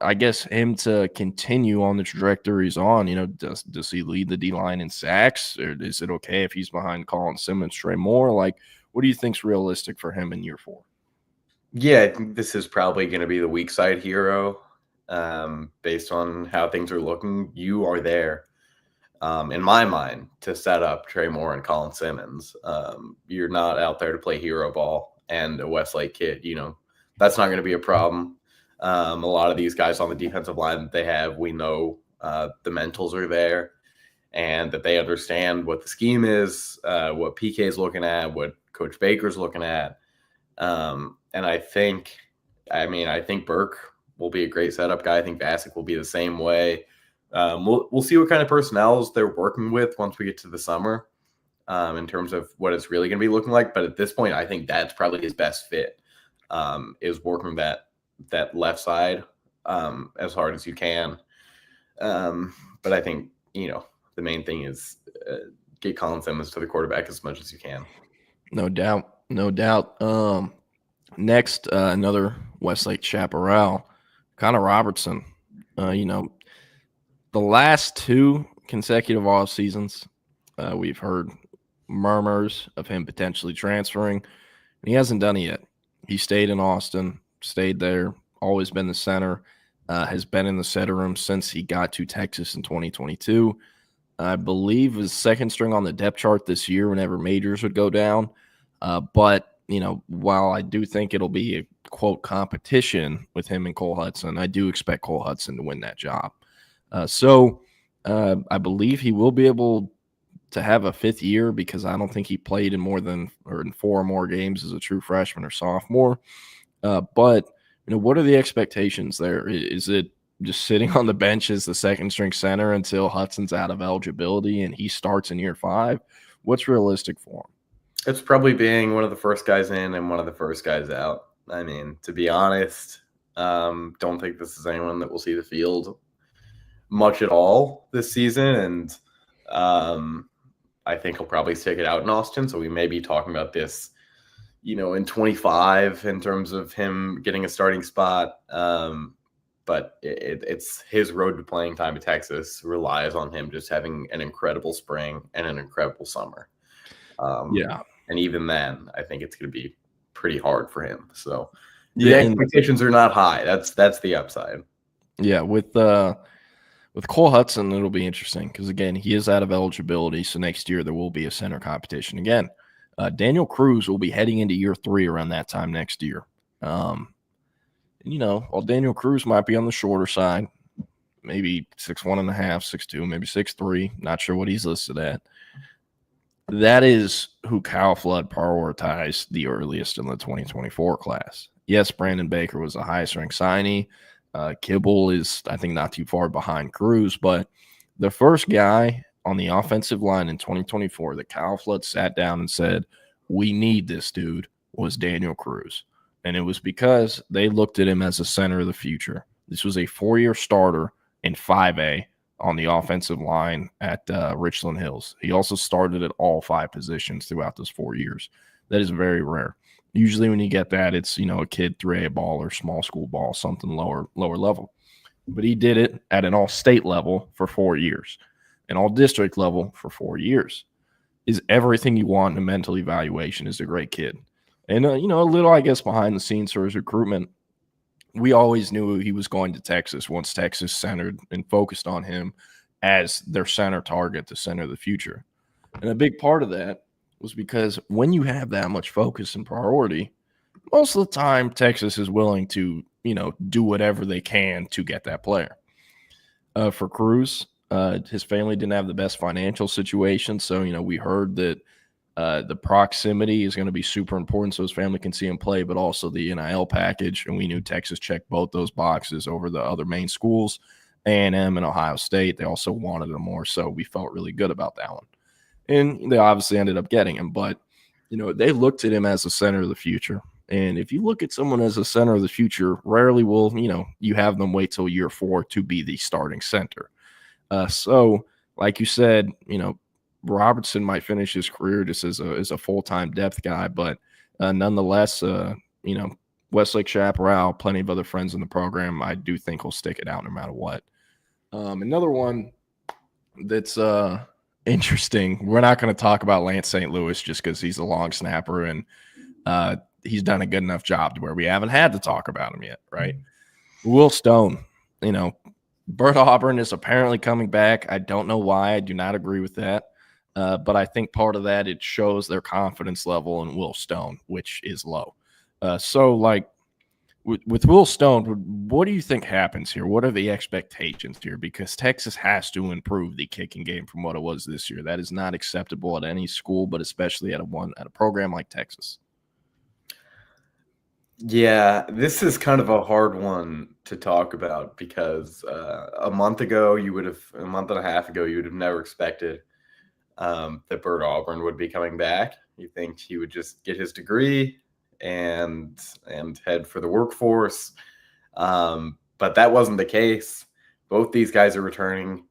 I guess, him to continue on the trajectory he's on, does he lead the D-line in sacks? Or is it okay if he's behind Colin Simmons, Trey Moore? What do you think's realistic for him in year 4? Yeah, I think this is probably going to be the weak side hero based on how things are looking. You are there, in my mind, to set up Trey Moore and Colin Simmons. You're not out there to play hero ball and a Westlake kid. That's not going to be a problem. A lot of these guys on the defensive line that they have, we know the mentals are there and that they understand what the scheme is, what PK is looking at, what Coach Baker's looking at. And I think Burke will be a great setup guy. I think Vasic will be the same way. We'll see what kind of personnels they're working with once we get to the summer, in terms of what it's really going to be looking like. But at this point, I think that's probably his best fit, is working that left side as hard as you can. But I think, the main thing is get Colin Simmons to the quarterback as much as you can. No doubt. Next, another Westlake chaparral, Connor Robertson. The last 2 consecutive off seasons, we've heard murmurs of him potentially transferring. He hasn't done it yet. He stayed in Austin, stayed there, always been the center, has been in the center room since he got to Texas in 2022. I believe was second string on the depth chart this year whenever majors would go down. But, while I do think it'll be a, quote, competition with him and Cole Hudson, I do expect Cole Hudson to win that job. So I believe he will be able to have a fifth year because I don't think he played in in 4 or more games as a true freshman or sophomore. But, what are the expectations there? Is it just sitting on the bench as the second string center until Hudson's out of eligibility and he starts in year 5? What's realistic for him? It's probably being one of the first guys in and one of the first guys out. I mean, to be honest, don't think this is anyone that will see the field much at all this season. And I think he'll probably stick it out in Austin. So we may be talking about this, in 25 in terms of him getting a starting spot. But it's his road to playing time at Texas relies on him just having an incredible spring and an incredible summer. And even then, I think it's going to be pretty hard for him. So the expectations are not high. That's the upside. Yeah, with Cole Hudson, it'll be interesting because, again, he is out of eligibility. So next year there will be a center competition again. Daniel Cruz will be heading into year 3 around that time next year. While Daniel Cruz might be on the shorter side, maybe 6'1.5", 6'2", maybe 6'3", not sure what he's listed at. That is who Kyle Flood prioritized the earliest in the 2024 class. Yes, Brandon Baker was the highest ranked signee. Kibble is, I think, not too far behind Cruz, but the first guy on the offensive line in 2024 that Kyle Flood sat down and said, we need this dude, was Daniel Cruz. And it was because they looked at him as a center of the future. This was a 4-year starter in 5A on the offensive line at Richland Hills. He also started at all 5 positions throughout those 4 years. That is very rare. Usually when you get that, it's, a kid 3A ball or small school ball, something lower level. But he did it at an all-state level for 4 years, an all-district level for 4 years. Is everything you want in a mental evaluation. Is a great kid. And, a little, I guess, behind the scenes for his recruitment, we always knew he was going to Texas once Texas centered and focused on him as their center target, the center of the future. And a big part of that was because when you have that much focus and priority, most of the time Texas is willing to, do whatever they can to get that player. For Cruz, his family didn't have the best financial situation. So, we heard that the proximity is going to be super important so his family can see him play, but also the NIL package. And we knew Texas checked both those boxes over the other main schools, A&M and Ohio State. They also wanted him more, so we felt really good about that one. And they obviously ended up getting him, but, they looked at him as the center of the future. And if you look at someone as a center of the future, rarely will, you have them wait till year 4 to be the starting center. So like you said, Robertson might finish his career just as a full-time depth guy, but nonetheless, Westlake Chaparral, plenty of other friends in the program, I do think will stick it out no matter what. Another one that's interesting, we're not going to talk about Lance St. Louis just because he's a long snapper and he's done a good enough job to where we haven't had to talk about him yet, right? Will Stone, Bert Auburn is apparently coming back. I don't know why. I do not agree with that. But I think part of that, it shows their confidence level in Will Stone, which is low. So, with Will Stone, what do you think happens here? What are the expectations here? Because Texas has to improve the kicking game from what it was this year. That is not acceptable at any school, but especially at a program like Texas. Yeah, this is kind of a hard one to talk about because a month and a half ago, you would have never expected that Bert Auburn would be coming back. You think he would just get his degree and head for the workforce. But that wasn't the case. Both these guys are returning.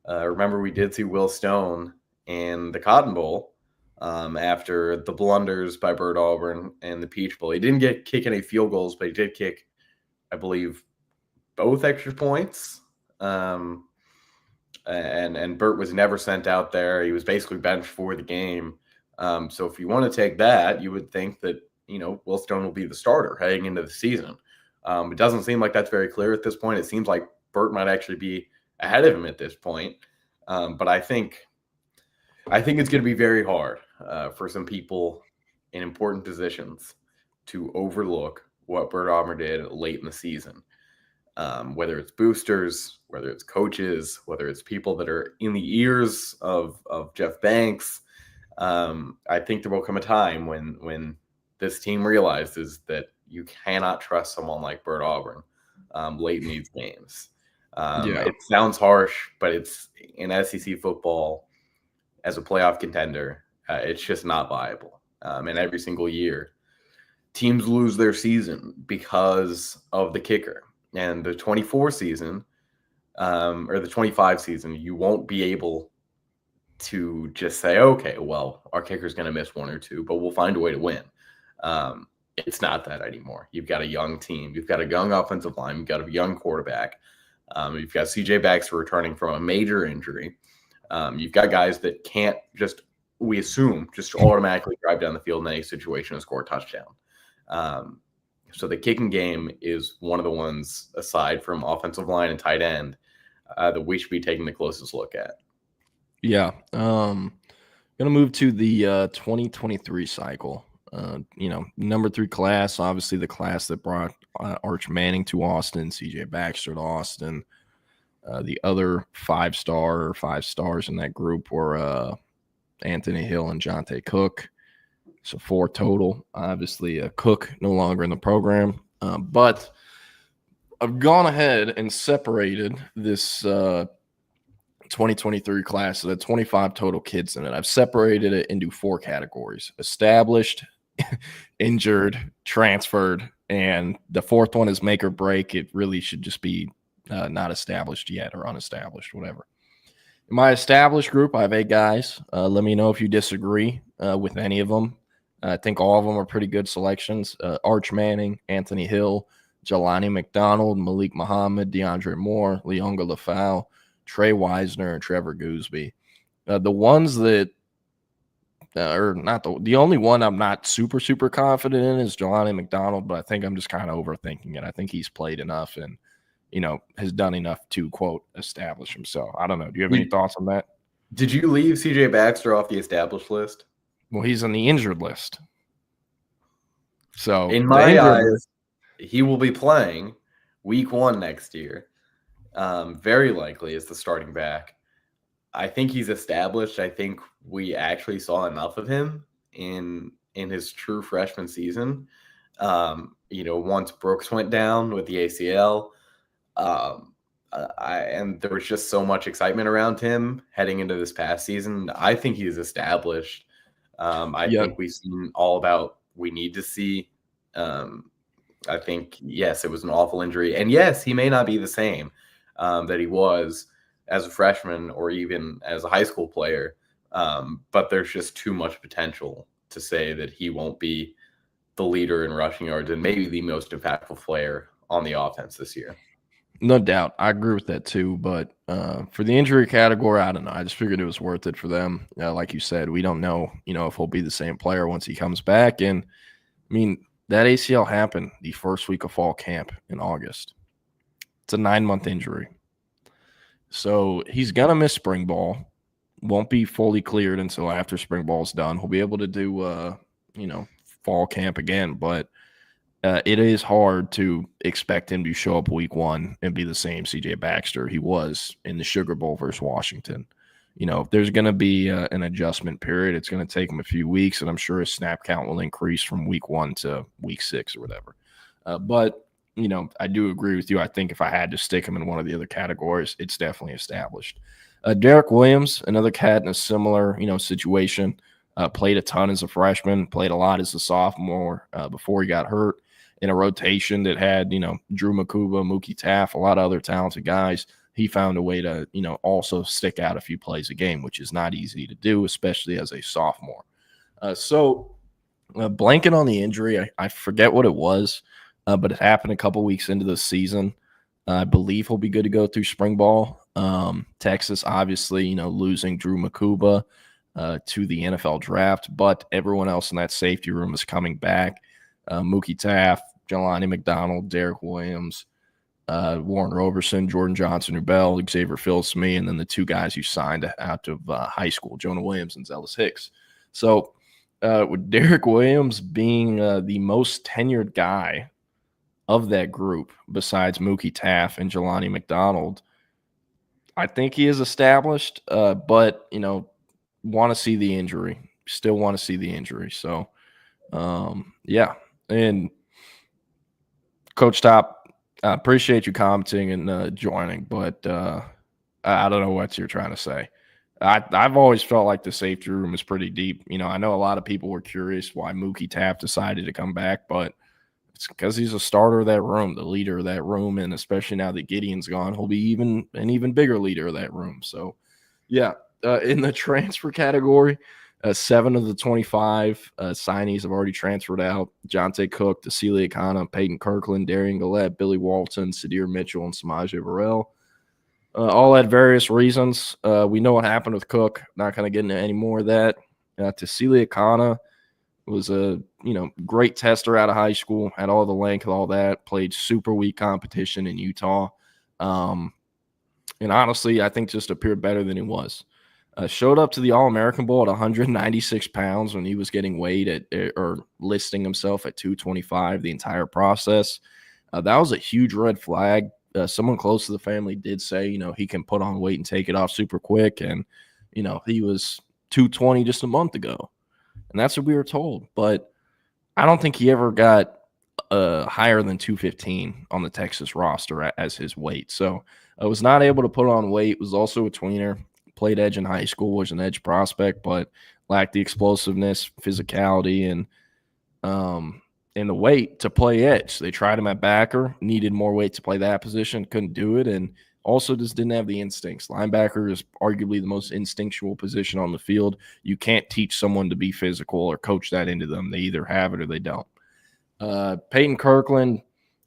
Remember, we did see Will Stone in the Cotton Bowl after the blunders by Bert Auburn and the Peach Bowl. He didn't kick any field goals, but he did kick, I believe, both extra points. And Bert was never sent out there. He was basically benched for the game. So if you want to take that, you would think that, Will Stone will be the starter heading into the season. It doesn't seem like that's very clear at this point. It seems like Burt might actually be ahead of him at this point. But I think it's going to be very hard for some people in important positions to overlook what Burt Auburn did late in the season. Whether it's boosters, whether it's coaches, whether it's people that are in the ears of Jeff Banks. I think there will come a time when this team realizes that you cannot trust someone like Burt Auburn late in these games. It sounds harsh, but it's in SEC football as a playoff contender. It's just not viable. And every single year, teams lose their season because of the kicker. And the 24 season or the 25 season, you won't be able to just say, okay, well, our kicker's going to miss one or two, but we'll find a way to win. It's not that anymore. You've got a young team. You've got a young offensive line. You've got a young quarterback. You've got CJ Baxter returning from a major injury. You've got guys that can't just, we assume, just automatically drive down the field in any situation and score a touchdown. So the kicking game is one of the ones, aside from offensive line and tight end, that we should be taking the closest look at. Yeah. Going to move to the 2023 cycle. Number 3 class, obviously the class that brought Arch Manning to Austin, CJ Baxter to Austin. The other 5 stars in that group were Anthony Hill and Jonte Cook. So 4 total. Obviously, Cook no longer in the program. But I've gone ahead and separated this 2023 class. So the 25 total kids in it. I've separated it into 4 categories: established, injured, transferred, and the 4th one is make or break. It really should just be not established yet or unestablished, whatever. In my established group, I have 8 guys. Let me know if you disagree with any of them. I think all of them are pretty good selections. Arch Manning, Anthony Hill, Jelani McDonald, Malik Muhammad, DeAndre Moore, Leonga Lafau, Trey Wisner, and Trevor Gooseby. The ones that or not the only one I'm not super confident in is Jelani McDonald, but I think I'm just kind of overthinking it. I think he's played enough and has done enough to, quote, establish himself. I don't know. Do you have any thoughts on that? Did you leave CJ Baxter off the established list? Well, he's on the injured list. So in my eyes, he will be playing week 1 next year. Very likely as the starting back. I think he's established. I think we actually saw enough of him in his true freshman season. Once Brooks went down with the ACL, and there was just so much excitement around him heading into this past season. I think he's established. I think we've seen all about we need to see. I think, yes, it was an awful injury. And yes, he may not be the same that he was as a freshman or even as a high school player. But there's just too much potential to say that he won't be the leader in rushing yards and maybe the most impactful player on the offense this year. No doubt. I agree with that too. But for the injury category, I don't know. I just figured it was worth it for them. Like you said, we don't know, if he'll be the same player once he comes back. And I mean, that ACL happened the first week of fall camp in August. It's a 9-month injury. So he's going to miss spring ball. Won't be fully cleared until after spring ball is done. He'll be able to do, fall camp again. But it is hard to expect him to show up week 1 and be the same CJ Baxter he was in the Sugar Bowl versus Washington. There's going to be an adjustment period. It's going to take him a few weeks, and I'm sure his snap count will increase from week 1 to week 6 or whatever. But I do agree with you. I think if I had to stick him in one of the other categories, it's definitely established. Derek Williams, another cat in a similar, situation, played a ton as a freshman, played a lot as a sophomore before he got hurt in a rotation that had, Drew Makuba, Mookie Taff, a lot of other talented guys. He found a way to, also stick out a few plays a game, which is not easy to do, especially as a sophomore. So blanking on the injury, I forget what it was, but it happened a couple weeks into the season. I believe he'll be good to go through spring ball. Texas, obviously, losing Drew Makuba to the NFL draft, but everyone else in that safety room is coming back. Mookie Taft, Jelani McDonald, Derek Williams, Warren Roberson, Jordan Johnson-Rubel, Xavier Phillips-Smee, and then the two guys who signed out of high school, Jonah Williams and Zealous Hicks. So with Derek Williams being the most tenured guy of that group besides Mookie Taft and Jelani McDonald, I think he is established, but, want to see the injury. Still want to see the injury. So, yeah. And Coach Top, I appreciate you commenting and joining, but I don't know what you're trying to say. I've always felt like the safety room is pretty deep. I know a lot of people were curious why Mookie Taft decided to come back, but it's because he's a starter of that room, the leader of that room, and especially now that Gideon's gone, he'll be an even bigger leader of that room. So, yeah, in the transfer category, 7 of the 25 signees have already transferred out. Jonte Cook, Celia Kana, Peyton Kirkland, Darian Gillette, Billy Walton, Sadir Mitchell, and Samaje Burrell. All had various reasons. We know what happened with Cook. Not going to get into any more of that. Celia Kana was a great tester out of high school, had all the length, all that, played super weak competition in Utah. And honestly, I think just appeared better than he was. Showed up to the All-American Bowl at 196 pounds when he was getting weighed or listing himself at 225 the entire process. That was a huge red flag. Someone close to the family did say, he can put on weight and take it off super quick. And, he was 220 just a month ago. And that's what we were told. But I don't think he ever got higher than 215 on the Texas roster as his weight. So I was not able to put on weight. Was also a tweener. Played edge in high school, was an edge prospect, but lacked the explosiveness, physicality, and the weight to play edge. They tried him at backer, needed more weight to play that position, couldn't do it, and also just didn't have the instincts. Linebacker is arguably the most instinctual position on the field. You can't teach someone to be physical or coach that into them. They either have it or they don't. Peyton Kirkland,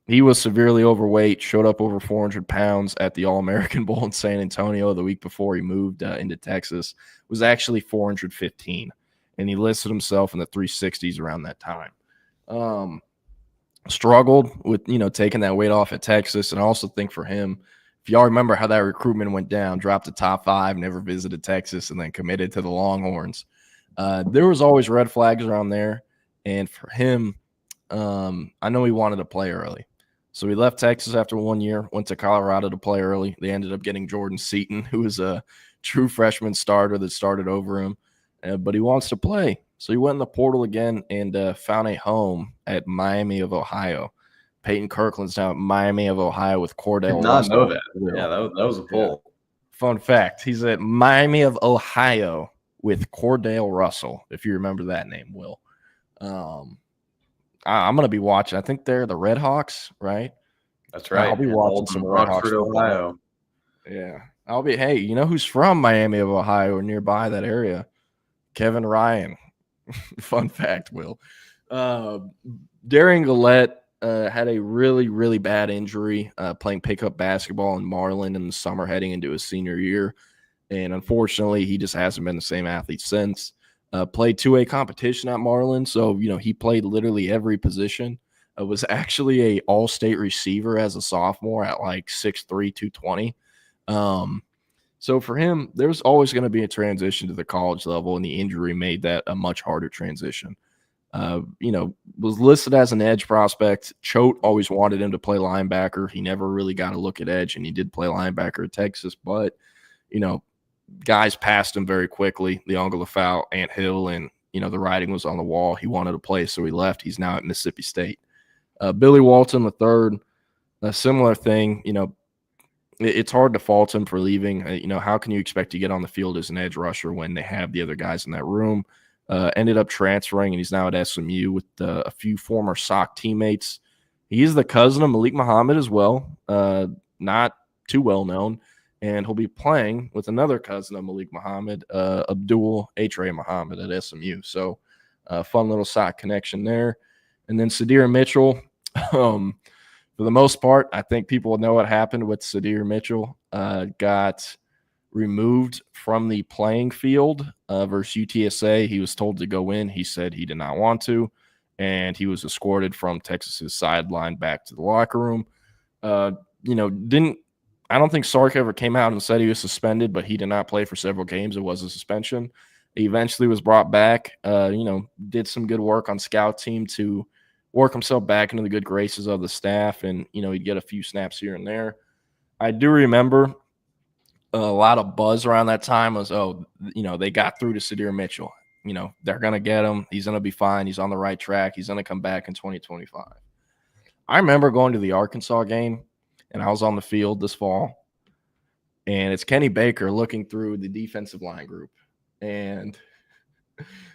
he was severely overweight, showed up over 400 pounds at the All-American Bowl in San Antonio the week before he moved into Texas, was actually 415, and he listed himself in the 360s around that time. Struggled with, taking that weight off at Texas, and I also think for him, if y'all remember how that recruitment went down, dropped to top 5, never visited Texas, and then committed to the Longhorns, there was always red flags around there, and for him, I know he wanted to play early. So he left Texas after 1 year, went to Colorado to play early. They ended up getting Jordan Seaton, who was a true freshman starter that started over him. But he wants to play. So he went in the portal again and found a home at Miami of Ohio. Peyton Kirkland's now at Miami of Ohio with Cordell. Did not know that. Yeah, that was a pull. Yeah. Fun fact, he's at Miami of Ohio with Cordell Russell, if you remember that name, Will. I'm going to be watching. I think they're the Red Hawks, right? That's right. I'll be watching some Red Hawks. Ohio. Yeah. Hey, you know who's from Miami of Ohio or nearby that area? Kevin Ryan. Fun fact, Will. Darian Gillette had a really, really bad injury playing pickup basketball in Marlin in the summer heading into his senior year. And unfortunately, he just hasn't been the same athlete since. Played 2A competition at Marlin, so he played literally every position. Was actually a all-state receiver as a sophomore at like 6'3", 220. So for him, there's always going to be a transition to the college level, and the injury made that a much harder transition. Was listed as an edge prospect. Choate always wanted him to play linebacker. He never really got a look at edge, and he did play linebacker at Texas, but guys passed him very quickly. Leon Lafau, Ant Hill, and the writing was on the wall. He wanted to play, so he left. He's now at Mississippi State. Billy Walton III, a similar thing. It's hard to fault him for leaving. How can you expect to get on the field as an edge rusher when they have the other guys in that room? Ended up transferring, and he's now at SMU with a few former SOC teammates. He's the cousin of Malik Muhammad as well, not too well known. And he'll be playing with another cousin of Malik Muhammad, Abdul Atre Muhammad at SMU. So fun little SOC connection there. And then Sadir Mitchell, for the most part, I think people will know what happened with Sadir Mitchell. Got removed from the playing field versus UTSA. He was told to go in. He said he did not want to. and he was escorted from Texas's sideline back to the locker room. I don't think Sark ever came out and said he was suspended, but he did not play for several games. It was a suspension. He eventually was brought back, did some good work on scout team to work himself back into the good graces of the staff, and, he'd get a few snaps here and there. I do remember a lot of buzz around that time was, they got through to Sadir Mitchell. They're going to get him. He's going to be fine. He's on the right track. He's going to come back in 2025. I remember going to the Arkansas game, and I was on the field this fall, and it's Kenny Baker looking through the defensive line group. And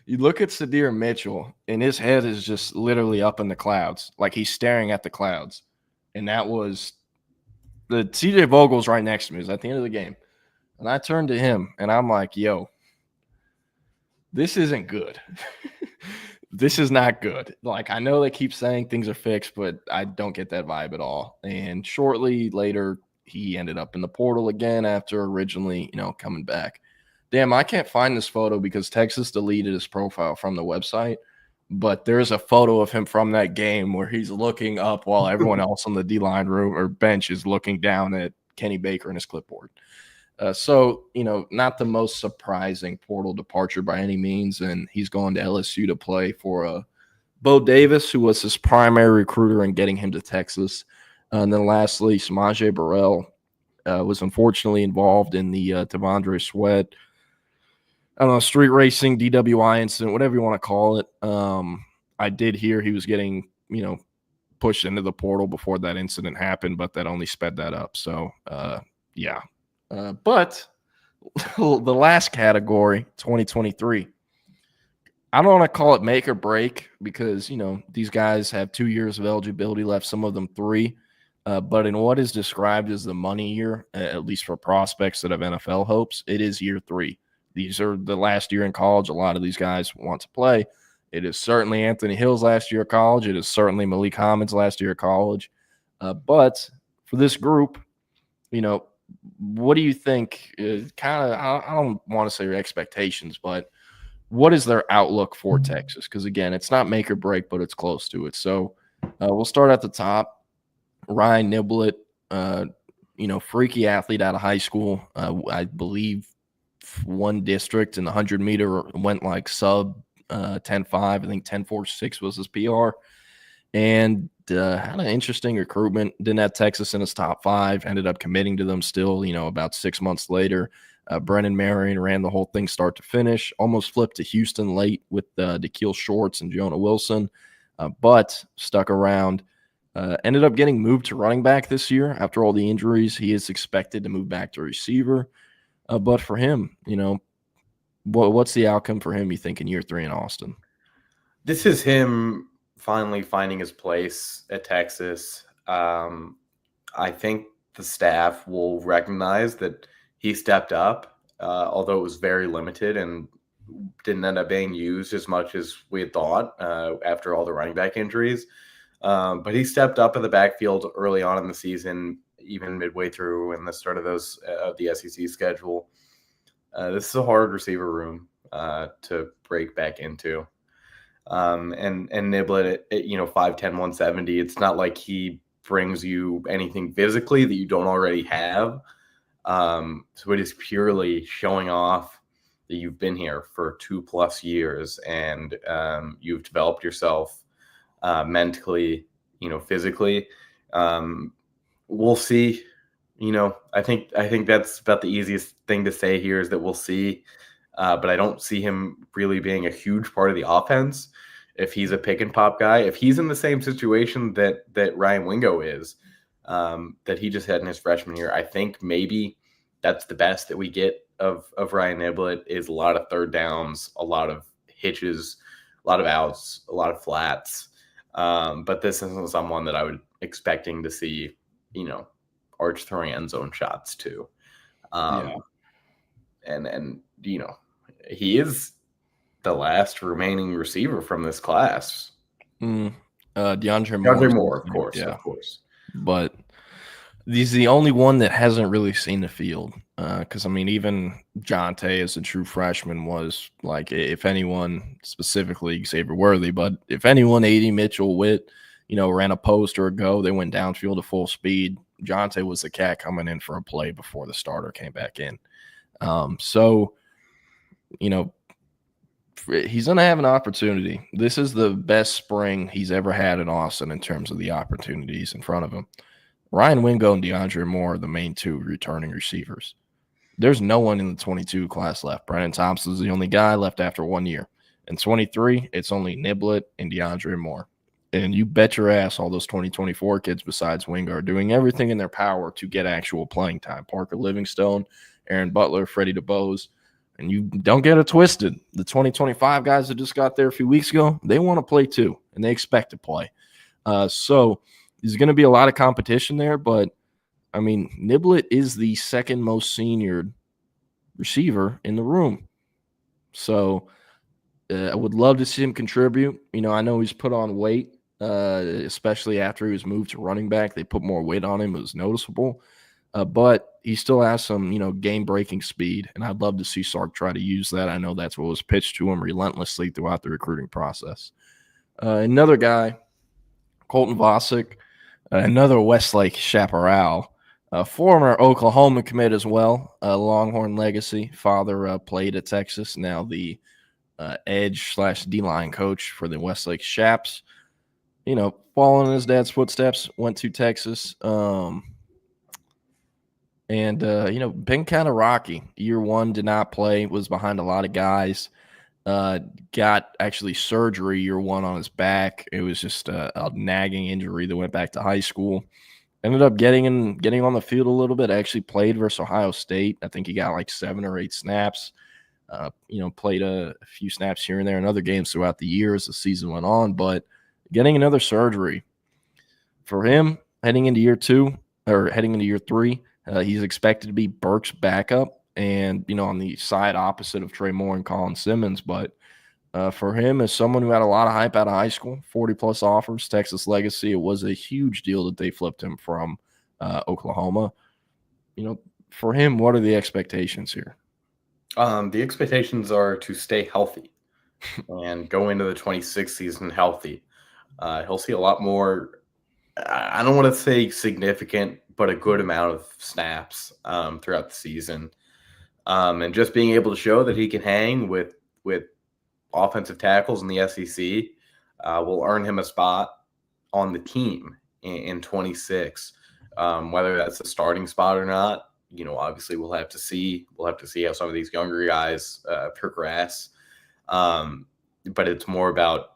you look at Sadir Mitchell, and his head is just literally up in the clouds. Like he's staring at the clouds. And that was the CJ Vogel's right next to me. It was at the end of the game. And I turned to him, and I'm like, yo, this isn't good. This is not good. Like, I know they keep saying things are fixed, but I don't get that vibe at all. And shortly later, he ended up in the portal again after originally, coming back. Damn, I can't find this photo because Texas deleted his profile from the website. But there's a photo of him from that game where he's looking up while everyone else on the D-line room or bench is looking down at Kenny Baker and his clipboard. So, not the most surprising portal departure by any means, and he's going to LSU to play for Bo Davis, who was his primary recruiter in getting him to Texas. And then lastly, Samaje Burrell was unfortunately involved in the Devondre Sweat, street racing, DWI incident, whatever you want to call it. I did hear he was getting, pushed into the portal before that incident happened, but that only sped that up. So, yeah. But the last category, 2023, I don't want to call it make or break because, these guys have 2 years of eligibility left, some of them 3. But in what is described as the money year, at least for prospects that have NFL hopes, it is year 3. These are the last year in college. A lot of these guys want to play. It is certainly Anthony Hill's last year of college. It is certainly Malik Hamid's last year of college. But for this group, what do you think I don't want to say your expectations, but what is their outlook for Texas? Because, again, it's not make or break, but it's close to it. So we'll start at the top. Ryan Niblett, freaky athlete out of high school. I believe one district in the 100-meter went like sub 10.5. I think 10.46 was his PR. And had an interesting recruitment. Didn't have Texas in his top 5. Ended up committing to them still, about 6 months later. Brennan Marion ran the whole thing start to finish. Almost flipped to Houston late with Da'Keel Shorts and Jonah Wilson, but stuck around. Ended up getting moved to running back this year after all the injuries. He is expected to move back to receiver. But for him, what's the outcome for him, you think, in year 3 in Austin? This is him finally finding his place at Texas. I think the staff will recognize that he stepped up, although it was very limited and didn't end up being used as much as we had thought after all the running back injuries. But he stepped up in the backfield early on in the season, even midway through in the start of the SEC schedule. This is a hard receiver room to break back into. And Niblett at 5'10", 170, it's not like he brings you anything physically that you don't already have. So it is purely showing off that you've been here for 2+ years and you've developed yourself mentally, physically. We'll see. I think that's about the easiest thing to say here is that we'll see. But I don't see him really being a huge part of the offense if he's a pick and pop guy. If he's in the same situation that Ryan Wingo is, that he just had in his freshman year, I think maybe that's the best that we get of Ryan Niblett is a lot of third downs, a lot of hitches, a lot of outs, a lot of flats. But this isn't someone that I would expecting to see, arch throwing end zone shots too. And he is the last remaining receiver from this class. DeAndre Moore, of course. But He's the only one that hasn't really seen the field. Because, I mean, even Jonte as a true freshman was like, if anyone, specifically Xavier Worthy, but if anyone, 80 Mitchell, Witt, ran a post or a go, they went downfield to full speed. Jonte was the cat coming in for a play before the starter came back in. So, he's going to have an opportunity. This is the best spring he's ever had in Austin in terms of the opportunities in front of him. Ryan Wingo and DeAndre Moore are the main two returning receivers. There's no one in the 22 class left. Brandon Thompson is the only guy left after 1 year. In 23, it's only Niblett and DeAndre Moore. And you bet your ass all those 2024 kids besides Wingo are doing everything in their power to get actual playing time. Parker Livingstone, Aaron Butler, Freddie DeBose. And you don't get it twisted. The 2025 guys that just got there a few weeks ago, they want to play too, and they expect to play. So there's going to be a lot of competition there, but, I mean, Niblett is the second most seniored receiver in the room. So I would love to see him contribute. I know he's put on weight, especially after he was moved to running back. They put more weight on him. It was noticeable. But he still has some, game-breaking speed, and I'd love to see Sark try to use that. I know that's what was pitched to him relentlessly throughout the recruiting process. Another guy, Colton Vosick, another Westlake Chaparral, former Oklahoma commit as well, Longhorn legacy. Father played at Texas, now the edge/D-line coach for the Westlake Chaps. Following his dad's footsteps, went to Texas. And been kind of rocky. Year one did not play, was behind a lot of guys. Got actually surgery year one on his back. It was just a nagging injury that went back to high school. Ended up getting on the field a little bit. Actually played versus Ohio State. I think he got like 7 or 8 snaps. Played a few snaps here and there in other games throughout the year as the season went on. But getting another surgery for him heading into year 3. He's expected to be Burke's backup and, on the side opposite of Trey Moore and Colin Simmons. But for him, as someone who had a lot of hype out of high school, 40-plus offers, Texas legacy, it was a huge deal that they flipped him from Oklahoma. For him, what are the expectations here? The expectations are to stay healthy and go into the 26th season healthy. He'll see a lot more, I don't want to say significant, but a good amount of snaps throughout the season. And just being able to show that he can hang with offensive tackles in the SEC will earn him a spot on the team in 26. Whether that's a starting spot or not, obviously we'll have to see. We'll have to see how some of these younger guys progress. But it's more about,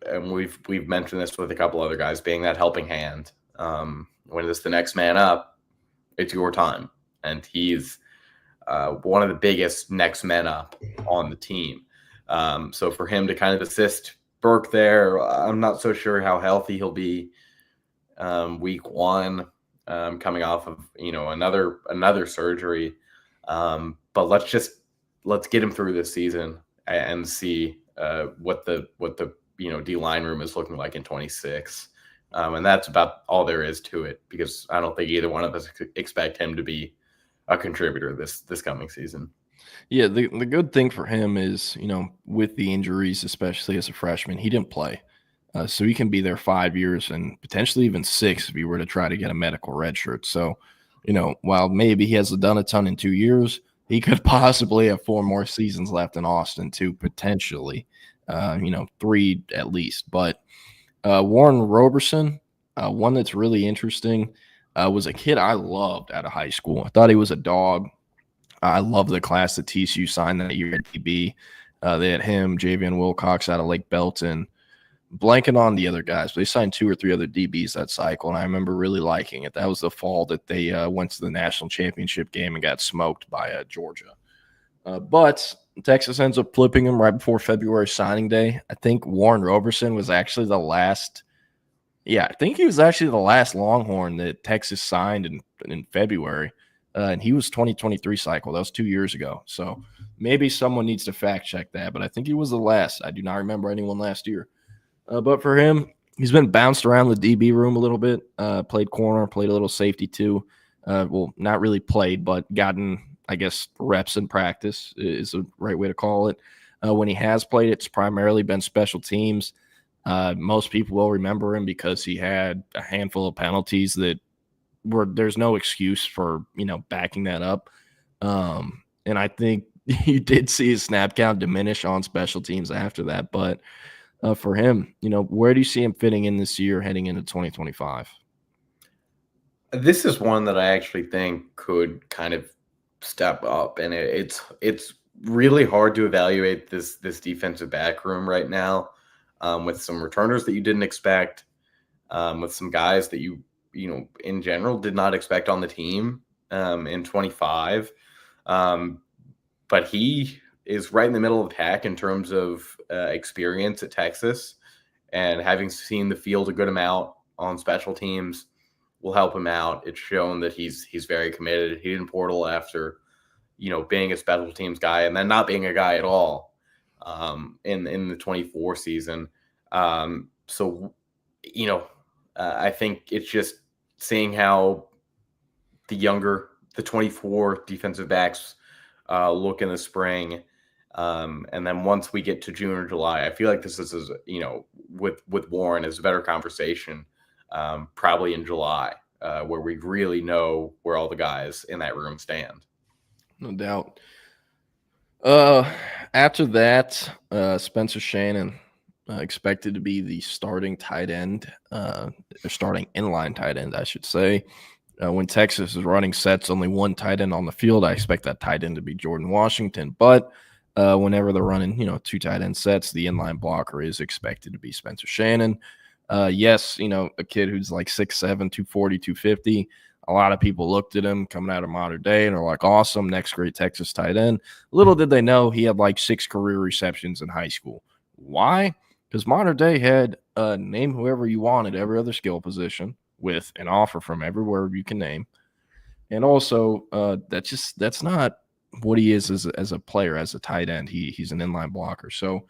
and we've mentioned this with a couple other guys, being that helping hand. When it's the next man up, it's your time. And he's one of the biggest next men up on the team. So for him to kind of assist Burke there, I'm not so sure how healthy he'll be week one, coming off of, another surgery. But let's get him through this season and see what the D-line room is looking like in 26. And that's about all there is to it, because I don't think either one of us expect him to be a contributor this coming season. Yeah, the good thing for him is, with the injuries, especially as a freshman, he didn't play. So he can be there 5 years and potentially even 6 if he were to try to get a medical red shirt. So, while maybe he hasn't done a ton in 2 years, he could possibly have 4 more seasons left in Austin too, potentially, 3 at least. But Warren Roberson, one that's really interesting, was a kid I loved out of high school. I thought he was a dog. I love the class that TCU signed that year at DB. They had him, Javian Wilcox out of Lake Belton. Blanking on the other guys, but they signed 2 or 3 other DBs that cycle, and I remember really liking it. That was the fall that they went to the national championship game and got smoked by Georgia. But Texas ends up flipping him right before February signing day. I think Warren Roberson was actually the last – I think he was actually the last Longhorn that Texas signed in February. And he was 2023 cycle. That was 2 years ago. So maybe someone needs to fact check that, but I think he was the last. I do not remember anyone last year. But for him, He's been bounced around the DB room a little bit, played corner, played a little safety too. Well, not really played, but gotten, I guess, reps in practice is the right way to call it. When he has played, it's primarily been special teams. Most people will remember him because he had a handful of penalties that there's no excuse for, backing that up. And I think you did see his snap count diminish on special teams after that. But for him, where do you see him fitting in this year heading into 2025? This is one that I actually think could kind of step up, and it's really hard to evaluate this defensive back room right now, with some returners that you didn't expect, with some guys that you in general did not expect on the team in 25. But he is right in the middle of the pack in terms of experience at Texas, and having seen the field a good amount on special teams will help him out. It's shown that he's very committed. He didn't portal after, being a special teams guy and then not being a guy at all in the 24 season. So, I think it's just seeing how the 24 defensive backs look in the spring. And then once we get to June or July, I feel like this is, with Warren is a better conversation, probably in July, where we really know where all the guys in that room stand. No doubt. After that, Spencer Shannon expected to be the starting tight end, or starting inline tight end, I should say. When Texas is running sets, only one tight end on the field, I expect that tight end to be Jordan Washington. But whenever they're running, two tight end sets, the inline blocker is expected to be Spencer Shannon. Yes, a kid who's like 6'7", 240, 250. A lot of people looked at him coming out of modern day and are like, awesome, next great Texas tight end. Little did they know he had like 6 career receptions in high school. Why? Because modern day had name whoever you wanted, every other skill position, with an offer from everywhere you can name. And also, that's not what he is as a player, as a tight end. He's an inline blocker. So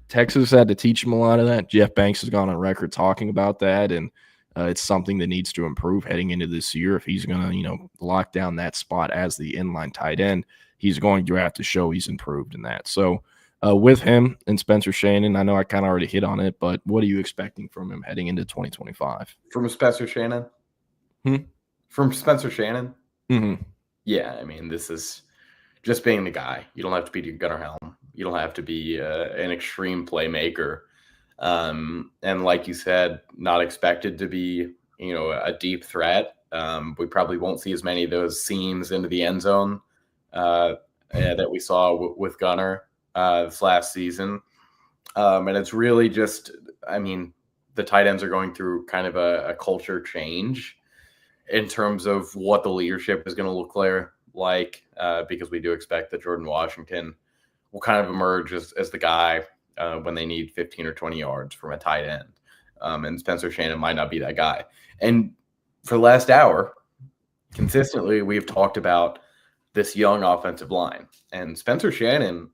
Texas had to teach him a lot of that. Jeff Banks has gone on record talking about that, and it's something that needs to improve heading into this year. If he's going to, lock down that spot as the inline tight end, he's going to have to show he's improved in that. So with him and Spencer Shannon, I know I kind of already hit on it, but what are you expecting from him heading into 2025? From Spencer Shannon? From Spencer Shannon? Mm-hmm. Yeah, I mean, this is just being the guy. You don't have to be Gunnar Helm. You don't have to be an extreme playmaker. And like you said, not expected to be, a deep threat. We probably won't see as many of those seams into the end zone that we saw with Gunnar this last season. And it's really just, the tight ends are going through kind of a culture change in terms of what the leadership is going to look like, because we do expect that Jordan Washington will kind of emerge as the guy when they need 15 or 20 yards from a tight end. And Spencer Shannon might not be that guy. And for the last hour, consistently, we've talked about this young offensive line. And Spencer Shannon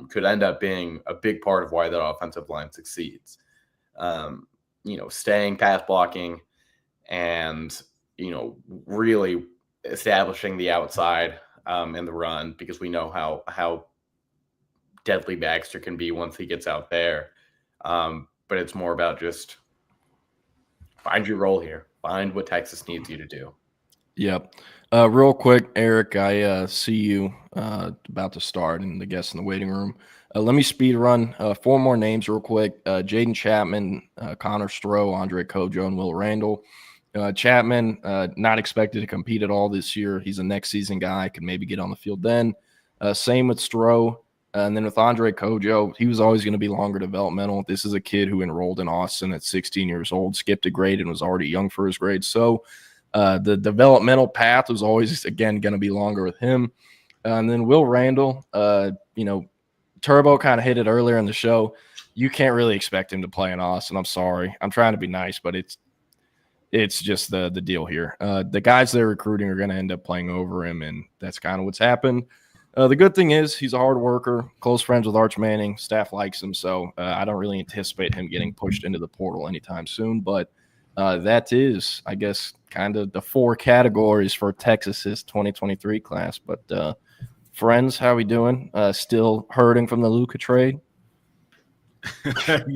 could end up being a big part of why that offensive line succeeds. Staying pass blocking and, really establishing the outside in the run, because we know how deadly Baxter can be once he gets out there. But it's more about just find your role here. Find what Texas needs you to do. Yep. Real quick, Eric, I see you about to start and the guests in the waiting room. Let me speed run 4 more names real quick. Jaden Chapman, Connor Stroh, Andre Kojo, and Will Randall. Chapman, not expected to compete at all this year. He's a next season guy, could maybe get on the field then. Same with Stroh. And then with Andre Kojo, he was always going to be longer developmental. This is a kid who enrolled in Austin at 16 years old, skipped a grade, and was already young for his grade. So the developmental path was always, again, going to be longer with him. And then Will Randall, Turbo kind of hit it earlier in the show. You can't really expect him to play in Austin. I'm sorry. I'm trying to be nice, but it's just the deal here. The guys they're recruiting are going to end up playing over him, and that's kind of what's happened. The good thing is he's a hard worker, close friends with Arch Manning. Staff likes him, so I don't really anticipate him getting pushed into the portal anytime soon. But that is, I guess, kind of the 4 categories for Texas's 2023 class. But friends, how we doing? Still hurting from the Luka trade?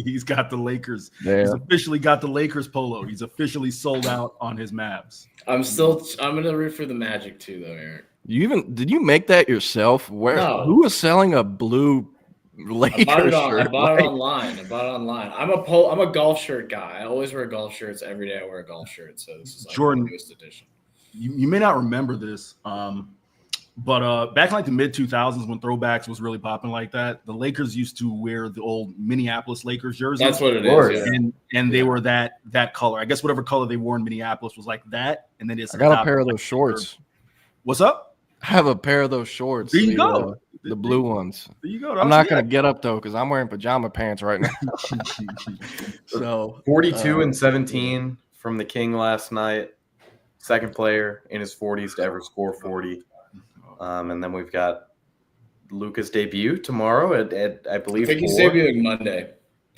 He's got the Lakers. Yeah. He's officially got the Lakers polo. He's officially sold out on his Mavs. I'm gonna root for the Magic too, though, Eric. Did you make that yourself? No. Who was selling a blue Lakers shirt? I bought it online. I'm a golf shirt guy. I always wear golf shirts every day. I wear a golf shirt, so this is like Jordan, the newest edition. You may not remember this, but back in like the mid 2000s when throwbacks was really popping like that, the Lakers used to wear the old Minneapolis Lakers jerseys. That's what it is, yeah. And they were that color. I guess whatever color they wore in Minneapolis was like that. And then I got a pair of those shorts. What's up? I have a pair of those shorts. There you go. The blue ones. There you go. I'm not going to get up, though, because I'm wearing pajama pants right now. So 42 and 17 from the King last night. Second player in his 40s to ever score 40. And then we've got Luka's debut tomorrow at I believe. I think he's debuting Monday.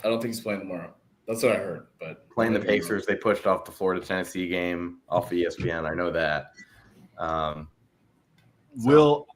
I don't think he's playing tomorrow. That's what I heard. But playing the Pacers, they pushed off the Florida-Tennessee game off of ESPN. I know that.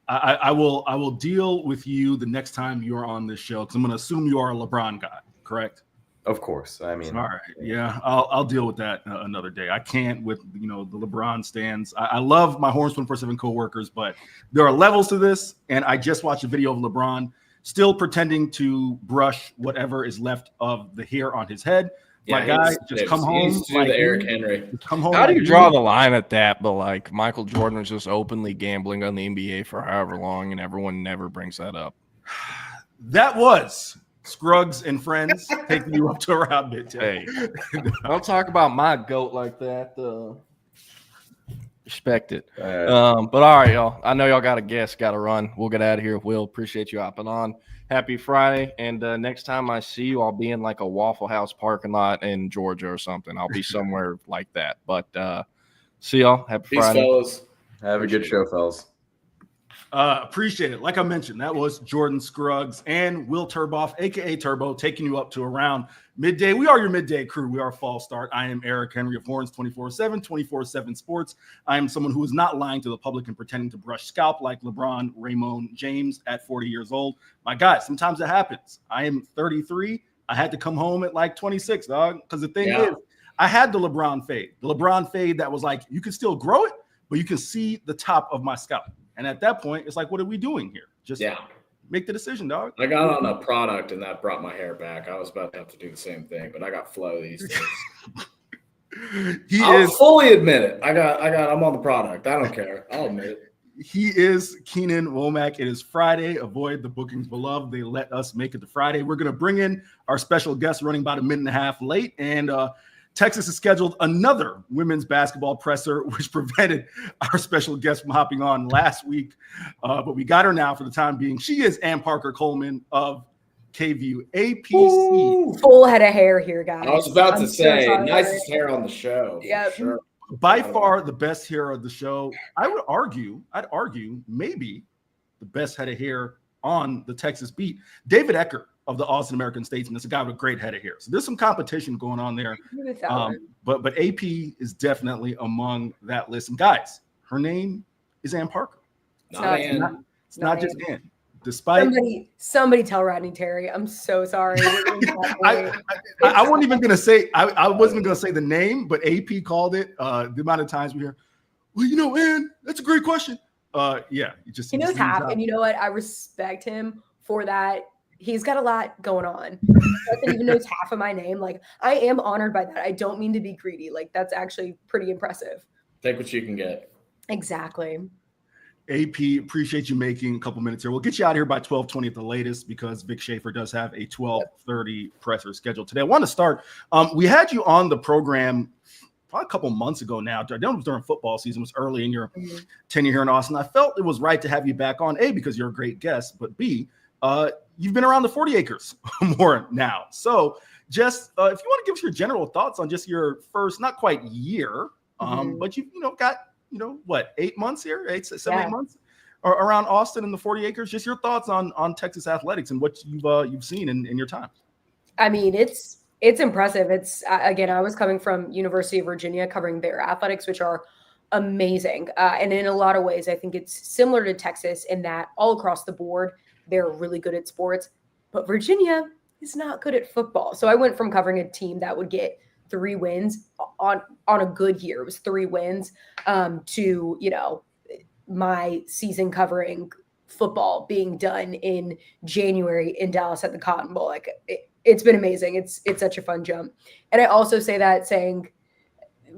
I will deal with you the next time you're on this show because I'm going to assume you are a LeBron guy, correct? Of course. I mean, all right, yeah, I'll deal with that another day. I can't with the LeBron stands. I love my Horns 24/7 coworkers, but there are levels to this. And I just watched a video of LeBron still pretending to brush whatever is left of the hair on his head. My guy, just come home. The Eric Henry. Come home. How do you draw the line at that? But like Michael Jordan was just openly gambling on the NBA for however long, and everyone never brings that up. That was Scruggs and Friends taking you up to around midday. Hey, don't talk about my goat like that. Respect it. But all right, y'all. I know y'all got a guest, got to run. We'll get out of here. Will, appreciate you hopping on. Happy Friday. And next time I see you, I'll be in like a Waffle House parking lot in Georgia or something. I'll be somewhere like that. But see y'all. Happy Friday. Fellas. Have a good show, fellas. Appreciate it. Like I mentioned, that was Jordan Scruggs and Will Turboff, a.k.a. Turbo, taking you up to around midday. We are your midday crew. We are Fall Start. I am Eric Henry of Horns 24/7, 24/7 Sports. I am someone who is not lying to the public and pretending to brush scalp like LeBron Raymond James at 40 years old. My guy, sometimes it happens. I am 33. I had to come home at like 26, dog, because the thing is, I had the LeBron fade. The LeBron fade that was like, you can still grow it, but you can see the top of my scalp. And at that point, it's like, what are we doing here? Just make the decision, dog. I got on a product and that brought my hair back. I was about to have to do the same thing, but I got flow these days. I'll fully admit it. I'm on the product. I don't care. I'll admit it. He is Keenan Womack. It is Friday. Avoid the bookings below. They let us make it to Friday. We're going to bring in our special guest running about a minute and a half late. And Texas has scheduled another women's basketball presser, which prevented our special guest from hopping on last week. But we got her now for the time being. She is Ann Parker Coleman of KVU APC. Ooh, full head of hair here, guys. I was about to say, nicest hair on the show. Yeah, sure. By far the best hair of the show. I'd argue, maybe the best head of hair on the Texas beat. David Eckert of the Austin American Statesman. It's a guy with a great head of hair. So there's some competition going on there. But AP is definitely among that list. And guys, her name is Ann Parker. It's not just Ann. Despite somebody tell Rodney Terry. I'm so sorry. I wasn't even gonna say I wasn't gonna say the name, but AP called it. The amount of times we hear, well, Ann, that's a great question. He knows half, and you know what? I respect him for that. He's got a lot going on. He even knows half of my name. Like, I am honored by that. I don't mean to be greedy. Like, that's actually pretty impressive. Take what you can get. Exactly. AP, appreciate you making a couple minutes here. We'll get you out of here by 12:20 at the latest because Vic Schaefer does have a 12:30 presser scheduled today. I want to start. We had you on the program probably a couple months ago now. During football season. It was early in your tenure here in Austin. I felt it was right to have you back on, A, because you're a great guest, but B, you've been around the 40 acres more now. So just if you want to give us your general thoughts on just your first, not quite year, but you've got, 8 months here, 7, 8 months. around Austin and the 40 acres. Just your thoughts on Texas athletics and what you've seen in your time. I mean, it's impressive. It's again, I was coming from University of Virginia covering their athletics, which are amazing. And in a lot of ways, I think it's similar to Texas in that all across the board, they're really good at sports, but Virginia is not good at football. So I went from covering a team that would get 3 wins on a good year. It was 3 wins to, you know, my season covering football being done in January in Dallas at the Cotton Bowl. Like it's been amazing. It's such a fun jump. And I also say that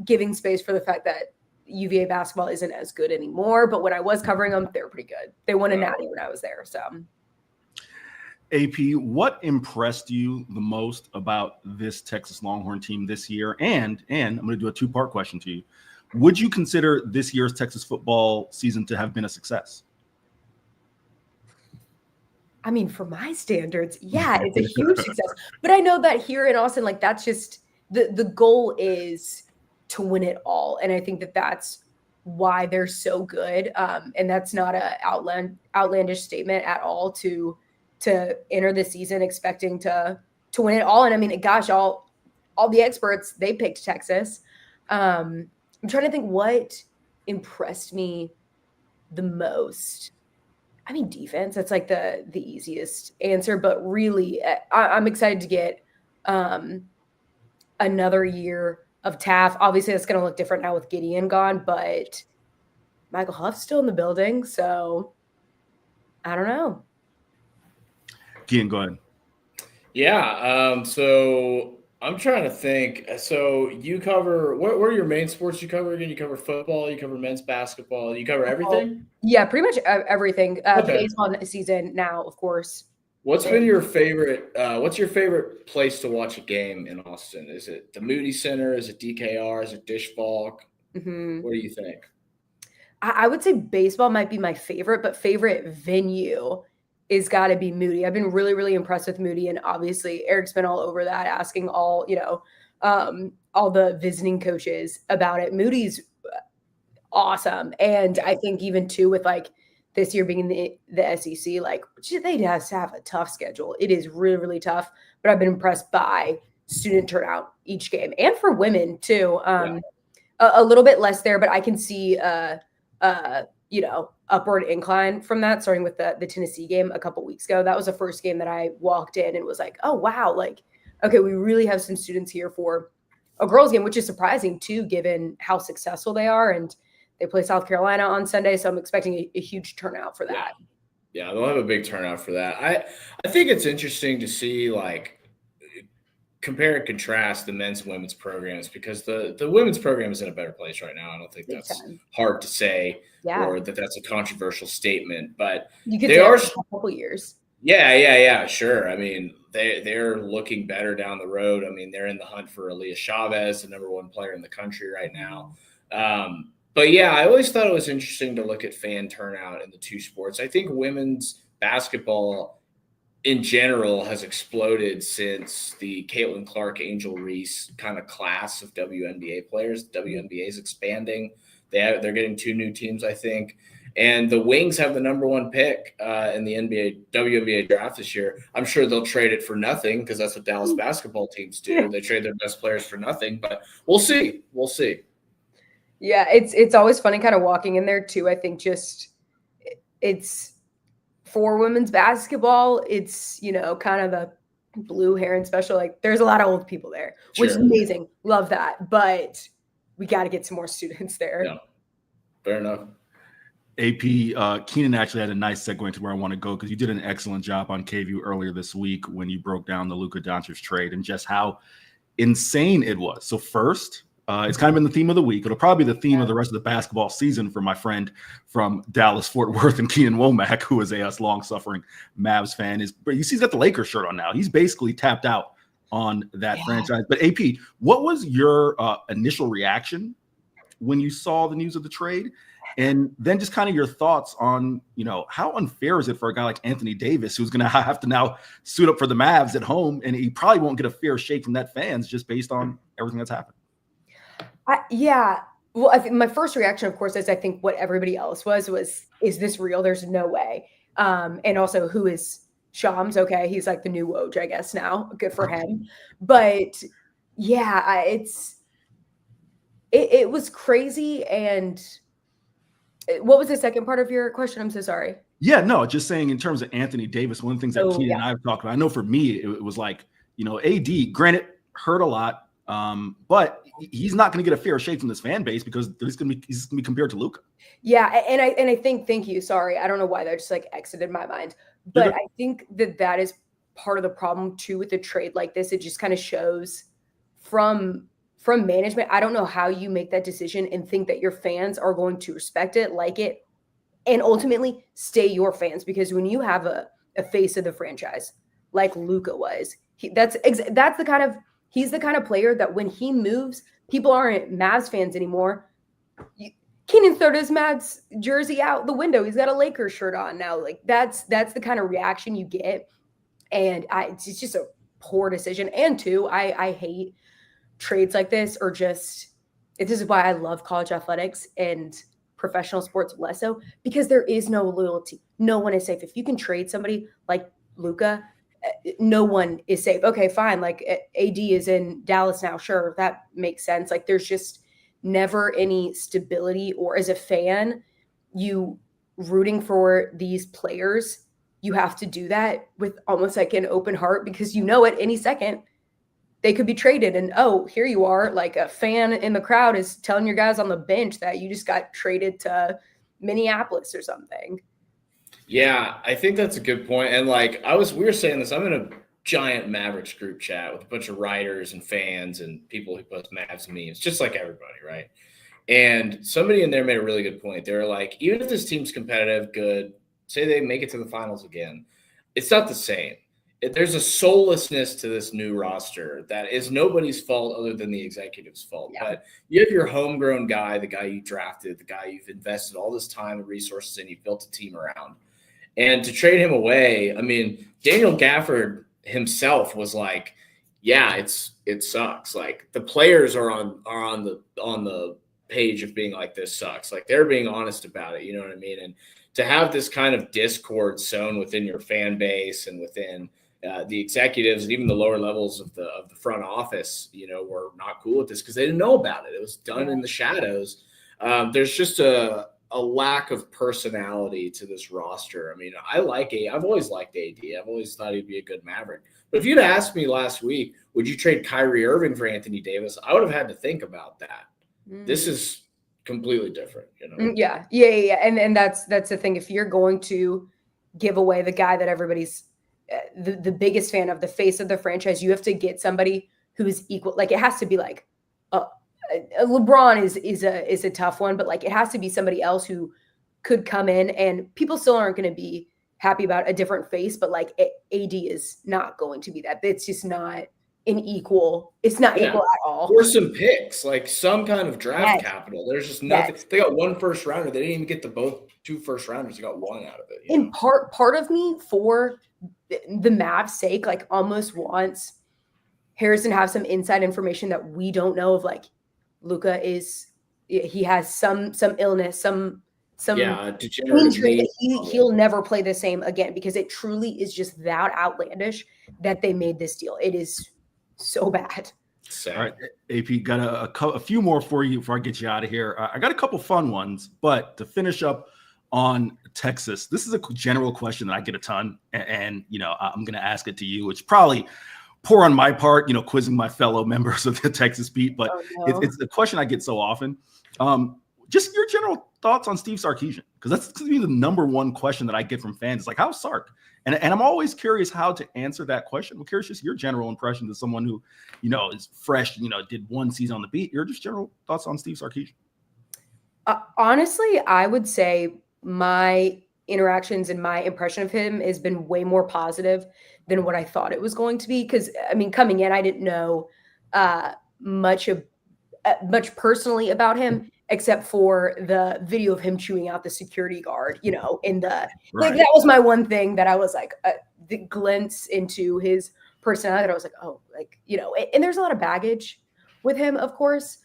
giving space for the fact that UVA basketball isn't as good anymore, but when I was covering them, they were pretty good. They won a natty when I was there. So AP, what impressed you the most about this Texas Longhorn team this year? And I'm going to do a 2-part question to you. Would you consider this year's Texas football season to have been a success? I mean, for my standards, yeah, it's a huge success. But I know that here in Austin, like that's just the goal is to win it all. And I think that that's why they're so good. And that's not an outlandish statement at all to enter the season expecting to win it all. And I mean, gosh, all the experts, they picked Texas. I'm trying to think what impressed me the most. I mean, defense, that's like the easiest answer, but really I'm excited to get another year of Taft. Obviously that's going to look different now with Gideon gone, but Michael Huff's still in the building. So I don't know. Keenan, go ahead. Yeah. So I'm trying to think. So you cover what are your main sports you cover again? You cover football, you cover men's basketball, you cover everything? Yeah, pretty much everything. Baseball season now, of course. What's been your favorite? What's your favorite place to watch a game in Austin? Is it the Moody Center? Is it DKR? Is it Dish Falk? Mm-hmm. What do you think? I would say baseball might be my favorite, but favorite venue is got to be Moody. I've been really, really impressed with Moody, and obviously Eric's been all over that, asking all the visiting coaches about it. Moody's awesome, and I think even too with like this year being in the SEC, like they just have a tough schedule. It is really, really tough, but I've been impressed by student turnout each game, and for women too. A little bit less there, but I can see upward incline from that, starting with the Tennessee game a couple weeks ago. That was the first game that I walked in and was like, oh, wow. Like, okay, we really have some students here for a girls game, which is surprising too, given how successful they are. And they play South Carolina on Sunday. So I'm expecting a huge turnout for that. Yeah, they'll have a big turnout for that. I think it's interesting to see like compare and contrast the men's and women's programs, because the women's program is in a better place right now. I don't think that's hard to say, or that's a controversial statement, but you could say it for a couple years. Yeah, sure. I mean, they're looking better down the road. I mean, they're in the hunt for Aaliyah Chavez, the #1 player in the country right now. But yeah, I always thought it was interesting to look at fan turnout in the two sports. I think women's basketball in general has exploded since the Caitlin Clark, Angel Reese kind of class of WNBA players. WNBA is expanding. They're getting 2 new teams, I think. And the Wings have the #1 pick in the WNBA draft this year. I'm sure they'll trade it for nothing, because that's what Dallas basketball teams do. They trade their best players for nothing, but we'll see. We'll see. Yeah, it's always funny kind of walking in there too. I think just it's for women's basketball, it's, kind of the blue hair and special. Like there's a lot of old people there, which is amazing. Love that. But we got to get some more students there. Yeah, fair enough. AP, Keenan actually had a nice segue into where I want to go, because you did an excellent job on KVU earlier this week when you broke down the Luka Doncic trade and just how insane it was. So first, it's kind of been the theme of the week. It'll probably be the theme of the rest of the basketball season for my friend from Dallas, Fort Worth, and Keenan Womack, who is a long-suffering Mavs fan. But you see he's got the Lakers shirt on now. He's basically tapped out on that franchise. But AP, what was your initial reaction when you saw the news of the trade? And then just kind of your thoughts on, how unfair is it for a guy like Anthony Davis, who's going to have to now suit up for the Mavs at home, and he probably won't get a fair shake from that fans just based on everything that's happened. Well, I think my first reaction, of course, is I think what everybody else was, is this real? There's no way. And also, who is Shams? Okay, he's like the new Woj, I guess now. Good for him. But yeah, it was crazy. And what was the second part of your question? I'm so sorry. Yeah, no, just saying in terms of Anthony Davis, one of the things that Keenan and I have talked about, I know for me, it was like, AD, granted, hurt a lot, but he's not going to get a fair shake from this fan base because he's going to be compared to Luka. Yeah, and I think, thank you. Sorry, I don't know why that just like exited my mind, but I think that is part of the problem too with a trade like this. It just kind of shows from management. I don't know how you make that decision and think that your fans are going to respect it, like it, and ultimately stay your fans. Because when you have a face of the franchise like Luka was, that's the kind of, he's the kind of player that when he moves, people aren't Mavs fans anymore. Keenan threw his Mavs jersey out the window. He's got a Lakers shirt on now. Like that's the kind of reaction you get. And it's just a poor decision. And two, I hate trades like this, or just, this is why I love college athletics and professional sports less so, because there is no loyalty. No one is safe. If you can trade somebody like Luka, no one is safe. Okay, fine. Like AD is in Dallas now. Sure, that makes sense. Like there's just never any stability. Or as a fan, you rooting for these players, you have to do that with almost like an open heart, because at any second they could be traded. And here you are, like a fan in the crowd is telling your guys on the bench that you just got traded to Minneapolis or something. Yeah, I think that's a good point. And like we were saying this, I'm in a giant Mavericks group chat with a bunch of writers and fans and people who post Mavs memes, just like everybody, right? And somebody in there made a really good point. They were like, even if this team's competitive, good, say they make it to the finals again, it's not the same. There's a soullessness to this new roster that is nobody's fault other than the executive's fault. Yeah. But you have your homegrown guy, the guy you drafted, the guy you've invested all this time and resources in, you've built a team around. And to trade him away, I mean, Daniel Gafford himself was like, yeah, it sucks. Like the players are on the page of being like, this sucks. Like they're being honest about it. You know what I mean? And to have this kind of discord sown within your fan base and within the executives and even the lower levels of the front office, were not cool with this because they didn't know about it. It was done in the shadows. There's just a lack of personality to this roster. I mean, I've always liked AD. I've always thought he'd be a good Maverick. But if you'd asked me last week, would you trade Kyrie Irving for Anthony Davis? I would have had to think about that. This is completely different, Yeah. And that's the thing. If you're going to give away the guy that everybody's the biggest fan of, the face of the franchise, you have to get somebody who is equal. Like it has to be like LeBron is a tough one, but like it has to be somebody else who could come in, and people still aren't going to be happy about a different face, but like AD is not going to be that. It's just not an equal. It's not equal at all. Or some picks, like some kind of draft capital. There's just nothing. They got one first rounder. They didn't even get both 2 first rounders. They got one out of it. And part of me, for the Mavs' sake, like almost wants Harrison to have some inside information that we don't know of. Like Luka he has some illness, some injury that he'll never play the same again, because it truly is just that outlandish that they made this deal. It is so bad. All right, AP, got a few more for you before I get you out of here. I got a couple fun ones, but to finish up on Texas, this is a general question that I get a ton, and I'm going to ask it to you, which probably poor on my part, quizzing my fellow members of the Texas beat, but it's a question I get so often. Just your general thoughts on Steve Sarkisian, because that's going to be the number one question that I get from fans. It's like, how's Sark? And I'm always curious how to answer that question. I'm curious just your general impression as someone who, is fresh, did one season on the beat. Your just general thoughts on Steve Sarkisian. Honestly, I would say my interactions and my impression of him has been way more positive than what I thought it was going to be. Because I mean, coming in, I didn't know much personally about him, except for the video of him chewing out the security guard, in the like, that was my one thing that I was like, the glimpse into his personality that I was like, and there's a lot of baggage with him, of course.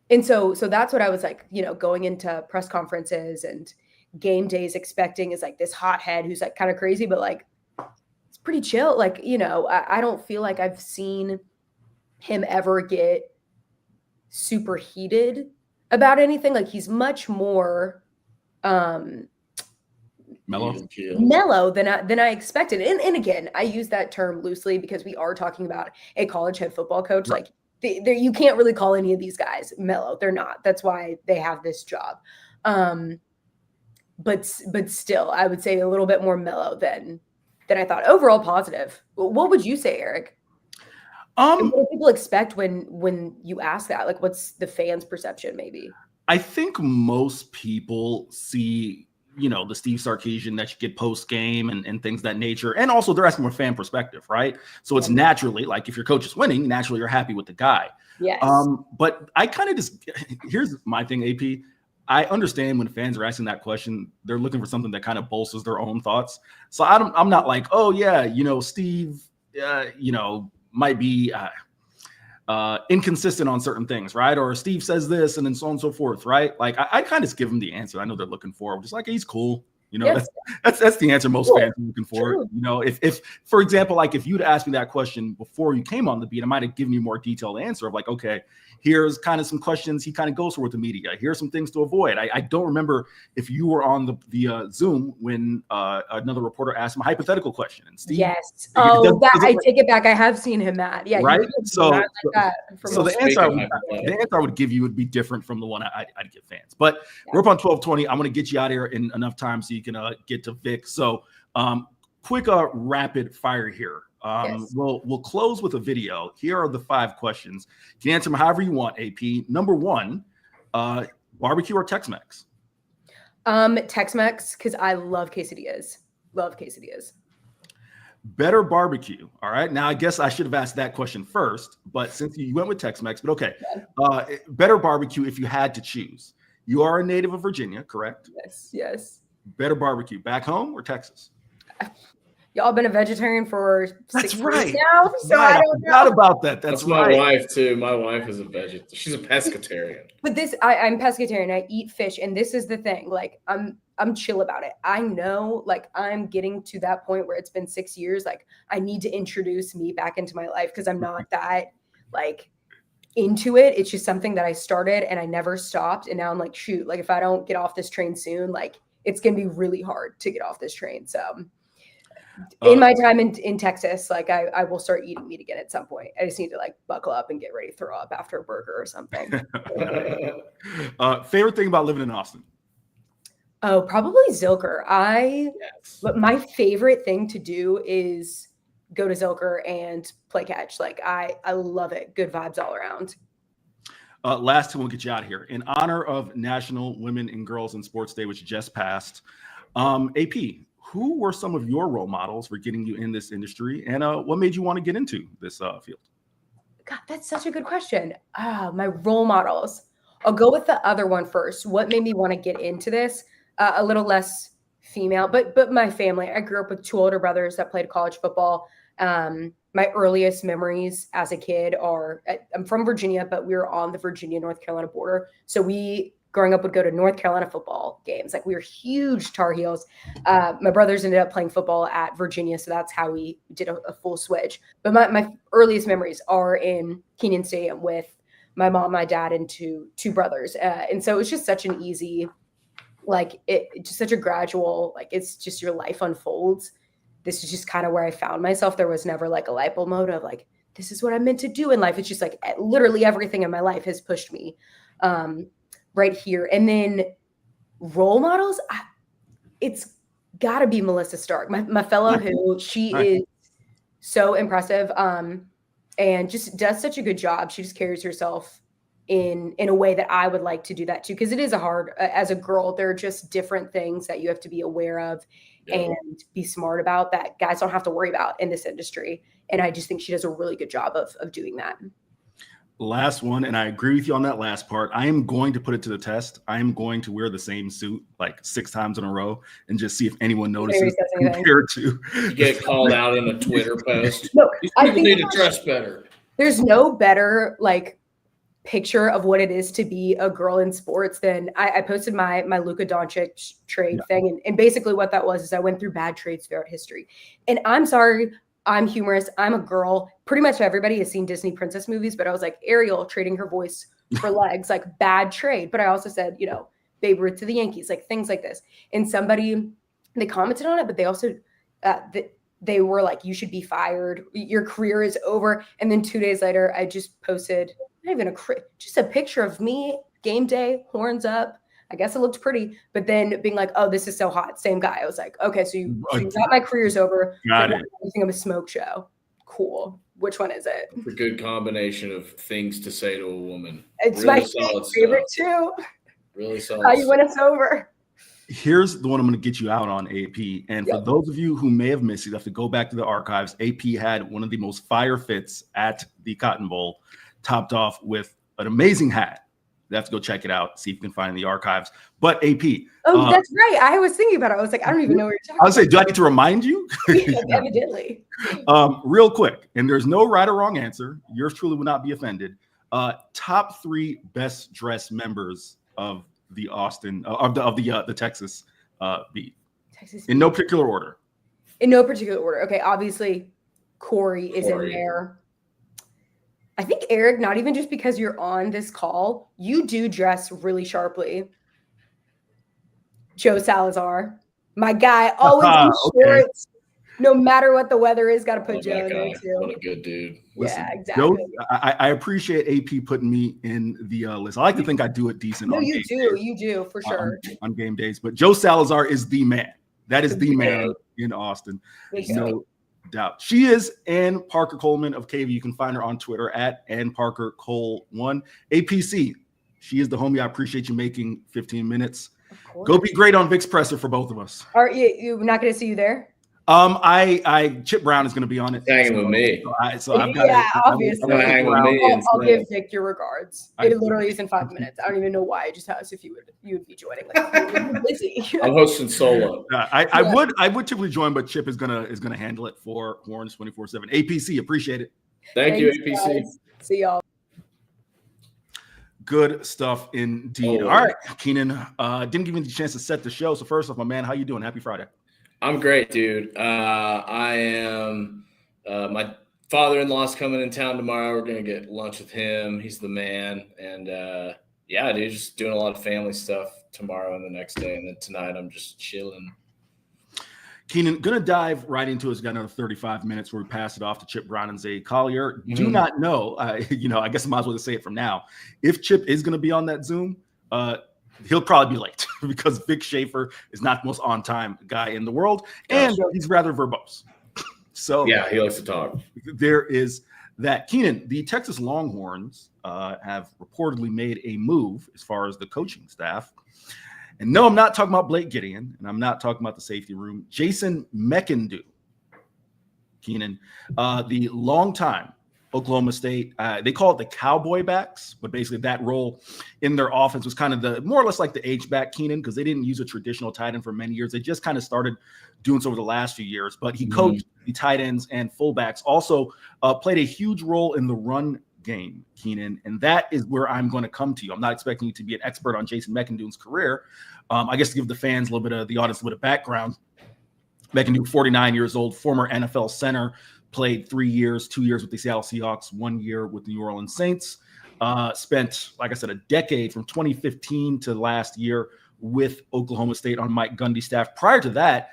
And so that's what I was like, going into press conferences and game days expecting is like this hothead who's like kind of crazy, but like it's pretty chill. Like, I don't feel like I've seen him ever get super heated about anything. Like he's much more mellow than I expected. And again, I use that term loosely because we are talking about a college head football coach. Right. Like you can't really call any of these guys mellow. They're not. That's why they have this job. But still, I would say a little bit more mellow than I thought. Overall positive. What would you say, Eric? And what do people expect when you ask that? Like, what's the fans' perception maybe? I think most people see, the Steve Sarkisian that you get post game and things of that nature. And also they're asking from a fan perspective, right? So it's naturally like if your coach is winning, naturally you're happy with the guy. Yes. But I kind of here's my thing, AP. I understand when fans are asking that question, they're looking for something that kind of bolsters their own thoughts. So I'm not like, oh yeah, Steve, might be inconsistent on certain things, right? Or Steve says this and then so on and so forth, right? Like I kind of just give them the answer. I know they're looking for. I'm just like, he's cool. Yes. That's the answer most fans are looking for. True. If for example, like if you'd asked me that question before you came on the beat, I might have given you a more detailed answer of like, okay, here's kind of some questions he kind of goes for with the media. Here's some things to avoid. I don't remember if you were on the Zoom when another reporter asked him a hypothetical question. And Steve, yes. I take it back. I have seen him mad. Yeah. Right. So the answer I would give you would be different from the one I'd give fans. But we're up on 12:20. I'm going to get you out of here in enough time so you can get to Vic. So quick rapid fire here. Yes. We'll close with a video. Here are the 5 questions. You can answer them however you want, AP. Number 1, barbecue or Tex-Mex? Tex-Mex, because I love quesadillas. Love quesadillas. Better barbecue. All right. Now, I guess I should have asked that question first, but since you went with Tex-Mex, but okay. Better barbecue if you had to choose. You are a native of Virginia, correct? Yes. Better barbecue back home or Texas? Y'all been a vegetarian for 6 years right. now, so I don't know. Forgot about that. That's my right. wife too. My wife is a vegetarian. She's a pescatarian. But I'm pescatarian. I eat fish, and this is the thing. Like I'm chill about it. I know, like I'm getting to that point where it's been 6 years. Like I need to introduce meat back into my life because I'm not that like into it. It's just something that I started and I never stopped. And now I'm like, shoot, like if I don't get off this train soon, like it's gonna be really hard to get off this train. So. In my time in Texas, like I will start eating meat again at some point. I just need to like buckle up and get ready to throw up after a burger or something. Favorite thing about living in Austin? Oh, probably Zilker. But my favorite thing to do is go to Zilker and play catch. Like I love it. Good vibes all around. Last two, we'll get you out of here. In honor of National Women and Girls in Sports Day, which just passed, AP, who were some of your role models for getting you in this industry, and what made you want to get into this field? God, that's such a good question. My role models. I'll go with the other one first. What made me want to get into this? A little less female, but my family. I grew up with 2 older brothers that played college football. My earliest memories as a kid I'm from Virginia, but we were on the Virginia-North Carolina border. So we growing up would go to North Carolina football games. Like we were huge Tar Heels. My brothers ended up playing football at Virginia. So that's how we did a full switch. But my earliest memories are in Keenan Stadium with my mom, my dad, and two brothers. And so it was just such an easy, like just such a gradual, like it's just your life unfolds. This is just kind of where I found myself. There was never like a light bulb moment of like, this is what I'm meant to do in life. It's just like literally everything in my life has pushed me right here. And then role models, it's got to be Melissa Stark, my fellow who she is so impressive and just does such a good job. She just carries herself in a way that I would like to do that too, because it is as a girl, there are just different things that you have to be aware of and be smart about that guys don't have to worry about in this industry. And I just think she does a really good job of doing that. Last one, and I agree with you on that last part. I am going to put it to the test. I am going to wear the same suit like 6 times in a row and just see if anyone notices compared to. You get called out in a Twitter post. No, These people need to dress better. There's no better like picture of what it is to be a girl in sports, then I posted my Luka Doncic trade thing. And basically what that was is I went through bad trades throughout history. And I'm sorry, I'm humorous. I'm a girl. Pretty much everybody has seen Disney princess movies, but I was like, Ariel trading her voice for legs, like bad trade. But I also said, you know, Babe Ruth to the Yankees, like things like this. And they commented on it, but they also, they were like, you should be fired. Your career is over. And then 2 days later, I just posted not even just a picture of me, game day, horns up. I guess it looked pretty, but then being like, oh, this is so hot. Same guy. I was like, okay, so you got my career's over. Got it. You think of a smoke show. Cool. Which one is it? It's a good combination of things to say to a woman. It's really my favorite too. Really solid. How you win us over. Here's the one I'm going to get you out on, AP. And for those of you who may have missed it, you have to go back to the archives. AP had one of the most fire fits at the Cotton Bowl, topped off with an amazing hat. You have to go check it out, see if you can find in the archives. But AP. Oh, that's right. I was thinking about it. I was like, I don't even know what you're talking about. I was saying, do I need to remind you? Evidently. Real quick, and there's no right or wrong answer. Yours truly will not be offended. Top 3 best dressed members of the the Texas beat. In no particular order. In no particular order. Okay, obviously, Corey is in there. I think Eric, not even just because you're on this call, you do dress really sharply. Joe Salazar, my guy, always in shorts. No matter what the weather is, got to put Joe in there too. What a good dude. Listen, yeah, exactly. Joe, I appreciate AP putting me in the list. I like to think I do it decent. No, you do for sure. On game days. But Joe Salazar is the man. That is the man in Austin. No doubt. She is Ann Parker Coleman of KV. You can find her on Twitter at Ann Parker Cole1. APC, she is the homie. I appreciate you making 15 minutes. Go be great on Vic's presser for both of us. Are you not going to see you there? Chip Brown is going to be on it. Hanging with me. So I've got obviously. I'll give Vic your regards. It literally is in 5 minutes. I don't even know why. I just asked if you would be joining. Like, you're busy. I'm hosting solo. I would typically join, but Chip is gonna handle it for Horns 24/7. APC, appreciate it. Thank you, APC. Guys. See y'all. Good stuff indeed. All right, Keenan. Didn't give me the chance to set the show. So first off, my man, how you doing? Happy Friday. I'm great, dude. I am. My father-in-law's coming in town tomorrow. We're gonna get lunch with him. He's the man, and yeah, dude, just doing a lot of family stuff tomorrow and the next day, and then tonight I'm just chilling. Keenan, gonna dive right into it. It's got another 35 minutes where we pass it off to Chip Brown and Zay Collier. Do not know, I guess I might as well just say it from now. If Chip is gonna be on that Zoom, he'll probably be late because Vic Schaefer is not the most on-time guy in the world, and he's rather verbose. So yeah, he likes to talk. There is that. Keenan, the Texas Longhorns have reportedly made a move as far as the coaching staff. And no, I'm not talking about Blake Gideon, and I'm not talking about the safety room. Jason McIndoe, Keenan, the longtime Oklahoma State, they call it the cowboy backs, but basically that role in their offense was kind of the more or less like the H-back, Keenan, because they didn't use a traditional tight end for many years. They just kind of started doing so over the last few years. But he coached the tight ends and fullbacks, also played a huge role in the run game, Keenan, and that is where I'm going to come to you. I'm not expecting you to be an expert on Jason McIndoe's career. I guess to give the fans a little bit of the audience a little bit of background. McIndoe, 49 years old, former NFL center, played 3 years, 2 years with the Seattle Seahawks, 1 year with the New Orleans Saints. Spent, like I said, a decade from 2015 to last year with Oklahoma State on Mike Gundy's staff. Prior to that,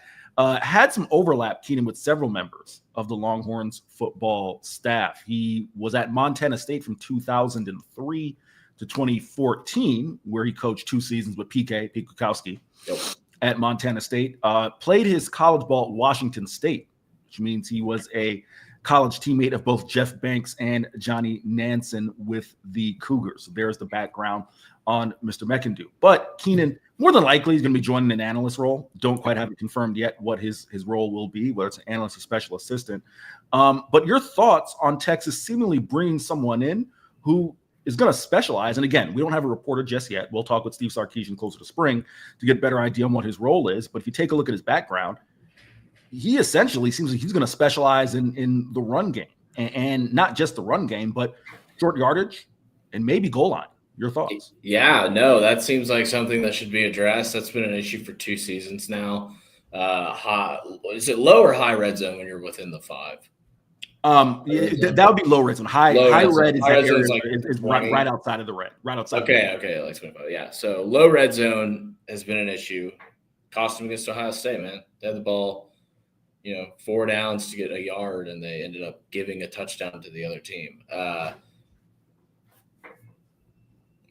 had some overlap, Keenan, with several members of the Longhorns football staff. He was at Montana State from 2003 to 2014, where he coached 2 seasons with Pete Kukowski at Montana State. Played his college ball at Washington State, which means he was a college teammate of both Jeff Banks and Johnny Nansen with the Cougars. So there's the background on Mr. McIndoe. But Keenan, more than likely, he's going to be joining an analyst role. Don't quite have it confirmed yet what his role will be, whether it's an analyst or special assistant. But your thoughts on Texas seemingly bringing someone in who is going to specialize. And again, we don't have a reporter just yet. We'll talk with Steve Sarkisian closer to spring to get a better idea on what his role is. But if you take a look at his background, he essentially seems like he's going to specialize in the run game, and not just the run game, but short yardage, and maybe goal line. Your thoughts? Yeah, no, that seems like something that should be addressed. That's been an issue for 2 seasons now. Is it low or high red zone when you're within the 5? That would be low red zone. High red is that area like is right outside of the red. Right outside. Okay, like 25. Yeah. So low red zone has been an issue. Cost them against Ohio State, man. They had the ball, 4 downs to get a yard, and they ended up giving a touchdown to the other team.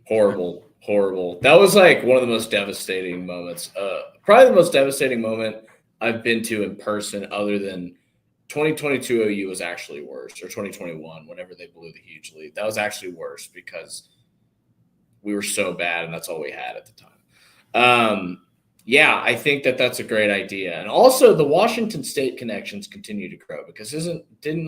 Horrible. That was like one of the most devastating moments. Probably the most devastating moment I've been to in person, other than 2022 OU was actually worse, or 2021, whenever they blew the huge lead. That was actually worse because we were so bad, and that's all we had at the time. Yeah, I think that's a great idea. And also the Washington State connections continue to grow because didn't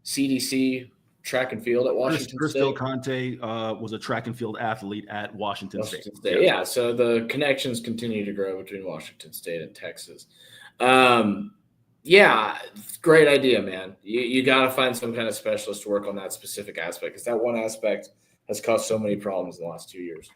CDC track and field at Washington Chris State? Del Conte was a track and field athlete at Washington State. Yeah, so the connections continue to grow between Washington State and Texas. Yeah, great idea, man. You got to find some kind of specialist to work on that specific aspect, because that one aspect has caused so many problems in the last 2 years.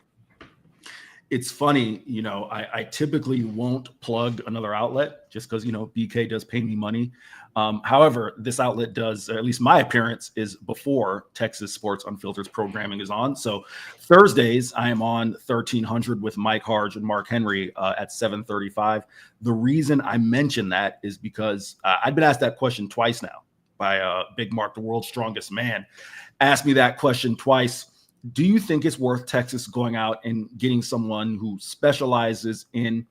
It's funny, I typically won't plug another outlet just because, BK does pay me money. However, this outlet does, or at least my appearance is before Texas Sports Unfiltered programming is on. So Thursdays, I am on 1300 with Mike Harge and Mark Henry at 7:35. The reason I mention that is because I've been asked that question twice now by Big Mark, the world's strongest man. Asked me that question twice. Do you think it's worth Texas going out and getting someone who specializes in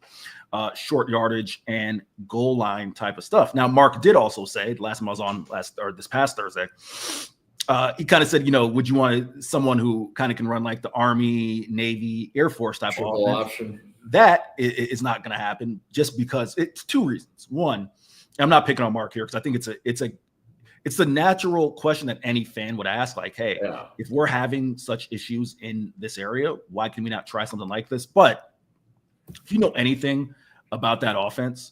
short yardage and goal line type of stuff? Now, Mark did also say, last time I was on this past Thursday, he kind of said, would you want someone who kind of can run like the Army, Navy, Air Force type of option? That is not going to happen, just because it's 2 reasons. One, I'm not picking on Mark here because I think it's a natural question that any fan would ask, like, hey, if we're having such issues in this area, why can we not try something like this? But if you know anything about that offense,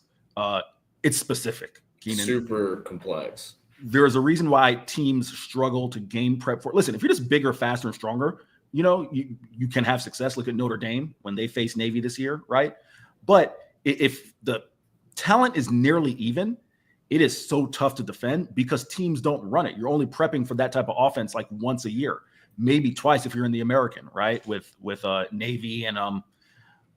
it's specific, Keenan. Super complex. There is a reason why teams struggle to game prep for. Listen, if you're just bigger, faster, and stronger, you can have success. Look at Notre Dame when they faced Navy this year, right? But if the talent is nearly even, it is so tough to defend because teams don't run it. You're only prepping for that type of offense like once a year, maybe twice if you're in the American, right? With Navy and I'm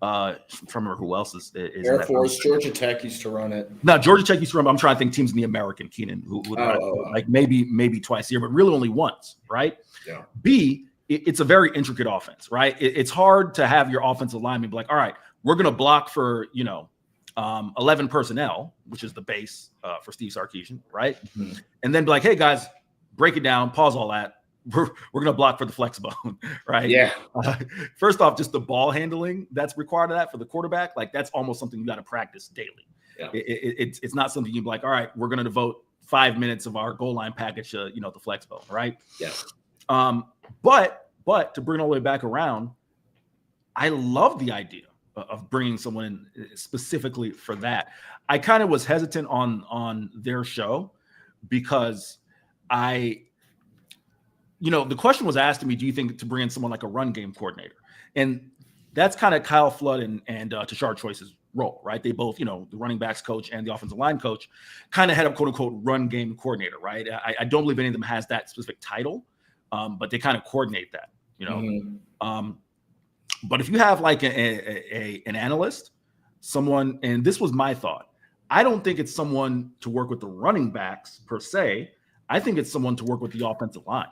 trying to remember who else is Air Force. Georgia Tech used to run it. No, Georgia Tech used to run. I'm trying to think teams in the American, Keenan, who would run it, like maybe twice a year, but really only once, right? Yeah. B, it's a very intricate offense, right? It's hard to have your offensive lineman be like, all right, we're going to block for 11 personnel, which is the base for Steve Sarkisian, right? Mm-hmm. And then be like, hey guys, break it down, pause all that. We're going to block for the flex bone, right? Yeah. First off, just the ball handling that's required of that for the quarterback, like that's almost something you got to practice daily. Yeah. It's not something you'd be like, all right, we're going to devote 5 minutes of our goal line package to the flex bone, right? Yeah. But to bring it all the way back around, I love the idea of bringing someone in specifically for that. I kind of was hesitant on their show because the question was asked to me, do you think to bring in someone like a run game coordinator? And that's kind of Kyle Flood and Tashard Choice's role, right? They both, the running backs coach and the offensive line coach kind of head up, quote unquote, run game coordinator, right? I don't believe any of them has that specific title, but they kind of coordinate that, Mm-hmm. But if you have like an analyst, someone, and this was my thought, I don't think it's someone to work with the running backs per se. I think it's someone to work with the offensive line,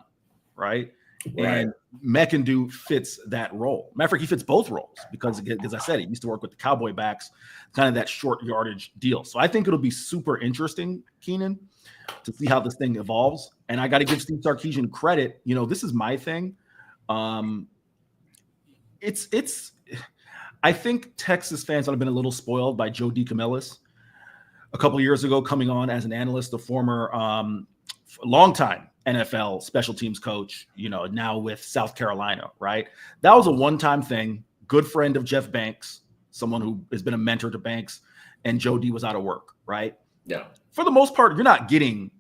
right? And McIndoe fits that role. Matter of fact, he fits both roles because, as I said, he used to work with the Cowboy backs, kind of that short yardage deal. So I think it'll be super interesting, Keenan, to see how this thing evolves. And I got to give Steve Sarkisian credit. This is my thing. I think Texas fans have been a little spoiled by Joe DeCamillis a couple of years ago coming on as an analyst, a former longtime NFL special teams coach, now with South Carolina, right? That was a one-time thing. Good friend of Jeff Banks, someone who has been a mentor to Banks, and Joe D was out of work, right? Yeah. For the most part, you're not getting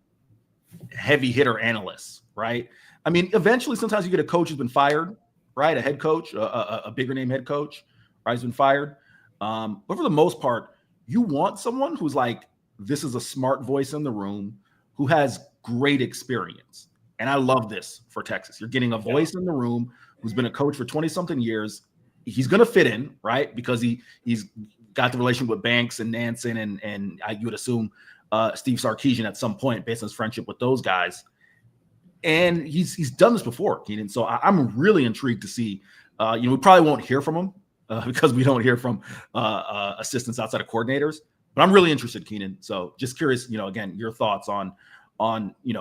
heavy hitter analysts, right? I mean, eventually, sometimes you get a coach who's been fired, right? A head coach, a bigger name head coach, right? Has been fired. But for the most part, you want someone who's like, this is a smart voice in the room who has great experience. And I love this for Texas. You're getting a voice in the room who's been a coach for 20-something years. He's going to fit in, right? Because he's got the relation with Banks and Nansen and you would assume Steve Sarkisian at some point based on his friendship with those guys. And he's done this before, Keenan. So I'm really intrigued to see. We probably won't hear from him because we don't hear from assistants outside of coordinators. But I'm really interested, Keenan. So just curious, again, your thoughts on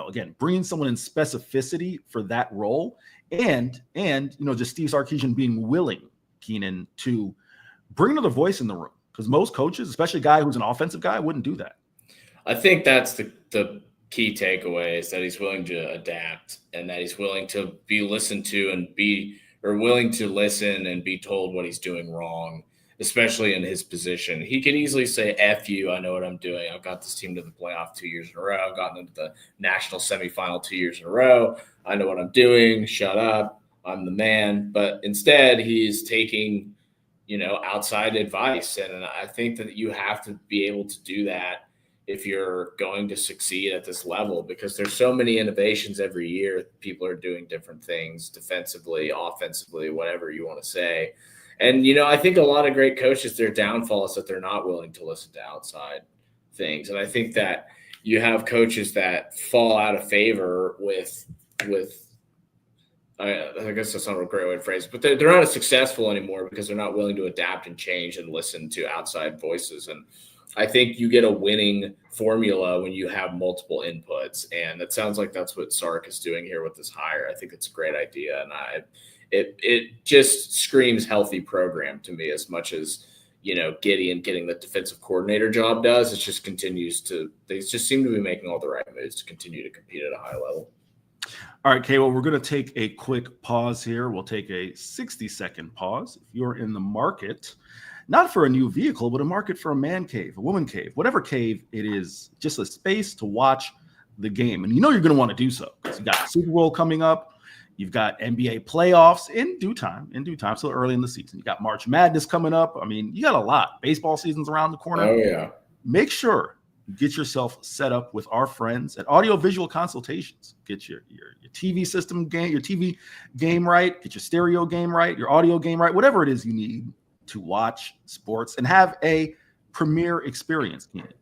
again, bringing someone in specificity for that role and just Steve Sarkisian being willing, Keenan, to bring another voice in the room. Because most coaches, especially a guy who's an offensive guy, wouldn't do that. I think that's the key takeaway is that he's willing to adapt and that he's willing to be listened to and willing to listen and be told what he's doing wrong, especially in his position. He could easily say, F you, I know what I'm doing. I've got this team to the playoff 2 years in a row. I've gotten them to the national semifinal 2 years in a row. I know what I'm doing. Shut up. I'm the man. But instead, he's taking, outside advice. And I think that you have to be able to do that if you're going to succeed at this level, because there's so many innovations every year. People are doing different things defensively, offensively, whatever you want to say. And, I think a lot of great coaches, their downfall is that they're not willing to listen to outside things. And I think that you have coaches that fall out of favor with I guess that's not a great way to phrase it, but they're not as successful anymore because they're not willing to adapt and change and listen to outside voices. And I think you get a winning formula when you have multiple inputs. And it sounds like that's what Sark is doing here with this hire. I think it's a great idea. And it just screams healthy program to me as much as, Gideon getting the defensive coordinator job does. It just they just seem to be making all the right moves to continue to compete at a high level. All right, Kay, well, we're going to take a quick pause here. We'll take a 60-second pause. If you're in the market, not for a new vehicle, but a market for a man cave, a woman cave, whatever cave it is, just a space to watch the game. And you're going to want to do so because you got Super Bowl coming up. You've got NBA playoffs in due time, still early in the season. You got March Madness coming up. I mean, you got a lot. Baseball season's around the corner. Oh, yeah. Make sure you get yourself set up with our friends at Audiovisual Consultations. Get your TV system game, your TV game right, get your stereo game right, your audio game right, whatever it is you need to watch sports and have a premier experience in it.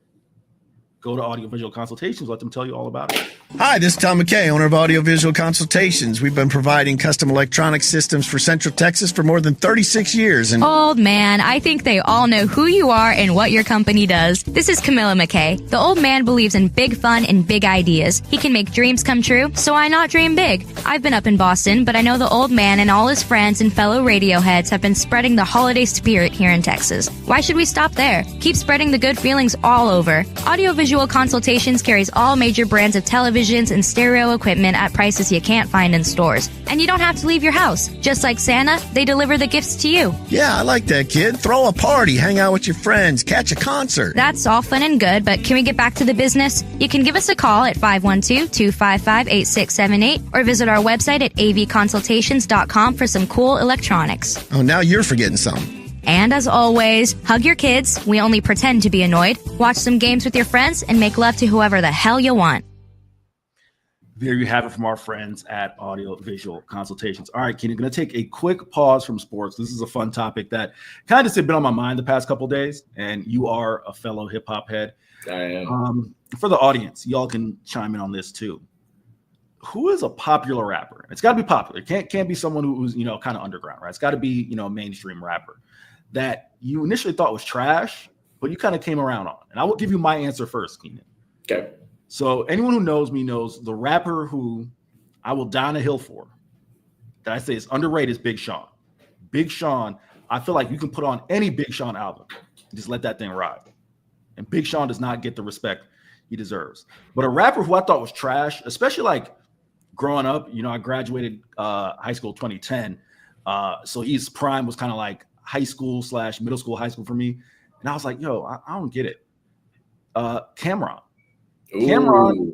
Go to Audiovisual Consultations. Let them tell you all about it. Hi, this is Tom McKay, owner of Audiovisual Consultations. We've been providing custom electronic systems for Central Texas for more than 36 years. And old man, I think they all know who you are and what your company does. This is Camilla McKay. The old man believes in big fun and big ideas. He can make dreams come true, so why not dream big? I've been up in Boston, but I know the old man and all his friends and fellow radio heads have been spreading the holiday spirit here in Texas. Why should we stop there? Keep spreading the good feelings all over. Audiovisual Consultations carries all major brands of televisions and stereo equipment at prices you can't find in stores. And you don't have to leave your house. Just like Santa, they deliver the gifts to you. Yeah, I like that, kid. Throw a party, hang out with your friends, catch a concert. That's all fun and good, but can we get back to the business? You can give us a call at 512-255-8678 or visit our website at avconsultations.com for some cool electronics. Oh, now you're forgetting something. And as always, hug your kids. We only pretend to be annoyed. Watch some games with your friends and make love to whoever the hell you want. There you have it from our friends at Audiovisual Consultations. All right, Keenan, going to take a quick pause from sports. This is a fun topic that kind of has been on my mind the past couple of days, and you are a fellow hip-hop head. I am. For the audience, y'all can chime in on this too. Who is a popular rapper? It's got to be popular. It can't be someone who's, kind of underground, right? It's got to be, a mainstream rapper that you initially thought was trash, but you kind of came around on. And I will give you my answer first, Keenan. Okay. So anyone who knows me knows the rapper who I will die on a hill for, that I say is underrated, is Big Sean. Big Sean, I feel like you can put on any Big Sean album and just let that thing ride. And Big Sean does not get the respect he deserves. But a rapper who I thought was trash, especially like growing up, I graduated high school 2010. So his prime was kind of like high school / middle school, high school for me. And I was like, yo, I don't get it. Cameron. Cameron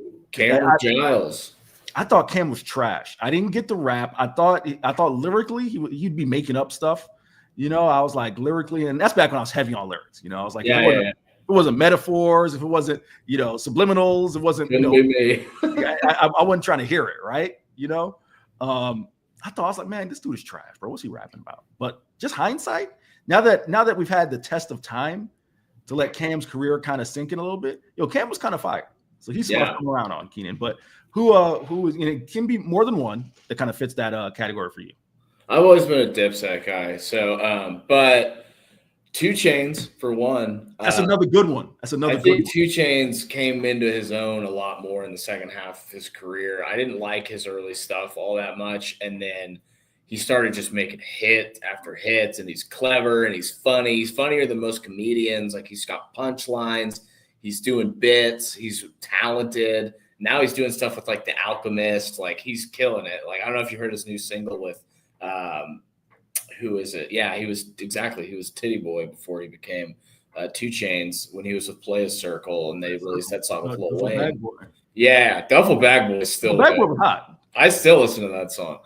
Giles. I thought Cam was trash. I didn't get the rap. I thought lyrically he'd be making up stuff. You know, I was like lyrically, and that's back when I was heavy on lyrics. You know, I was like, if it wasn't metaphors, if it wasn't, you know, subliminals, it wasn't, you know, I wasn't trying to hear it, right? You know, I was like, man, this dude is trash, bro. What's he rapping about? But just hindsight, now that we've had the test of time to let Cam's career kind of sink in a little bit, Cam was kind of fired. So he's someone to come around on, Keenan. But who is, it can be more than one that kind of fits that category for you. I've always been a Dipset guy. So, but 2 Chainz for one. That's another good one. I think 2 Chainz came into his own a lot more in the second half of his career. I didn't like his early stuff all that much. And then he started just making hit after hits, and he's clever and he's funny. He's funnier than most comedians. Like, he's got punchlines. He's doing bits. He's talented. Now he's doing stuff with like The Alchemist. Like, he's killing it. Like, I don't know if you heard his new single with who is it? Yeah, he was Titty Boy before he became 2 Chainz when he was with Play a Circle, and they released that song with Lil Wayne. Yeah, Duffel Bag Boy is still Bag Boy was hot. I still listen to that song.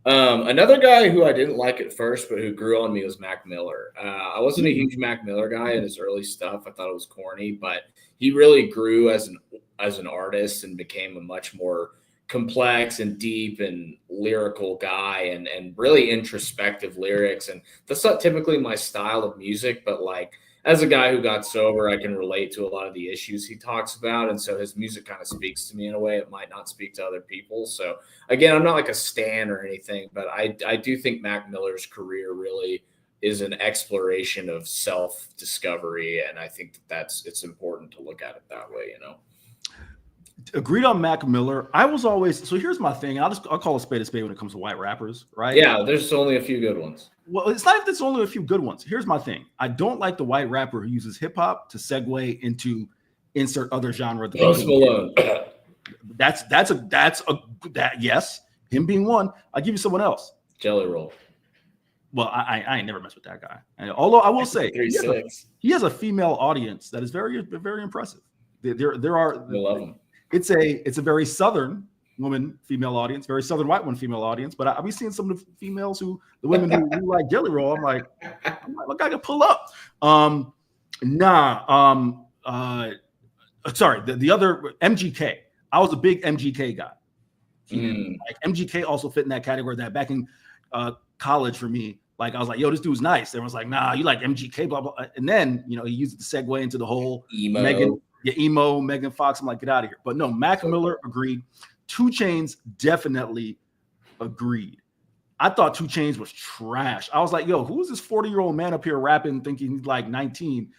Yeah. Another guy who I didn't like at first, but who grew on me was Mac Miller. I wasn't a huge Mac Miller guy in his early stuff. I thought it was corny, but he really grew as an artist and became a much more complex and deep and lyrical guy, and really introspective lyrics. And that's not typically my style of music, but like, as a guy who got sober, I can relate to a lot of the issues he talks about. And so his music kind of speaks to me in a way it might not speak to other people. So again, I'm not like a stan or anything, but I do think Mac Miller's career really is an exploration of self-discovery. And I think it's important to look at it that way, you know? Agreed on Mac Miller. So here's my thing. I'll call a spade when it comes to white rappers, right? Yeah, there's only a few good ones. Well, it's not if there's only a few good ones. Here's my thing. I don't like the white rapper who uses hip hop to segue into insert other genre. Post Malone. Yes, him being one. I'll give you someone else. Jelly Roll. Well, I ain't never messed with that guy. Although I will say he has a female audience that is very, very impressive. There are. I love him. It's a very Southern woman female audience, very Southern white one female audience. But I've been seeing some of the females the women who like Jelly Roll. I'm like, look, I can pull up. Sorry, the other MGK. I was a big MGK guy. Like, MGK also fit in that category. That back in college for me, like, I was like, yo, this dude's nice. Everyone's like, nah, you like MGK, blah blah. And then he used it to segue into the whole emo Megan Fox. I'm like, get out of here. But no, Mac Miller agreed. 2 Chainz definitely agreed. I thought 2 Chainz was trash. I was like, yo, who's this 40-year-old man up here rapping thinking he's like 19?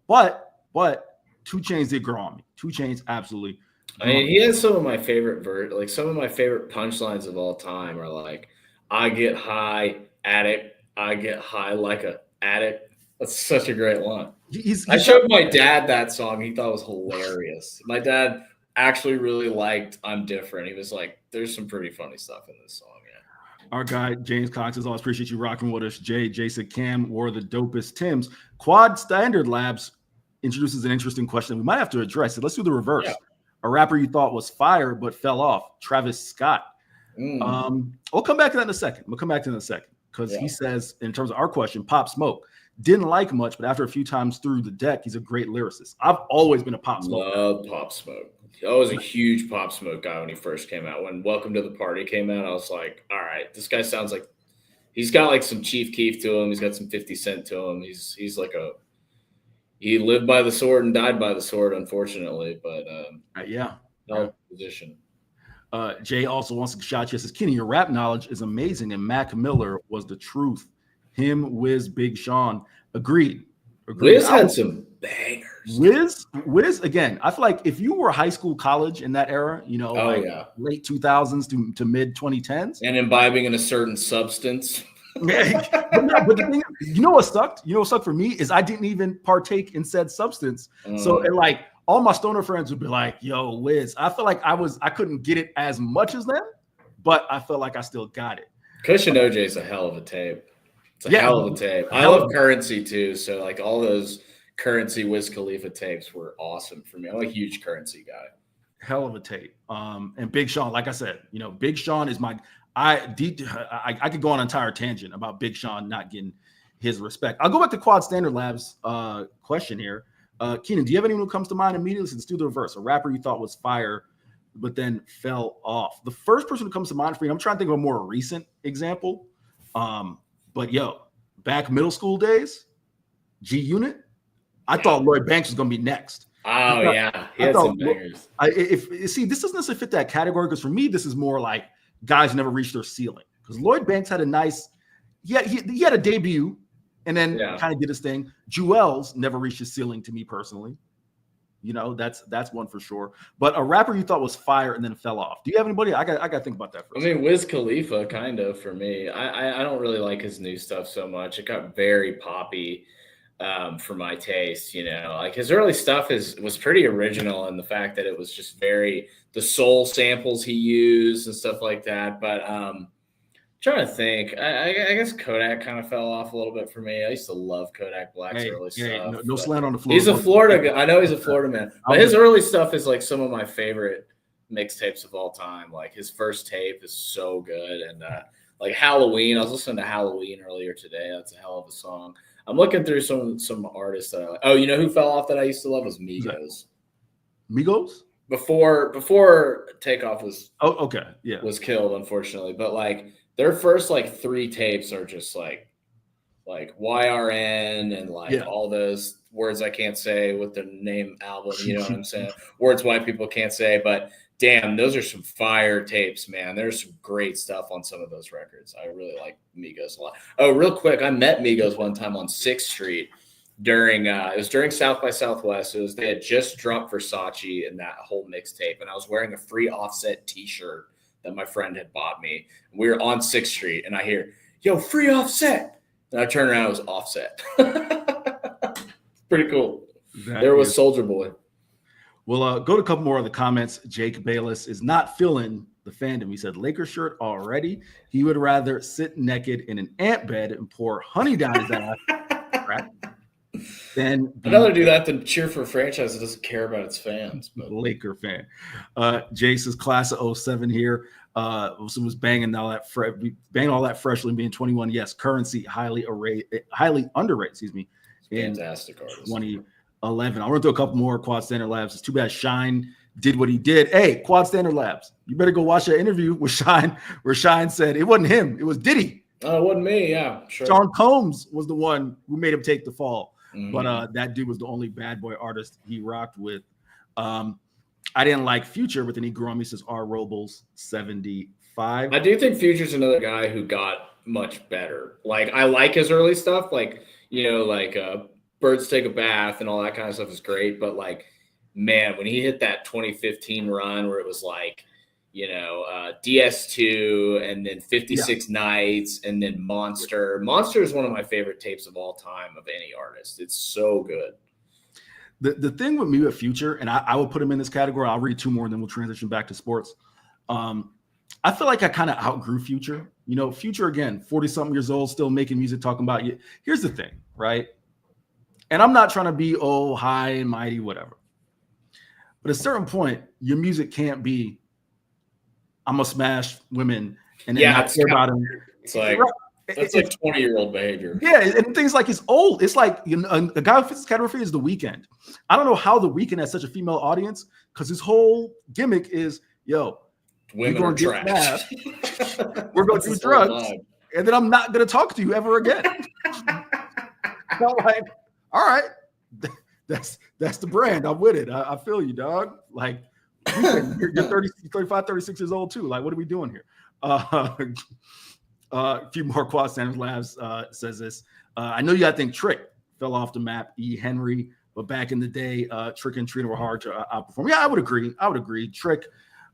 But 2 Chainz did grow on me. 2 Chainz absolutely. I mean, he has some of my favorite some of my favorite punchlines of all time are like, I get high, addict. I get high like a addict. That's such a great line. I showed my dad that song. He thought it was hilarious. My dad actually really liked I'm Different. He was like, there's some pretty funny stuff in this song. Yeah. Our guy, James Cox, as always, appreciate you rocking with us. Jason Cam wore the dopest Tims. Quad Standard Labs introduces an interesting question. We might have to address it. Let's do the reverse. Yeah. A rapper you thought was fire but fell off, Travis Scott. We'll come back to that in a second. Because he says, in terms of our question, Pop Smoke. Didn't like much, but after a few times through the deck, he's a great lyricist. I've always been a Pop Smoke. Love Pop Smoke. I was a huge Pop Smoke guy when he first came out. When Welcome to the Party came out, I was like, all right, this guy sounds like he's got like some Chief Keef to him. He's got some 50 Cent to him. He's like he lived by the sword and died by the sword, unfortunately. But position. Jay also wants to shout you. Says, Kenny, your rap knowledge is amazing, and Mac Miller was the truth. Him, Wiz, Big Sean. Agreed. Wiz had some bangers. Wiz, again, I feel like if you were high school, college in that era, late 2000s to mid 2010s. And imbibing in a certain substance. but the thing, you know what sucked? You know what sucked for me is I didn't even partake in said substance. So like all my stoner friends would be like, yo, Wiz. I felt like I couldn't get it as much as them, but I felt like I still got it. Cushion OJ is a hell of a tape. It's a hell of a tape. I love Currency too. So like all those Currency Wiz Khalifa tapes were awesome for me. I'm a huge Currency guy. hell of a tape. And Big Sean, like I said, Big Sean is I could go on an entire tangent about Big Sean not getting his respect. I'll go back to Quad Standard Labs question here. Keenan, do you have anyone who comes to mind immediately? Let's do the reverse. A rapper you thought was fire, but then fell off. The first person who comes to mind for me, I'm trying to think of a more recent example. But back middle school days, G Unit, I thought Lloyd Banks was going to be next. Oh, yeah. He had some bangers. This doesn't necessarily fit that category because for me, this is more like guys never reached their ceiling. Because Lloyd Banks had a nice, he had a debut and then kind of did his thing. Jewels never reached his ceiling to me personally. That's one for sure. But a rapper you thought was fire and then fell off. Do you have anybody? I got to think about that first. I mean, Wiz Khalifa, kind of for me. I don't really like his new stuff so much. It got very poppy for my taste. Like his early stuff was pretty original in the fact that it was just the soul samples he used and stuff like that. But trying to think, I guess Kodak kind of fell off a little bit for me. I used to love Kodak Black's early stuff. No slant on the floor. He's a Florida guy. I know he's a Florida man, but his early stuff is like some of my favorite mixtapes of all time. Like his first tape is so good, and like Halloween. I was listening to Halloween earlier today. That's a hell of a song. I'm looking through some artists that I like. Oh, you know who fell off that I used to love was Migos. Migos? Before Takeoff was was killed, unfortunately, but like. Their first like 3 tapes are just like YRN and like all those words I can't say with the name album, you know what I'm saying? Words white people can't say, but damn, those are some fire tapes, man. There's some great stuff on some of those records. I really like Migos a lot. Oh, real quick, I met Migos one time on 6th Street during it was during South by Southwest. They had just dropped Versace and that whole mixtape, and I was wearing a free Offset t-shirt that my friend had bought me. We were on 6th Street, and I hear, "Yo, free Offset!" And I turn around, it was Offset. Pretty cool. There was Soulja Boy. Well, go to a couple more of the comments. Jake Bayless is not feeling the fandom. He said, "Lakers shirt already. He would rather sit naked in an ant bed and pour honey down his ass." Then I'd rather do that than cheer for a franchise that doesn't care about its fans. But Laker fan. Jace's class of 07 here. Was banging all that freshly being 21. Yes, Currency highly underrated. Excuse me. Fantastic artist. 2011. I'll run through a couple more Quad Standard Labs. It's too bad Shine did what he did. Hey, Quad Standard Labs, you better go watch that interview with Shine, where Shine said it wasn't him, it was Diddy. Oh, it wasn't me. Yeah, sure. Sean Combs was the one who made him take the fall. But that dude was the only bad boy artist he rocked with. I didn't like Future, but then he grew on me. Says R. Robles 75. I do think Future's another guy who got much better. Like I like his early stuff, like Birds Take a Bath and all that kind of stuff is great. But like, man, when he hit that 2015 run where it was like, DS2 and then 56 Nights and then Monster. Monster is one of my favorite tapes of all time of any artist. It's so good. The thing with me with Future, and I would put him in this category. I'll read 2 more and then we'll transition back to sports. I feel like I kind of outgrew Future. Future, again, 40-something years old, still making music, talking about you. Here's the thing, right? And I'm not trying to be, high and mighty, whatever. But at a certain point, your music can't be, I'm gonna smash women and then not care about them. It's like that's like 20-year-old behavior. Yeah, and things like it's old. It's like a guy who fits this category is The Weeknd. I don't know how The Weeknd has such a female audience because his whole gimmick is, women are trash. We're going to do drugs, and then I'm not gonna talk to you ever again. I'm like, all right, that's the brand. I'm with it. I feel you, dog. Like. You're 30, 35, 36 years old too. Like, what are we doing here? A few more Quad Standard Labs says this. I know you gotta think Trick fell off the map, E. Henry, but back in the day, Trick and Trina were hard to outperform. Yeah, I would agree. Trick,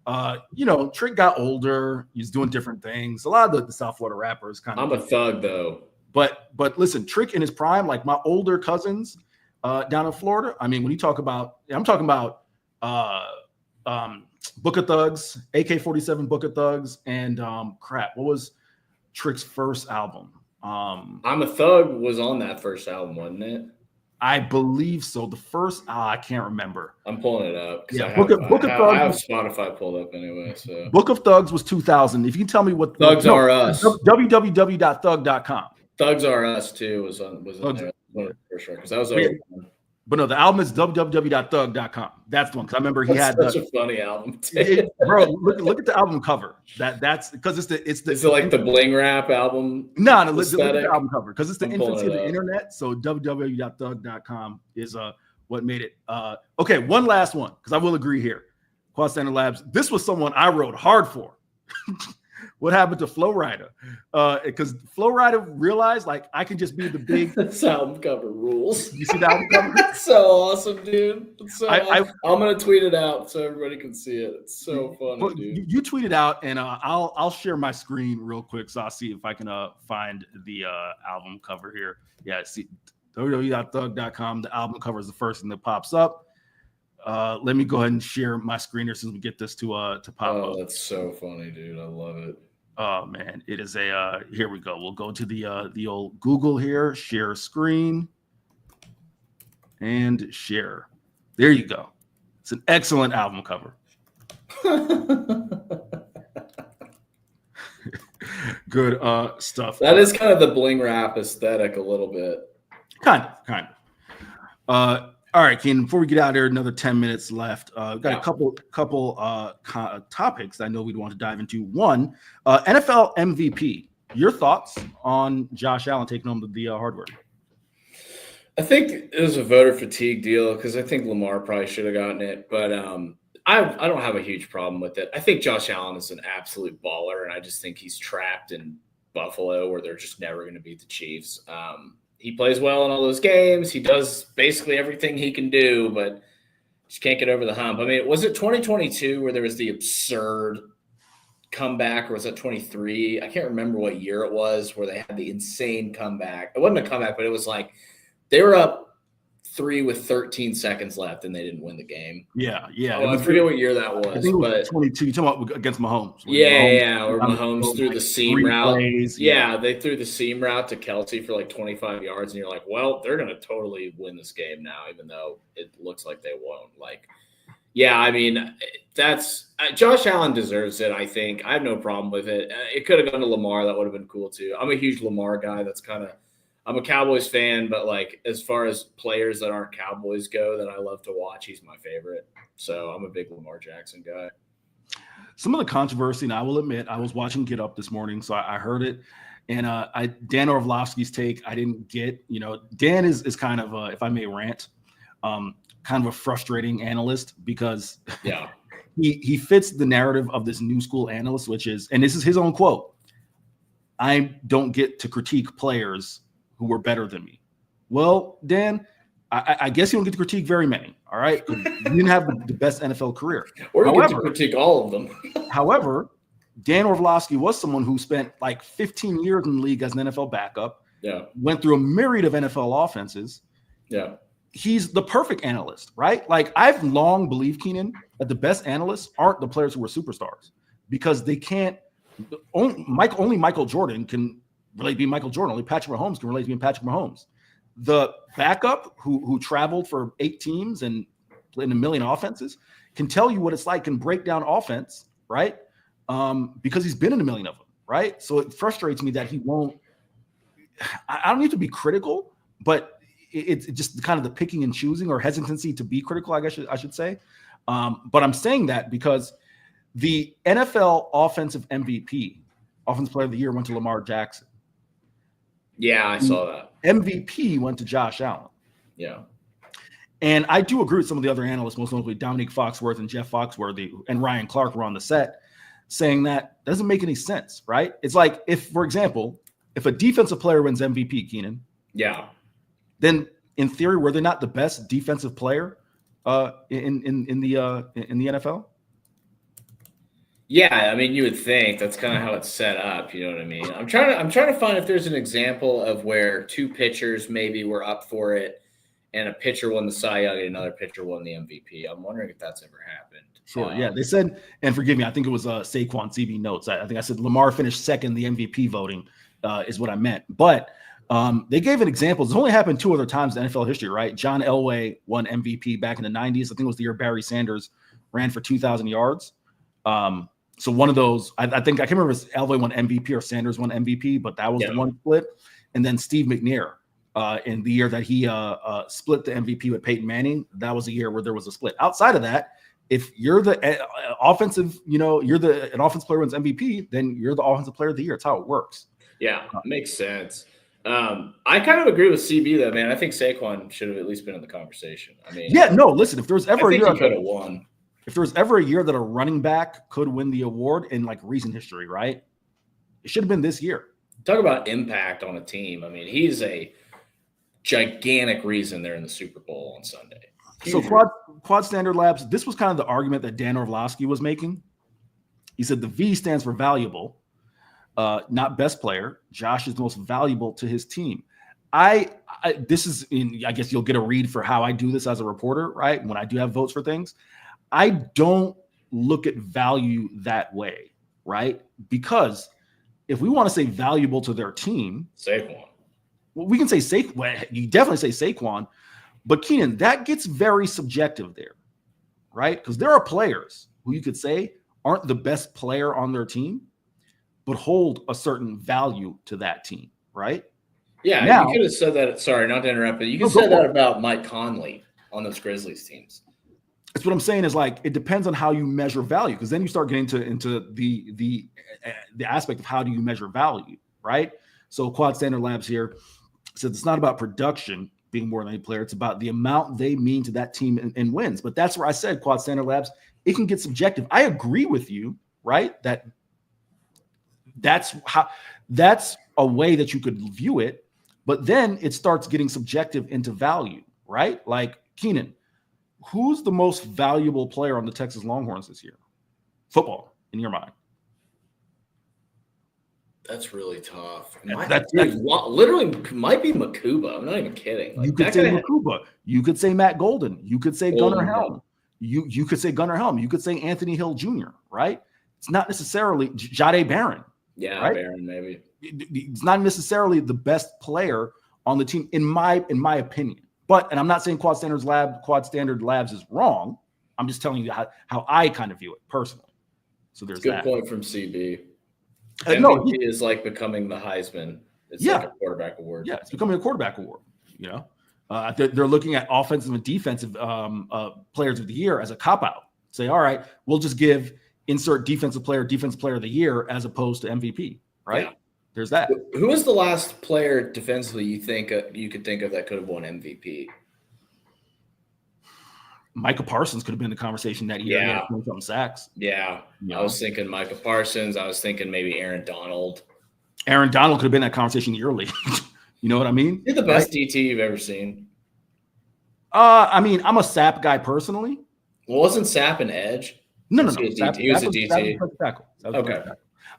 Trick got older. He's doing different things. A lot of the South Florida rappers kind of. I'm a thug though. But listen, Trick in his prime, like my older cousins down in Florida. I mean, when you talk about, I'm talking about Book of Thugs, AK-47 Book of Thugs, and what was Trick's first album? I'm a Thug was on that first album, wasn't it? I believe so. The first, I can't remember. I'm pulling it up. Yeah, I Book of I have Thugs. Spotify pulled up anyway. So Book of Thugs was 2000. If you can tell me what Thugs Are Us. www.thug.com. Thugs Are Us too was in there for sure because that was over. But no, the album is www.thug.com. That's the one because I remember he had such a funny album. Bro, look at the album cover. That's because it's the is it like the bling rap album? No, look at the album cover because it's the infancy of the up. internet. So www.thug.com is what made it. Okay, one last one because I will agree here. Quad Standard Labs. This was someone I wrote hard for. What happened to Flow Rider? Because Flow Rider realized like I can just be the big. This album cover rules. You see the album cover? It's so awesome, dude. It's so awesome. I'm gonna tweet it out so everybody can see it. It's so funny, dude. You tweet it out, and I'll share my screen real quick so I'll see if I can find the album cover here. Yeah, see www.thug.com. The album cover is the first thing that pops up. Let me go ahead and share my screen here since we get this to pop up. Oh, that's so funny, dude. I love it. Oh man, it is a here we go. We'll go to the old Google here, share screen and share. There you go. It's an excellent album cover. Good stuff. That is kind of the bling rap aesthetic a little bit. Kind of. All right, Keenan, before we get out of here, another 10 minutes left. We've got a couple topics I know we'd want to dive into. One, NFL MVP. Your thoughts on Josh Allen taking home the hardware? I think it was a voter fatigue deal because I think Lamar probably should have gotten it. But I don't have a huge problem with it. I think Josh Allen is an absolute baller, and I just think he's trapped in Buffalo where they're just never going to beat the Chiefs. He plays well in all those games. He does basically everything he can do, but just can't get over the hump. I mean, was it 2022 where there was the absurd comeback, or was that 23? I can't remember what year it was where they had the insane comeback. It wasn't a comeback, but it was like they were up 3 with 13 seconds left and they didn't win the game. Yeah. I forget what year that was. I think it was 22. You're talking about against Mahomes. Where Mahomes threw the seam route. Plays, they threw the seam route to Kelsey for like 25 yards, and you're like, well, they're going to totally win this game now, even though it looks like they won't. I mean, that's Josh Allen deserves it, I think. I have no problem with it. It could have gone to Lamar. That would have been cool, too. I'm a huge Lamar guy. I'm a Cowboys fan, but as far as players that aren't Cowboys go that I love to watch, he's my favorite. So I'm a big Lamar Jackson guy. Some of the controversy, and I will admit, I was watching Get Up this morning, so I heard it. And Dan Orlovsky's take, I didn't get. Dan is kind of, if I may rant, kind of a frustrating analyst because he fits the narrative of this new school analyst, which is, and this is his own quote, I don't get to critique players who were better than me. Well, Dan, I guess you don't get to critique very many, all right? You didn't have the best NFL career. Or you get to critique all of them. However, Dan Orlovsky was someone who spent like 15 years in the league as an NFL backup, went through a myriad of NFL offenses. Yeah. He's the perfect analyst, right? Like I've long believed, Keenan, that the best analysts aren't the players who are superstars because they can't – only Michael Jordan can – relate to being Michael Jordan. Only Patrick Mahomes can relate to being Patrick Mahomes. The backup who traveled for 8 teams and played in a million offenses can tell you what it's like, can break down offense, right? Because he's been in a million of them, right? So it frustrates me that he won't. I don't need to be critical, but it's just kind of the picking and choosing or hesitancy to be critical, I guess I should say. But I'm saying that because the NFL offensive MVP, Offensive Player of the Year, went to Lamar Jackson. Yeah, I saw that. MVP went to Josh Allen. Yeah. And I do agree with some of the other analysts, most notably Dominique Foxworth and Jeff Foxworthy and Ryan Clark were on the set saying that doesn't make any sense, right? It's like if, for example, if a defensive player wins MVP, Keenan, then in theory, were they not the best defensive player in the NFL? Yeah, I mean, you would think that's kind of how it's set up. You know what I mean? I'm trying to find if there's an example of where 2 pitchers maybe were up for it, and a pitcher won the Cy Young and another pitcher won the MVP. I'm wondering if that's ever happened. Sure. Yeah, they said, and forgive me, I think it was Saquon CB notes. I think I said Lamar finished second in the MVP voting is what I meant. But They gave an example. It's only happened 2 other times in NFL history, right? John Elway won MVP back in the 90s. I think it was the year Barry Sanders ran for 2,000 yards. So one of those, I think, I can't remember if Elway won MVP or Sanders won MVP, but that was the one split. And then Steve McNair, in the year that he split the MVP with Peyton Manning, that was a year where there was a split. Outside of that, if you're the offensive, an offensive player wins MVP, then you're the offensive player of the year. It's how it works. Yeah, makes sense. I kind of agree with CB though, man. I think Saquon should have at least been in the conversation. I mean, listen, if there was ever a year he could have won. If there was ever a year that a running back could win the award in like recent history, right? It should have been this year. Talk about impact on a team. I mean, he's a gigantic reason they're in the Super Bowl on Sunday. So Quad Standard Labs, this was kind of the argument that Dan Orlovsky was making. He said the V stands for valuable, not best player. Josh is the most valuable to his team. I guess you'll get a read for how I do this as a reporter, right? When I do have votes for things, I don't look at value that way, right? Because if we want to say valuable to their team, Saquon. Well, we can say Saquon. Well, you definitely say Saquon, but Keenan, that gets very subjective there, right? Because there are players who you could say aren't the best player on their team, but hold a certain value to that team, right? Yeah, now, you could have said that. Sorry, not to interrupt, but you could have said that about Mike Conley on those Grizzlies teams. That's what I'm saying is like it depends on how you measure value, because then you start getting into the aspect of how do you measure value, right? So Quad Standard Labs here says it's not about production being more than a player, it's about the amount they mean to that team and wins. But that's where I said Quad Standard Labs, it can get subjective. I agree with you, right? That's a way that you could view it, but then it starts getting subjective into value, right? Like Keenan, who's the most valuable player on the Texas Longhorns this year? Football, in your mind. That's really tough. Literally might be Makuba. I'm not even kidding. Like, you could say Makuba. You could say Matt Golden. You could say Gunnar Helm. You could say Gunnar Helm. You could say Anthony Hill Jr., right? It's not necessarily Jade Barron. Yeah, right? Barron, maybe. It's not necessarily the best player on the team, in my opinion. But, and I'm not saying Quad Standard Labs is wrong. I'm just telling you how I kind of view it personally. So there's Good that. point from CB. No, MVP is like becoming the Heisman. It's like a quarterback award. Yeah, it's becoming a quarterback award. You know, they're looking at offensive and defensive players of the year as a cop-out. Say, all right, we'll just insert defensive player of the year as opposed to MVP, right? Yeah. There's that. Who was the last player defensively you think you could think of that could have won MVP? Micah Parsons could have been in the conversation that year. Yeah. He had some sacks. Yeah. I was thinking Micah Parsons. I was thinking maybe Aaron Donald. Aaron Donald could have been in that conversation yearly. You know what I mean? You're the best DT you've ever seen. I mean, I'm a Sapp guy personally. Well, wasn't Sapp an edge? No. He was a DT. Okay.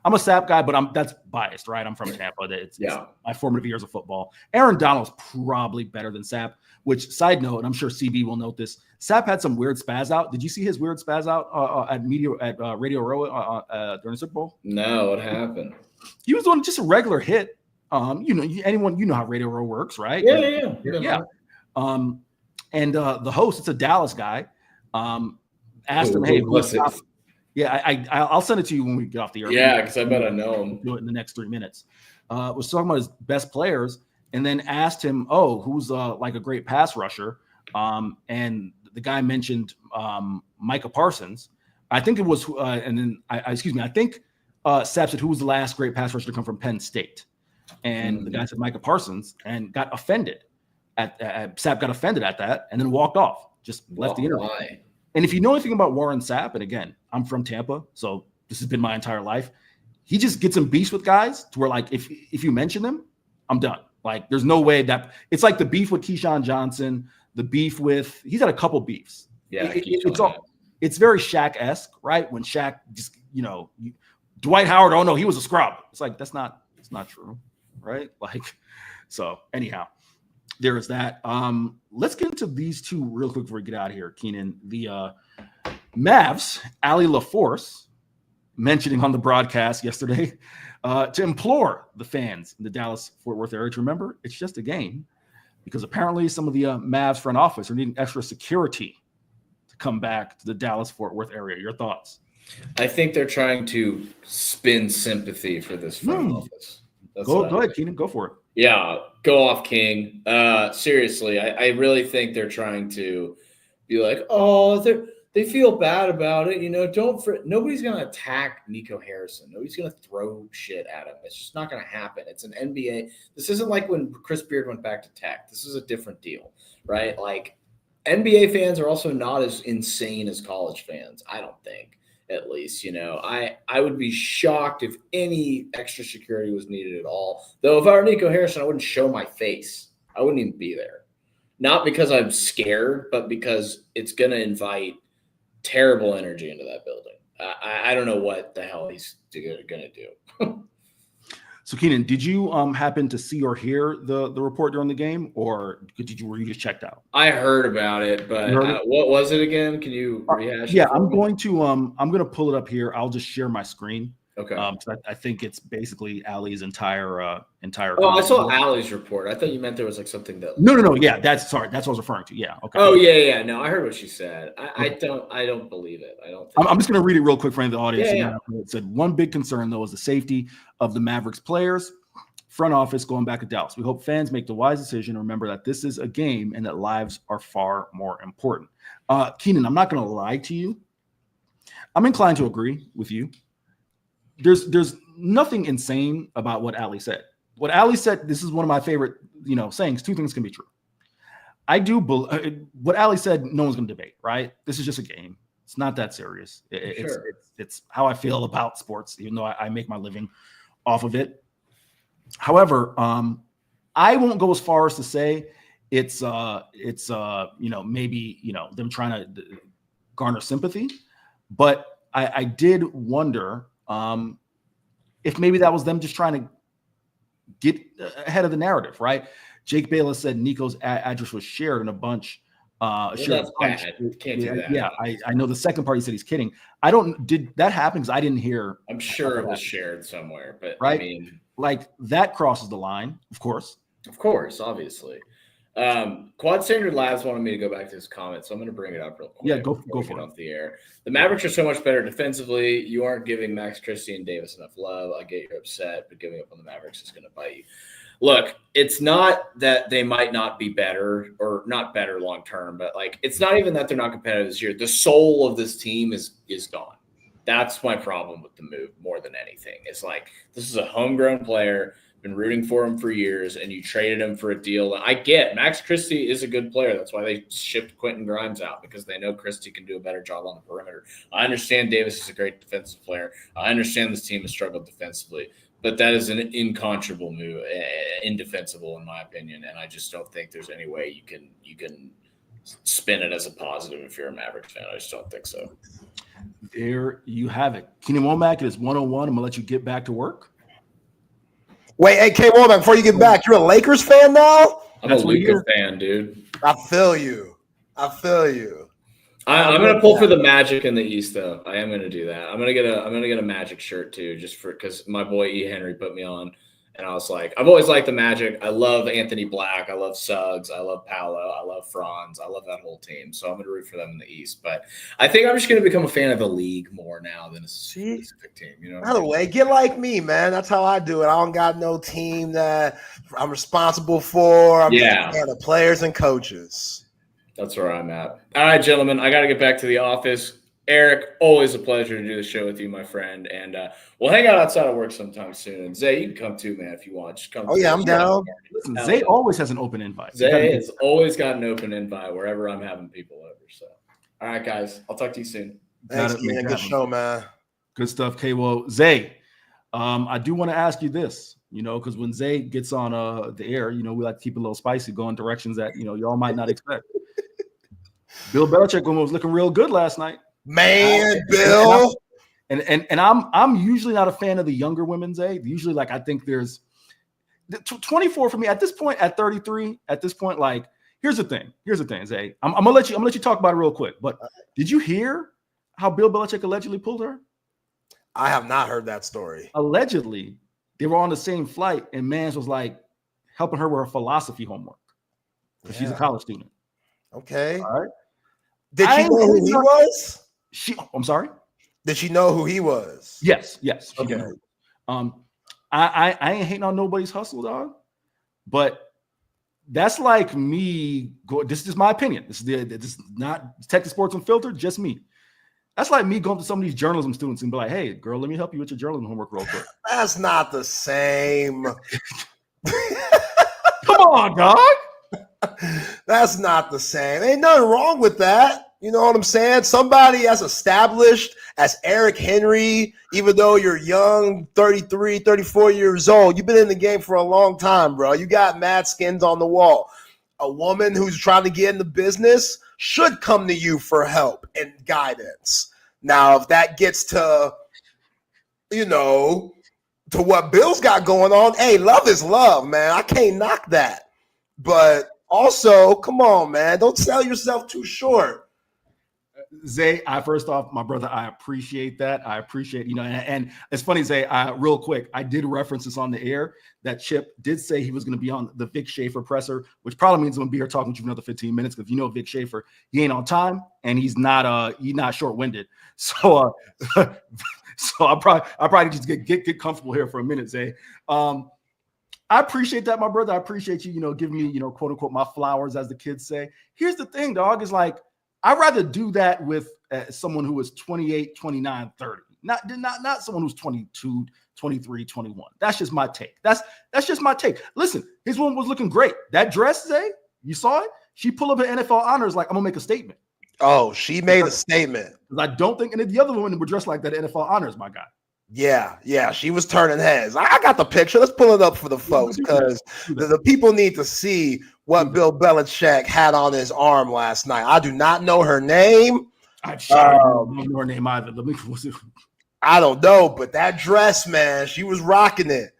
I'm a Sapp guy, but that's biased, right? I'm from Tampa. It's my formative years of football. Aaron Donald's probably better than Sapp, which, side note, and I'm sure CB will note this, Sapp had some weird spaz out. Did you see his weird spaz out at Radio Row during the Super Bowl? No, what happened? He was doing just a regular hit. Anyone, you know how Radio Row works, right? Yeah. And the host, it's a Dallas guy, asked him, hey, I'll send it to you when we get off the air. Yeah, because I bet I know him. Do it in the next 3 minutes. Was talking about his best players, and then asked him, "Oh, who's like a great pass rusher?" And the guy mentioned Micah Parsons. I think it was, and then I think Sapp said, "Who was the last great pass rusher to come from Penn State?" And the guy said Micah Parsons, and got offended. Sapp got offended at that, and then walked off. Just left the interview. Why? And if you know anything about Warren Sapp, and again, I'm from Tampa, so this has been my entire life. He just gets in beefs with guys to where, like, if you mention them, I'm done. Like, there's no way that it's like the beef with Keyshawn Johnson, the beef with he's had a couple beefs. Yeah, it's very Shaq-esque, right? When Shaq just Dwight Howard, oh no, he was a scrub. It's like it's not true, right? Like, so anyhow. There is that. Let's get into these two real quick before we get out of here, Keenan. The Mavs, Ali LaForce, mentioning on the broadcast yesterday, to implore the fans in the Dallas-Fort Worth area to remember it's just a game, because apparently some of the Mavs front office are needing extra security to come back to the Dallas-Fort Worth area. Your thoughts? I think they're trying to spin sympathy for this front office. Go ahead, Keenan. Go for it. Yeah, go off, King. Seriously, I really think they're trying to be like, oh, they feel bad about it. Nobody's going to attack Nico Harrison. Nobody's going to throw shit at him. It's just not going to happen. It's an NBA. This isn't like when Chris Beard went back to Tech. This is a different deal, right? Like, NBA fans are also not as insane as college fans, I don't think. At least, I would be shocked if any extra security was needed at all. Though if I were Nico Harrison, I wouldn't show my face. I wouldn't even be there. Not because I'm scared, but because it's going to invite terrible energy into that building. I don't know what the hell he's going to do. So, Keenan, did you happen to see or hear the report during the game, or were you just checked out? I heard about it, but what was it again? Can you rehash? Yeah, I'm going to pull it up here. I'll just share my screen. Okay. So I think it's basically Allie's entire. Oh, I saw Allie's report. I thought you meant there was like something that. No. Yeah, that's what I was referring to. Yeah. Okay. Oh yeah. No, I heard what she said. I don't believe it. I don't. I'm just going to read it real quick for any of the audience. Yeah. It said one big concern though is the safety of the Mavericks players, front office going back to Dallas. We hope fans make the wise decision and remember that this is a game and that lives are far more important. Keenan, I'm not going to lie to you. I'm inclined to agree with you. There's nothing insane about what Allie said. What Allie said, this is one of my favorite, sayings. Two things can be true. I do what Allie said. No one's going to debate, right? This is just a game. It's not that serious. It's how I feel about sports, even though I make my living off of it. However, I won't go as far as to say it's maybe them trying to garner sympathy, but I did wonder if maybe that was them just trying to get ahead of the narrative, right? Jake Bayless said Nico's address was shared in a bunch. That's bad. Can't do that. Yeah, I know the second part he said he's kidding. Did that happen? Because I didn't hear. I'm sure it was shared somewhere, but right? I mean, like that crosses the line, of course. Of course, obviously. Quad Standard Labs wanted me to go back to his comment, so I'm going to bring it up real quick. Yeah, go for it. Off the air. The Mavericks are so much better defensively. You aren't giving Max Christie and Davis enough love. I get you're upset, but giving up on the Mavericks is going to bite you. Look, it's not that they might not be better or not better long term, but like it's not even that they're not competitive this year. The soul of this team is gone. That's my problem with the move more than anything. It's like this is a homegrown player. Been rooting for him for years, and you traded him for a deal. I get Max Christie is a good player. That's why they shipped Quentin Grimes out, because they know Christie can do a better job on the perimeter. I understand Davis is a great defensive player. I understand this team has struggled defensively, but that is an incontrovertible move, indefensible in my opinion, and I just don't think there's any way you can spin it as a positive if you're a Mavericks fan. I just don't think so. There you have it. Keenan Womack, it is 101. I'm gonna let you get back to work. Wait, hey, K. Womack, before you get back, you're a Lakers fan now? I'm a Luka fan, dude. I feel you. I'm going to pull for the Magic in the East, though. I am going to do that. I'm going to get a Magic shirt too, just because my boy E. Henry put me on, and I was like, I've always liked the Magic. I love Anthony Black. I love Suggs. I love Paolo. I love Franz. I love that whole team. So I'm going to root for them in the East. But I think I'm just going to become a fan of the league more now than a specific team. By the way, get like me, man. That's how I do it. I don't got no team that I'm responsible for. I'm just a fan of players and coaches. That's where I'm at. All right, gentlemen, I got to get back to the office. Eric, always a pleasure to do the show with you, my friend. And we'll hang out outside of work sometime soon. And Zay, you can come too, man, if you want. Just come. Oh, yeah, I'm down. Listen, Zay always has an open invite. Zay has always got an open invite wherever I'm having people over. So, all right, guys, I'll talk to you soon. Thanks, Keenan. Good show, man. Good stuff, K-Wo. Zay, I do want to ask you this, because when Zay gets on the air, we like to keep it a little spicy, go in directions that, y'all might not expect. Bill Belichick was looking real good last night. Man, Bill. And I'm usually not a fan of the younger women, Zay. Usually, like, I think there's 24 for me at this point, at 33, at this point, like, here's the thing, Zay. I'm gonna let you talk about it real quick. But did you hear how Bill Belichick allegedly pulled her? I have not heard that story. Allegedly, they were on the same flight, and Mans was like helping her with her philosophy homework because she's a college student. Okay. All right. Did she know who he was? I'm sorry. Did she know who he was? Yes. She Okay. did. I ain't hating on nobody's hustle, dog. But that's like me. This is my opinion. This is not Texas Sports Unfiltered. Just me. That's like me going to some of these journalism students and be like, "Hey, girl, let me help you with your journalism homework real quick." That's not the same. Come on, dog. That's not the same. Ain't nothing wrong with that. You know what I'm saying? Somebody as established as Eric Henry, even though you're young, 33, 34 years old, you've been in the game for a long time, bro. You got mad skins on the wall. A woman who's trying to get in the business should come to you for help and guidance. Now, if that gets to, to what Bill's got going on, hey, love is love, man. I can't knock that. But also, come on, man. Don't sell yourself too short. Zay, first off, my brother, I appreciate that. I appreciate, and it's funny, Zay, real quick, I did reference this on the air that Chip did say he was going to be on the Vic Schaefer presser, which probably means I'm going to be here talking to you for another 15 minutes because Vic Schaefer, he ain't on time and he's not short-winded. So so I probably just get comfortable here for a minute, Zay. I appreciate that, my brother. I appreciate you, giving me, quote unquote, my flowers, as the kids say. Here's the thing, dog, is like, I'd rather do that with someone who is 28, 29, 30. Not someone who's 22, 23, 21. That's just my take. That's just my take. Listen, his one was looking great. That dress, Zay, you saw it? She pulled up her NFL honors like, I'm going to make a statement. Oh, she made a statement. Because I don't think any of the other women were dressed like that at NFL honors, my guy. Yeah, she was turning heads. I got the picture. Let's pull it up for the folks because the people need to see what Bill Belichick had on his arm last night. I do not know her name. I don't know her name either. I don't know, but that dress, man, she was rocking it.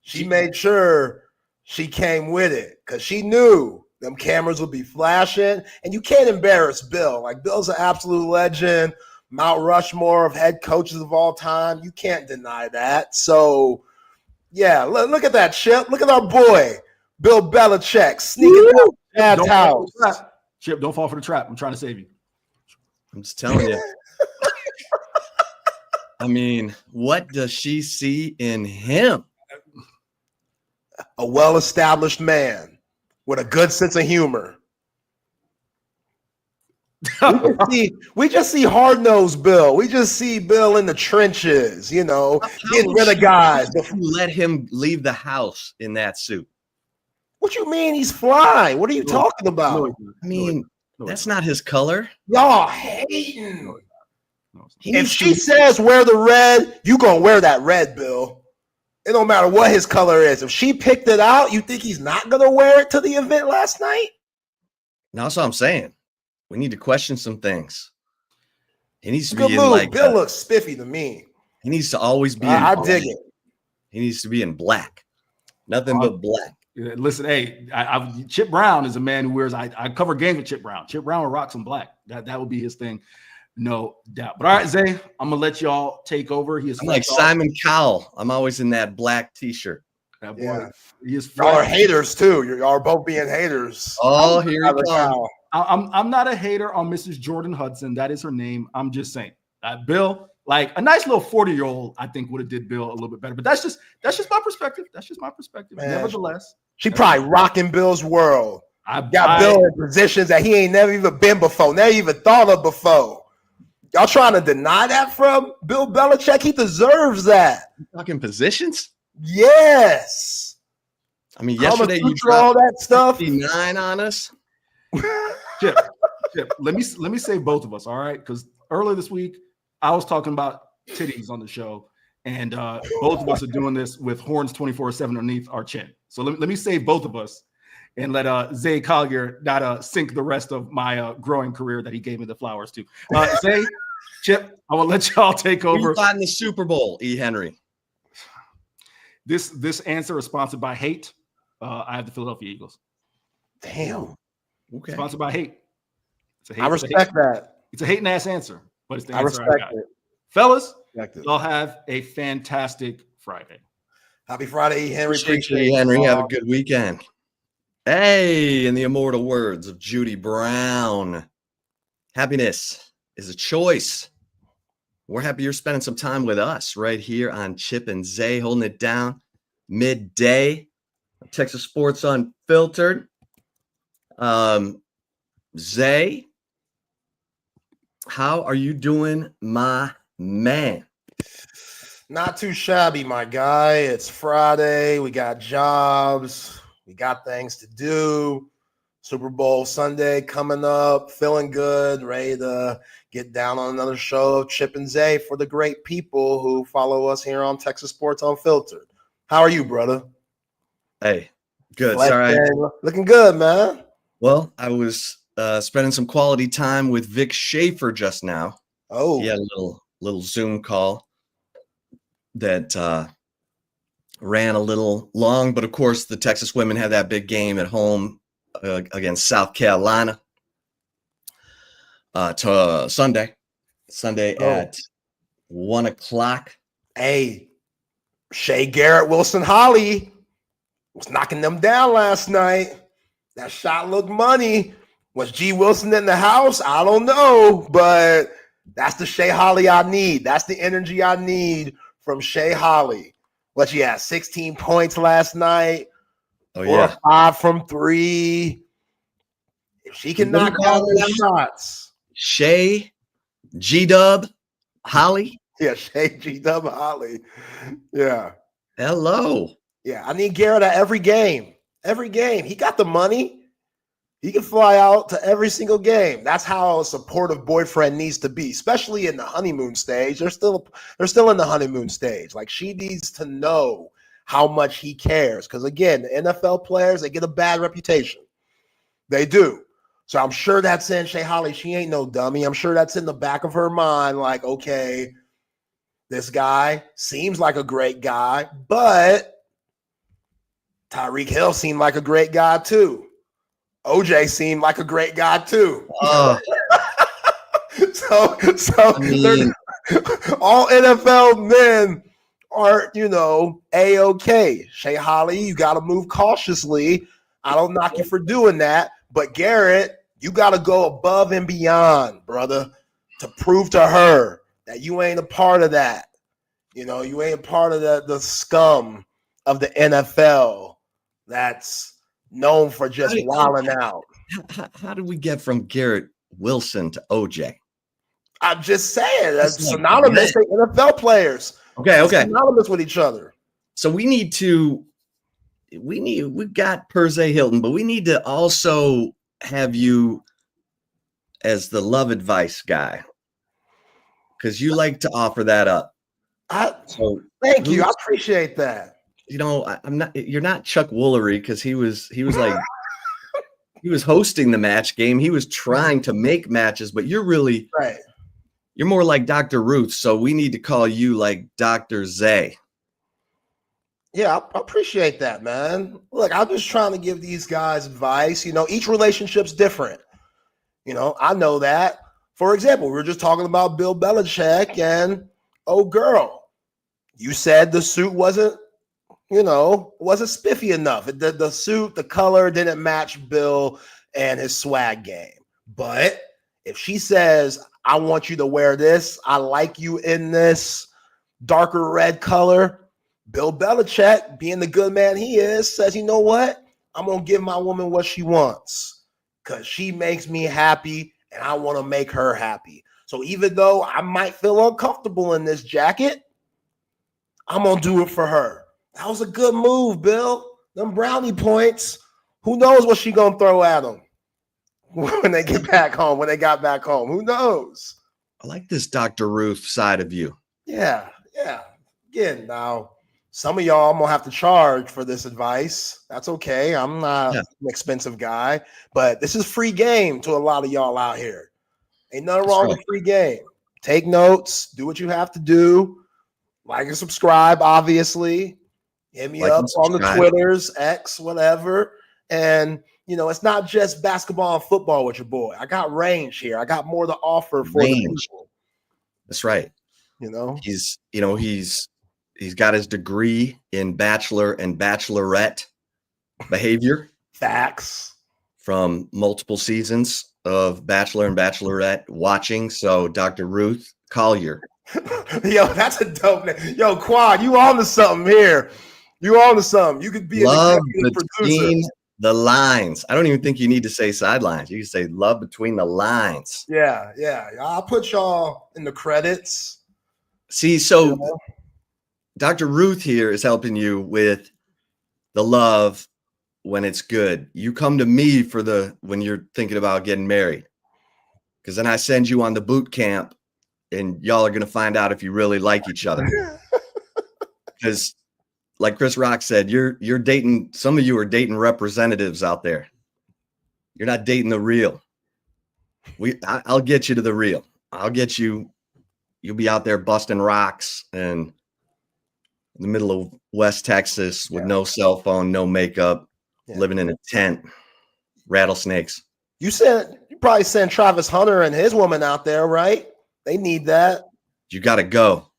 She made sure she came with it because she knew them cameras would be flashing, and you can't embarrass Bill. Like, Bill's an absolute legend. Mount Rushmore of head coaches of all time. You can't deny that. So, yeah, look at that, Chip. Look at our boy, Bill Belichick, sneaking out Dad's house. Chip, don't fall for the trap. I'm trying to save you. I'm just telling you. I mean, what does she see in him? A well-established man with a good sense of humor. we just see hard-nosed Bill. We just see Bill in the trenches, getting rid of guys. Let him leave the house in that suit. What you mean he's flying? What are you talking about? I mean, that's not his color. Y'all hating. If she says wear the red, you gonna wear that red, Bill. It don't matter what his color is. If she picked it out, you think he's not gonna wear it to the event last night? No, that's what I'm saying. We need to question some things. He needs to be in like Bill looks spiffy to me. He needs to always be. I dig it. He needs to be in black, nothing but black. Listen, hey, Chip Brown is a man who wears. I cover games with Chip Brown. Chip Brown will rock some black. That would be his thing, no doubt. But all right, Zay, I'm gonna let y'all take over. I'm like Simon Cowell. I'm always in that black T-shirt. That boy, he is. Y'all are haters too. Y'all are both being haters. Oh, here we go. I'm not a hater on Mrs. Jordan Hudson. That is her name. I'm just saying. Bill, like a nice little 40-year-old, I think would have did Bill a little bit better. But that's just my perspective. That's just my perspective. Man, nevertheless, she probably rocking Bill's world. Got Bill in positions that he ain't never even been before, never even thought of before. Y'all trying to deny that from Bill Belichick? He deserves that. Talking positions? Yes. I mean, yesterday you dropped all that stuff 59 on us. Chip, let me save both of us, all right? Because earlier this week, I was talking about titties on the show, and both of us are doing this with horns 24/7 underneath our chin. So let me save both of us and let Zay Collier not sink the rest of my growing career that he gave me the flowers to. Zay, Chip, I will let y'all take over. Who thought in the Super Bowl, E. Henry? This answer is sponsored by Hate. I have the Philadelphia Eagles. Damn. Okay. Sponsored by Hate. I respect that. It's a hate and ass answer, but it's the answer I respect got. it. Fellas, y'all have a fantastic Friday. Happy Friday, Henry. Appreciate you, Henry. Have a good weekend. Hey, in the immortal words of Judy Brown, happiness is a choice. We're happy you're spending some time with us right here on Chip and Zay, holding it down midday. Texas Sports Unfiltered. Zay, how are you doing, my man? Not too shabby, my guy. It's Friday. We got jobs. We got things to do. Super Bowl Sunday coming up. Feeling good. Ready to get down on another show of Chip and Zay for the great people who follow us here on Texas Sports Unfiltered. How are you, brother? Good. Sorry. Looking good, man. Well, I was spending some quality time with Vic Schaefer just now. Oh. He had a little Zoom call that ran a little long, but of course the Texas women have that big game at home against South Carolina to Sunday at 1:00. Hey, Shea Garrett, Wilson Holly was knocking them down last night. That shot looked money. Was G. Wilson in the house? I don't know, but that's the Shea Holly I need. That's the energy I need from Shea Holly. What she had, 16 points last night. Oh, yeah. 5 from 3. If she can knock down them shots. Shea G-Dub Holly? Yeah, Shea G-Dub Holly. Yeah. Hello. Yeah, I need Garrett at every game. Every game. He got the money. He can fly out to every single game. That's how a supportive boyfriend needs to be, especially in the honeymoon stage. They're still in the honeymoon stage. Like, she needs to know how much he cares. Because again, the NFL players, they get a bad reputation. They do. So I'm sure that's in Shea Holly. She ain't no dummy. I'm sure that's in the back of her mind. Like, okay, this guy seems like a great guy, but Tyreek Hill seemed like a great guy too. OJ seemed like a great guy too. So I mean, all NFL men are, A-okay. Shea Holly, you got to move cautiously. I don't knock you for doing that. But Garrett, you got to go above and beyond, brother, to prove to her that you ain't a part of that. You ain't part of the scum of the NFL that's known for just wilding out. How did we get from Garrett Wilson to OJ? I'm just saying that's synonymous. They NFL players. Okay. Synonymous with each other. So we've got Perze Hilton, but we need to also have you as the love advice guy, because you like to offer that up. Thank you. I appreciate that. I'm not. You're not Chuck Woolery, because he was like he was hosting the match game. He was trying to make matches, but you're really right. You're more like Dr. Ruth, so we need to call you like Dr. Zay. Yeah, I appreciate that, man. Look, I'm just trying to give these guys advice. Each relationship's different. I know that. For example, we were just talking about Bill Belichick and girl, you said the suit wasn't spiffy enough. The suit, the color didn't match Bill and his swag game. But if she says, I want you to wear this, I like you in this darker red color, Bill Belichick, being the good man he is, says, you know what? I'm going to give my woman what she wants because she makes me happy and I want to make her happy. So even though I might feel uncomfortable in this jacket, I'm going to do it for her. That was a good move, Bill. Them brownie points. Who knows what she going to throw at them when they get back home, when they got back home. Who knows? I like this Dr. Ruth side of you. Yeah. Again, now, some of y'all I'm going to have to charge for this advice. That's okay. I'm not an expensive guy, but this is free game to a lot of y'all out here. Ain't nothing wrong with free game. Take notes. Do what you have to do. Like and subscribe, obviously. Hit me up on the Twitters, X, whatever. And, it's not just basketball and football with your boy. I got range here. I got more to offer for the people. That's right. He's He's got his degree in bachelor and bachelorette behavior. Facts. From multiple seasons of Bachelor and Bachelorette watching. So Dr. Ruth Collier. Yo, that's a dope name. Yo, Quad, you on to something here. You on to something. You could be Love an executive between producer. the lines. I don't even think you need to say sidelines. You can say love between the lines. Yeah. I'll put y'all in the credits. See, so Dr. Ruth here is helping you with the love when it's good. You come to me for when you're thinking about getting married, because then I send you on the boot camp and y'all are going to find out if you really like each other. Because like Chris Rock said, you're dating, some of you are dating representatives out there. You're not dating the real. I'll get you to the real. I'll get you. You'll be out there busting rocks and in the middle of West Texas with no cell phone, no makeup, living in a tent, rattlesnakes. You probably sent Travis Hunter and his woman out there, right? They need that. You got to go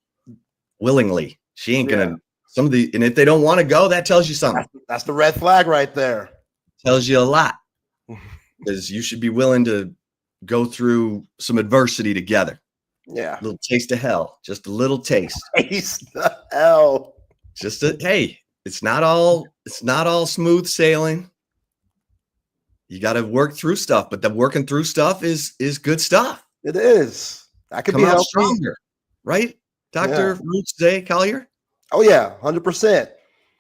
willingly. She ain't gonna. And if they don't want to go, that tells you something. That's the red flag right there. Tells you a lot, because you should be willing to go through some adversity together. Yeah, a little taste of hell, just a little taste. Taste of hell. Hey, it's not all smooth sailing. You got to work through stuff, but the working through stuff is good stuff. It is. That could Come be out healthy. stronger, right, Dr. Ruth Collier? Oh yeah, 100%.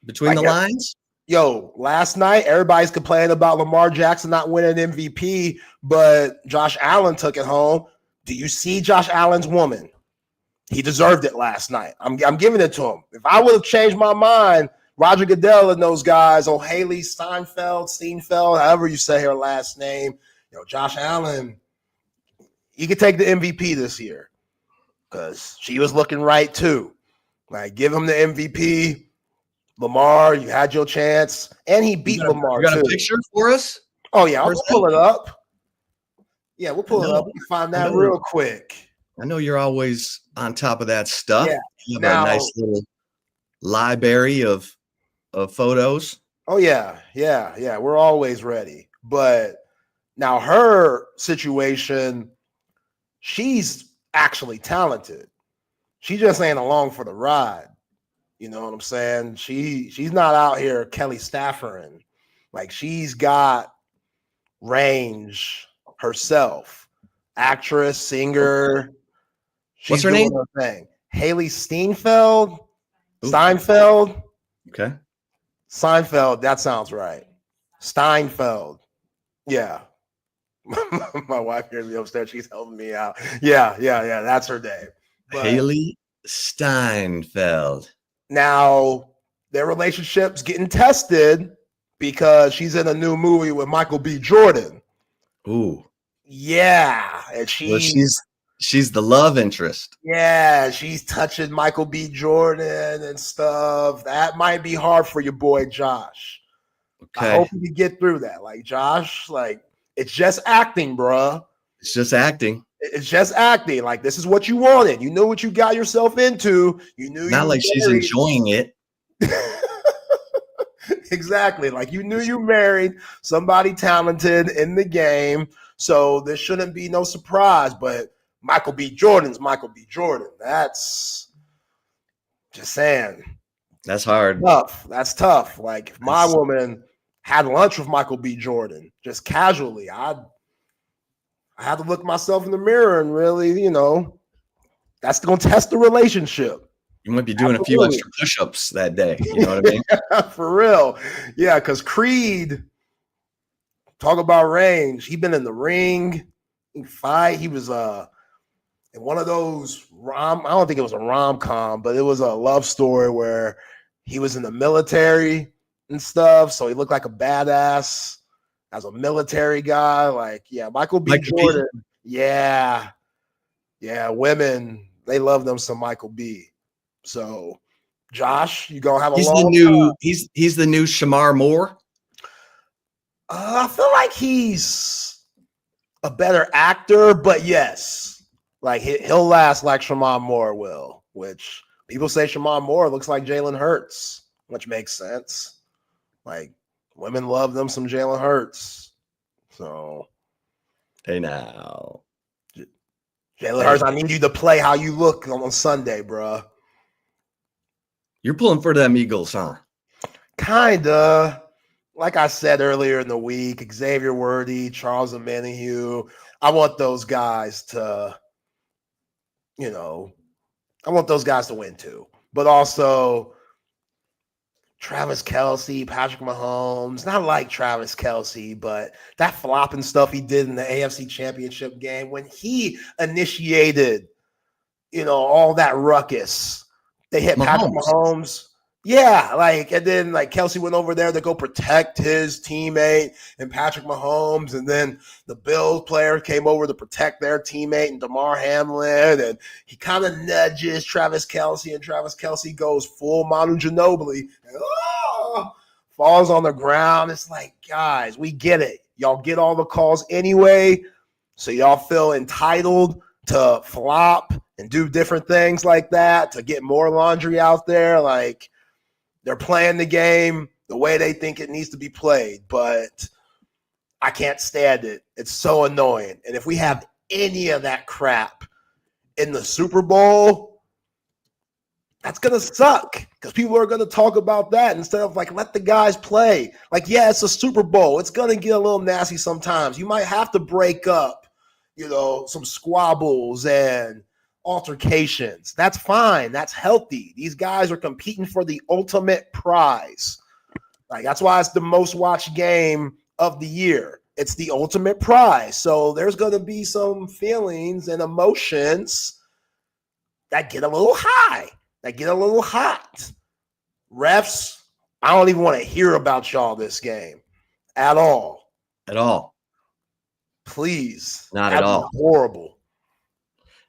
Between the lines. Yo, last night everybody's complaining about Lamar Jackson not winning MVP, but Josh Allen took it home. Do you see Josh Allen's woman? He deserved it last night. I'm giving it to him. If I would have changed my mind, Roger Goodell and those guys, Haley Steinfeld, however you say her last name, Josh Allen, he could take the MVP this year because she was looking right too. Like, give him the MVP. Lamar, you had your chance, and he beat Lamar. You got a picture for us? Oh yeah, I'll pull it up. Yeah, we'll pull it up. We can find that real quick. I know you're always on top of that stuff. Yeah. You have a nice little library of photos. Oh yeah. We're always ready. But now her situation, she's actually talented. She just ain't along for the ride. You know what I'm saying? She's not out here Kelly Stafford. Like, she's got range herself. Actress, singer. What's her name? Her thing. Haley Steinfeld. Okay. Seinfeld, that sounds right. Steinfeld. Yeah. My wife hears me upstairs. She's helping me out. Yeah. That's her name. But Haley Steinfeld. now their relationship's getting tested because she's in a new movie with Michael B. Jordan. Ooh. Yeah. And she's the love interest. Yeah, she's touching Michael B. Jordan and stuff. That might be hard for your boy Josh. Okay. I hope you get through that. Like, Josh, like, it's just acting, bruh. It's just acting. It's just acting. Like, this is what you wanted. You knew what you got yourself into. You knew. Not like she's enjoying it. Exactly. Like, you knew you married somebody talented in the game. So there shouldn't be no surprise. But Michael B. Jordan's Michael B. Jordan. That's just saying. That's hard. Tough. That's tough. Like, if my woman had lunch with Michael B. Jordan, just casually, I had to look myself in the mirror and really, that's going to test the relationship. You might be doing a few extra push-ups that day. You know what I mean? For real. Yeah, because Creed, talk about range. He been in the ring, fight. He was in one of those I don't think it was a rom-com, but it was a love story where he was in the military and stuff. So he looked like a badass as a military guy. Like, yeah, Michael B. Jordan. Yeah. Yeah, women, they love them some Michael B. So, Josh, you gonna have a long time. He's the new Shamar Moore. I feel like he's a better actor, but yes, like he'll last like Shamar Moore will, which People say Shamar Moore looks like Jalen Hurts, which makes sense. Like, women love them some Jalen Hurts. So, hey now. Jalen Hurts, I need you to play how you look on Sunday, bro. You're pulling for them Eagles, huh? Kinda. Like I said earlier in the week, Xavier Worthy, Charles Omenihu, I want those guys to, I want those guys to win too. But also Travis Kelce, Patrick Mahomes, not like Travis Kelce, but that flopping stuff he did in the AFC Championship game when he initiated, all that ruckus. They hit Patrick Mahomes. Yeah, and then Kelce went over there to go protect his teammate and Patrick Mahomes, and then the Bills player came over to protect their teammate and DeMar Hamlin, and he kind of nudges Travis Kelce, and Travis Kelce goes full Manu Ginobili and falls on the ground. It's like, guys, we get it. Y'all get all the calls anyway, so y'all feel entitled to flop and do different things like that to get more laundry out there. They're playing the game the way they think it needs to be played, but I can't stand it. It's so annoying. And if we have any of that crap in the Super Bowl, that's going to suck because people are going to talk about that instead of let the guys play. Yeah, it's a Super Bowl. It's going to get a little nasty sometimes. You might have to break up, some squabbles and altercations. That's fine. That's healthy. These guys are competing for the ultimate prize. That's why it's the most watched game of the year. It's the ultimate prize. So there's going to be some feelings and emotions that get a little high, that get a little hot. Refs, I don't even want to hear about y'all this game at all. At all. Please. Not at all. Horrible.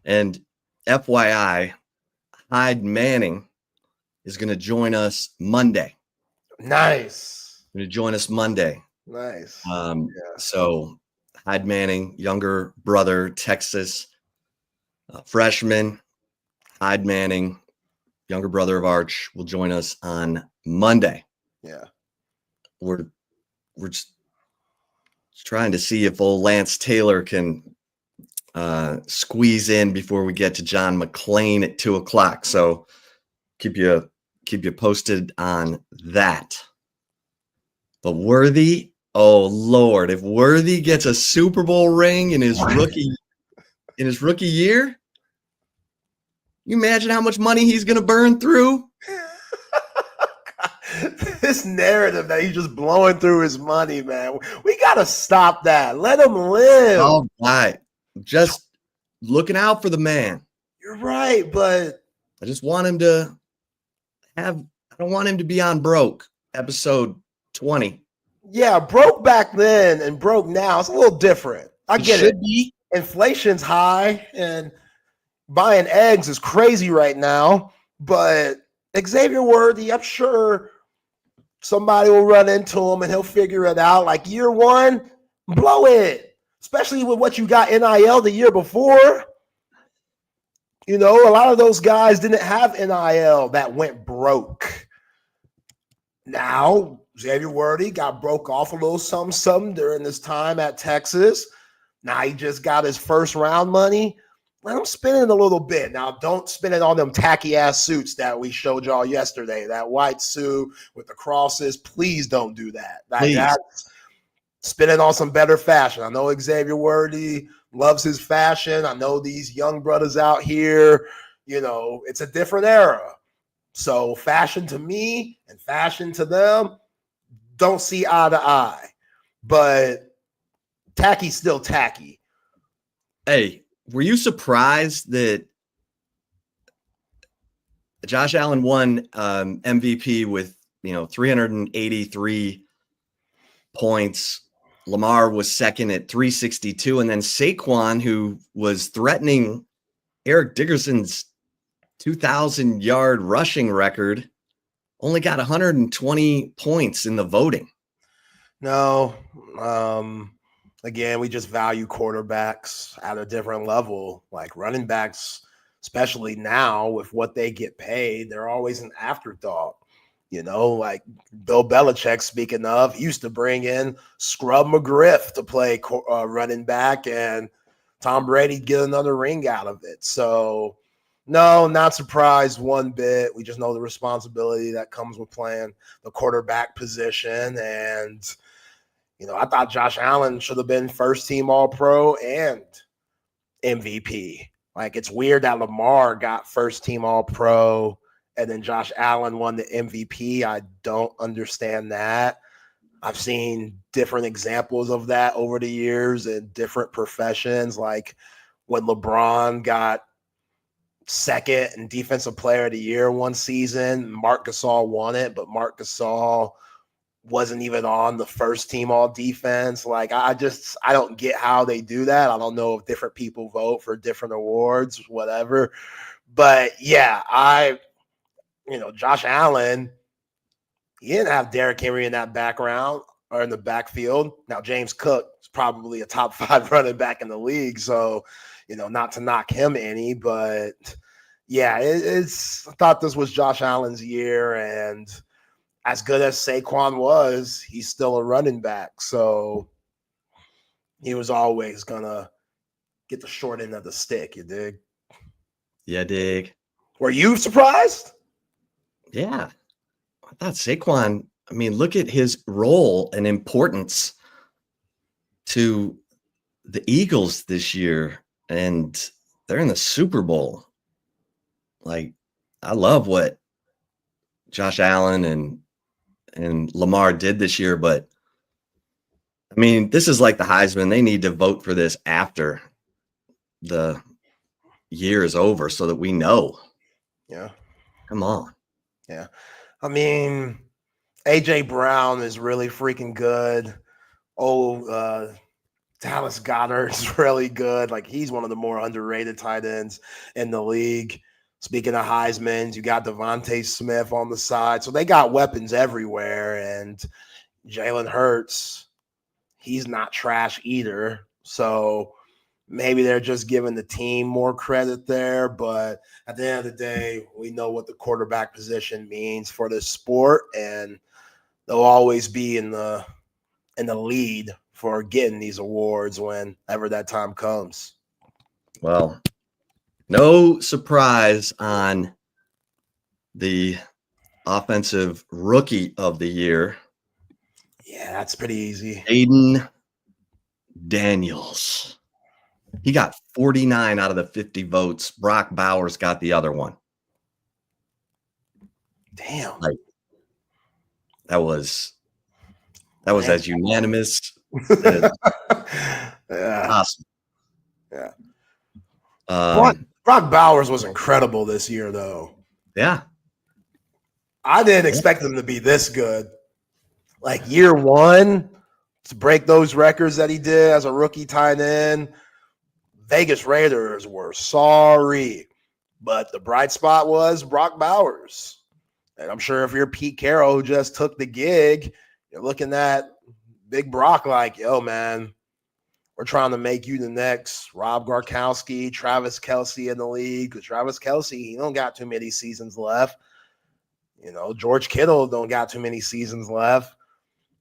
And FYI, Hyde Manning is going to join us Monday. Nice. Going to join us Monday. Nice. So Hyde Manning, younger brother, Texas freshman. Hyde Manning, younger brother of Arch, will join us on Monday. Yeah. We're just trying to see if old Lance Taylor can squeeze in before we get to John McClain at 2:00. So keep you posted on that. But Worthy, oh Lord, if Worthy gets a Super Bowl ring in his rookie year, you imagine how much money he's gonna burn through? This narrative that he's just blowing through his money, man. We gotta stop that. Let him live. All right. Just looking out for the man. You're right, but I just want him to I don't want him to be on broke, episode 20. Yeah, broke back then and broke now. It's a little different. I get it. Inflation's high and buying eggs is crazy right now. But Xavier Worthy, I'm sure somebody will run into him and he'll figure it out. Year one, blow it. Especially with what you got NIL the year before. A lot of those guys didn't have NIL that went broke. Now, Xavier Worthy got broke off a little something during this time at Texas. Now he just got his first round money. Let him spend it a little bit. Now, don't spend it on them tacky-ass suits that we showed y'all yesterday. That white suit with the crosses. Please don't do that. Spend it on some better fashion. I know Xavier Worthy loves his fashion. I know these young brothers out here, it's a different era. So fashion to me and fashion to them don't see eye to eye. But tacky's still tacky. Hey, were you surprised that Josh Allen won MVP with 383 points? Lamar was second at 362, and then Saquon, who was threatening Eric Dickerson's 2,000-yard rushing record, only got 120 points in the voting. No, again, we just value quarterbacks at a different level. Running backs especially now with what they get paid, they're always an afterthought. Like Bill Belichick, speaking of, he used to bring in Scrub McGriff to play running back, and Tom Brady get another ring out of it. So, no, not surprised one bit. We just know the responsibility that comes with playing the quarterback position. And, I thought Josh Allen should have been first-team All-Pro and MVP. Like, it's weird that Lamar got first-team All-Pro and then Josh Allen won the MVP. I don't understand that. I've seen different examples of that over the years in different professions. Like when LeBron got second and defensive player of the year one season, Marc Gasol won it, but Marc Gasol wasn't even on the first team all defense. Like I don't get how they do that. I don't know if different people vote for different awards, whatever. But yeah, Josh Allen, he didn't have Derrick Henry in that background or in the backfield. Now, James Cook is probably a top 5 running back in the league. So, not to knock him any, but yeah, I thought this was Josh Allen's year. And as good as Saquon was, he's still a running back. So he was always going to get the short end of the stick. You dig? Yeah, dig. Were you surprised? Yeah. I thought Saquon, look at his role and importance to the Eagles this year, and they're in the Super Bowl. Like, I love what Josh Allen and Lamar did this year, but this is like the Heisman. They need to vote for this after the year is over so that we know. Yeah. Come on. Yeah. AJ Brown is really freaking good. Dallas Goedert is really good. Like, he's one of the more underrated tight ends in the league. Speaking of Heismans, you got Devontae Smith on the side. So they got weapons everywhere. And Jalen Hurts, he's not trash either. So maybe they're just giving the team more credit there. But at the end of the day, we know what the quarterback position means for this sport. And they'll always be in the lead for getting these awards whenever that time comes. Well, no surprise on the offensive rookie of the year. Yeah, that's pretty easy. Aiden Daniels. He got 49 out of the 50 votes. Brock Bowers got the other one. Damn. Like, that was as unanimous as possible. Yeah. Brock Bowers was incredible this year, though. Yeah. I didn't expect him to be this good. Like, year one, to break those records that he did as a rookie tight end, Vegas Raiders were sorry. But the bright spot was Brock Bowers. And I'm sure if you're Pete Carroll, who just took the gig, you're looking at Big Brock like, yo, man, we're trying to make you the next Rob Gronkowski, Travis Kelce in the league. Because Travis Kelce, he don't got too many seasons left. George Kittle don't got too many seasons left.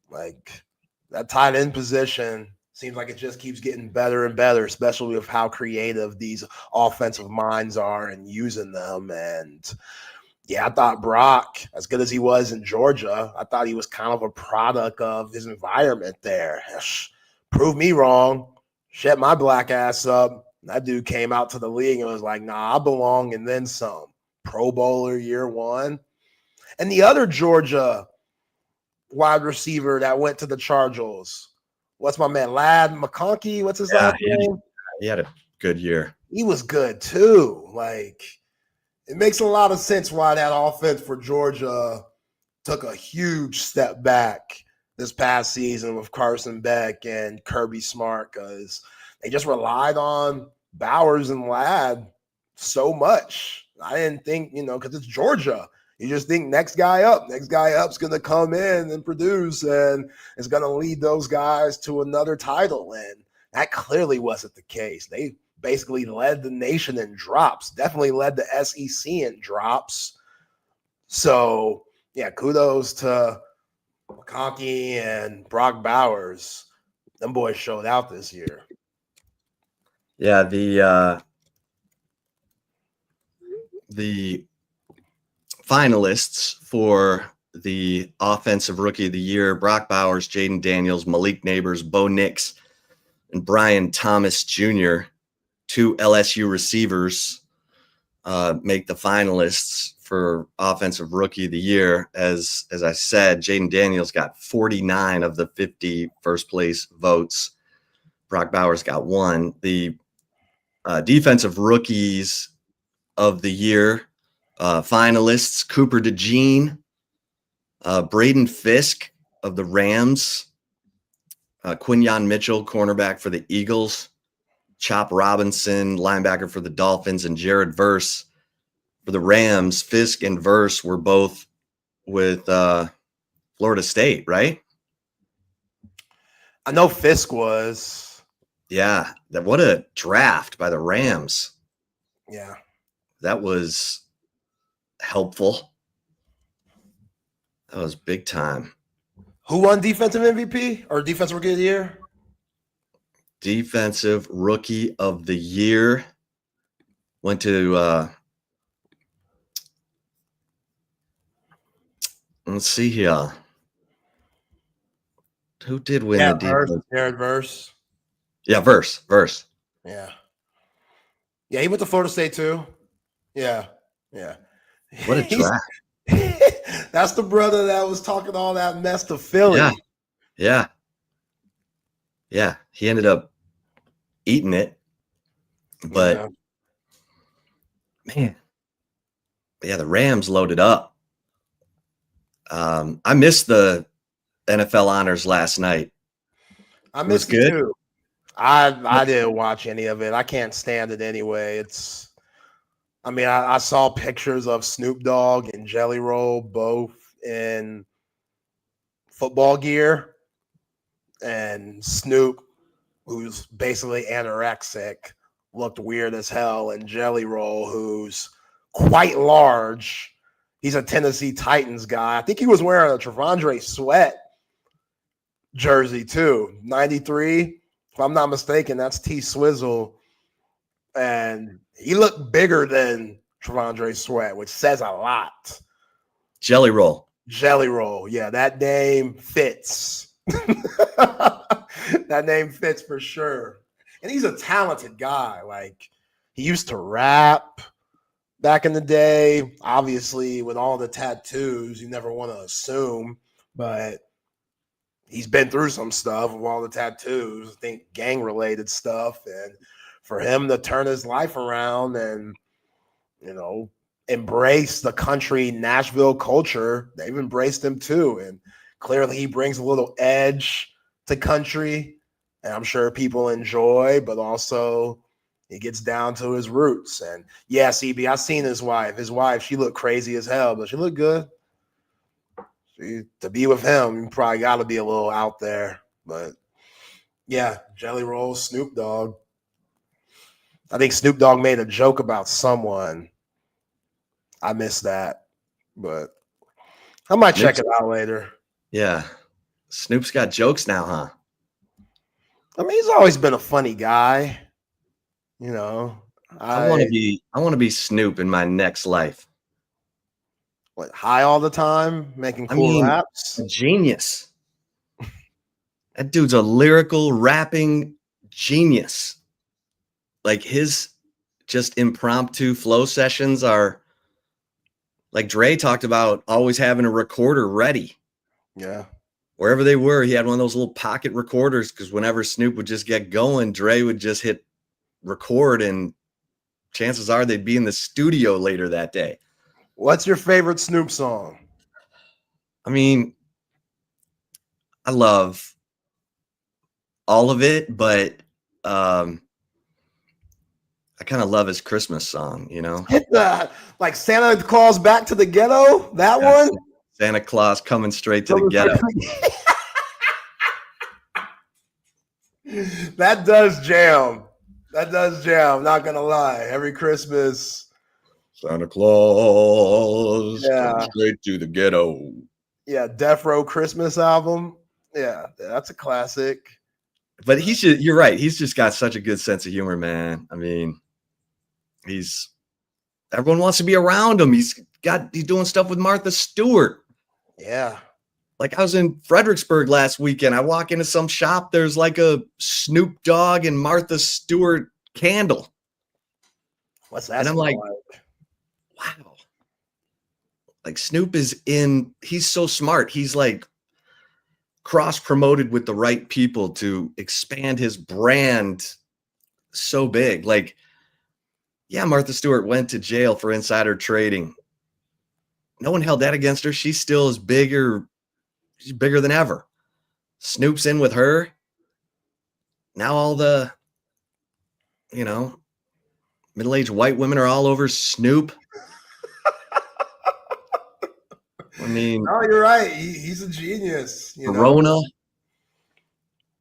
Like, that tight end position seems like it just keeps getting better and better, especially with how creative these offensive minds are and using them. And yeah, I thought Brock, as good as he was in Georgia, I thought he was kind of a product of his environment there. Prove me wrong. Shut my black ass up. That dude came out to the league and was like, nah, I belong and then some. Pro Bowler year one. And the other Georgia wide receiver that went to the Chargers, what's my man, Ladd McConkey? What's his last name? He had a good year. He was good too. Like, it makes a lot of sense why that offense for Georgia took a huge step back this past season with Carson Beck and Kirby Smart, because they just relied on Bowers and Ladd so much. I didn't think, because it's Georgia. You just think next guy up's going to come in and produce and is going to lead those guys to another title. And that clearly wasn't the case. They basically led the nation in drops, definitely led the SEC in drops. So, yeah, kudos to McConkey and Brock Bowers. Them boys showed out this year. Yeah, the finalists for the Offensive Rookie of the Year, Brock Bowers, Jaden Daniels, Malik Neighbors, Bo Nix, and Brian Thomas Jr., 2 LSU receivers, make the finalists for Offensive Rookie of the Year. As I said, Jaden Daniels got 49 of the 50 first place votes. Brock Bowers got 1. The Defensive Rookies of the Year finalists, Cooper DeJean, Braden Fisk of the Rams, Quinyon Mitchell, cornerback for the Eagles, Chop Robinson, linebacker for the Dolphins, and Jared Verse for the Rams. Fisk and Verse were both with Florida State, right? I know Fisk was. Yeah, what a draft by the Rams. Yeah. That was helpful. That was big time. Who won Defensive MVP or Defensive Rookie of the Year? Defensive Rookie of the Year went to let's see here. Who did win the defense? Jared Verse. Yeah, Verse. Yeah. Yeah, he went to Florida State too. Yeah. What a draft. That's the brother that was talking all that mess to Philly. Yeah. He ended up eating it. But man. Yeah, the Rams loaded up. I missed the NFL honors last night. I missed it too. I didn't watch any of it. I can't stand it anyway. I saw pictures of Snoop Dogg and Jelly Roll both in football gear, and Snoop, who's basically anorexic, looked weird as hell, and Jelly Roll, who's quite large, he's a Tennessee Titans guy. I think he was wearing a Trevondre Sweat jersey too, 93. If I'm not mistaken, that's T Swizzle. And he looked bigger than Trevondre Sweat, which says a lot. Jelly Roll. Yeah, that name fits. That name fits for sure. And he's a talented guy. Like, he used to rap back in the day. Obviously, with all the tattoos, you never want to assume, but he's been through some stuff with all the tattoos, I think gang-related stuff. And for him to turn his life around and, embrace the country Nashville culture, they've embraced him too. And clearly he brings a little edge to country, and I'm sure people enjoy, but also he gets down to his roots. And yeah, CB, I've seen his wife. His wife, she looked crazy as hell, but she looked good. To be with him, you probably got to be a little out there. But yeah, Jelly Roll, Snoop Dogg. I think Snoop Dogg made a joke about someone. I missed that, but I might check it out later. Yeah. Snoop's got jokes now, huh? I mean, he's always been a funny guy. I want to be Snoop in my next life. What, high all the time, making cool raps? A genius. That dude's a lyrical rapping genius. Like, his just impromptu flow sessions are, like Dre talked about, always having a recorder ready. Yeah. Wherever they were, he had one of those little pocket recorders, because whenever Snoop would just get going, Dre would just hit record, and chances are they'd be in the studio later that day. What's your favorite Snoop song? I mean, I love all of it, but I kind of love his Christmas song, Hit that, like Santa Claus Back to the Ghetto, that one? Santa Claus coming straight to the ghetto. That does jam. That does jam. Not gonna lie. Every Christmas, Santa Claus Yeah. comes straight to the ghetto. yeah, Death Row Christmas album. Yeah, that's a classic. But you're right. He's just got such a good sense of humor, man. I mean, everyone wants to be around him. He's doing stuff with Martha Stewart. Yeah. Like I was in Fredericksburg last weekend. I walk into some shop. There's like a Snoop Dogg and Martha Stewart candle. What's that? And I'm like, wow. Like Snoop he's so smart. He's like cross promoted with the right people to expand his brand so big. Like, yeah, Martha Stewart went to jail for insider trading. No one held that against her. She still is bigger. She's bigger than ever. Snoop's in with her. Now all the, middle-aged white women are all over Snoop. I mean, no, you're right. He's a genius. Corona.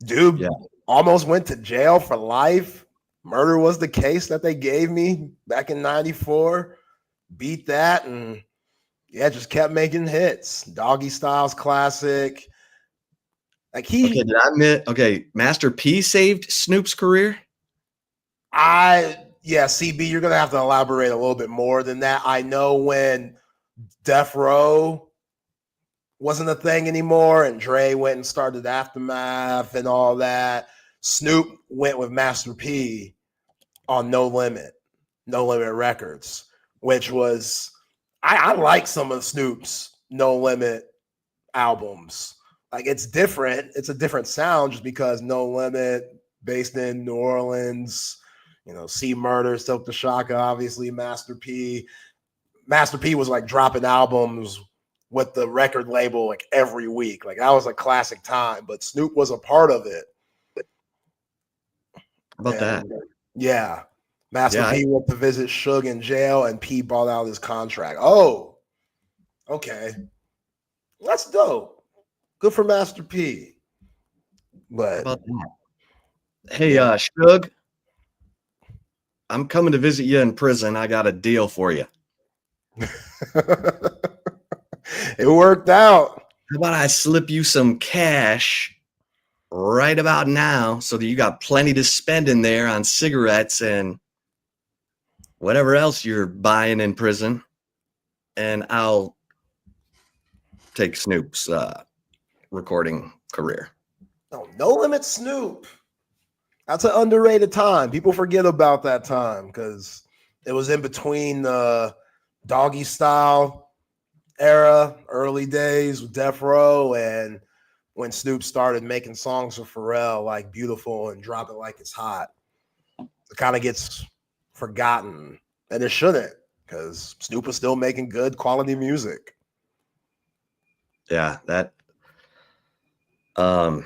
Dude almost went to jail for life. Murder was the case that they gave me back in 94. Beat that and just kept making hits. Doggy Style's classic. Like Master P saved Snoop's career? CB, you're gonna have to elaborate a little bit more than that. I know when Death Row wasn't a thing anymore and Dre went and started Aftermath and all that, Snoop went with Master P on No Limit Records, which was I like some of Snoop's No Limit albums. Like it's different. It's a different sound just because No Limit, based in New Orleans, C Murder, Silk the Shaka, obviously Master P. Master P was like dropping albums with the record label like every week. Like that was a classic time, but Snoop was a part of it. How about that? Yeah. Master P went to visit Suge in jail and P bought out his contract. Oh, okay. That's dope. Good for Master P. But how about that? Hey, Suge, I'm coming to visit you in prison. I got a deal for you. It worked out. How about I slip you some cash right about now so that you got plenty to spend in there on cigarettes and whatever else you're buying in prison, and I'll take Snoop's recording career. Oh, No Limit Snoop. That's an underrated time. People forget about that time because it was in between the Doggy Style era, early days with Death Row, and when Snoop started making songs for Pharrell like Beautiful and Drop It Like It's Hot. It kind of gets forgotten, and it shouldn't, because Snoop was still making good quality music. Yeah, that's an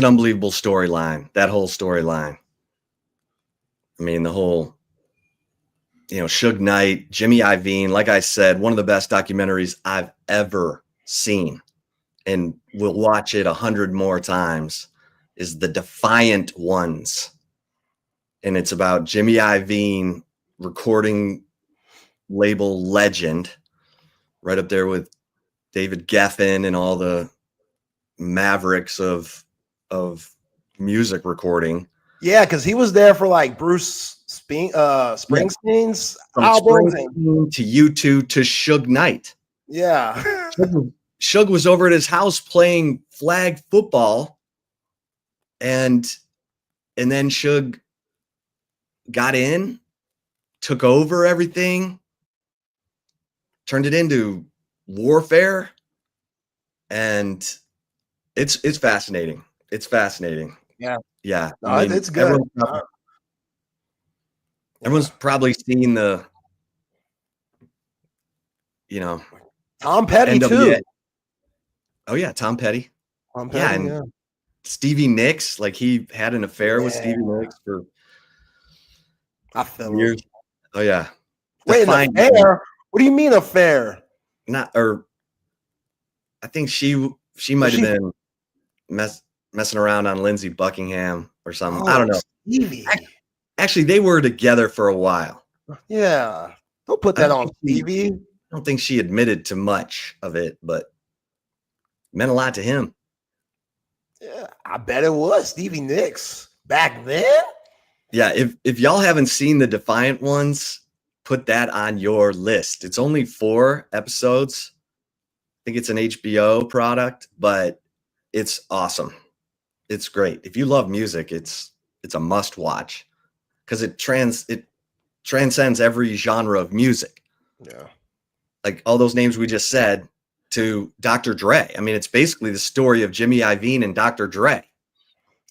unbelievable storyline. That whole storyline. I mean, the whole, Suge Knight, Jimmy Iovine, like I said, one of the best documentaries I've ever seen, and we'll watch it 100 more times, is The Defiant Ones. And it's about Jimmy Iovine, recording label legend, right up there with David Geffen and all the mavericks of music recording. Yeah, because he was there for like Bruce Springsteen's albums. To U2 to Suge Knight. Yeah. Suge was over at his house playing flag football, and then Suge got in, took over everything, turned it into warfare, and it's fascinating. It's fascinating. Yeah. Yeah. No, I mean, it's good. Everyone's probably seen the, Tom Petty too. Oh yeah, Tom Petty. Tom Petty, yeah, and Stevie Nicks, like he had an affair with Stevie Nicks for years. Oh yeah. Wait, an affair? What do you mean affair? I think she might have been messing around on Lindsey Buckingham or something. Oh, I don't know. Stevie. Actually, they were together for a while. Yeah. Don't put that on Stevie. I don't think she admitted to much of it, but it meant a lot to him. Yeah, I bet it was Stevie Nicks back then. Yeah, if y'all haven't seen the Defiant ones, put that on your list. It's only 4 episodes. I think it's an HBO product, but it's awesome. It's great. If you love music, it's a must watch because it transcends every genre of music. Yeah. Like all those names we just said to Dr. Dre. I mean, it's basically the story of Jimmy Iovine and Dr. Dre.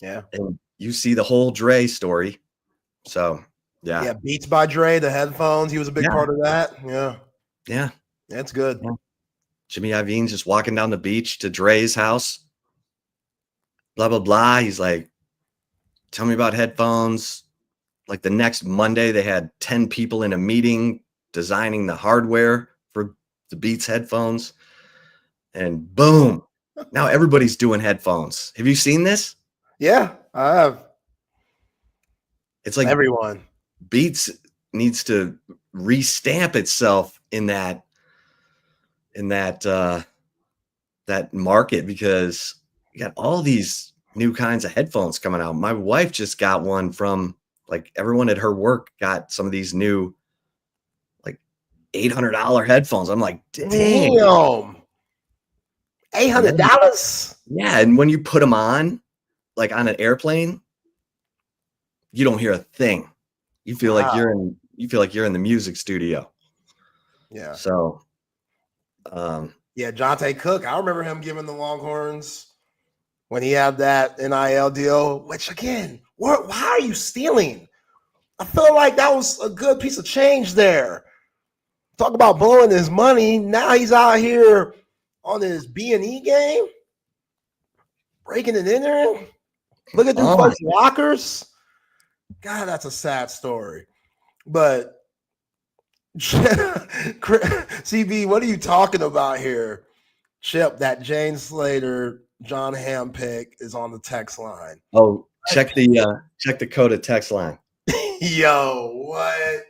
Yeah. And you see the whole Dre story. So, yeah. Yeah, Beats by Dre, the headphones. He was a big part of that. Yeah. Yeah. That's good. Yeah. Jimmy Iovine's just walking down the beach to Dre's house. Blah, blah, blah. He's like, tell me about headphones. Like the next Monday, they had 10 people in a meeting designing the hardware for the Beats headphones. And boom, now everybody's doing headphones. Have you seen this? Yeah, I have. It's like everyone. Beats needs to restamp itself in that market because you got all these new kinds of headphones coming out. My wife just got one from like everyone at her work got some of these new like $800 headphones. I'm like, damn. $800? Yeah, and when you put them on, like on an airplane, you don't hear a thing. You feel like you're in the music studio. Yeah. So yeah, Jonte Cook. I remember him giving the Longhorns when he had that NIL deal, which again, why are you stealing? I feel like that was a good piece of change there. Talk about blowing his money. Now he's out here on his B&E game, breaking it in there. Look at these folks' lockers. God, that's a sad story. But CB, what are you talking about here? Chip, that Jane Slater, John Hamm pick is on the text line. Oh, check the code text line. Yo, what?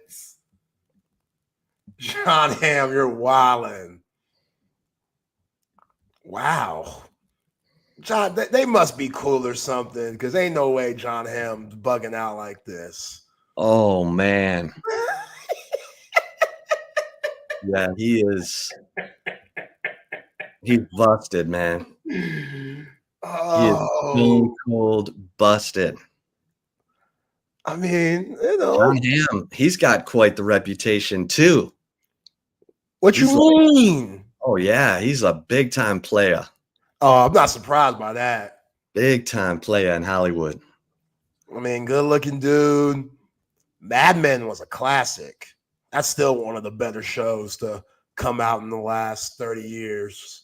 John Hamm, you're wildin'. Wow. John, they must be cool or something because ain't no way John Hamm's bugging out like this. Oh man. Yeah, he is. He's busted, man. Oh. He is so cold busted. I mean, you know. John Hamm, he's got quite the reputation too. What you mean? Oh yeah, he's a big time player. Oh, I'm not surprised by that. Big time player in Hollywood. I mean, good looking dude. Mad Men was a classic. That's still one of the better shows to come out in the last 30 years.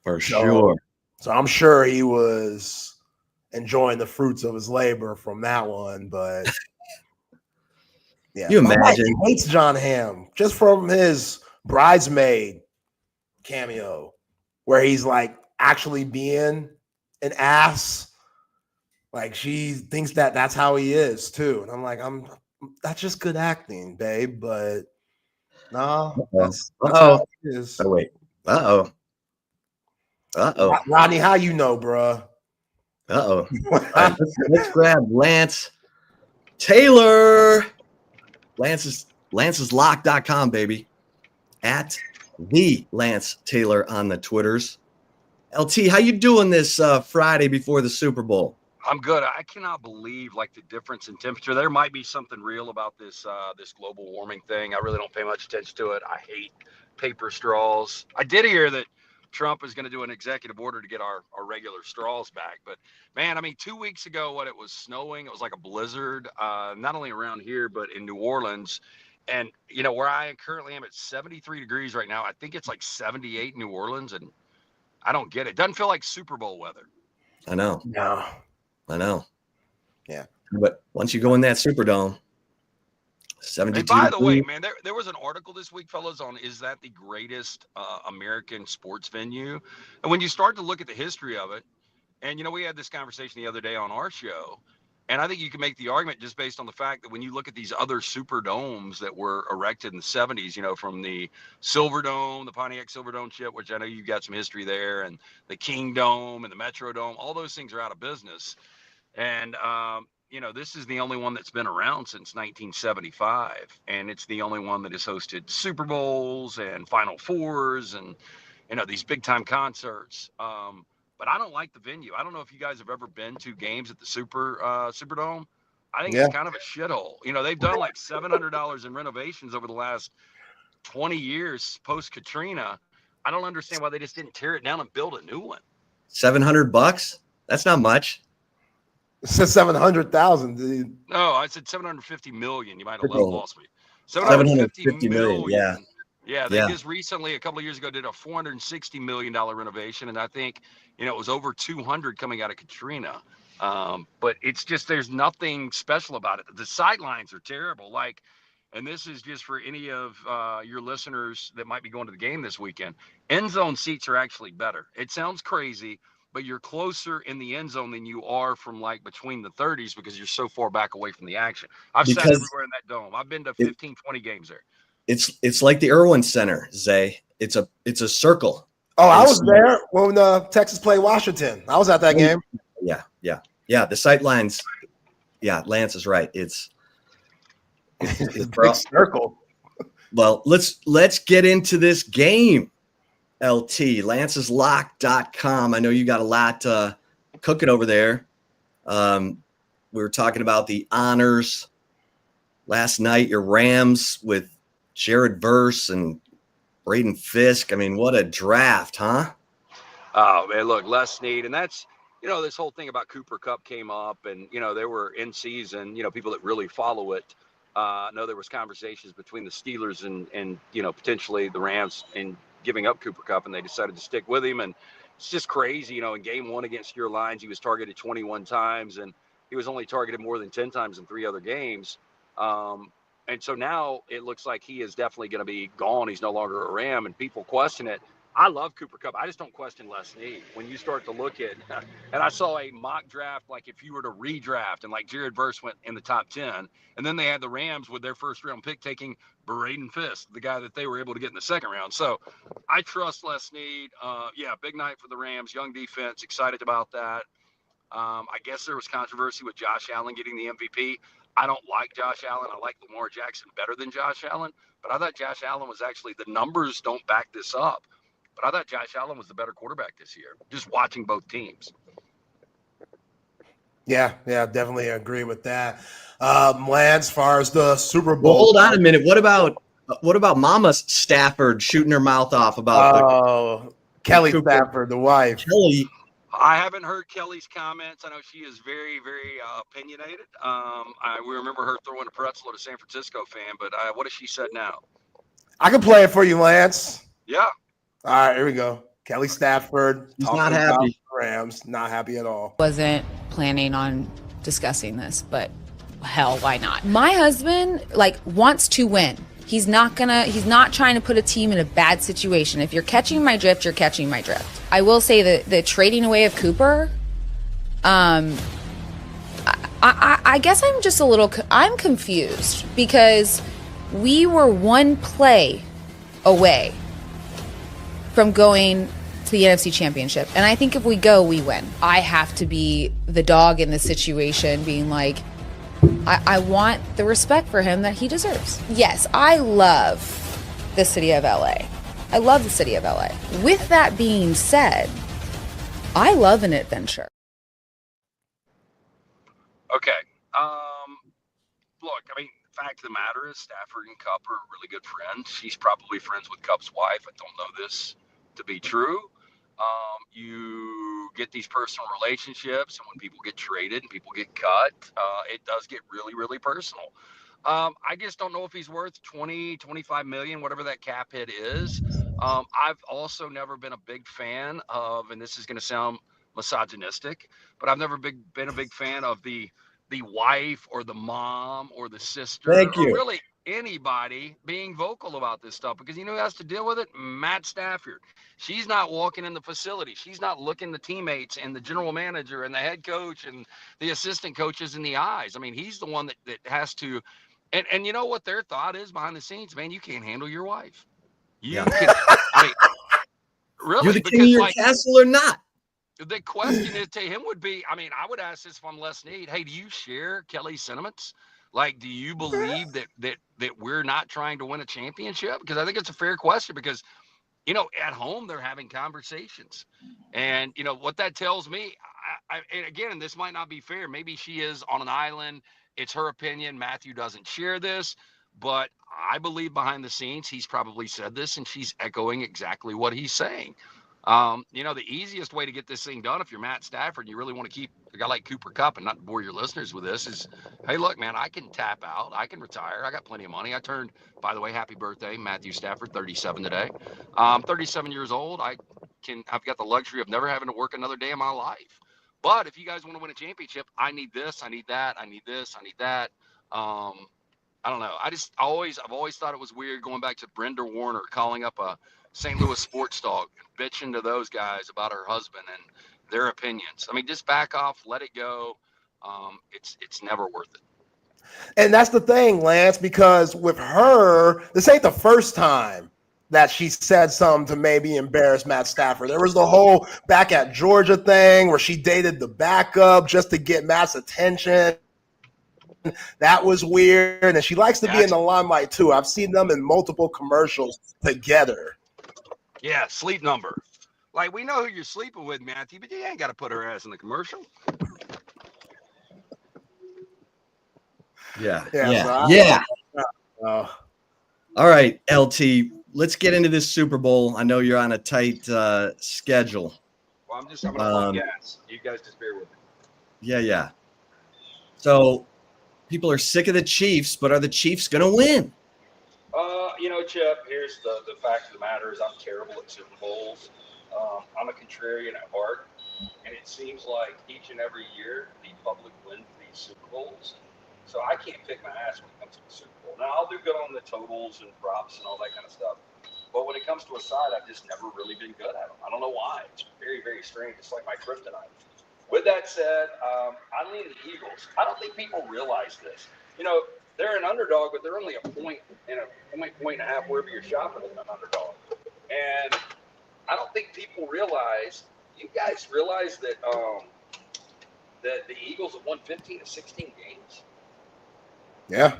For sure. So I'm sure he was enjoying the fruits of his labor from that one. But yeah, you imagine? He hates John Hamm just from his Bridesmaid cameo, where he's like actually being an ass. Like she thinks that that's how he is too, and I'm like, that's just good acting, babe. But no, that's how it is. Oh wait, Rodney, how you know, bruh? Right, let's grab Lance Taylor. Lance'sLock.com, baby. At the Lance Taylor on the Twitters. LT, how you doing this Friday before the Super Bowl? I'm good. I cannot believe like the difference in temperature. There might be something real about this this global warming thing. I really don't pay much attention to it. I hate paper straws. I did hear that Trump is going to do an executive order to get our regular straws back. But man, I mean, 2 weeks ago when it was snowing, it was like a blizzard, not only around here, but in New Orleans. And, you know, where I currently am at 73 degrees right now, I think it's like 78 in New Orleans. And I don't get it. Doesn't feel like Super Bowl weather. I know. No. I know. Yeah. But once you go in that Superdome, 72. And by the way, man, there was an article this week, fellas, on is that the greatest American sports venue? And when you start to look at the history of it, And, we had this conversation the other day on our show. And I think you can make the argument just based on the fact that when you look at these other super domes that were erected in the 70s, from the Silver Dome, the Pontiac Silver Dome chip, which I know you've got some history there, and the King Dome and the Metro Dome, all those things are out of business. And, this is the only one that's been around since 1975. And it's the only one that has hosted Super Bowls and Final Fours and, these big time concerts. But I don't like the venue. I don't know if you guys have ever been to games at the Superdome. I think it's kind of a shithole. They've done like $700 in renovations over the last 20 years post Katrina. I don't understand why they just didn't tear it down and build a new one. $700? That's not much. It says 700,000, dude. No, I said 750 million. You might have lost me. 750 million. Yeah. Yeah, they just recently, a couple of years ago, did a $460 million renovation, and I think, it was over 200 coming out of Katrina. But it's just, there's nothing special about it. The sidelines are terrible. And this is just for any of your listeners that might be going to the game this weekend. End zone seats are actually better. It sounds crazy, but you're closer in the end zone than you are from between the 30s because you're so far back away from the action. I've sat everywhere in that dome. I've been to 15, 20 games there. It's like the Irwin Center, Zay. It's a circle. Oh, I was there when Texas played Washington. I was at that game. Yeah. The sight lines. Yeah, Lance is right. It's a big circle. Well, let's get into this game. LT, lanceslock.com. I know you got a lot cooking over there. We were talking about the honors last night. Your Rams with Jared Verse and Braden Fisk. I mean, what a draft, huh? Oh, man, look, Les Snead. And that's, this whole thing about Cooper Kupp came up and, they were in season, people that really follow it. I know there was conversations between the Steelers and potentially the Rams in giving up Cooper Kupp, and they decided to stick with him. And it's just crazy, in game one against your Lions, he was targeted 21 times, and he was only targeted more than 10 times in 3 other games. And so now it looks like he is definitely going to be gone. He's no longer a Ram, and people question it. I love Cooper Kupp. I just don't question Les Snead. When you start to look at, and I saw a mock draft, if you were to redraft, and Jared Verse went in the top 10, and then they had the Rams with their first round pick taking Braden Fisk, the guy that they were able to get in the second round. So I trust Les Snead. Big night for the Rams, young defense, excited about that. I guess there was controversy with Josh Allen getting the MVP. I don't like Josh Allen. I like Lamar Jackson better than Josh Allen, but I thought Josh Allen was actually, the numbers don't back this up, but I thought Josh Allen was the better quarterback this year, just watching both teams. Yeah, definitely agree with that. Lance, as far as the Super Bowl. Well, hold on a minute. What about Mama Stafford shooting her mouth off about Kelly Stafford, the wife? Kelly. I haven't heard Kelly's comments. I know she is very, very opinionated. We remember her throwing a pretzel at a San Francisco fan, but what has she said now? I can play it for you, Lance. Yeah. All right, here we go. Kelly Stafford. He's not happy. Rams, not happy at all. Wasn't planning on discussing this, but hell, why not? My husband wants to win. He's not trying to put a team in a bad situation. If you're catching my drift, you're catching my drift. I will say that the trading away of Cooper, I guess I'm just I'm confused because we were one play away from going to the NFC Championship. And I think if we go, we win. I have to be the dog in this situation, being like, I want the respect for him that he deserves. Yes, I love the city of LA. I love the city of LA. With that being said, I love an adventure. Okay. Look, fact of the matter is Stafford and Kupp are really good friends. She's probably friends with Kupp's wife. I don't know this to be true. You get these personal relationships, and when people get traded and people get cut, it does get really, really personal. I just don't know if he's worth 20, 25 million, whatever that cap hit is. I've also never been a big fan of, and this is going to sound misogynistic, but I've never been a big fan of the wife or the mom or the sister. Thank you. Or anybody being vocal about this stuff, because you know who has to deal with it? Matt Stafford. She's not walking in the facility. She's not looking the teammates and the general manager and the head coach and the assistant coaches in the eyes. I mean, he's the one that has to. And you know what their thought is behind the scenes? Man, you can't handle your wife. You can. I mean, really? You're the king of your castle or not? The question is to him would be, I mean, I would ask this if I'm Les Snead. Hey, do you share Kelly's sentiments? Like, do you believe that we're not trying to win a championship? Because I think it's a fair question, because, you know, at home they're having conversations. And, you know, what that tells me, and again, this might not be fair. Maybe she is on an island. It's her opinion. Matthew doesn't share this. But I believe behind the scenes, he's probably said this, and she's echoing exactly what he's saying. You know, the easiest way to get this thing done, if you're Matt Stafford and you really want to keep a guy like Cooper Kupp, and not to bore your listeners with this, is, hey, look, man, I can tap out. I can retire. I got plenty of money. I turned, by the way, happy birthday, Matthew Stafford, 37 today. 37 years old. I've got the luxury of never having to work another day in my life. But if you guys want to win a championship, I need this, I need that, I need this, I need that. I don't know. I've always thought it was weird, going back to Brenda Warner calling up a St. Louis sports dog, bitching to those guys about her husband and their opinions. I mean, just back off, let it go. It's never worth it. And that's the thing, Lance, because with her, this ain't the first time that she said something to maybe embarrass Matt Stafford. There was the whole back at Georgia thing where she dated the backup just to get Matt's attention. That was weird. And she likes to be in the limelight too. I've seen them in multiple commercials together. Yeah, sleep number. Like, we know who you're sleeping with, Matthew, but you ain't got to put her ass in the commercial. Yeah. All right, LT, let's get into this Super Bowl. I know you're on a tight schedule. Well, I'm going to pump gas. You guys just bear with me. Yeah. So people are sick of the Chiefs, but are the Chiefs going to win? You know, Chip, here's the fact of the matter is I'm terrible at Super Bowls. I'm a contrarian at heart, and it seems like each and every year the public wins these Super Bowls. So I can't pick my ass when it comes to the Super Bowl. Now, I'll do good on the totals and props and all that kind of stuff. But when it comes to a side, I've just never really been good at them. I don't know why. It's very, very strange. It's like my kryptonite. With that said, I lean the Eagles. I don't think people realize this. You know, they're an underdog, but they're only a point and a half wherever you're shopping as an underdog. And I don't think people realize. You guys realize that that the Eagles have won 15 of 16 games. Yeah.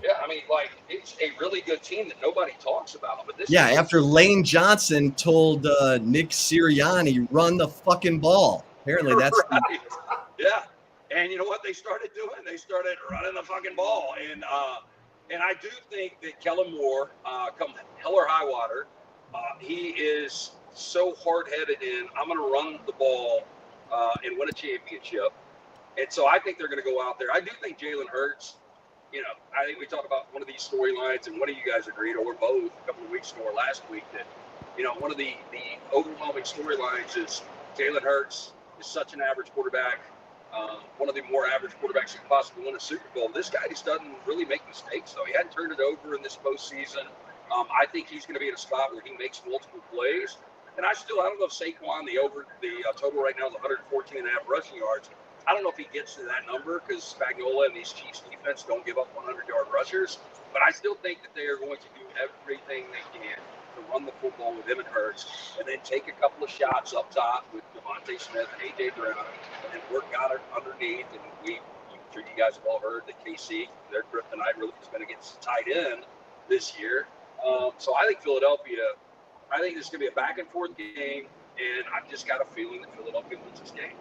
Yeah, I mean, like, it's a really good team that nobody talks about. But this after Lane Johnson told Nick Sirianni, run the fucking ball. Apparently that's right. Yeah. And you know what they started doing? They started running the fucking ball. And I do think that Kellen Moore, come hell or high water, he is so hard-headed in, I'm going to run the ball and win a championship. And so I think they're going to go out there. I do think Jalen Hurts, you know, I think we talked about one of these storylines, and one of you guys agreed, or both, a couple of weeks ago or last week, that, you know, one of the overwhelming storylines is Jalen Hurts is such an average quarterback, one of the more average quarterbacks who can possibly win a Super Bowl. This guy just doesn't really make mistakes, though. He hadn't turned it over in this postseason. I think he's going to be in a spot where he makes multiple plays. And I don't know if Saquon, the total right now is 114.5 rushing yards. I don't know if he gets to that number because Spagnuolo and these Chiefs defense don't give up 100-yard rushers. But I still think that they are going to do everything they can to run the football with him and Hurts, and then take a couple of shots up top with Devontae Smith and A.J. Brown, and then work out underneath. And I'm sure you guys have all heard that KC, their kryptonite, really is going to get tight end this year. So I think Philadelphia, I think this is going to be a back-and-forth game, and I've just got a feeling that Philadelphia wins this game.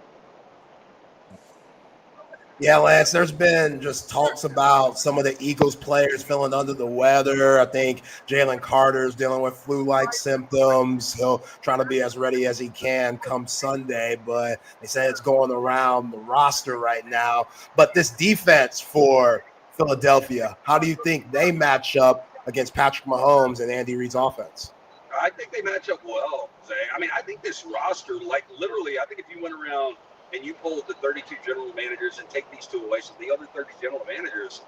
Yeah, Lance, there's been just talks about some of the Eagles players feeling under the weather. I think Jalen Carter's dealing with flu-like symptoms. He'll try to be as ready as he can come Sunday, but they say it's going around the roster right now. But this defense for Philadelphia, how do you think they match up against Patrick Mahomes and Andy Reid's offense? I think they match up well, Zay. I mean, I think this roster, like literally, I think if you went around and you pulled the 32 general managers and take these two away, so the other 30 general managers,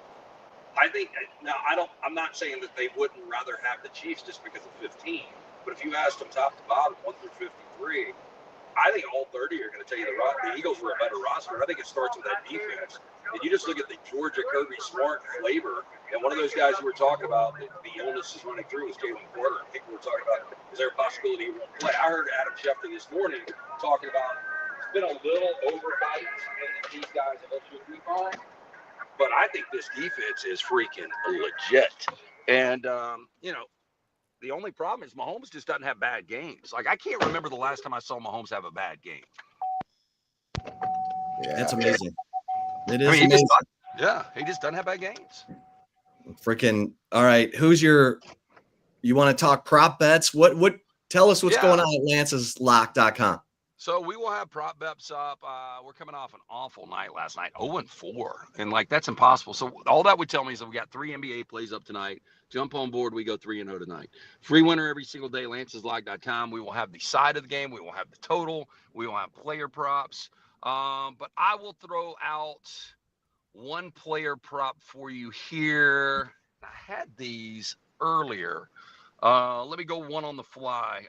I think now I'm not saying that they wouldn't rather have the Chiefs just because of 15, but if you asked them top to bottom 1 through 53, I think all 30 are going to tell you the Eagles were a better roster. I think it starts with that defense. And you just look at the Georgia Kirby Smart flavor, and one of those guys we were talking about, the illness is running through, is Jalen Carter. And people were talking about, is there a possibility he won't play? I heard Adam Schefter this morning talking about it's been a little overhyped, and these guys eventually be fine. But I think this defense is freaking legit. And, the only problem is Mahomes just doesn't have bad games. Like, I can't remember the last time I saw Mahomes have a bad game. Yeah. That's amazing. It is amazing. amazing. He just doesn't have bad games. Freaking all right. You want to talk prop bets? What tell us what's going on at lanceslock.com. So we will have prop bets up. We're coming off an awful night last night, 0-4, and that's impossible. So all that would tell me is that we got 3 NBA plays up tonight. Jump on board. We go 3-0 tonight. Free winner every single day. Lanceslock.com. We will have the side of the game. We will have the total. We will have player props. But I will throw out one player prop for you here. I had these earlier. Let me go one on the fly.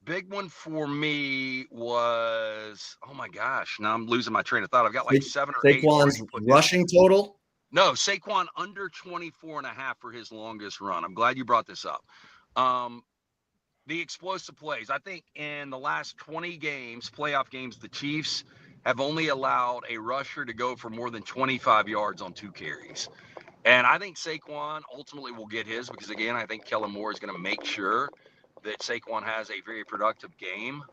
Big one for me was, oh my gosh, now I'm losing my train of thought. I've got like 7 or 8. Saquon's rushing total? No, Saquon under 24.5 for his longest run. I'm glad you brought this up. The explosive plays. I think in the last 20 games, playoff games, the Chiefs have only allowed a rusher to go for more than 25 yards on 2 carries. And I think Saquon ultimately will get his because, again, I think Kellen Moore is going to make sure that Saquon has a very productive game.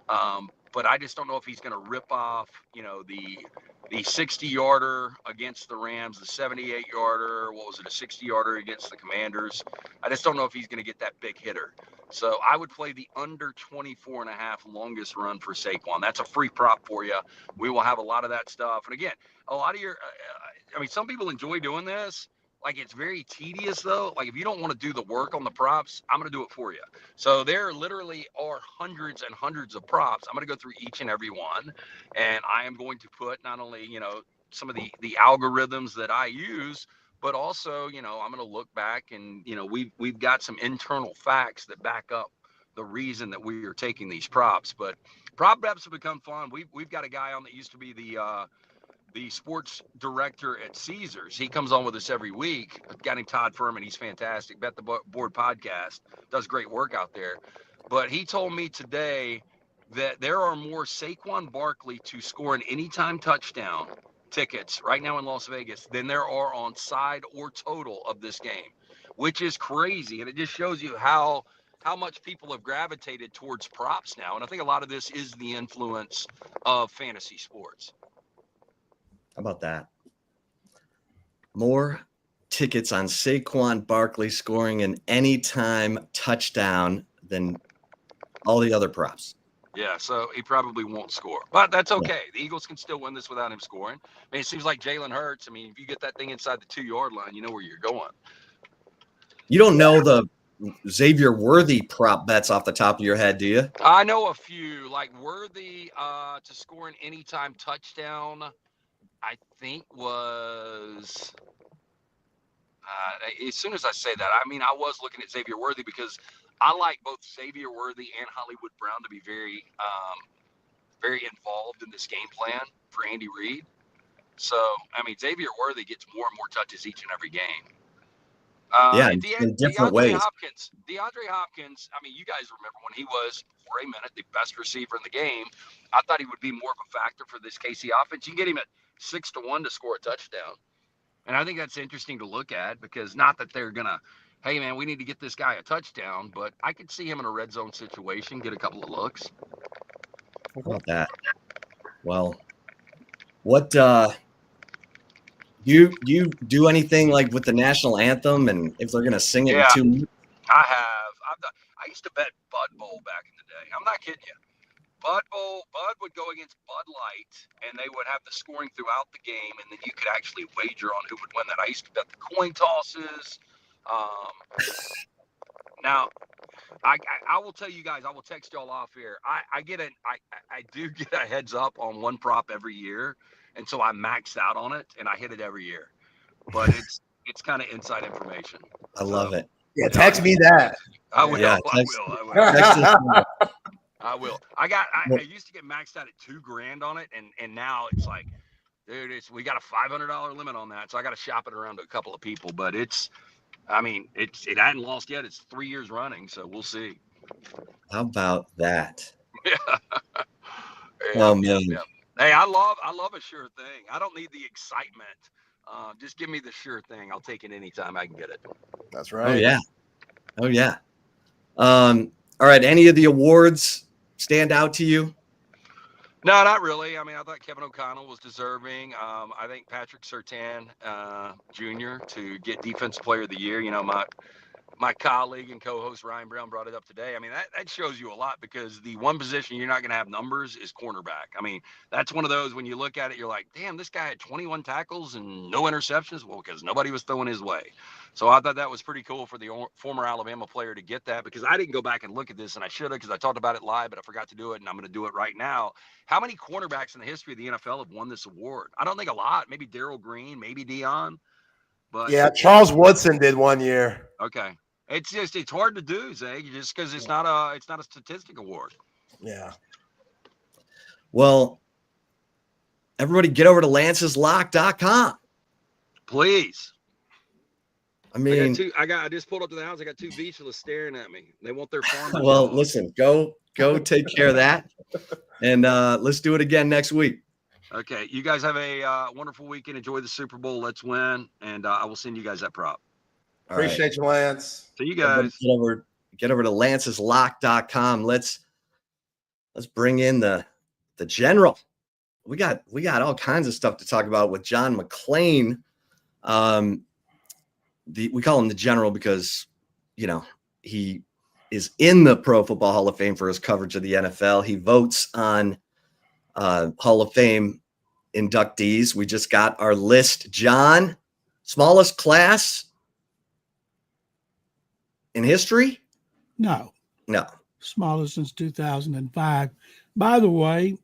But I just don't know if he's going to rip off, the 60-yarder against the Rams, the 78-yarder, a 60-yarder against the Commanders. I just don't know if he's going to get that big hitter. So I would play the under 24.5 longest run for Saquon. That's a free prop for you. We will have a lot of that stuff. And again, a lot of some people enjoy doing this. It's very tedious, though. If you don't want to do the work on the props, I'm going to do it for you. So there literally are hundreds and hundreds of props. I'm going to go through each and every one, and I am going to put not only, some of the algorithms that I use, but also, I'm going to look back and, we've got some internal facts that back up the reason that we are taking these props. But prop bets have become fun. We've got a guy on that used to be the sports director at Caesars. He comes on with us every week. A guy named Todd Furman. He's fantastic. Bet the Board podcast. Does great work out there. But he told me today that there are more Saquon Barkley to score an anytime touchdown tickets right now in Las Vegas than there are on side or total of this game, which is crazy. And it just shows you how much people have gravitated towards props now. And I think a lot of this is the influence of fantasy sports. How about that? More tickets on Saquon Barkley scoring an anytime touchdown than all the other props. Yeah, so he probably won't score. But that's okay. Yeah. The Eagles can still win this without him scoring. It seems like Jalen Hurts. If you get that thing inside the 2-yard line, you know where you're going. You don't know the Xavier Worthy prop bets off the top of your head, do you? I know a few. Like Worthy to score an anytime touchdown, I think was as soon as I say that, I was looking at Xavier Worthy because I like both Xavier Worthy and Hollywood Brown to be very, very involved in this game plan for Andy Reid. So, Xavier Worthy gets more and more touches each and every game. In different ways. DeAndre Hopkins, you guys remember when he was, for a minute, the best receiver in the game. I thought he would be more of a factor for this KC offense. You can get him at 6-1 to score a touchdown. And I think that's interesting to look at because not that they're going to, hey, man, we need to get this guy a touchdown, but I could see him in a red zone situation, get a couple of looks. How about that? Well, what you do anything like with the national anthem and if they're going to sing it in 2 minutes? I have. I used to bet Bud Bowl back in the day. I'm not kidding you. Bud would go against Bud Light, and they would have the scoring throughout the game, and then you could actually wager on who would win that. I used to bet the coin tosses. Now, I will tell you guys, I will text y'all off here. I do get a heads up on one prop every year, and so I maxed out on it, and I hit it every year. but it's kind of inside information. I love it. Yeah, text me that. I will. Yeah, I will. text us. I will. I used to get maxed out at $2,000 on it, and now it's like, dude, we got a $500 limit on that, so I got to shop it around to a couple of people. But it hadn't lost yet. It's 3 years running, so we'll see. How about that? Yeah, Oh man. yeah. Hey, I love a sure thing. I don't need the excitement. Just give me the sure thing. I'll take it anytime I can get it. That's Oh yeah. Oh yeah. All right. Any of the awards stand out to you? No, not really. I mean, I thought Kevin O'Connell was deserving. I think Patrick Surtain Jr. to get Defensive Player of the Year. You know, my colleague and co-host Ryan Brown brought it up today. I mean, that shows you a lot, because the one position you're not going to have numbers is cornerback. I mean, that's one of those, when you look at it, you're like, damn, this guy had 21 tackles and no interceptions. Well, because nobody was throwing his way. So I thought that was pretty cool for the former Alabama player to get that, because I didn't go back and look at this, and I should have, because I talked about it live, but I forgot to do it, and I'm going to do it right now. How many cornerbacks in the history of the NFL have won this award? I don't think a lot. Maybe Darrell Green, maybe Dion. But yeah, Charles Woodson did one year. Okay. It's hard to do, Zay, just because it's not a statistic award. Yeah. Well, everybody get over to lanceslock.com. Please. I mean, I just pulled up to the house. I got two beaches staring at me. They want their farm. Well, listen, go take care of that. And let's do it again next week. Okay. You guys have a wonderful weekend. Enjoy the Super Bowl. Let's win. And I will send you guys that prop. Appreciate you, Lance. See you guys. Get over to lanceslock.com. Let's bring in the general. We got all kinds of stuff to talk about with John McClain. We call him the general because, you know, he is in the Pro Football Hall of Fame for his coverage of the NFL. He votes on Hall of Fame inductees. We just got our list. John, smallest class in history? No. Smallest since 2005. By the way,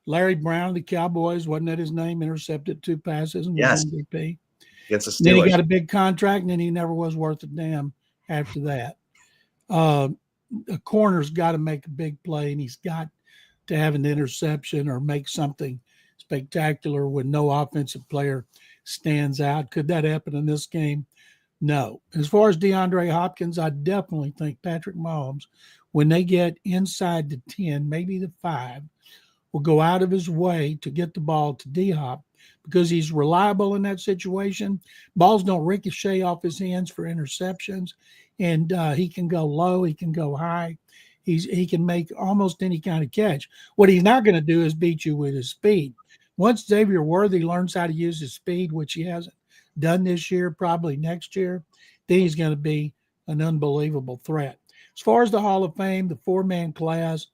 Larry Brown of the Cowboys, wasn't that his name? Intercepted 2 passes and was MVP. Against the Then Steelers. he got a big contract, and then he never was worth a damn after that. A corner's got to make a big play, and he's got to have an interception or make something spectacular when no offensive player stands out. Could that happen in this game? No. As far as DeAndre Hopkins, I definitely think Patrick Mahomes, when they get inside the 10, maybe the 5, will go out of his way to get the ball to D-Hop because he's reliable in that situation. Balls don't ricochet off his hands for interceptions, and he can go low, he can go high. He can make almost any kind of catch. What he's not going to do is beat you with his speed. Once Xavier Worthy learns how to use his speed, which he hasn't done this year, probably next year, then he's going to be an unbelievable threat. As far as the Hall of Fame, the 4-man class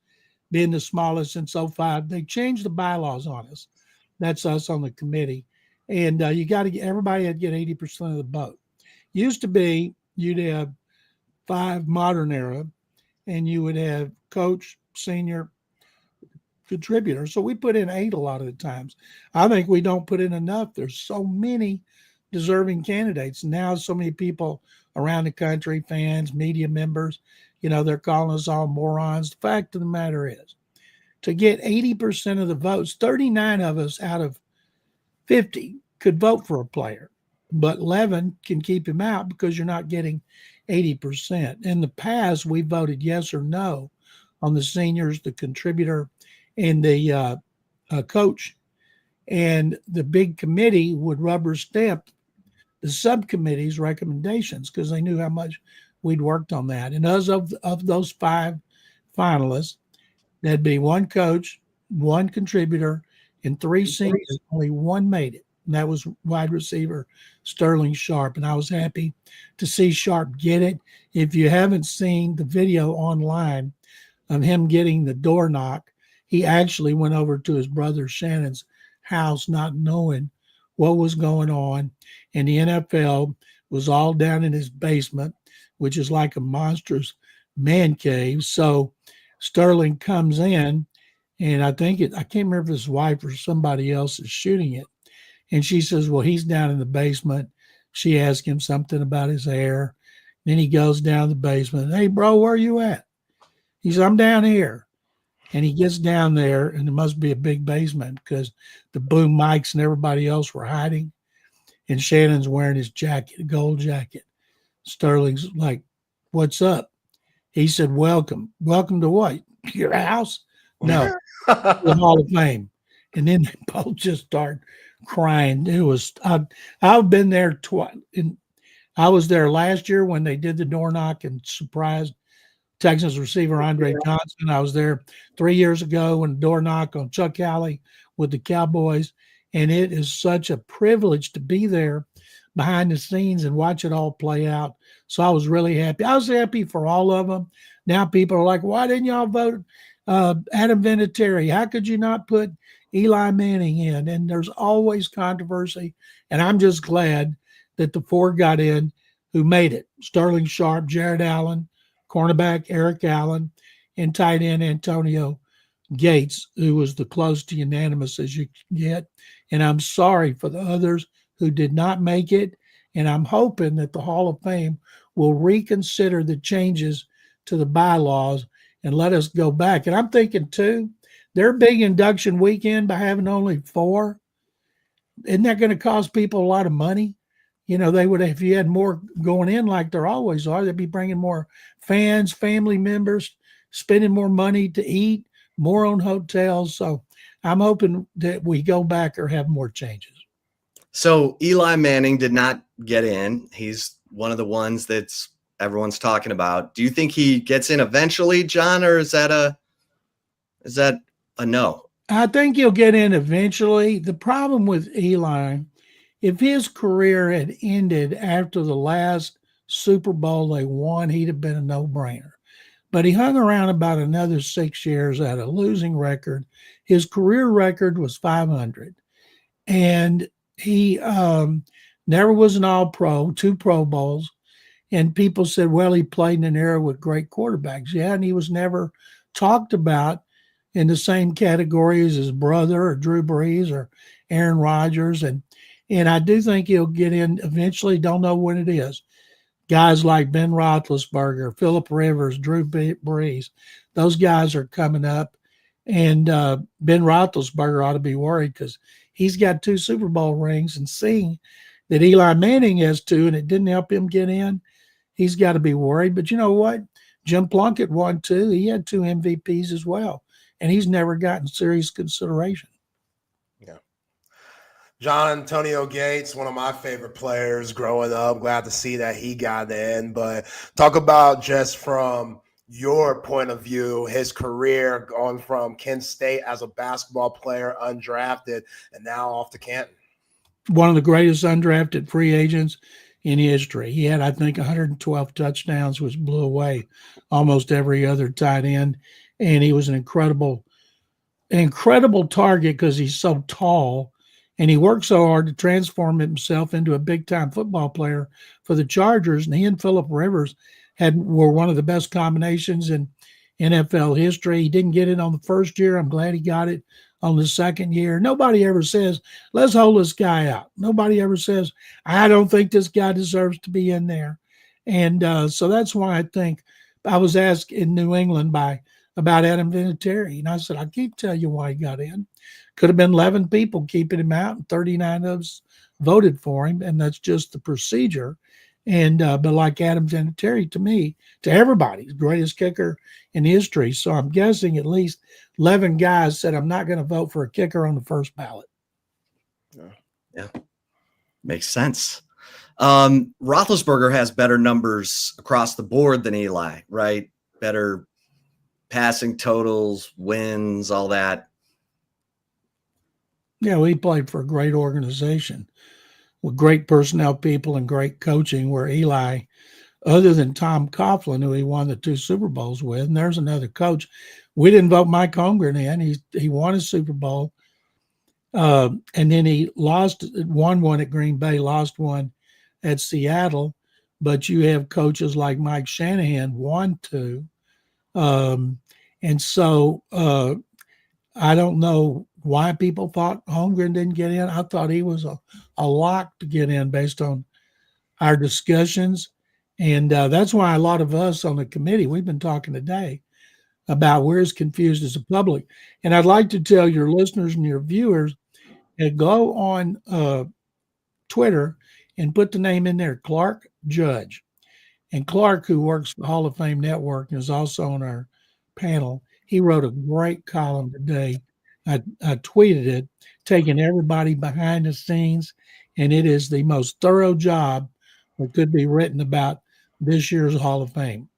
being the smallest since 05, they changed the bylaws on us. That's us on the committee. And you got to get, everybody had to get 80% of the vote. Used to be you'd have 5 modern era, and you would have coach, senior, contributor. So we put in 8 a lot of the times. I think we don't put in enough. There's so many deserving candidates. Now so many people around the country, fans, media members, you know, they're calling us all morons. The fact of the matter is, to get 80% of the votes, 39 of us out of 50 could vote for a player, but 11 can keep him out because you're not getting 80%. In the past, we voted yes or no on the seniors, the contributor, and the coach. And the big committee would rubber stamp the subcommittee's recommendations because they knew how much we'd worked on that. And as of those 5 finalists, there'd be 1 coach, 1 contributor, and 3 seniors. Only 1 made it, and that was wide receiver Sterling Sharp. And I was happy to see Sharp get it. If you haven't seen the video online of him getting the door knock, he actually went over to his brother Shannon's house not knowing what was going on. And the NFL was all down in his basement, which is like a monstrous man cave. So Sterling comes in, and I can't remember if his wife or somebody else is shooting it. And she says, well, he's down in the basement. She asked him something about his hair. Then he goes down the basement. Hey, bro, where are you at? He said, I'm down here. And he gets down there, and it must be a big basement because the boom mics and everybody else were hiding. And Shannon's wearing his jacket, a gold jacket. Sterling's like, what's up? He said, welcome. Welcome to what? Your house? No, the Hall of Fame. And then they both just start crying. It was, I've been there twice. I was there last year when they did the door knock and surprised Texans receiver Andre Johnson. I was there 3 years ago when the door knock on Chuck Howley with the Cowboys. And it is such a privilege to be there behind the scenes and watch it all play out. So I was really happy. I was happy for all of them. Now people are like, why didn't y'all vote Adam Vinatieri? How could you not put Eli Manning in? And there's always controversy. And I'm just glad that the four got in who made it. Sterling Sharp, Jared Allen, cornerback Eric Allen, and tight end Antonio Gates, who was the close to unanimous as you can get. And I'm sorry for the others who did not make it. And I'm hoping that the Hall of Fame will reconsider the changes to the bylaws and let us go back. And I'm thinking, too, their big induction weekend by having only 4, isn't that going to cost people a lot of money? You know, they would, if you had more going in like there always are, they'd be bringing more fans, family members, spending more money to eat, more on hotels. So I'm hoping that we go back or have more changes. So Eli Manning did not get in. He's one of the ones that's everyone's talking about. Do you think he gets in eventually, John, or is that a no? I think he'll get in eventually. The problem with Eli, if his career had ended after the last Super Bowl they won, he'd have been a no-brainer. But he hung around about another 6 years at a losing record. His career record was 500. And he never was an all-pro, 2 Pro Bowls. And people said, well, he played in an era with great quarterbacks. Yeah, and he was never talked about in the same category as his brother or Drew Brees or Aaron Rodgers. And I do think he'll get in eventually. Don't know when it is. Guys like Ben Roethlisberger, Phillip Rivers, Drew Brees, those guys are coming up. And Ben Roethlisberger ought to be worried because he's got 2 Super Bowl rings, and seeing that Eli Manning has 2 and it didn't help him get in, he's got to be worried. But you know what? Jim Plunkett won 2. He had 2 MVPs as well, and he's never gotten serious consideration. Yeah. John Antonio Gates, one of my favorite players growing up. Glad to see that he got in. But talk about just from your point of view, his career going from Kent State as a basketball player, undrafted, and now off to Canton. One of the greatest undrafted free agents in history. He had, I think, 112 touchdowns, which blew away almost every other tight end. And he was an incredible target because he's so tall. And he worked so hard to transform himself into a big-time football player for the Chargers. And he and Phillip Rivers were one of the best combinations in NFL history. He didn't get it on the first year. I'm glad he got it on the second year. Nobody ever says, let's hold this guy out. Nobody ever says, I don't think this guy deserves to be in there. And so that's why I think I was asked in New England about Adam Vinatieri. And I said, I can't tell you why he got in. Could have been 11 people keeping him out, and 39 of us voted for him, and that's just the procedure. And but like Adam Vinatieri, to me, to everybody, the greatest kicker in history. So I'm guessing at least 11 guys said, I'm not going to vote for a kicker on the first ballot. Yeah, makes sense. Roethlisberger has better numbers across the board than Eli, right? Better passing totals, wins, all that. Yeah, well, he played for a great organization with great personnel people and great coaching, where Eli, other than Tom Coughlin, who he won the 2 Super Bowls with, and there's another coach. We didn't vote Mike Holmgren in. He won a Super Bowl. And then he won one at Green Bay, lost one at Seattle. But you have coaches like Mike Shanahan, won 2. And so I don't know why people thought Holmgren didn't get in. I thought he was a lock to get in based on our discussions. And that's why a lot of us on the committee, we've been talking today about we're as confused as the public. And I'd like to tell your listeners and your viewers, go on Twitter and put the name in there, Clark Judge. And Clark, who works for Hall of Fame Network and is also on our panel, he wrote a great column today. I tweeted it, taking everybody behind the scenes, and it is the most thorough job that could be written about this year's Hall of Fame.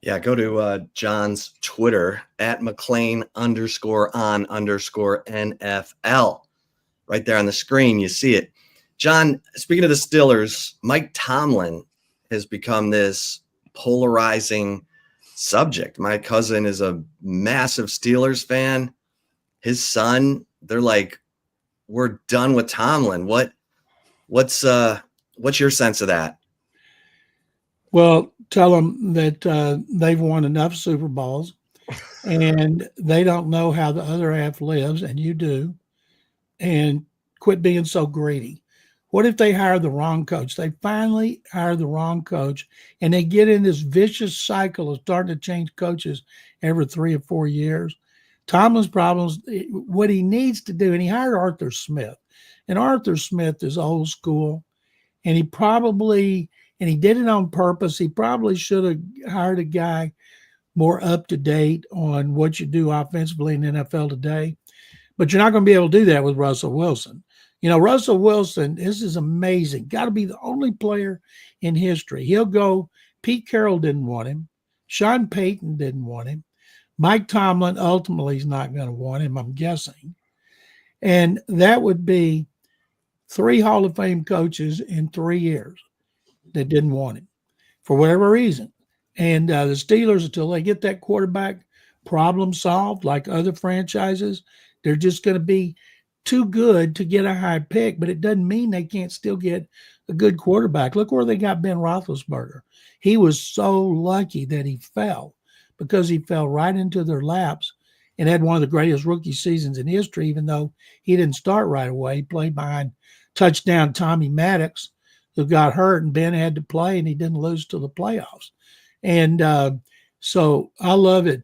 Yeah, go to John's Twitter at McLean_on_NFL. Right there on the screen, you see it. John, speaking of the Steelers, Mike Tomlin has become this polarizing subject. My cousin is a massive Steelers fan. His son, they're like, we're done with Tomlin. What's your sense of that? Well, tell them that they've won enough Super Bowls and they don't know how the other half lives, and you do, and quit being so greedy. What if they hire the wrong coach? They finally hire the wrong coach, and they get in this vicious cycle of starting to change coaches every 3 or 4 years. Tomlin's problems, what he needs to do, and he hired Arthur Smith, and Arthur Smith is old school, and he did it on purpose. He probably should have hired a guy more up to date on what you do offensively in the NFL today. But you're not going to be able to do that with Russell Wilson. You know, Russell Wilson, this is amazing. Got to be the only player in history. He'll go, Pete Carroll didn't want him. Sean Payton didn't want him. Mike Tomlin ultimately is not going to want him, I'm guessing. And that would be 3 Hall of Fame coaches in 3 years that didn't want him for whatever reason. And the Steelers, until they get that quarterback problem solved, like other franchises, they're just going to be too good to get a high pick, but it doesn't mean they can't still get a good quarterback. Look where they got Ben Roethlisberger. He was so lucky that he fell, because he fell right into their laps and had one of the greatest rookie seasons in history, even though he didn't start right away. He played behind touchdown Tommy Maddox, who got hurt, and Ben had to play, and he didn't lose to the playoffs. And so I love it.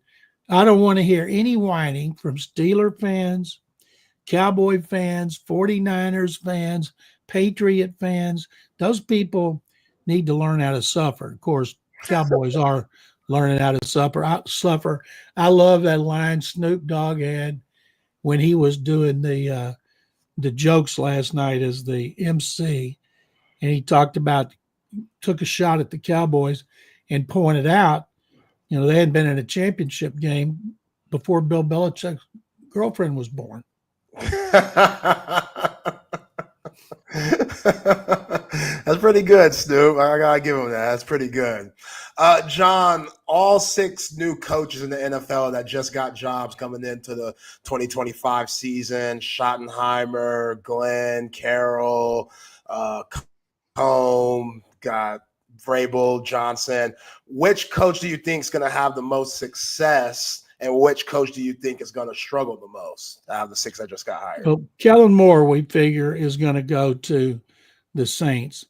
I don't want to hear any whining from Steeler fans, Cowboy fans, 49ers fans, Patriot fans. Those people need to learn how to suffer. Of course, Cowboys are learning how to suffer. I love that line Snoop Dogg had when he was doing the jokes last night as the MC, and he took a shot at the Cowboys and pointed out, you know, they hadn't been in a championship game before Bill Belichick's girlfriend was born. That's pretty good, Snoop. I gotta give him that. That's pretty good. John, all 6 new coaches in the NFL that just got jobs coming into the 2025 season: Schottenheimer, Glenn, Carroll, Combe, got Vrabel, Johnson. Which coach do you think is going to have the most success, and which coach do you think is going to struggle the most out of the 6 that just got hired? Well, Kellen Moore, we figure, is going to go to the Saints.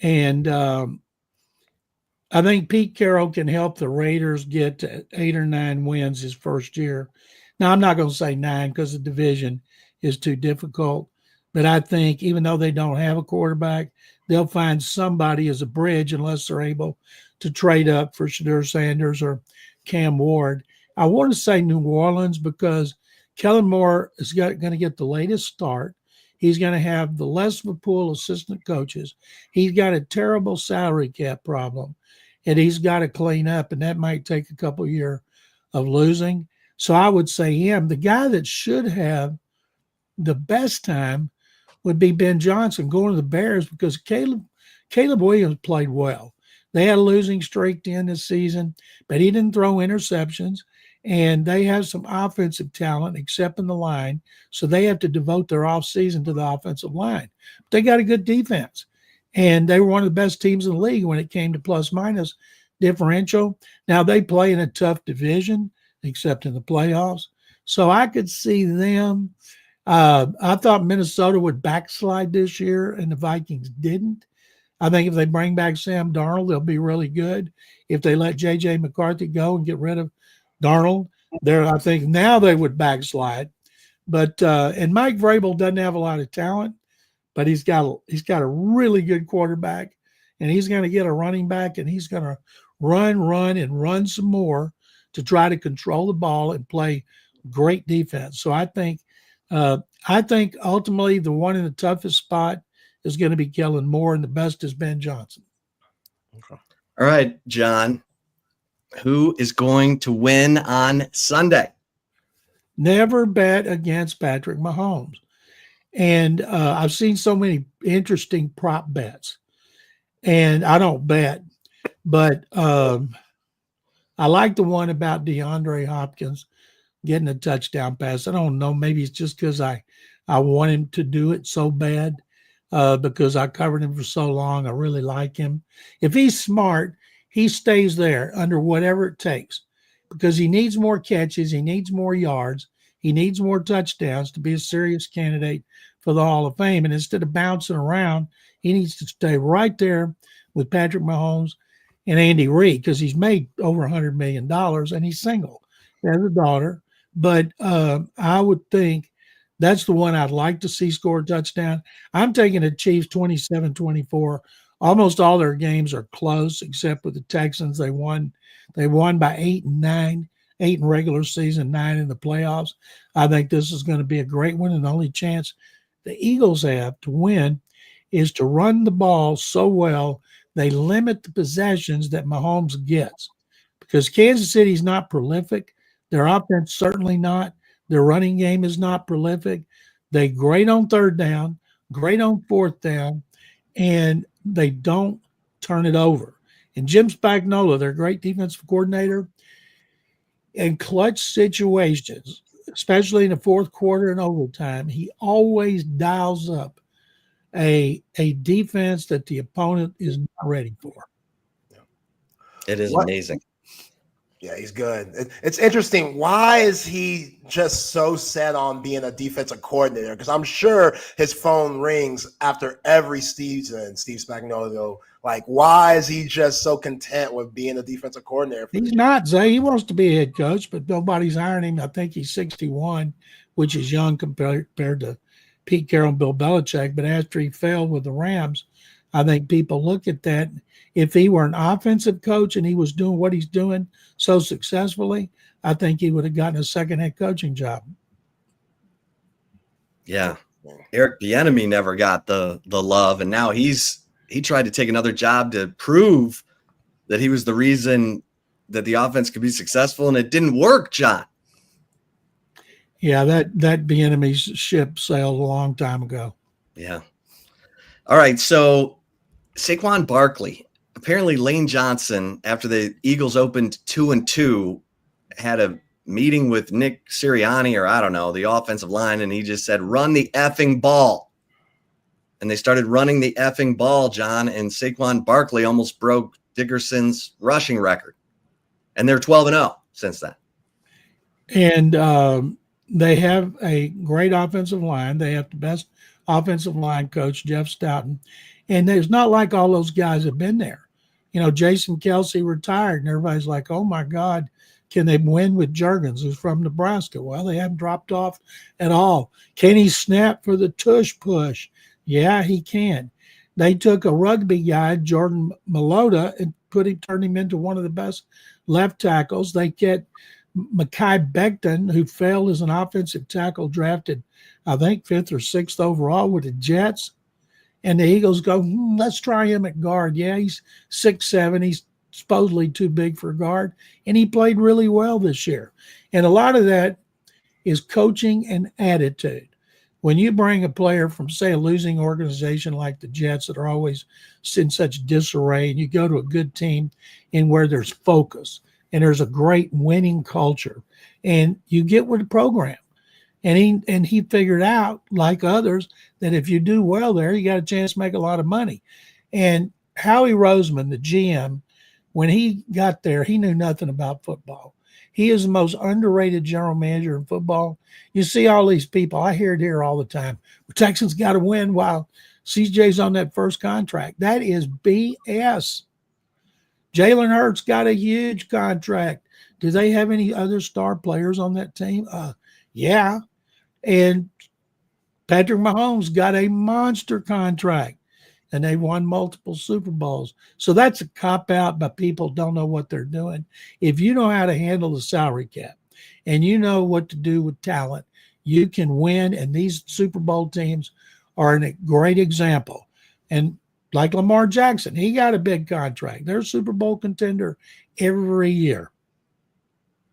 And I think Pete Carroll can help the Raiders get to 8 or 9 wins his first year. Now, I'm not going to say 9 because the division is too difficult. But I think even though they don't have a quarterback, they'll find somebody as a bridge unless they're able to trade up for Shedeur Sanders or Cam Ward. I want to say New Orleans because Kellen Moore is going to get the latest start. He's going to have the less of a pool of assistant coaches. He's got a terrible salary cap problem, and he's got to clean up, and that might take a couple of years of losing. So I would say him. The guy that should have the best time would be Ben Johnson going to the Bears, because Caleb Williams played well. They had a losing streak to end this season, but he didn't throw interceptions, and they have some offensive talent except in the line, so they have to devote their offseason to the offensive line. But they got a good defense, and they were one of the best teams in the league when it came to plus-minus differential. Now, they play in a tough division, except in the playoffs, so I could see them. I thought Minnesota would backslide this year, and the Vikings didn't. I think if they bring back Sam Darnold, they'll be really good. If they let J.J. McCarthy go and get rid of Darnold, I think now they would backslide. But and Mike Vrabel doesn't have a lot of talent, but he's got a really good quarterback, and he's going to get a running back, and he's going to run some more to try to control the ball and play great defense. So I think ultimately the one in the toughest spot is going to be Kellen Moore, and the best is Ben Johnson. Okay. All right, John, who is going to win on Sunday? Never bet against Patrick Mahomes. And I've seen so many interesting prop bets, and I don't bet, but I like the one about DeAndre Hopkins getting a touchdown pass. I don't know. Maybe it's just because I want him to do it so bad because I covered him for so long. I really like him. If he's smart, he stays there under whatever it takes because he needs more catches. He needs more yards. He needs more touchdowns to be a serious candidate for the Hall of Fame. And instead of bouncing around, he needs to stay right there with Patrick Mahomes and Andy Reid because he's made over $100 million and he's single. He has a daughter. But I would think that's the one I'd like to see score a touchdown. I'm taking the Chiefs 27-24. Almost all their games are close except with the Texans. They won by 8 and 9. 8 in regular season, 9 in the playoffs. I think this is going to be a great one, and the only chance the Eagles have to win is to run the ball so well they limit the possessions that Mahomes gets. Because Kansas City's not prolific. Their offense certainly not. Their running game is not prolific. They great on third down, great on fourth down, and they don't turn it over. And Jim Spagnuolo, their great defensive coordinator, in clutch situations, especially in the fourth quarter and overtime, he always dials up a defense that the opponent is not ready for. It is amazing. Yeah, he's good. It's interesting. Why is he just so set on being a defensive coordinator? Because I'm sure his phone rings after every season, Steve Spagnuolo. Like, why is he just so content with being a defensive coordinator? He's not, Zay. He wants to be a head coach, but nobody's hiring him. I think he's 61, which is young compared to Pete Carroll and Bill Belichick. But after he failed with the Rams, I think people look at that. If he were an offensive coach and he was doing what he's doing so successfully, I think he would have gotten a second head coaching job. Yeah. Eric Bieniemy never got the love, and now he tried to take another job to prove that he was the reason that the offense could be successful, and it didn't work, John. Yeah, that Bieniemy's ship sailed a long time ago. Yeah. All right, so Saquon Barkley. Apparently Lane Johnson, after the Eagles opened 2-2, had a meeting with Nick Sirianni, or I don't know, the offensive line, and he just said, run the effing ball. And they started running the effing ball, John, and Saquon Barkley almost broke Dickerson's rushing record. And they're 12-0 since then. And they have a great offensive line. They have the best offensive line coach, Jeff Stoughton. And it's not like all those guys have been there. You know, Jason Kelsey retired, and everybody's like, oh, my God, can they win with Juergens, who's from Nebraska? Well, they haven't dropped off at all. Can he snap for the tush push? Yeah, he can. They took a rugby guy, Jordan Mailata, and turned him into one of the best left tackles. They get Mekhi Becton, who failed as an offensive tackle, drafted, I think, 5th or 6th overall with the Jets. And the Eagles go, let's try him at guard. Yeah, he's 6'7". He's supposedly too big for guard. And he played really well this year. And a lot of that is coaching and attitude. When you bring a player from, say, a losing organization like the Jets that are always in such disarray, and you go to a good team in where there's focus and there's a great winning culture, and you get with the program. And he figured out, like others, that if you do well there, you got a chance to make a lot of money. And Howie Roseman, the GM, when he got there, he knew nothing about football. He is the most underrated general manager in football. You see all these people, I hear it here all the time. The Texans got to win while CJ's on that first contract. That is BS. Jalen Hurts got a huge contract. Do they have any other star players on that team? Yeah. And Patrick Mahomes got a monster contract, and they won multiple Super Bowls. So that's a cop-out, but people don't know what they're doing. If you know how to handle the salary cap and you know what to do with talent, you can win, and these Super Bowl teams are a great example. And like Lamar Jackson, he got a big contract. They're a Super Bowl contender every year.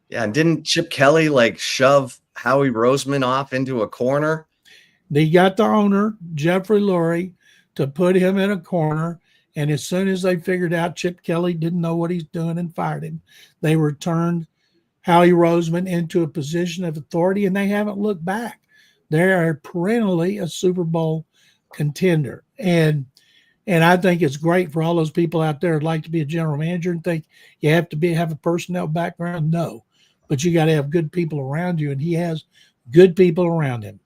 Yeah, and didn't Chip Kelly like shove Howie Roseman off into a corner? They got the owner, Jeffrey Lurie, to put him in a corner. And as soon as they figured out Chip Kelly didn't know what he's doing and fired him, they returned Howie Roseman into a position of authority, and they haven't looked back. They are perennially a Super Bowl contender. And I think it's great for all those people out there who'd like to be a general manager and think you have to have a personnel background. No, but you got to have good people around you, and he has good people around him.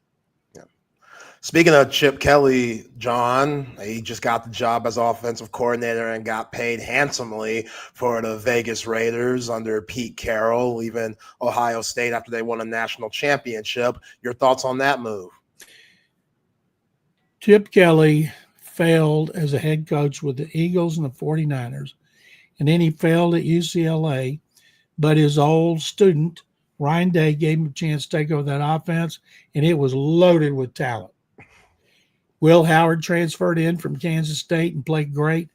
Speaking of Chip Kelly, John, he just got the job as offensive coordinator and got paid handsomely for the Vegas Raiders under Pete Carroll, leaving Ohio State after they won a national championship. Your thoughts on that move? Chip Kelly failed as a head coach with the Eagles and the 49ers, and then he failed at UCLA, but his old student, Ryan Day, gave him a chance to take over that offense, and it was loaded with talent. Will Howard transferred in from Kansas State and played great.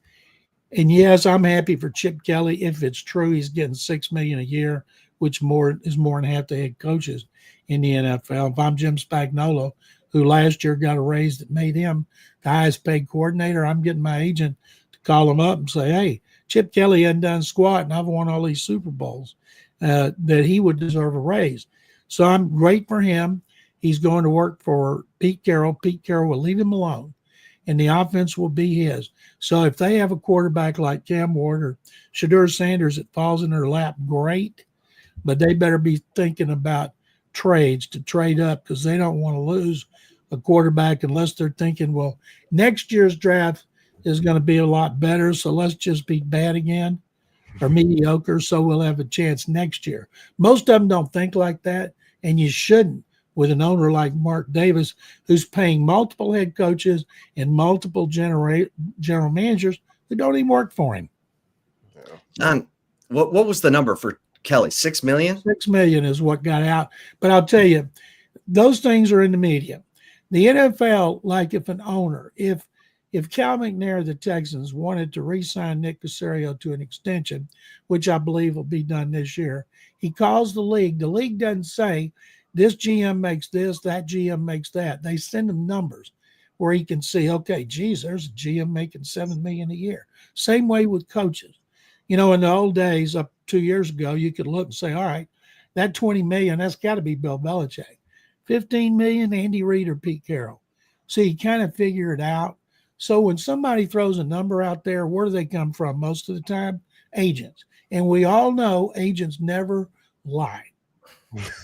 And yes, I'm happy for Chip Kelly. If it's true, he's getting $6 million a year, which is more than half the head coaches in the NFL. If I'm Jim Spagnuolo, who last year got a raise that made him the highest paid coordinator, I'm getting my agent to call him up and say, hey, Chip Kelly hadn't done squat, and I've won all these Super Bowls, that he would deserve a raise. So I'm great for him. He's going to work for Pete Carroll. Pete Carroll will leave him alone, and the offense will be his. So if they have a quarterback like Cam Ward or Shedeur Sanders that falls in their lap, great. But they better be thinking about trades to trade up, because they don't want to lose a quarterback unless they're thinking, well, next year's draft is going to be a lot better, so let's just be bad again or mediocre, so we'll have a chance next year. Most of them don't think like that, and you shouldn't, with an owner like Mark Davis, who's paying multiple head coaches and multiple general managers who don't even work for him. John, what was the number for Kelly? $6 million? $6 million is what got out. But I'll tell you, those things are in the media. The NFL, like if an owner, if Cal McNair of the Texans wanted to re-sign Nick Caserio to an extension, which I believe will be done this year, he calls the league. The league doesn't say, this GM makes this, that GM makes that. They send him numbers where he can see, okay, geez, there's a GM making $7 million a year. Same way with coaches. You know, in the old days, up 2 years ago, you could look and say, all right, that $20 million, that's got to be Bill Belichick. $15 million, Andy Reid or Pete Carroll. So you kind of figure it out. So when somebody throws a number out there, where do they come from most of the time? Agents. And we all know agents never lie.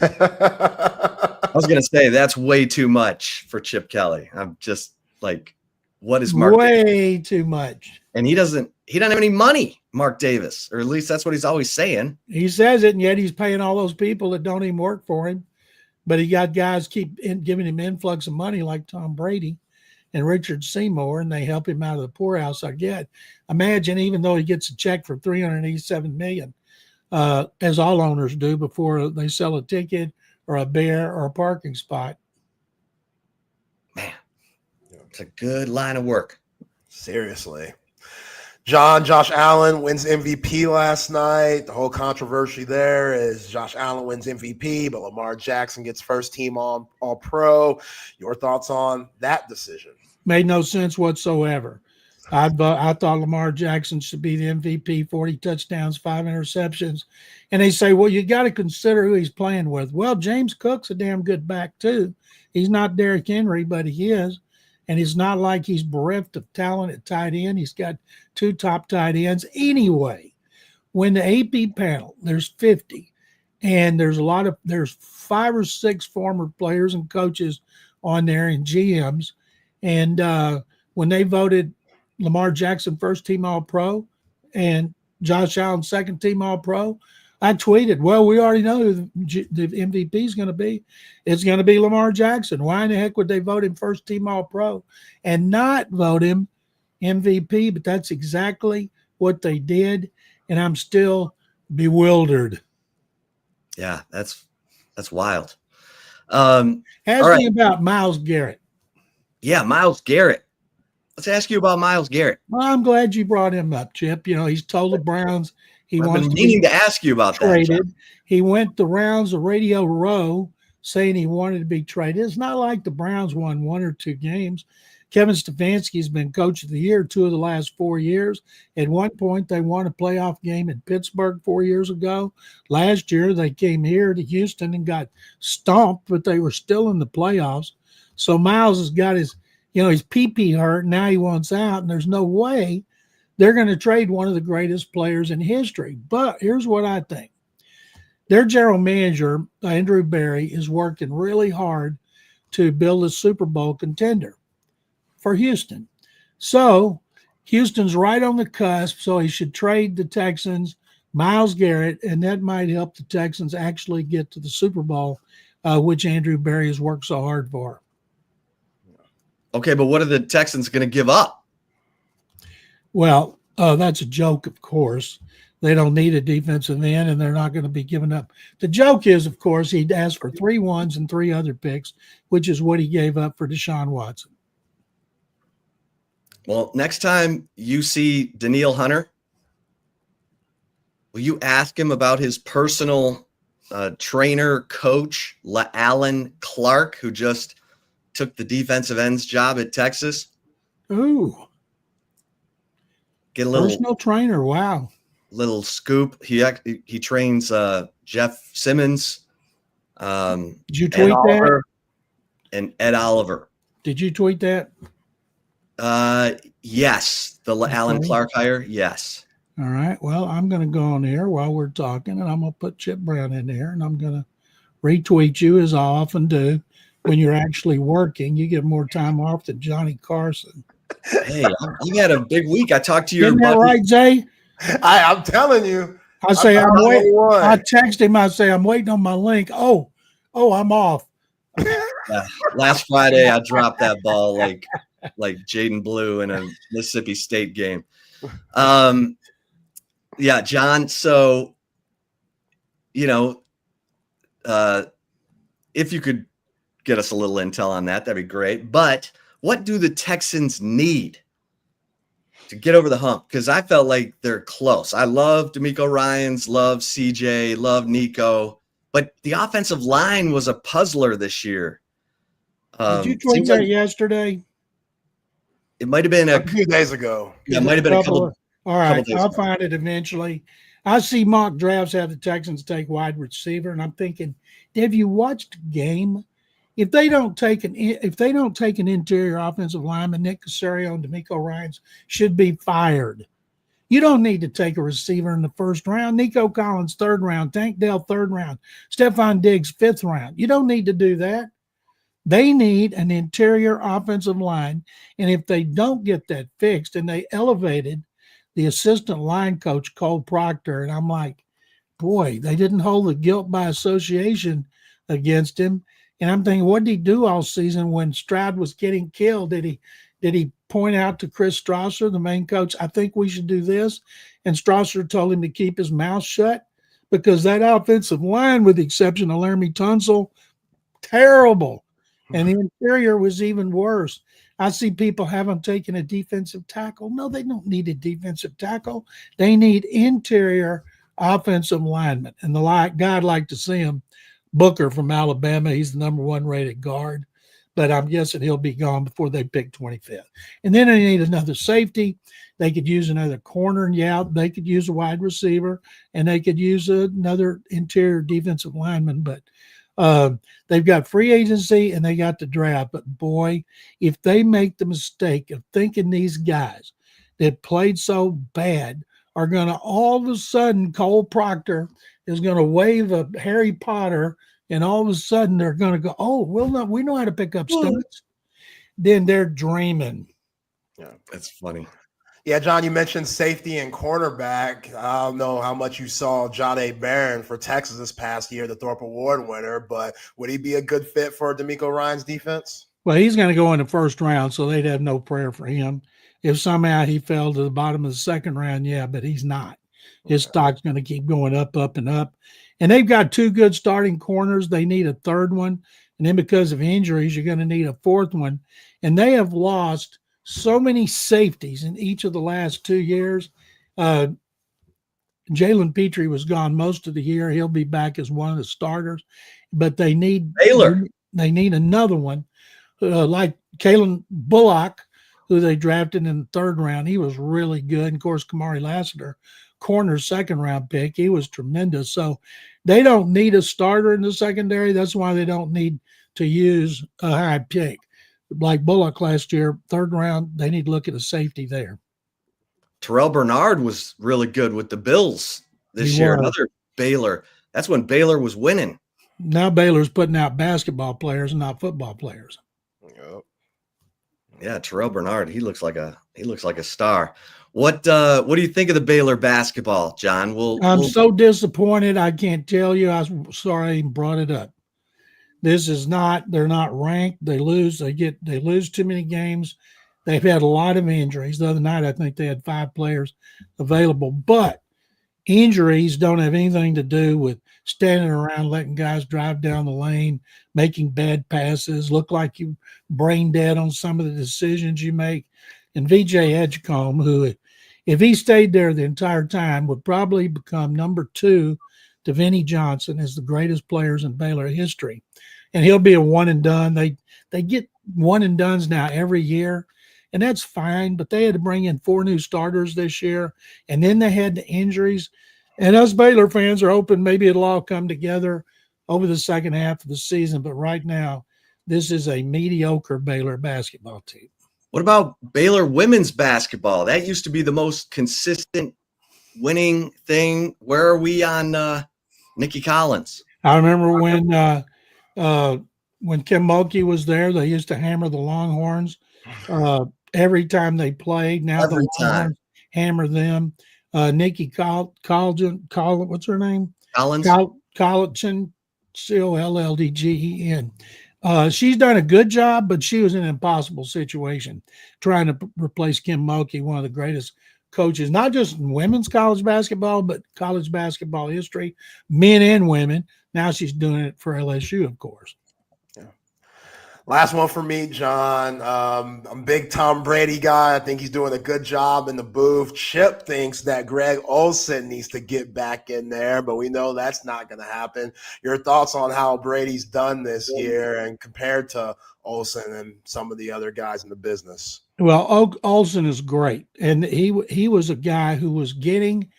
I was going to say that's way too much for Chip Kelly. I'm just like, what is Mark way Davis? Too much. And he doesn't have any money, Mark Davis, or at least that's what he's always saying. He says it, and yet he's paying all those people that don't even work for him. But he got guys giving him influx of money like Tom Brady and Richard Seymour, and they help him out of the poorhouse. I get. Imagine, even though he gets a check for $387 million, as all owners do before they sell a ticket or a beer or a parking spot. Man, it's a good line of work. Seriously. Josh Allen wins MVP last night. The whole controversy there is Josh Allen wins MVP, but Lamar Jackson gets first team All-Pro. Your thoughts on that decision? Made no sense whatsoever. I thought Lamar Jackson should be the MVP, 40 touchdowns, 5 interceptions. And they say, well, you got to consider who he's playing with. Well, James Cook's a damn good back, too. He's not Derrick Henry, but he is. And it's not like he's bereft of talent at tight end. He's got 2 top tight ends. Anyway, when the AP panel, there's 50, and there's 5 or 6 former players and coaches on there and GMs. And when they voted Lamar Jackson first team All-Pro and Josh Allen second team All-Pro, I tweeted, well, we already know who the MVP is going to be. It's going to be Lamar Jackson. Why in the heck would they vote him first team All-Pro and not vote him MVP? But that's exactly what they did, and I'm still bewildered. Yeah, that's wild. Ask right. me about Myles Garrett. Yeah, Myles Garrett. Let's ask you about Myles Garrett. Well, I'm glad you brought him up, Chip. You know, he's told the Browns he I've wants been to meaning be to ask you about that. traded. He went the rounds of Radio Row saying he wanted to be traded. It's not like the Browns won 1 or 2 games. Kevin Stefanski's been coach of the year 2 of the last 4 years. At one point, they won a playoff game in Pittsburgh 4 years ago. Last year, they came here to Houston and got stomped, but they were still in the playoffs. So Myles has got his pee-pee hurt. Now he wants out, and there's no way they're going to trade one of the greatest players in history. But here's what I think. Their general manager, Andrew Berry, is working really hard to build a Super Bowl contender for Houston. So Houston's right on the cusp, so he should trade the Texans, Myles Garrett, and that might help the Texans actually get to the Super Bowl, which Andrew Berry has worked so hard for. Okay, but what are the Texans going to give up? Well, that's a joke, of course. They don't need a defensive end, and they're not going to be giving up. The joke is, of course, he'd asked for 3 ones and 3 other picks, which is what he gave up for Deshaun Watson. Well, next time you see Danielle Hunter, will you ask him about his personal trainer, coach, Alan Clark, who just took the defensive ends job at Texas? Ooh. Get a little personal trainer. Wow. Little scoop. He trains Jeff Simmons. Did you tweet that? And Ed Oliver. Did you tweet that? Yes. The Alan Clark hire. Yes. All right. Well, I'm going to go on here while we're talking, and I'm going to put Chip Brown in there, and I'm going to retweet you as I often do. When you're actually working, you get more time off than Johnny Carson. Hey, you had a big week. I talked to your Isn't that buddy. right, Jay? I'm telling you. I say I'm waiting. One. I text him. I say I'm waiting on my link. Oh, I'm off. Last Friday, I dropped that ball like Jaden Blue in a Mississippi State game. Yeah, John. So, if you could get us a little intel on that, that'd be great. But what do the Texans need to get over the hump? Because I felt like they're close. I love D'Amico Ryans, love CJ, love Nico, but the offensive line was a puzzler this year. Did you tweet that yesterday? It might have been a few days ago. Yeah, it might have been a couple. All right, I'll find it eventually. I see mock drafts have the Texans take wide receiver, and I'm thinking, have you watched the game? If they don't take an interior offensive lineman, Nick Caserio and D'Amico Ryans should be fired. You don't need to take a receiver in the first round. Nico Collins, 3rd round. Tank Dell, 3rd round. Stephon Diggs, 5th round. You don't need to do that. They need an interior offensive line, and if they don't get that fixed, and they elevated the assistant line coach, Cole Proctor, and I'm like, boy, they didn't hold the guilt by association against him. And I'm thinking, what did he do all season when Stroud was getting killed? Did he point out to Chris Strasser, the main coach, I think we should do this? And Strasser told him to keep his mouth shut because that offensive line, with the exception of Laramie Tunsil, terrible. And the interior was even worse. I see people haven't taken a defensive tackle. No, they don't need a defensive tackle. They need interior offensive linemen. And the guy I'd like to see him, Booker from Alabama, he's the number 1 rated guard, but I'm guessing he'll be gone before they pick 25th. And then they need another safety. They could use another corner, and yeah, they could use a wide receiver, and they could use another interior defensive lineman. But they've got free agency and they got the draft. But boy, if they make the mistake of thinking these guys that played so bad are going to all of a sudden, Cole Proctor is going to wave a Harry Potter, and all of a sudden they're going to go, oh, we know how to pick up studs. Then they're dreaming. Yeah, that's funny. Yeah, John, you mentioned safety and cornerback. I don't know how much you saw Jahdae Barron for Texas this past year, the Thorpe Award winner, but would he be a good fit for DeMeco Ryans' defense? Well, he's going to go in the first round, so they'd have no prayer for him. If somehow he fell to the bottom of the second round, yeah, but he's not. His stock's going to keep going up, up, and up. And they've got two good starting corners. They need a third one. And then because of injuries, you're going to need a fourth one. And they have lost so many safeties in each of the last 2 years. Jalen Petrie was gone most of the year. He'll be back as one of the starters. But they need Baylor. They need another one. Like Kalen Bullock, who they drafted in the third round. He was really good. And of course, Kamari Lassiter, corner second round pick. He was tremendous. So they don't need a starter in the secondary. That's why they don't need to use a high pick. Like Bullock last year, third round, they need to look at a safety there. Terrell Bernard was really good with the Bills this year. Another Baylor. That's when Baylor was winning. Now Baylor's putting out basketball players and not football players. Yeah, Terrell Bernard. He looks like a star. What do you think of the Baylor basketball, John? I'm so disappointed. I can't tell you. I'm sorry I even brought it up. They're not ranked. They lose too many games. They've had a lot of injuries. The other night, I think they had 5 players available, but injuries don't have anything to do with standing around, letting guys drive down the lane, making bad passes, look like you brain dead on some of the decisions you make. And VJ Edgecombe, who, if he stayed there the entire time, would probably become number 2 to Vinnie Johnson as the greatest players in Baylor history. And he'll be a one and done. They get one and dones now every year, and that's fine. But they had to bring in 4 new starters this year, and then they had the injuries. And us Baylor fans are hoping maybe it'll all come together over the second half of the season. But right now, this is a mediocre Baylor basketball team. What about Baylor women's basketball? That used to be the most consistent winning thing. Where are we on Nikki Collins? I remember when Kim Mulkey was there, they used to hammer the Longhorns every time they played. Now the Longhorns hammer them. Nikki Collins, what's her name? Collins. Collinson, Colldgen. She's done a good job, but she was in an impossible situation trying to replace Kim Mulkey, one of the greatest coaches, not just in women's college basketball, but college basketball history, men and women. Now she's doing it for LSU, of course. Last one for me, John. I'm a big Tom Brady guy. I think he's doing a good job in the booth. Chip thinks that Greg Olsen needs to get back in there, but we know that's not going to happen. Your thoughts on how Brady's done this year and compared to Olsen and some of the other guys in the business? Well, Olsen is great, and he was a guy who was getting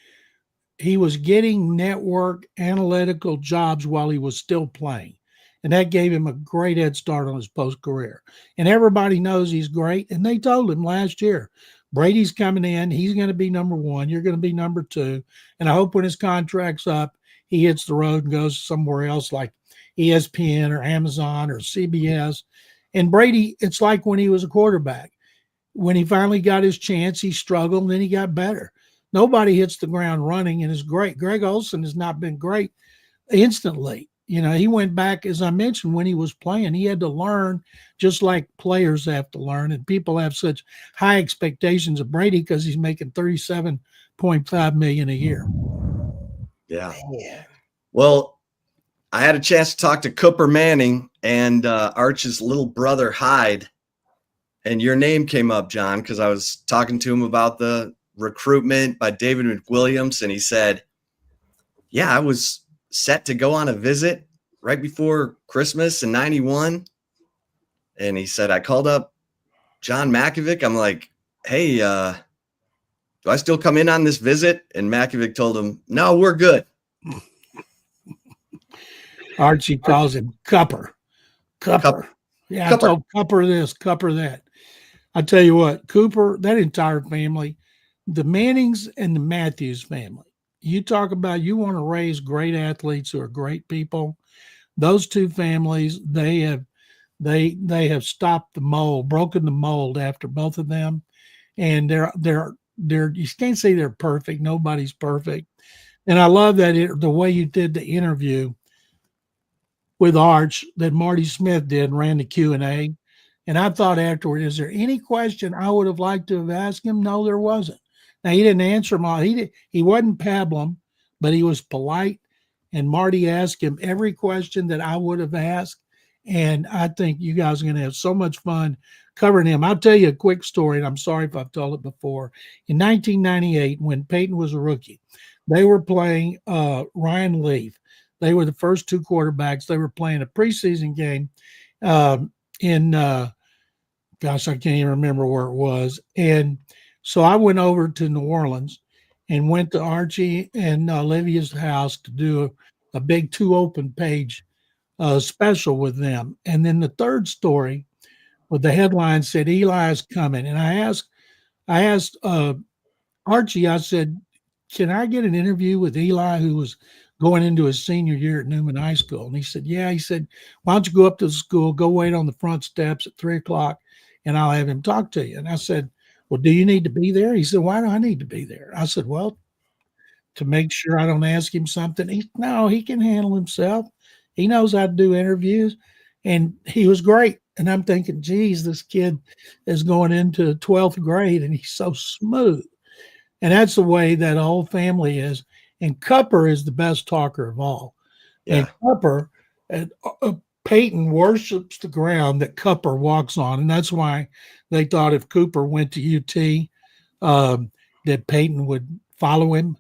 network analytical jobs while he was still playing. And that gave him a great head start on his post-career. And everybody knows he's great. And they told him last year, Brady's coming in. He's going to be number 1. You're going to be number 2. And I hope when his contract's up, he hits the road and goes somewhere else like ESPN or Amazon or CBS. And Brady, it's like when he was a quarterback. When he finally got his chance, he struggled, and then he got better. Nobody hits the ground running and is great. Greg Olsen has not been great instantly. You know, he went back, as I mentioned, when he was playing, he had to learn just like players have to learn. And people have such high expectations of Brady because he's making $37.5 million a year. Yeah. Well, I had a chance to talk to Cooper Manning and Arch's little brother Hyde. And your name came up, John, because I was talking to him about the recruitment by David McWilliams. And he said, yeah, I was set to go on a visit right before Christmas in 91. And he said, I called up John Makovic. I'm like, hey, do I still come in on this visit? And Makovic told him, no, we're good. Archie calls him Cupper. Yeah, I told Cupper this, Cupper that. I tell you what, Cooper, that entire family, the Mannings and the Matthews family, you talk about you want to raise great athletes who are great people. Those two families, they have stopped the mold, broken the mold after both of them. and they're you can't say they're perfect. Nobody's perfect. And I love that the way you did the interview with Arch that Marty Smith did, ran the Q&A. And I thought afterward, is there any question I would have liked to have asked him? No, there wasn't. Now, he didn't answer them all. He wasn't pablum, but he was polite. And Marty asked him every question that I would have asked. And I think you guys are going to have so much fun covering him. I'll tell you a quick story, and I'm sorry if I've told it before. In 1998, when Peyton was a rookie, they were playing Ryan Leaf. They were the first two quarterbacks. They were playing a preseason game in gosh, I can't even remember where it was. And so I went over to New Orleans and went to Archie and Olivia's house to do a big 2 open page special with them. And then the third story with the headline said, Eli's coming. And I asked Archie, I said, can I get an interview with Eli, who was going into his senior year at Newman High School? And he said, yeah. He said, why don't you go up to the school, go wait on the front steps at 3:00, and I'll have him talk to you. And I said, well, do you need to be there? He said, why do I need to be there? I said, well, to make sure I don't ask him something. No, he can handle himself. He knows how to do interviews. And he was great. And I'm thinking, geez, this kid is going into 12th grade and he's so smooth. And that's the way that whole family is. And Cupper is the best talker of all. Yeah. And Cupper, Peyton worships the ground that Cupper walks on. And that's why they thought if Cooper went to UT, that Peyton would follow him.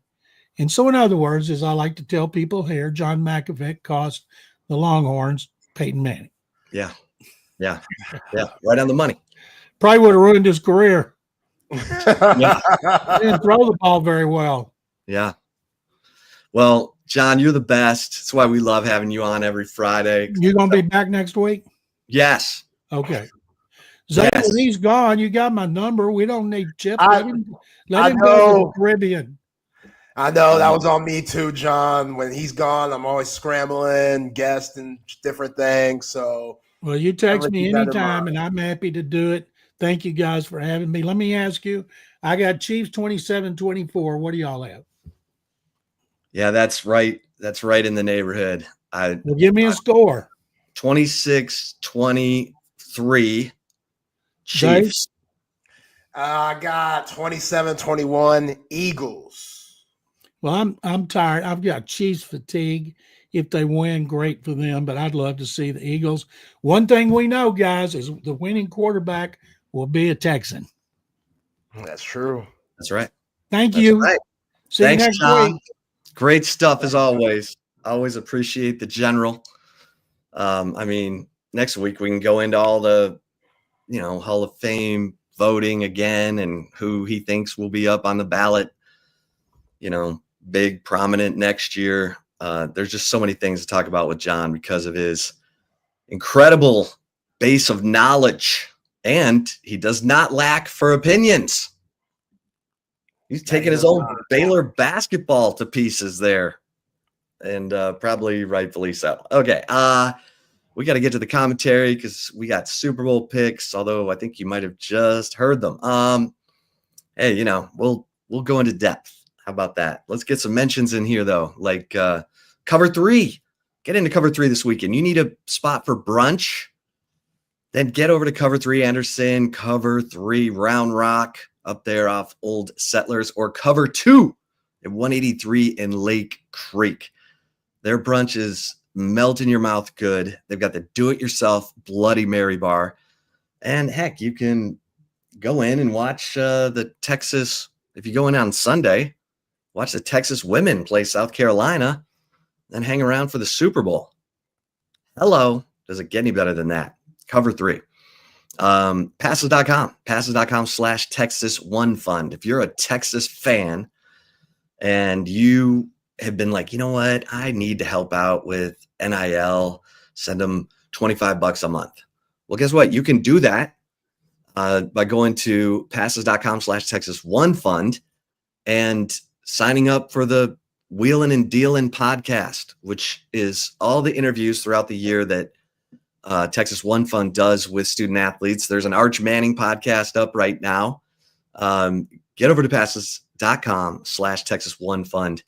And so, in other words, as I like to tell people here, John Makovic cost the Longhorns Peyton Manning. Yeah. Yeah. Yeah. Right on the money. Probably would have ruined his career. Yeah. He didn't throw the ball very well. Yeah. Well, John, you're the best. That's why we love having you on every Friday. You going to be back next week? Yes. Okay. Zach, when he's gone, you got my number. We don't need Chip. Let him go to the Caribbean. I know that was on me too, John. When he's gone, I'm always scrambling, guests and different things. So, well, you text me anytime, and I'm happy to do it. Thank you guys for having me. Let me ask you, I got Chiefs 27-24. What do y'all have? Yeah, that's right. That's right in the neighborhood. Well, give me a score. 26-23 Chiefs. I got 27-21 Eagles. Well, I'm tired. I've got Chiefs fatigue. If they win, great for them, but I'd love to see the Eagles. One thing we know, guys, is the winning quarterback will be a Texan. That's true. That's right. Thank you. Right. See Thanks, you next John. week. Great stuff as always. Always appreciate the general. I mean, next week we can go into all the, Hall of Fame voting again and who he thinks will be up on the ballot, big prominent next year. There's just so many things to talk about with John because of his incredible base of knowledge, and he does not lack for opinions. He's taking his own Baylor basketball to pieces there, and probably rightfully so. Okay, we got to get to the commentary because we got Super Bowl picks, although I think you might have just heard them. Hey, we'll go into depth. How about that? Let's get some mentions in here, though, like Cover 3. Get into Cover 3 this weekend. You need a spot for brunch? Then get over to Cover 3 Anderson, Cover 3 Round Rock up there off Old Settlers, or Cover 2 at 183 in Lake Creek. Their brunch is melt in your mouth good. They've got the do-it-yourself Bloody Mary bar. And heck, you can go in and watch the Texas, if you go in on Sunday, watch the Texas women play South Carolina, then hang around for the Super Bowl. Hello. Does it get any better than that? Cover 3. Passes.com. Passes.com/Texas One Fund. If you're a Texas fan and you have been like, you know what? I need to help out with NIL. Send them $25 a month. Well, guess what? You can do that by going to passes.com/Texas One Fund and signing up for the Wheelin' and Dealin' podcast, which is all the interviews throughout the year that Texas One Fund does with student athletes. There's an Arch Manning podcast up right now. Get over to passes.com/Texas One Fund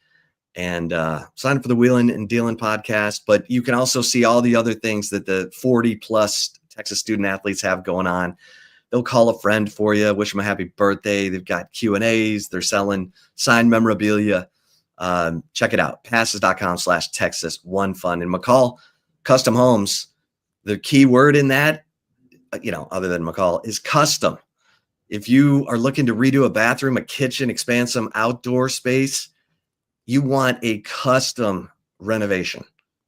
and sign up for the Wheeling and Dealing podcast. But you can also see all the other things that the 40 plus Texas student athletes have going on. They'll call a friend for you, wish them a happy birthday. They've got Q&As. They're selling signed memorabilia. Check it out. Passes.com/Texas One Fund. And McCall Custom Homes, the key word in that, other than McCall, is custom. If you are looking to redo a bathroom, a kitchen, expand some outdoor space, you want a custom renovation.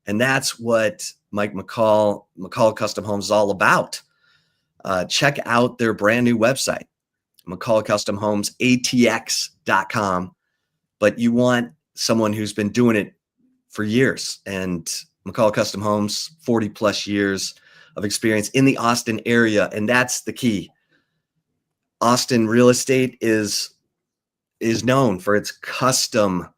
And that's what Mike McCall Custom Homes is all about. Check out their brand new website, McCall Custom Homes, ATX.com. But you want someone who's been doing it for years. And McCall Custom Homes, 40 plus years of experience in the Austin area. And that's the key. Austin real estate is known for its custom,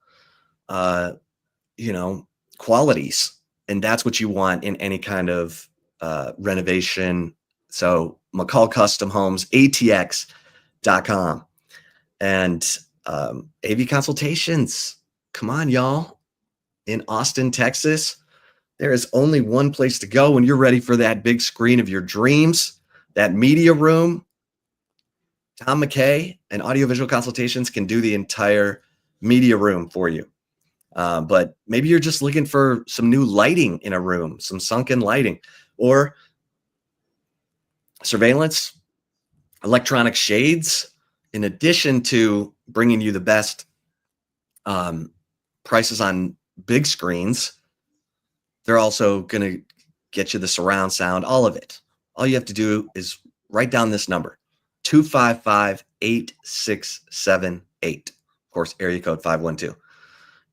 qualities. And that's what you want in any kind of renovation. So McCall Custom Homes, ATX.com. And AV consultations. Come on, y'all. In Austin, Texas, there is only one place to go when you're ready for that big screen of your dreams, that media room. Tom McKay and Audiovisual Consultations can do the entire media room for you. But maybe you're just looking for some new lighting in a room, some sunken lighting, or surveillance, electronic shades, in addition to bringing you the best prices on big screens. They're also going to get you the surround sound, all of it. All you have to do is write down this number, 255-8678. Of course, area code 512.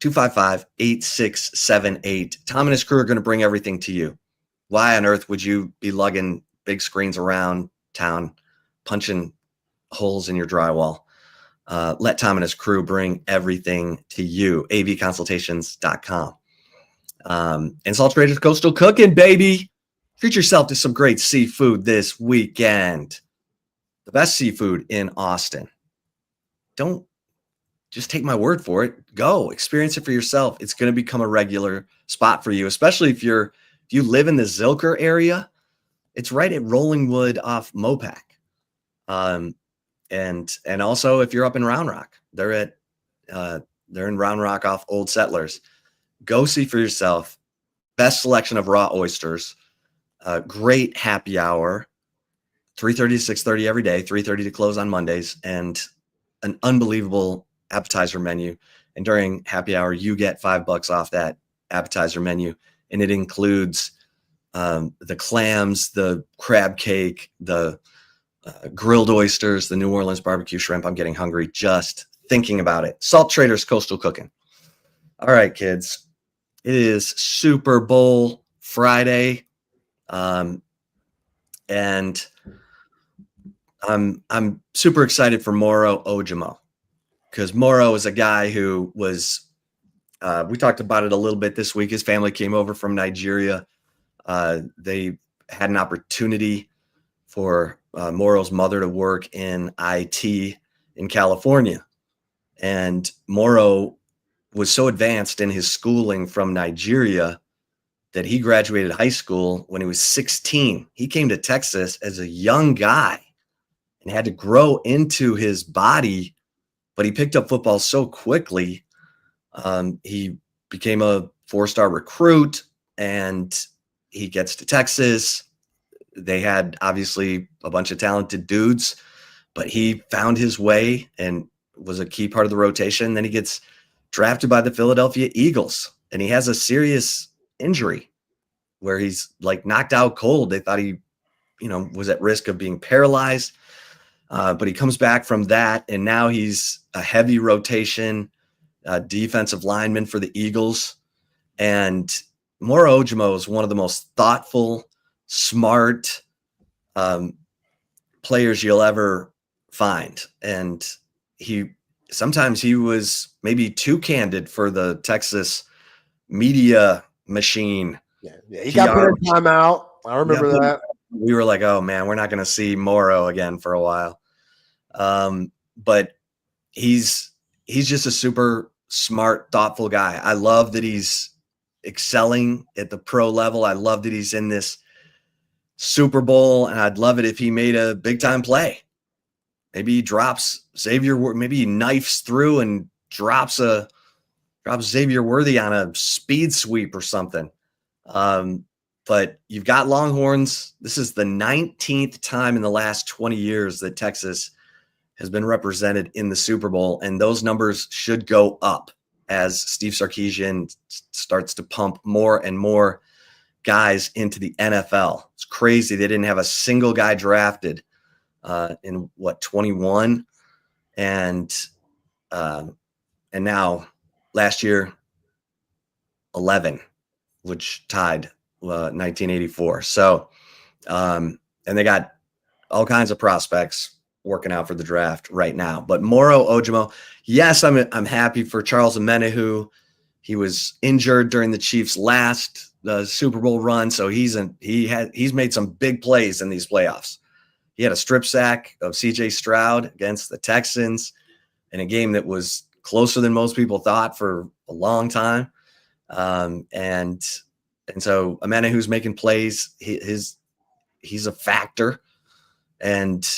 255-8678. Tom and his crew are going to bring everything to you. Why on earth would you be lugging big screens around town, punching holes in your drywall? Let Tom and his crew bring everything to you. avconsultations.com. And Salt Traders Coastal Cooking, baby. Treat yourself to some great seafood this weekend. The best seafood in Austin. Don't just take my word for it. Go experience it for yourself. It's going to become a regular spot for you, especially if you live in the Zilker area. It's right at Rollingwood off Mopac. And also if you're up in Round Rock, they're in Round Rock off Old Settlers. Go see for yourself. Best selection of raw oysters. Great happy hour. 3:30 to 6:30 every day. 3:30 to close on Mondays, and an unbelievable appetizer menu. And during happy hour, you get $5 off that appetizer menu, and it includes the clams, the crab cake, the grilled oysters, the New Orleans barbecue shrimp. I'm getting hungry just thinking about it. Salt Traders Coastal Cooking. All right, kids. It is Super Bowl Friday. And I'm super excited for Moro Ojomo, because Moro is a guy who was, we talked about it a little bit this week. His family came over from Nigeria. They had an opportunity for Moro's mother to work in IT in California. And Moro was so advanced in his schooling from Nigeria that he graduated high school when he was 16. He came to Texas as a young guy and had to grow into his body, but he picked up football so quickly. He became a 4-star recruit, and he gets to Texas. They had obviously a bunch of talented dudes, but he found his way and was a key part of the rotation. Then he gets drafted by the Philadelphia Eagles, and he has a serious injury where he's like knocked out cold. They thought he, was at risk of being paralyzed. But he comes back from that, and now he's a heavy rotation defensive lineman for the Eagles. And Moro Ojomo is one of the most thoughtful, smart players you'll ever find. And sometimes he was maybe too candid for the Texas media machine. Yeah, he got put in timeout. I remember that. We were like, oh man, we're not going to see Moro again for a while. but he's just a super smart, thoughtful guy. I love that he's excelling at the pro level. I love that he's in this Super Bowl, and I'd love it if he made a big time play. Maybe he drops Xavier, maybe he knifes through and drops Xavier Worthy on a speed sweep or something. But you've got Longhorns. This is the 19th time in the last 20 years that Texas has been represented in the Super Bowl, and those numbers should go up as Steve Sarkisian starts to pump more and more guys into the NFL. It's crazy. They didn't have a single guy drafted in 21, and now last year 11, which tied 1984. So and they got all kinds of prospects working out for the draft right now. But Moro Ojomo, yes, I'm happy for Charles Omenihu. He was injured during the Chiefs' last Super Bowl run, so he's made some big plays in these playoffs. He had a strip sack of C.J. Stroud against the Texans in a game that was closer than most people thought for a long time. And so Omenihu's making plays. He's a factor. And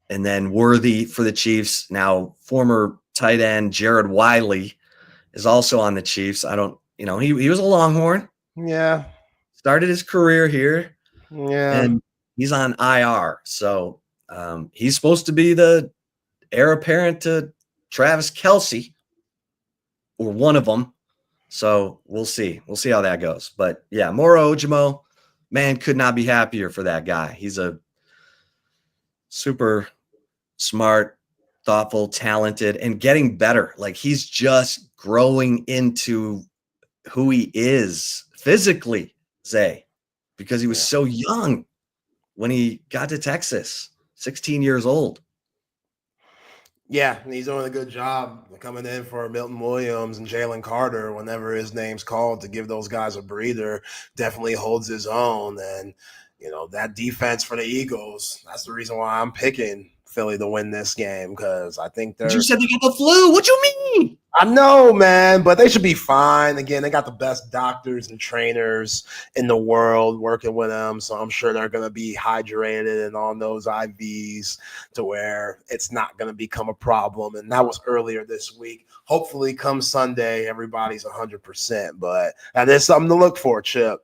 then Worthy for the Chiefs. Now, former tight end Jared Wiley is also on the Chiefs. He was a Longhorn. Yeah. Started his career here. Yeah. And he's on IR. So he's supposed to be the heir apparent to Travis Kelce, or one of them. So we'll see. We'll see how that goes. But yeah, Moro Ojomo, man, could not be happier for that guy. He's a super smart, thoughtful, talented, and getting better. Like, he's just growing into who he is physically, Zay, because he was so young when he got to Texas, 16 years old. Yeah, and he's doing a good job coming in for Milton Williams and Jalen Carter whenever his name's called to give those guys a breather. Definitely holds his own. And, that defense for the Eagles, that's the reason why I'm picking Philly to win this game, because I think they're. You said they got the flu. What you mean? I know, man, but they should be fine. Again, they got the best doctors and trainers in the world working with them, so I'm sure they're going to be hydrated and on those IVs to where it's not going to become a problem. And that was earlier this week. Hopefully, come Sunday, everybody's 100%. But that is something to look for, Chip.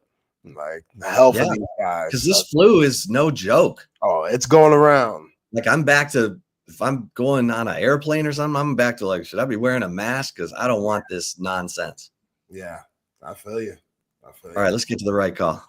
Like, the health of these guys. Because this flu is no joke. Oh, it's going around. Like, I'm back to, if I'm going on an airplane or something, I'm back to, like, should I be wearing a mask? Because I don't want this nonsense. Yeah, I feel you. All right, let's get to the right call.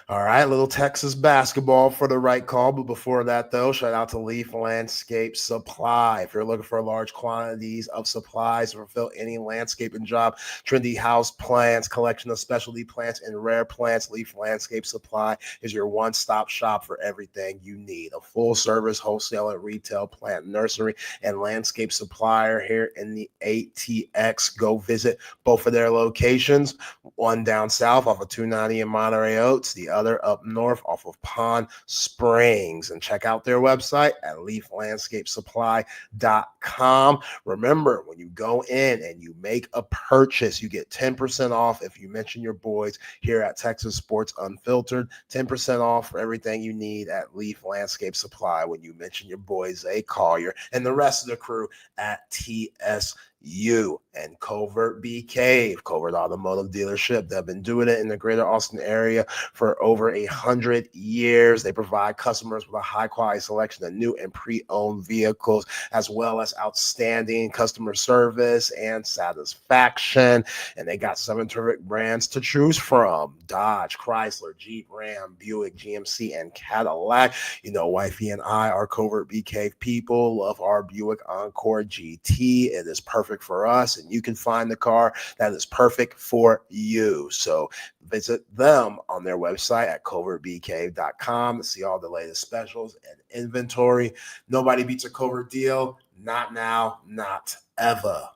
All right, little Texas basketball for the right call. But before that, though, shout out to Leaf Landscape Supply. If you're looking for large quantities of supplies to fulfill any landscaping job, trendy house plants, collection of specialty plants and rare plants, Leaf Landscape Supply is your one-stop shop for everything you need. A full-service wholesale and retail plant nursery and landscape supplier here in the ATX. Go visit both of their locations, one down south off of 290 in Monterey Oaks, the other up north off of Pond Springs. And check out their website at leaflandscapesupply.com. Remember, when you go in and you make a purchase, you get 10% off if you mention your boys here at Texas Sports Unfiltered. 10% off for everything you need at Leaf Landscape Supply when you mention your boys, Collier, and the rest of the crew at TSU and Covert Bee Cave, Covert Automotive Dealership. They've been doing it in the greater Austin area for over 100 years. They provide customers with a high quality selection of new and pre-owned vehicles, as well as outstanding customer service and satisfaction. And they got 7 terrific brands to choose from: Dodge, Chrysler, Jeep, Ram, Buick, GMC, and Cadillac. Wifey and I are Covert Bee Cave people, love our Buick Encore GT. It is perfect for us, and you can find the car that is perfect for you. So visit them on their website at covertbcave.com to see all the latest specials and inventory. Nobody beats a Covert deal. Not now, not ever.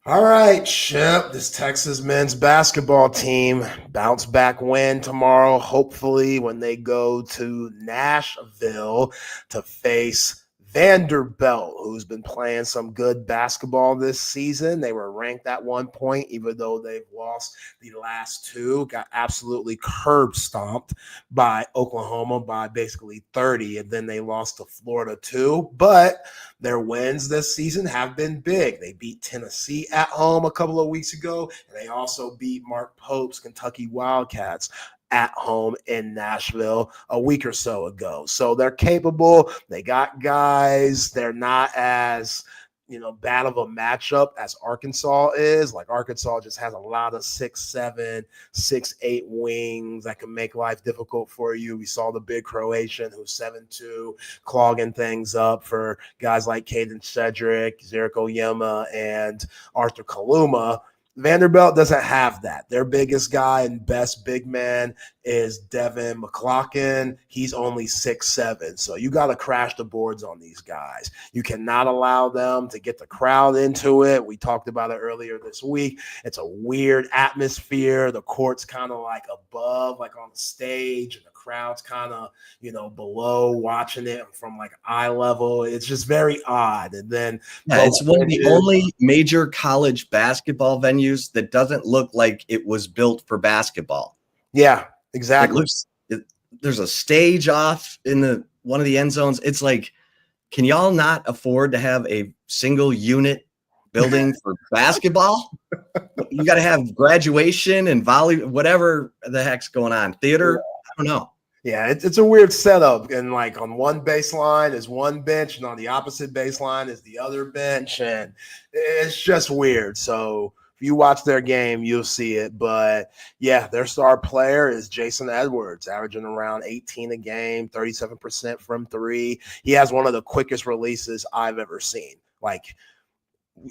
All right, Chip, this Texas men's basketball team bounce back win tomorrow, hopefully, when they go to Nashville to face Vanderbilt, who's been playing some good basketball this season. They were ranked at one point, even though they've lost the last two. Got absolutely curb stomped by Oklahoma by basically 30, and then they lost to Florida too. But their wins this season have been big. They beat Tennessee at home a couple of weeks ago, and they also beat Mark Pope's Kentucky Wildcats at home in Nashville a week or so ago. So they're capable. They got guys. They're not as, bad of a matchup as Arkansas is. Like Arkansas just has a lot of 6'7", 6'8" wings that can make life difficult for you. We saw the big Croatian who's 7'2", clogging things up for guys like Caden Shedrick, Zerko Yema, and Arthur Kaluma. Vanderbilt doesn't have that. Their biggest guy and best big man is Devin McCloughan. He's only 6'7". So you got to crash the boards on these guys. You cannot allow them to get the crowd into it. We talked about it earlier this week. It's a weird atmosphere. The court's kind of like above, like on the stage, and the crowd's kind of, below, watching it from like eye level. It's just very odd. And then it's one of the only major college basketball venues that doesn't look like it was built for basketball. Yeah, exactly. There's a stage off in one of the end zones. It's like, can y'all not afford to have a single unit building for basketball? You got to have graduation and volley, whatever the heck's going on. Theater, I don't know. Yeah, it's a weird setup. And like on one baseline is one bench, and on the opposite baseline is the other bench. And it's just weird. So if you watch their game, you'll see it. But yeah, their star player is Jason Edwards, averaging around 18 a game, 37% from three. He has one of the quickest releases I've ever seen. Like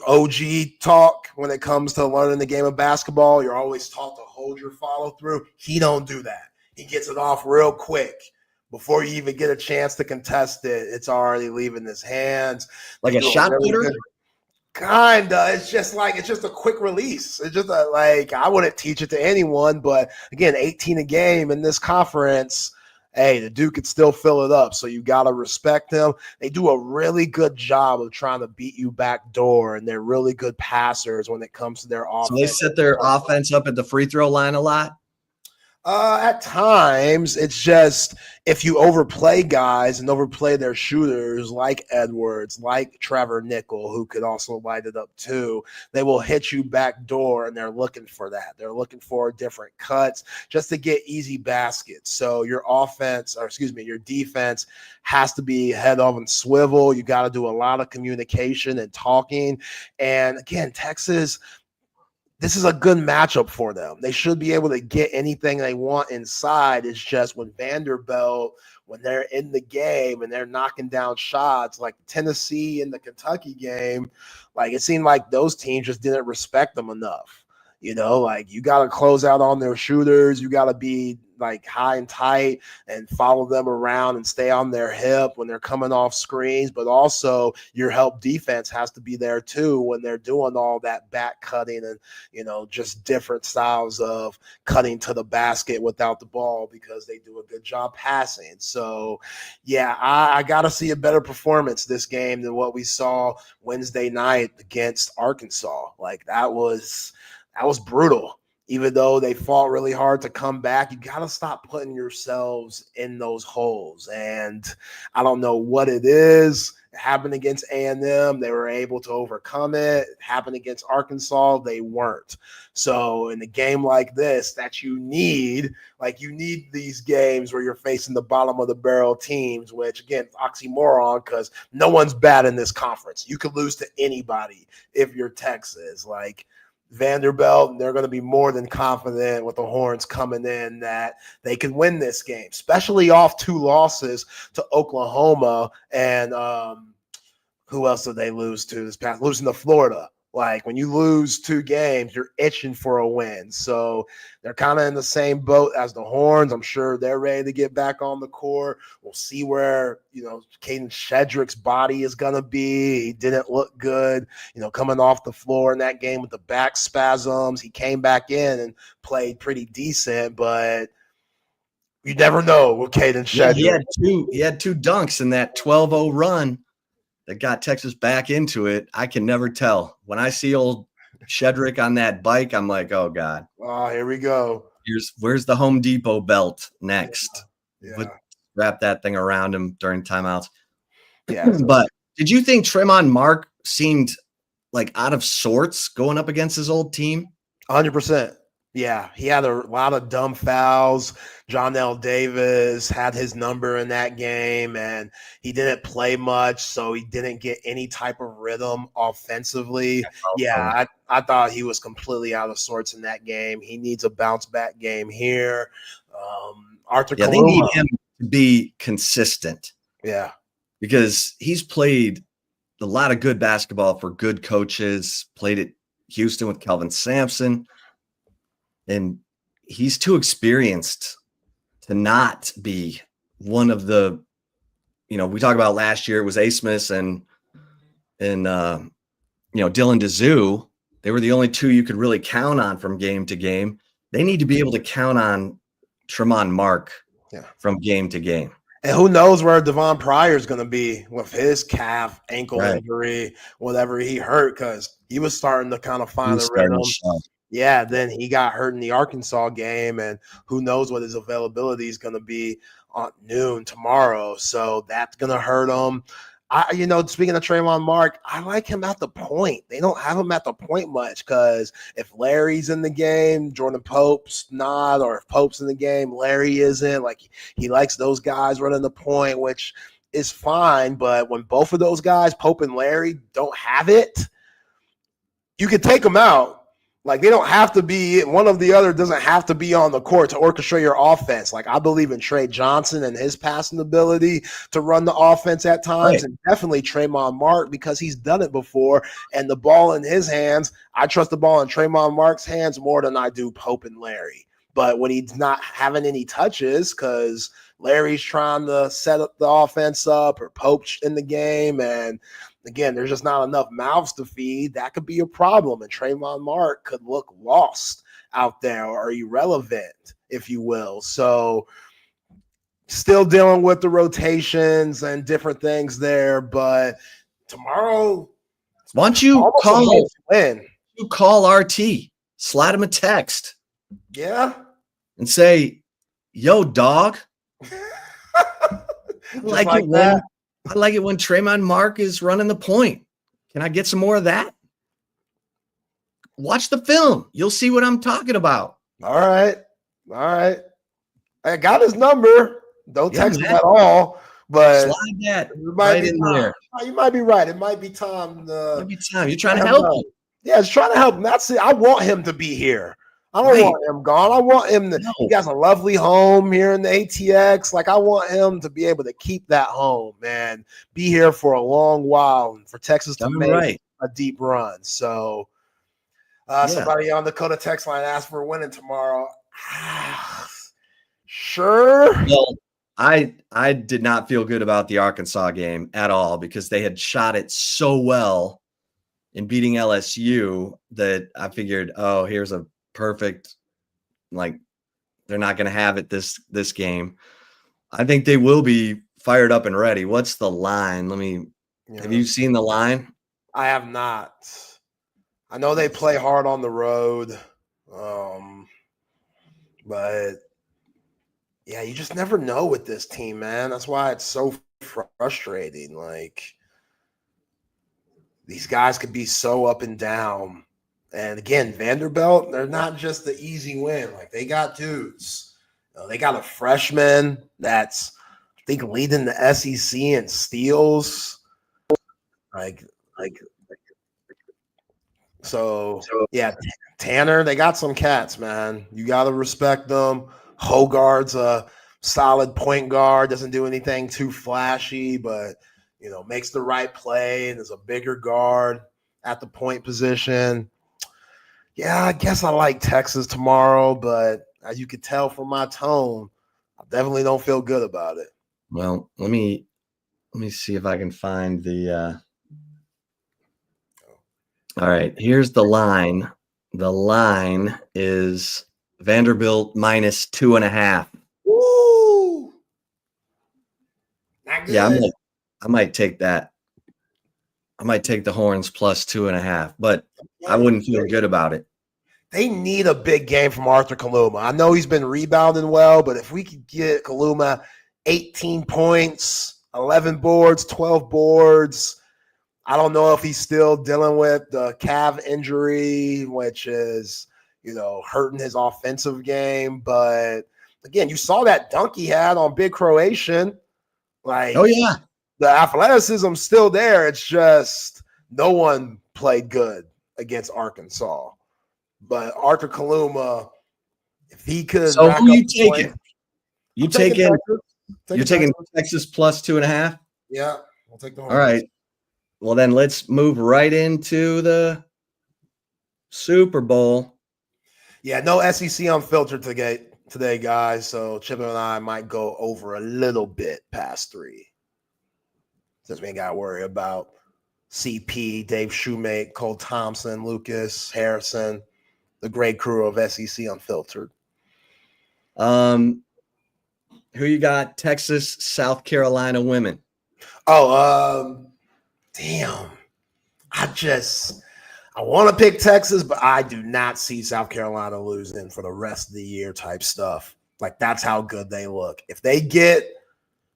OG talk when it comes to learning the game of basketball, you're always taught to hold your follow through. He don't do that. He gets it off real quick. Before you even get a chance to contest it, it's already leaving his hands. Like a shot putter? Kinda. It's just a quick release. It's just I wouldn't teach it to anyone, but again, 18 a game in this conference. Hey, the dude could still fill it up, so you got to respect him. They do a really good job of trying to beat you back door, and they're really good passers when it comes to their offense. So they set their offense up at the free throw line a lot? At times, it's just if you overplay guys and overplay their shooters like Edwards, like Trevor Nickel, who could also light it up too, they will hit you back door, and they're looking for that. They're looking for different cuts just to get easy baskets. So your defense has to be head on swivel. You got to do a lot of communication and talking. And again, Texas, this is a good matchup for them. They should be able to get anything they want inside. It's just when Vanderbilt, when they're in the game and they're knocking down shots like Tennessee in the Kentucky game, like it seemed like those teams just didn't respect them enough. You got to close out on their shooters. You got to be like high and tight and follow them around and stay on their hip when they're coming off screens. But also your help defense has to be there too when they're doing all that back cutting and, just different styles of cutting to the basket without the ball because they do a good job passing. So, yeah, I got to see a better performance this game than what we saw Wednesday night against Arkansas. Like that was brutal. Even though they fought really hard to come back, you got to stop putting yourselves in those holes. And I don't know what it is. It happened against A&M. They were able to overcome it. It happened against Arkansas. They weren't. So in a game like this that you need these games where you're facing the bottom of the barrel teams, which again, oxymoron because no one's bad in this conference. You could lose to anybody if you're Texas. Like Vanderbilt, they're going to be more than confident with the Horns coming in that they can win this game, especially off 2 losses to Oklahoma and who else did they lose to this past? Losing to Florida. Like when you lose 2 games, you're itching for a win. So they're kind of in the same boat as the Horns. I'm sure they're ready to get back on the court. We'll see where, Caden Shedrick's body is going to be. He didn't look good, coming off the floor in that game with the back spasms. He came back in and played pretty decent, but you never know with Caden Shedrick. Yeah, he had two dunks in that 12-0 run. that got Texas back into it, I can never tell. When I see old Shedrick on that bike, I'm like, oh God. Oh, here we go. Where's the Home Depot belt next? Yeah. Wrap that thing around him during timeouts. Yeah. But did you think Tremont Mark seemed like out of sorts going up against his old team? 100%. Yeah, he had a lot of dumb fouls. John L. Davis had his number in that game, and he didn't play much, so he didn't get any type of rhythm offensively. Yeah, I thought he was completely out of sorts in that game. He needs a bounce-back game here. Arthur Yeah, they need him to be consistent. Yeah. Because he's played a lot of good basketball for good coaches, played at Houston with Kelvin Sampson, and he's too experienced to not be one of the, we talk about last year it was A. Smith and Dylan DeZoo. They were the only two you could really count on from game to game. They need to be able to count on Tremont Mark from game to game. And who knows where Devon Pryor is going to be with his calf, ankle injury, whatever he hurt, because he was starting to kind of find the rhythm. Yeah, then he got hurt in the Arkansas game, and who knows what his availability is going to be on noon tomorrow. So that's going to hurt him. Speaking of Tremont Mark, I like him at the point. They don't have him at the point much because if Larry's in the game, Jordan Pope's not, or if Pope's in the game, Larry isn't. Like, he likes those guys running the point, which is fine. But when both of those guys, Pope and Larry, don't have it, you can take them out. Like, they don't have to be, one of the other doesn't have to be on the court to orchestrate your offense. Like, I believe in Trey Johnson and his passing ability to run the offense at times, and definitely Tremont Mark because he's done it before. And the ball in his hands, I trust the ball in Tremont Mark's hands more than I do Pope and Larry. But when he's not having any touches because Larry's trying to set up the offense up or Pope's in the game, and again, there's just not enough mouths to feed, that could be a problem. And Tremont Mark could look lost out there or irrelevant, if you will. So still dealing with the rotations and different things there. But tomorrow, why don't you call RT, slide him a text. Yeah. And say, yo, dog. I like it when Tremont Mark is running the point. Can I get some more of that? Watch the film. You'll see what I'm talking about. All right. I got his number. Don't text him at all. But slide that right in there. You might be right. It might be time. You're trying to help him. Yeah, it's trying to help him. That's it. I want him to be here. I don't want him gone. I want him to. He has a lovely home here in the ATX. Like, I want him to be able to keep that home and be here for a long while and for Texas to make a deep run. So, somebody on the Dakota text line asked for winning tomorrow. Sure. Well, I did not feel good about the Arkansas game at all because they had shot it so well in beating LSU that I figured, oh, here's a perfect, like, they're not going to have it this game. I think they will be fired up and ready. What's the line? Have you seen the line? I have not. I know they play hard on the road. But yeah, you just never know with this team, man. That's why it's so frustrating. Like, these guys could be so up and down. And again, Vanderbilt, they're not just the easy win. Like, they got dudes. They got a freshman that's, I think, leading the SEC in steals. So yeah, Tanner, they got some cats, man. You got to respect them. Hogarth's a solid point guard, doesn't do anything too flashy, but, makes the right play and is a bigger guard at the point position. Yeah, I guess I like Texas tomorrow, but as you could tell from my tone, I definitely don't feel good about it. Well, let me see if I can find the all right, here's the line. The line is Vanderbilt minus 2.5. Woo! Not good. Yeah, I might take that. I might take the Horns plus 2.5, but I wouldn't feel good about it. They need a big game from Arthur Kaluma. I know he's been rebounding well, but if we could get Kaluma 18 points, 11 boards, 12 boards, I don't know if he's still dealing with the calf injury, which is, hurting his offensive game. But again, you saw that dunk he had on Big Croatian. Oh, yeah. The athleticism's still there. It's just no one played good against Arkansas. But Arthur Kaluma, if he could. So who you taking? You're taking Texas plus 2.5? Yeah, we'll take the Horns. All right. Well, then let's move right into the Super Bowl. Yeah, no SEC Unfiltered today, guys. So Chip and I might go over a little bit past 3. Since we ain't got to worry about CP, Dave Shoemate, Cole Thompson, Lucas, Harrison, the great crew of SEC Unfiltered. Who you got? Texas, South Carolina women. Damn. I want to pick Texas, but I do not see South Carolina losing for the rest of the year type stuff. Like, that's how good they look. If they get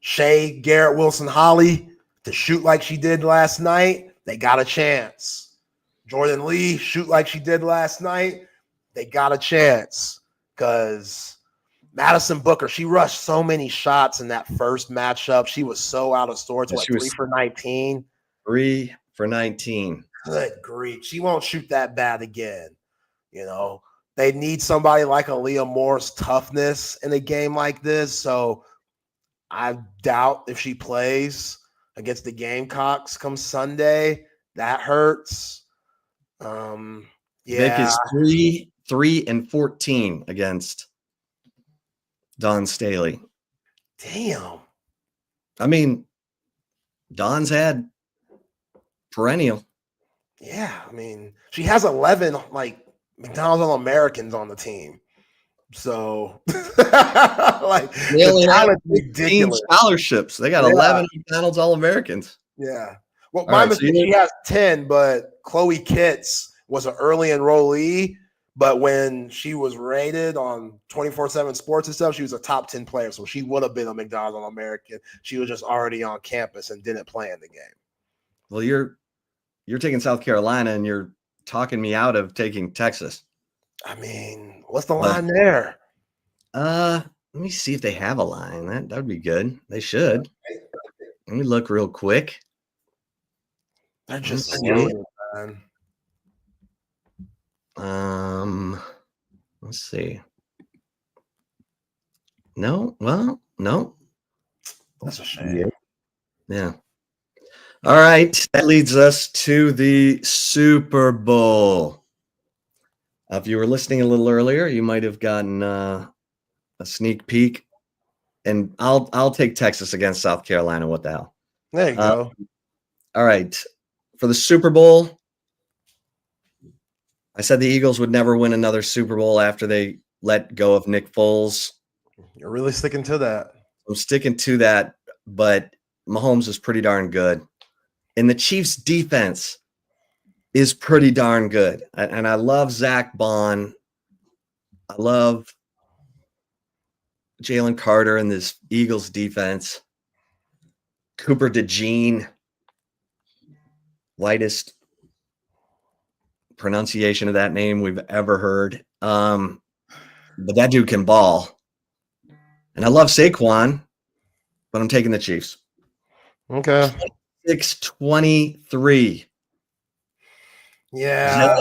Shea, Garrett, Wilson, Holly to shoot like she did last night, they got a chance. Jordan Lee, shoot like she did last night, they got a chance. Because Madison Booker, she rushed so many shots in that first matchup. She was so out of sorts. Yeah, 3 for 19? 3 for 19. Good grief. She won't shoot that bad again. They need somebody like Aaliyah Moore's toughness in a game like this. So I doubt if she plays against the Gamecocks come Sunday. That hurts. Vic is 3 and 14 against Dawn Staley. Damn. I mean, Dawn's had perennial. Yeah, I mean, she has 11 McDonald's All-Americans on the team. So, they only have 15 scholarships. They got 11 McDonald's All-Americans. Yeah. Well, my mistake, she has 10, but Chloe Kitts was an early enrollee. But when she was rated on 24/7 Sports and stuff, she was a top 10 player. So she would have been a McDonald's All-American. She was just already on campus and didn't play in the game. Well, you're taking South Carolina and you're talking me out of taking Texas. I mean, what's the line there? Let me see if they have a line. That would be good. They should. Let me look real quick. They're just man. Let's see. No. That's a shame. Yeah. All right. That leads us to the Super Bowl. If you were listening a little earlier, you might have gotten a sneak peek. And I'll take Texas against South Carolina. What the hell? There you go. All right. For the Super Bowl, I said the Eagles would never win another Super Bowl after they let go of Nick Foles. You're really sticking to that. I'm sticking to that, but Mahomes is pretty darn good. And the Chiefs' defense is pretty darn good. And I love Zach Bond. I love Jalen Carter and this Eagles defense. Cooper DeJean, lightest pronunciation of that name we've ever heard. But that dude can ball. And I love Saquon, but I'm taking the Chiefs. Okay. 6-23. Yeah.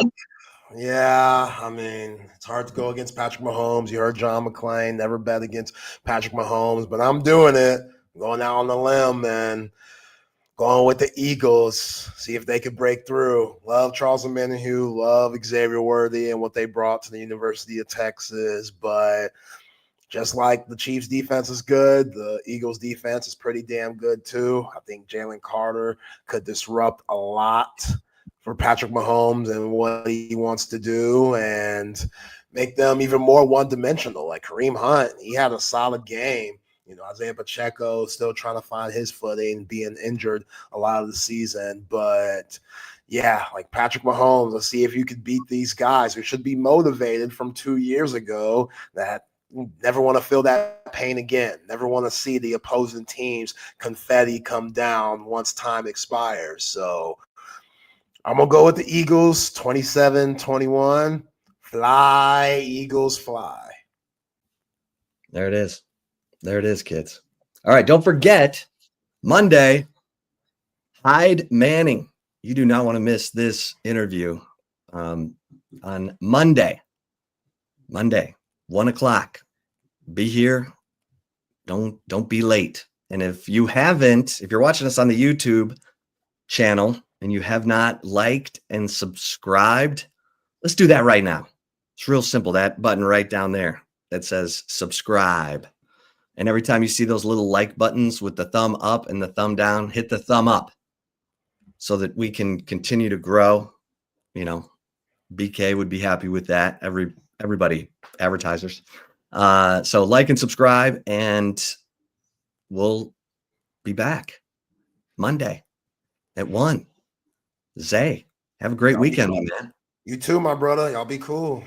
Yeah. I mean, it's hard to go against Patrick Mahomes. You heard John McClain, never bet against Patrick Mahomes, but I'm doing it. I'm going out on the limb and going with the Eagles, see if they could break through. Love Charles Omenihu, love Xavier Worthy and what they brought to the University of Texas. But just like the Chiefs' defense is good, the Eagles' defense is pretty damn good too. I think Jalen Carter could disrupt a lot for Patrick Mahomes and what he wants to do and make them even more one-dimensional. Like Kareem Hunt, he had a solid game. Isaiah Pacheco still trying to find his footing, being injured a lot of the season. But yeah, like Patrick Mahomes, let's see if you could beat these guys. We should be motivated from 2 years ago that never want to feel that pain again. Never want to see the opposing team's confetti come down once time expires. So I'm going to go with the Eagles 27-21. Fly, Eagles, fly. There it is. There it is, kids. All right, don't forget, Monday, Hyde Manning. You do not want to miss this interview on Monday. 1 o'clock. Be here. Don't be late. And if you're watching us on the YouTube channel and you have not liked and subscribed, let's do that right now. It's real simple. That button right down there that says subscribe. And every time you see those little like buttons with the thumb up and the thumb down, hit the thumb up so that we can continue to grow. BK would be happy with that. Everybody, advertisers. So like and subscribe, and we'll be back Monday at 1. Zay, have a great weekend, my man. You too, my brother. Y'all be cool.